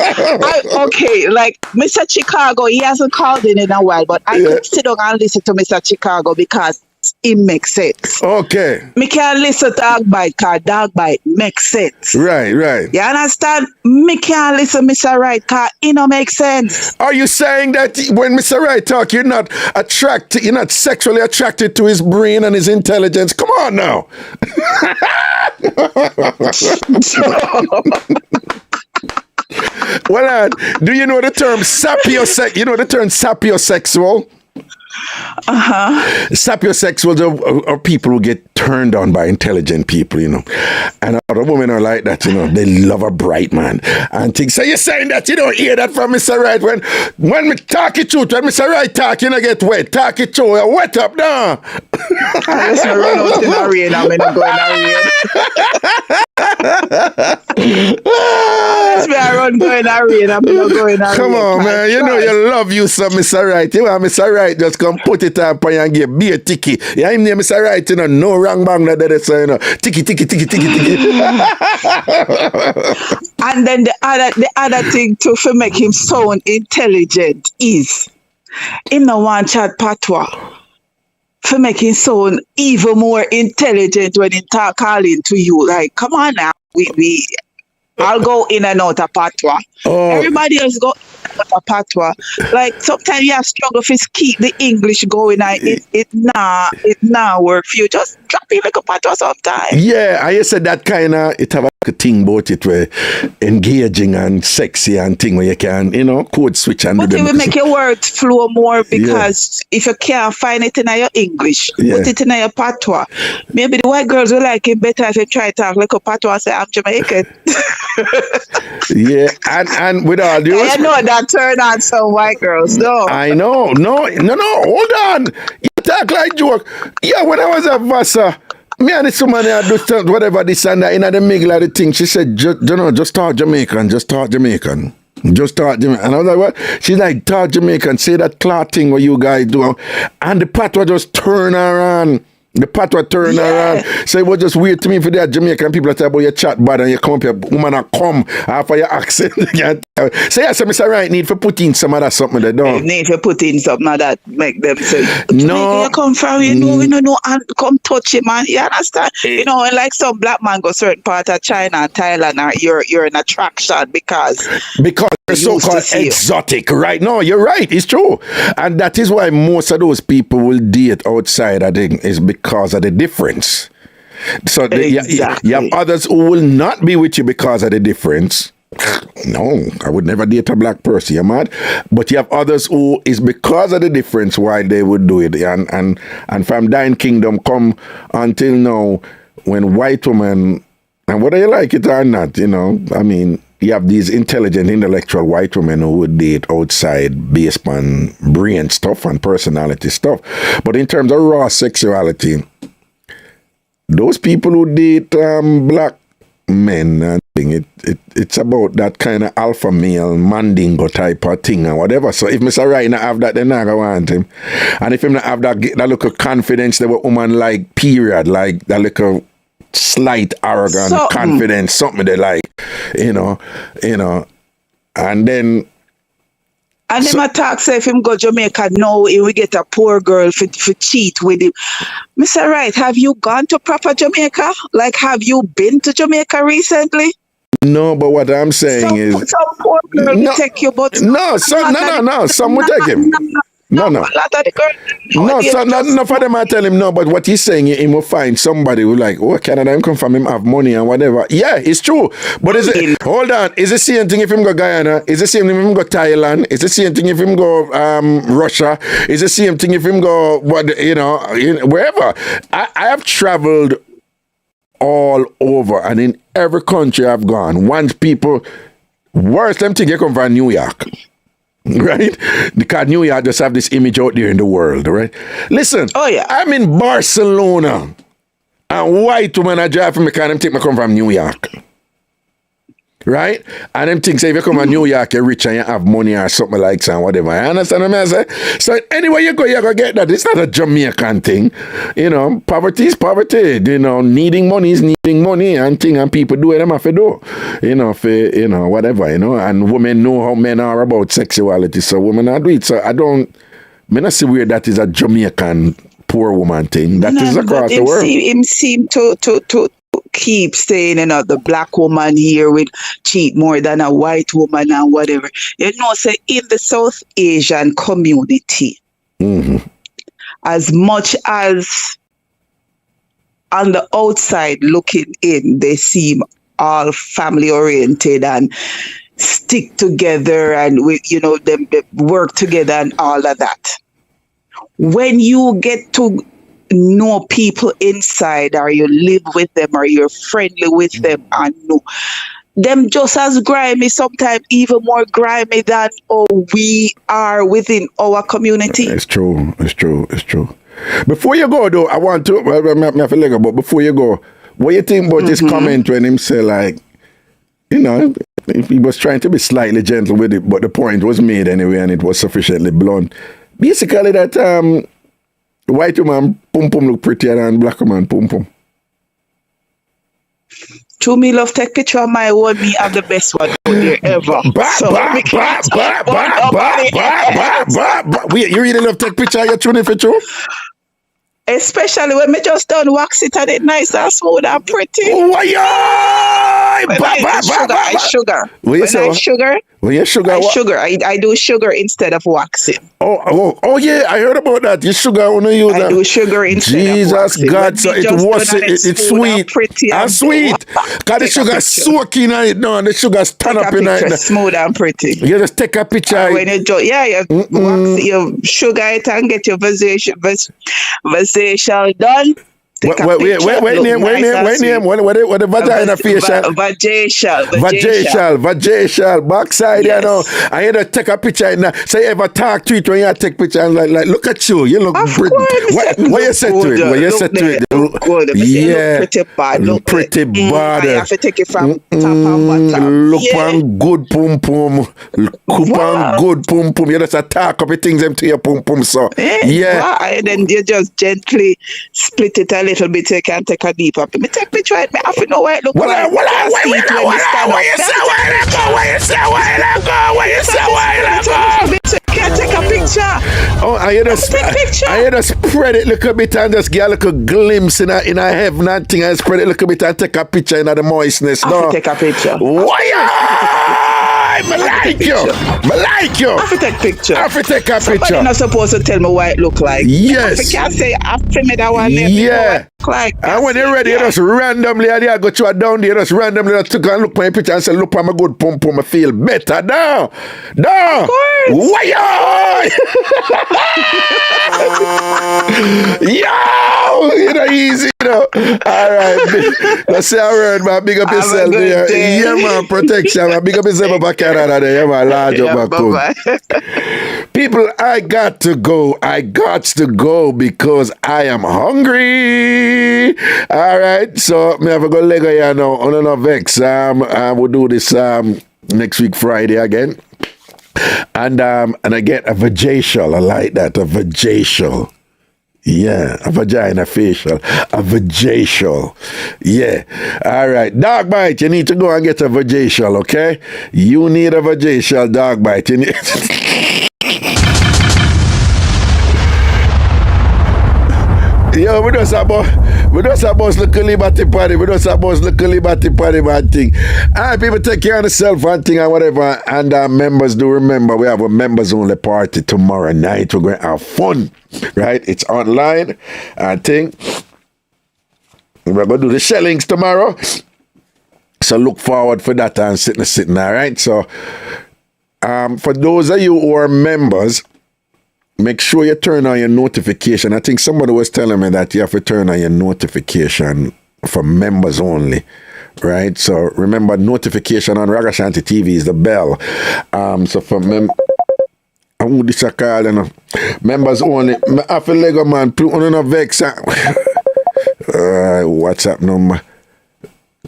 O: like Mr. Chicago, he hasn't called in a while, but I could sit down and listen to Mr. Chicago because it makes sense.
A: Okay.
O: Me can't listen to dog bite because dog bite makes sense.
A: Right.
O: You understand? Me can't listen to Mr. Right because it don't make sense.
A: Are you saying that when Mr. Right talk, you're not sexually attracted to his brain and his intelligence? Come on now. Well, do you know the term sapiosexual? You know the term sapiosexual? Sapiosexuals are people who get turned on by intelligent people, and other women are like that, they love a bright man and things. So you're saying that you don't hear that from Mr. Right when we talk it truth, when Mr. Right talk, you don't get wet. Talk it true, you're wet up now.
O: Let's not run out in the rain. I'm not going to rain. Let's be around going to rain. I'm not going to rain.
A: Come on, man. You know you love you some Mr. Right. You want Mr. Right just come put it up and give be a ticky. Yeah, him name Mr. Right, no wrong bang that there, so ticky.
O: And then the other thing to make him sound intelligent is him no one chat patois. For making sound even more intelligent when he calling to you. Like, come on now. I'll go in and out of patois. Everybody else go in and out of patois. Like, sometimes you have struggle to keep the English going. It nah work for you. Just drop in like a patois sometime.
A: Yeah, I said that kind of, it have a thing about it where engaging and sexy and thing where you can, code switch and
O: but it will make your words flow more because if you can't find it in your English, put it in your patois. Maybe the white girls will like it better if you try to talk like a patois and say, I'm Jamaican.
A: Yeah, and with all due
O: I know that turn on some white girls, no.
A: I know. No, hold on. You talk like joke. Yeah, when I was at Vasa, me and this woman I do whatever this and that in the middle of the thing, she said, just talk Jamaican. And I was like, what? She's like, talk Jamaican, say that cloth thing what you guys do. And the patois just turn around. The patois turn around. So it was just weird to me for that Jamaican people that say about your chat bad and you come up here, woman come after your accent. So yes, Mr. Right need to put in some of that something they don't.
O: Need to put in something of that make them say, Jamaica you come from, we know, and come touch it, man. You understand? And like some black man go certain part of China and Thailand, you're an attraction because
A: you're so-called exotic, right? No, you're right. It's true. And that is why most of those people will date outside, I think, is because of the difference. So you have others who will not be with you because of the difference. No, I would never date a black person, you're mad? But you have others who is because of the difference why they would do it. And from Dying Kingdom come until now, when white women, and whether you like it or not, I mean, you have these intelligent, intellectual white women who would date outside based on brain stuff and personality stuff. But in terms of raw sexuality, those people who date black men, it's about that kind of alpha male mandingo type of thing or whatever. So if Mr. Right not have that, then I go want him. And if him not have that look of confidence that what woman like, period, like that look of slight arrogant confidence, something they like, and then
O: and him attack say if him go Jamaica now he will get a poor girl for cheat with him. Mr. Right, have you gone to proper Jamaica? Like, have you been to Jamaica recently?
A: No, but what I'm saying is
O: some poor girl will take you, but
A: no, some will take him. No. None for them I tell him no, but what he's saying, he will find somebody who like, Canada, him come from him, have money and whatever. Yeah, it's true. But hold on, is the same thing if him go Guyana? Is the same thing if him go Thailand? Is the same thing if him go Russia? Is the same thing if him go wherever? I have traveled all over, and in every country I've gone, once people, worst them think you come from New York. Right? Because New York just have this image out there in the world, right? Listen, I'm in Barcelona and white woman I drive from me because them take me come from New York. right? And them things say if you come to New York, you're rich and you have money or something like that, whatever. You understand what I say? So anywhere you go, you're going to get that. It's not a Jamaican thing. You know, poverty is poverty. You know, needing money is needing money and thing, and people do what them have to do. You know, for, you know, whatever, you know. And women know how men are about sexuality, so women are do it. So I not see where that is a Jamaican poor woman thing. That is across the world.
O: Him seem to keep saying, you know, the black woman here will cheat more than a white woman and whatever. You know, say in the South Asian community, as much as on the outside looking in, they seem all family oriented and stick together and we, you know, them work together and all of that. When you get to know people inside, or you live with them, or you're friendly with them, and know them just as grimy, sometimes even more grimy than we are within our community.
A: It's true. Before you go though, I want to but before you go, what you think about this comment when him say like, you know, he was trying to be slightly gentle with it, but the point was made anyway, and it was sufficiently blunt. Basically, that white woman pum pum look prettier than black woman pum pum.
O: To me, love take picture of my own. Me have the best one there ever.
A: You really love take picture of your tuning for true?
O: Especially when me just done wax it and it nice and smooth and pretty. I sugar. I do sugar instead of waxing.
A: Oh yeah, I heard about that. You sugar when you use that.
O: I do sugar instead of waxing.
A: Jesus God, so it's sweet and sweet. Cause the sugar soaking on it now, and the sugar stand up in it.
O: Smooth and pretty.
A: You just take a picture.
O: When you wax, you sugar it and get your versatile done.
A: What the vagina facial? Vajacial, backside, yes. You know. I had to take a picture and say you ever talk to it when you take picture and like look at you look pretty. What you said to it? What you said to it? Yeah, look pretty bad.
O: I have to take it from top and bottom.
A: Look on good pum pum. Look on good pum pum. You just talk up the things them to your pum pum. So yeah,
O: and then you just gently split it a little bit so you can take a deep up. Me take picture of me. I don't know where it look like. Where you can't take a picture.
A: Oh, I just spread it a little bit and just get a little glimpse in a heaven and thing and spread it a little bit and take a picture in the moistness.
O: I take a picture.
A: I like you. I have to take a picture.
O: Somebody not supposed to tell me what it look like.
A: Yes.
O: I can't say after me that one.
A: Yeah. And when you're ready, you just randomly, I go to a down there, you just randomly took and look at my picture and say, look at my good pum pum, I feel better now. No. Why? Yo, you know, easy, you know. All right. Let's say a word, man. Big up yourself there. Yeah, man. Protection, man. Big up yourself about Canada there. Yeah, man. Large up back. People, I got to go because I am hungry. All right. So, me have a good leg here now. On another vex. We'll do this next week, Friday again. And I get a vajacial. I like that. A vajacial. Yeah, a vagina facial, a vajacial. Yeah. All right. Dog bite, you need to go and get a vajacial, okay? You need a vajacial dog bite. You need Yo, we just about look liberty party. We just about look liberty party man thing. Alright, people take care of themselves and thing and whatever. And members do remember we have a members only party tomorrow night. We're going to have fun. Right? It's online. I think we're going to do the shellings tomorrow. So look forward for that and sitting, all right? So for those of you who are members, make sure you turn on your notification. I think somebody was telling me that you have to turn on your notification for members only, right? So remember, notification on Ragashanti TV is the bell. So for this a call, you know, members only. I feel like a man, put on a vex. WhatsApp number.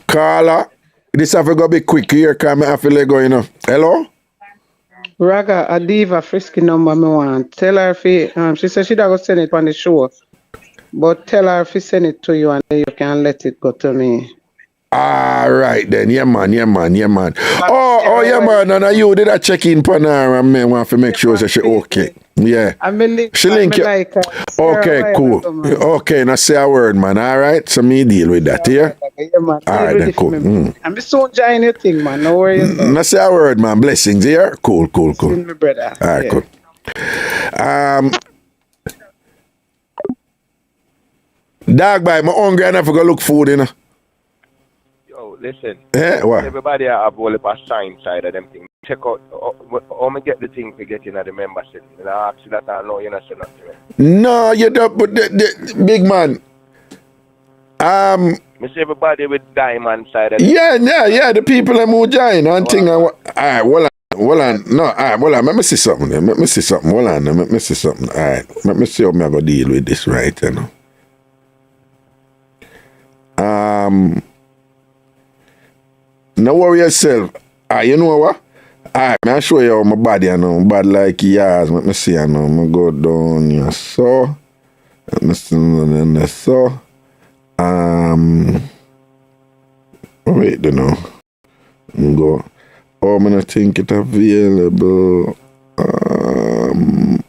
A: Caller, this have to go be quick here, because I have to let go, you know. Hello?
P: Raga, a diva frisky number me want. Tell her if she said she don't go send it on the show. But tell her if she send it to you and then you can let it go to me.
A: All right then, yeah man. Oh yeah man, and you did a check in on her and me want to make sure that she okay. Yeah. She link you.
P: Like
A: okay, cool. Okay, now say a word, man. All right, so me deal with that, yeah?
P: Yeah, man.
A: All right then, cool.
P: I'm so enjoying your thing, man. No worries.
A: Now say a word, man. Blessings, yeah? Cool.
P: My brother.
A: All right, cool. Dog bye, my hungry and I have to go look food, you know.
Q: Yo, listen.
A: What?
Q: Everybody have all of a sign side of them things. Check out how me get the thing to get in the membership. And I ask you that I know you're not saying nothing.
A: No, you don't, but the big man.
Q: Me see everybody with diamond side of
A: Yeah, the people that move join and thing. Alright, hold on. No, alright, hold on. Let me see something. Hold on. Let me see something. Alright. Let me see how I'm going to deal with this, right, you know. No worry yourself. You know what? Alright, I'll show you how my body, you know. Bad like yours. Let me see, you know. I'm go down here. So. Let me see. So. Wait, you know. Go. Oh, I think it available.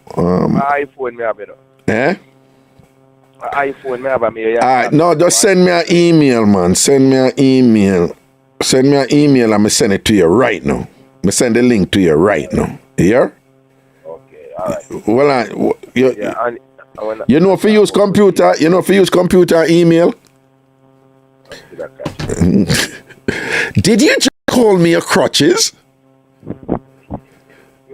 Q: iPhone me have it. iPhone me have me.
A: Alright, no, just send me an email, man. Send me an email and I send it to you right now. I send the link to you right now. Here?
Q: Okay, alright.
A: Well,
Q: you
A: know if you use computer, email? Did you just call me a crutches?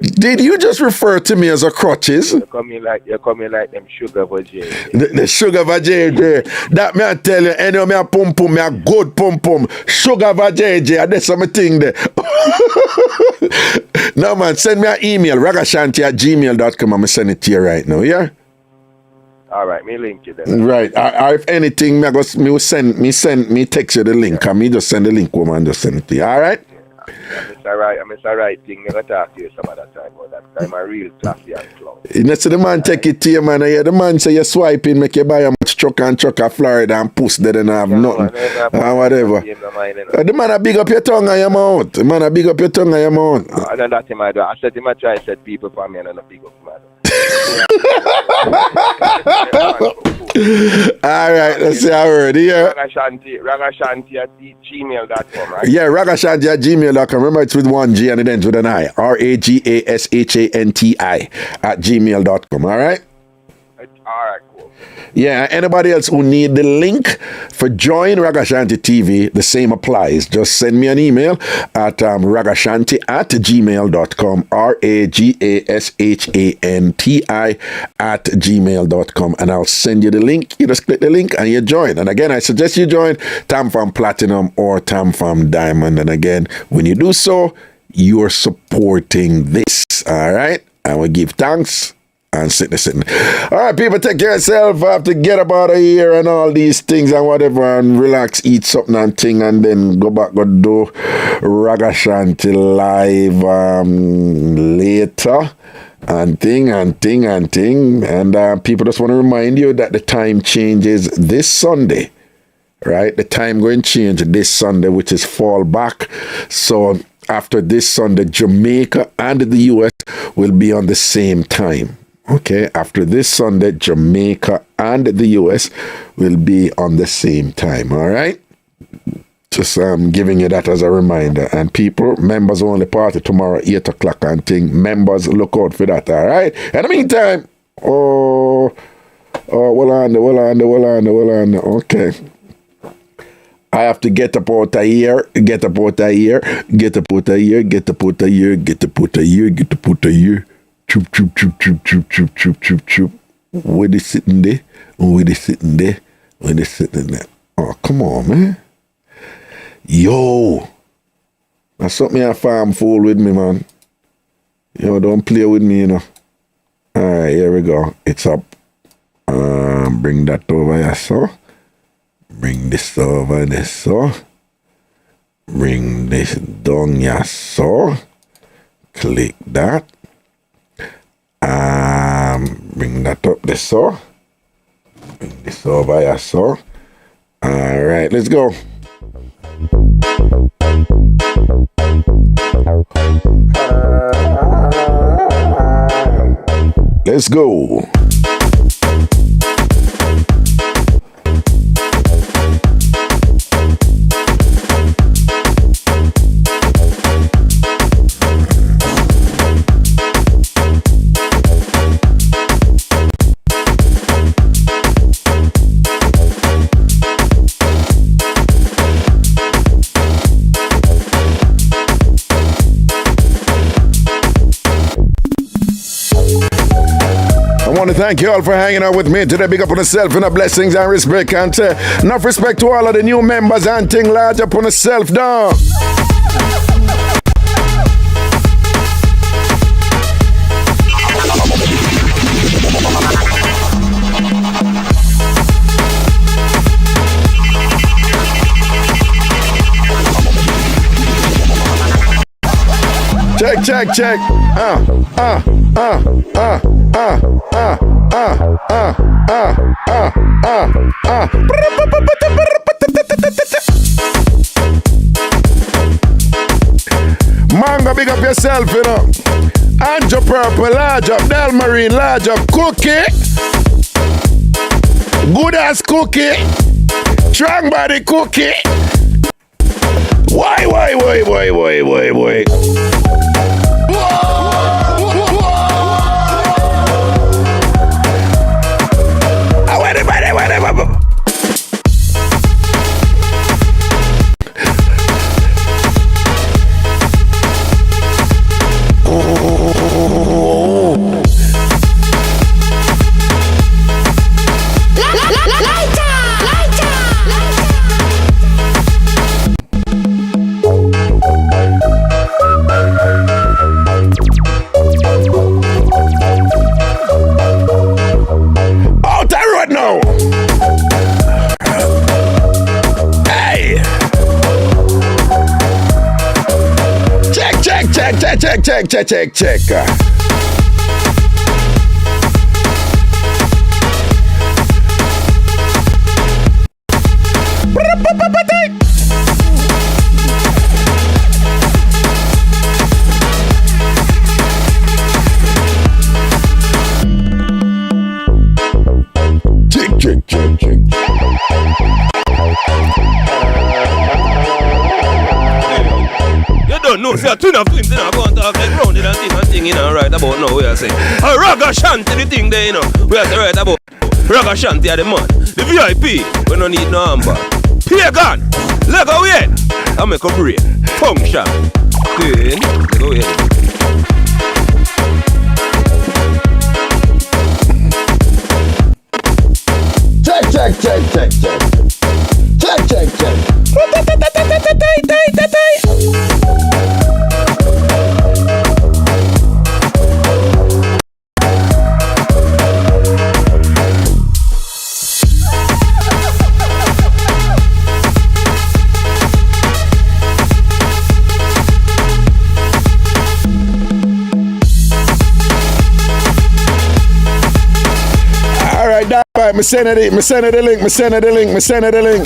A: Did you just refer to me as a crutches?
Q: You're coming like them sugar for JJ.
A: The sugar for JJ. That me I tell you, any me a pum pum, me a good pum pum. Sugar for JJ, that's something there. No man, send me an email, ragashanti@gmail.com. I'm send it to you right now, yeah?
Q: Alright, me link you then.
A: Right. If anything, me text you the link. And me just send the link woman and just send it to you. Alright?
Q: It's alright thing. I'm going to talk to you some other time, but that time I real classy and clown.
A: You know, so the man take it to you, man. The man say you swipe in, make you buy a much truck of Florida and puss there and have nothing. Whatever. The man a big up your tongue and your mouth. The man a big up your tongue and your mouth.
Q: I know that him I do. I said him I try to set people for me and I don't big up man.
A: Alright, let's see our word here.
Q: Ragashanti@gmail.com, right?
A: Yeah, Ragashanti@gmail.com. Remember, it's with one G and it ends with an I. RAGASHANTI@gmail.com. Alright?
Q: Alright, cool.
A: Yeah, anybody else who need the link for join Ragashanti TV, the same applies. Just send me an email at ragashanti@gmail.com, RAGASHANTI@gmail.com, and I'll send you the link. You just click the link and you join. And again, I suggest you join TamFam Platinum or TamFam Diamond. And again, when you do so, you're supporting this. All right? And we give thanks. And sitting. All right, people, take care of yourself. I have to get up out of here and all these things and whatever and relax, eat something and thing, and then go back, go do Ragashanti live later and thing. And people just want to remind you that the time changes this Sunday, right? The time going to change this Sunday, which is fall back. So after this Sunday, Jamaica and the US will be on the same time. Okay, after this Sunday, Jamaica and the US will be on the same time, all right? Just giving you that as a reminder. And people, members only party tomorrow, 8 o'clock and thing. Members, look out for that, all right? In the meantime, hold on, okay. I have to get up out of here. Choop. Where they sitting there? Oh, come on, man. Yo. That's something I farm fool with me, man. Yo, don't play with me, you know. Alright, here we go. It's up. Bring that over here, so. Bring this over there, so. Bring this down here, so. Click that. Bring that up there, so. Bring this over here, so. All right, let's go. Let's go. I want to thank you all for hanging out with me today. Big up on yourself and the blessings and respect. And enough respect to all of the new members and thing large up on yourself down. Check. Manga, big up yourself, you know. Andrew Purple, large up. Dalmarine, large up. Cookie. Good ass Cookie. Strong body Cookie. Why? Check. Check.
R: You don't know, see a twin of twins, you know, go and talk like grounded and thing, you know, right about now, we are saying. Ragashanti, the thing there, you know, we are saying right about Ragashanti are the man. The VIP, we don't need no amber. Pagan, let go away. I make a break. Function. Then, let go away. Check.
A: Me send it the link.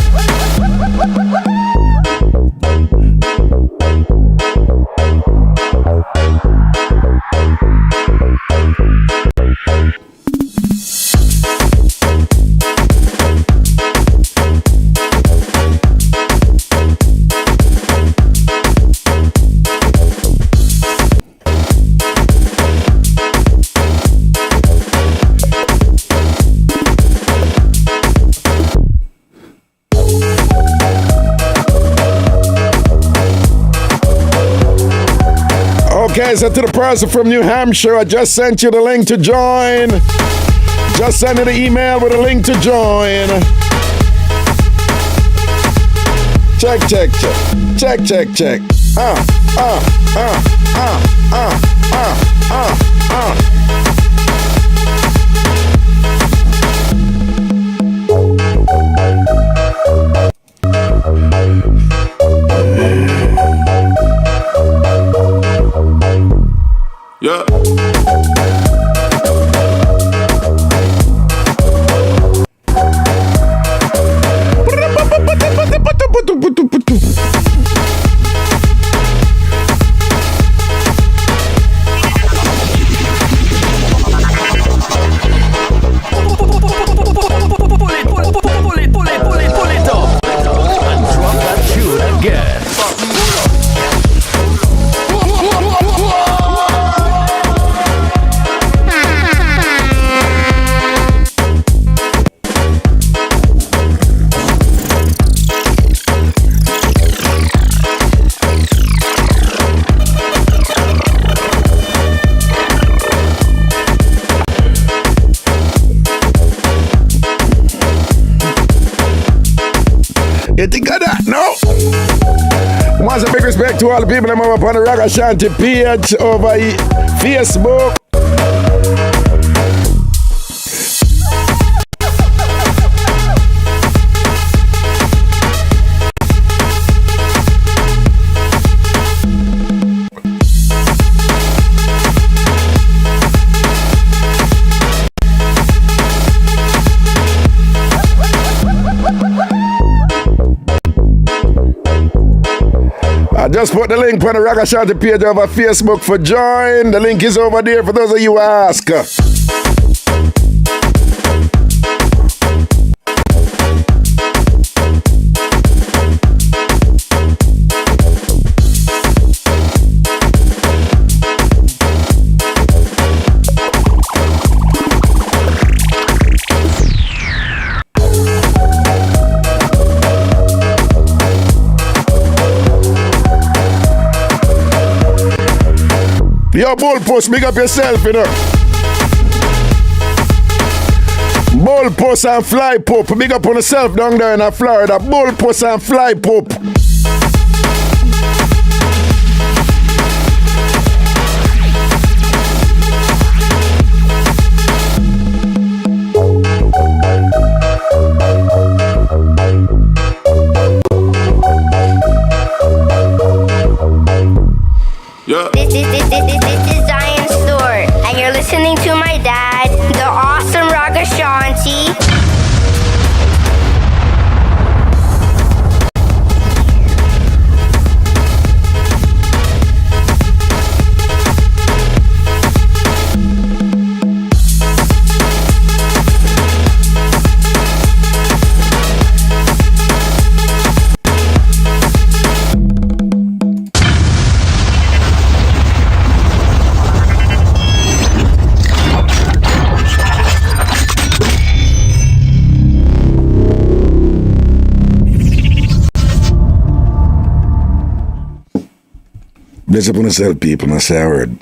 A: Okay, so to the person from New Hampshire, I just sent you the link to join. Just send you the email with a link to join. Check. Yeah. You think of that? No. Once a big respect to all the people that are up on the Ragashanti page over Facebook. I just put the link on the Ragashanti page over Facebook for join. The link is over there for those of you who ask. Yo, Bullpost, big up yourself, you know. Bullpost and Fly Pup, big up on yourself down there in Florida. Bullpost and Fly Pup. Yeah.
S: This is Zion Stewart, and you're listening to my dad, the awesome Ragashanti.
A: Bless up on yourself, people, and say a word.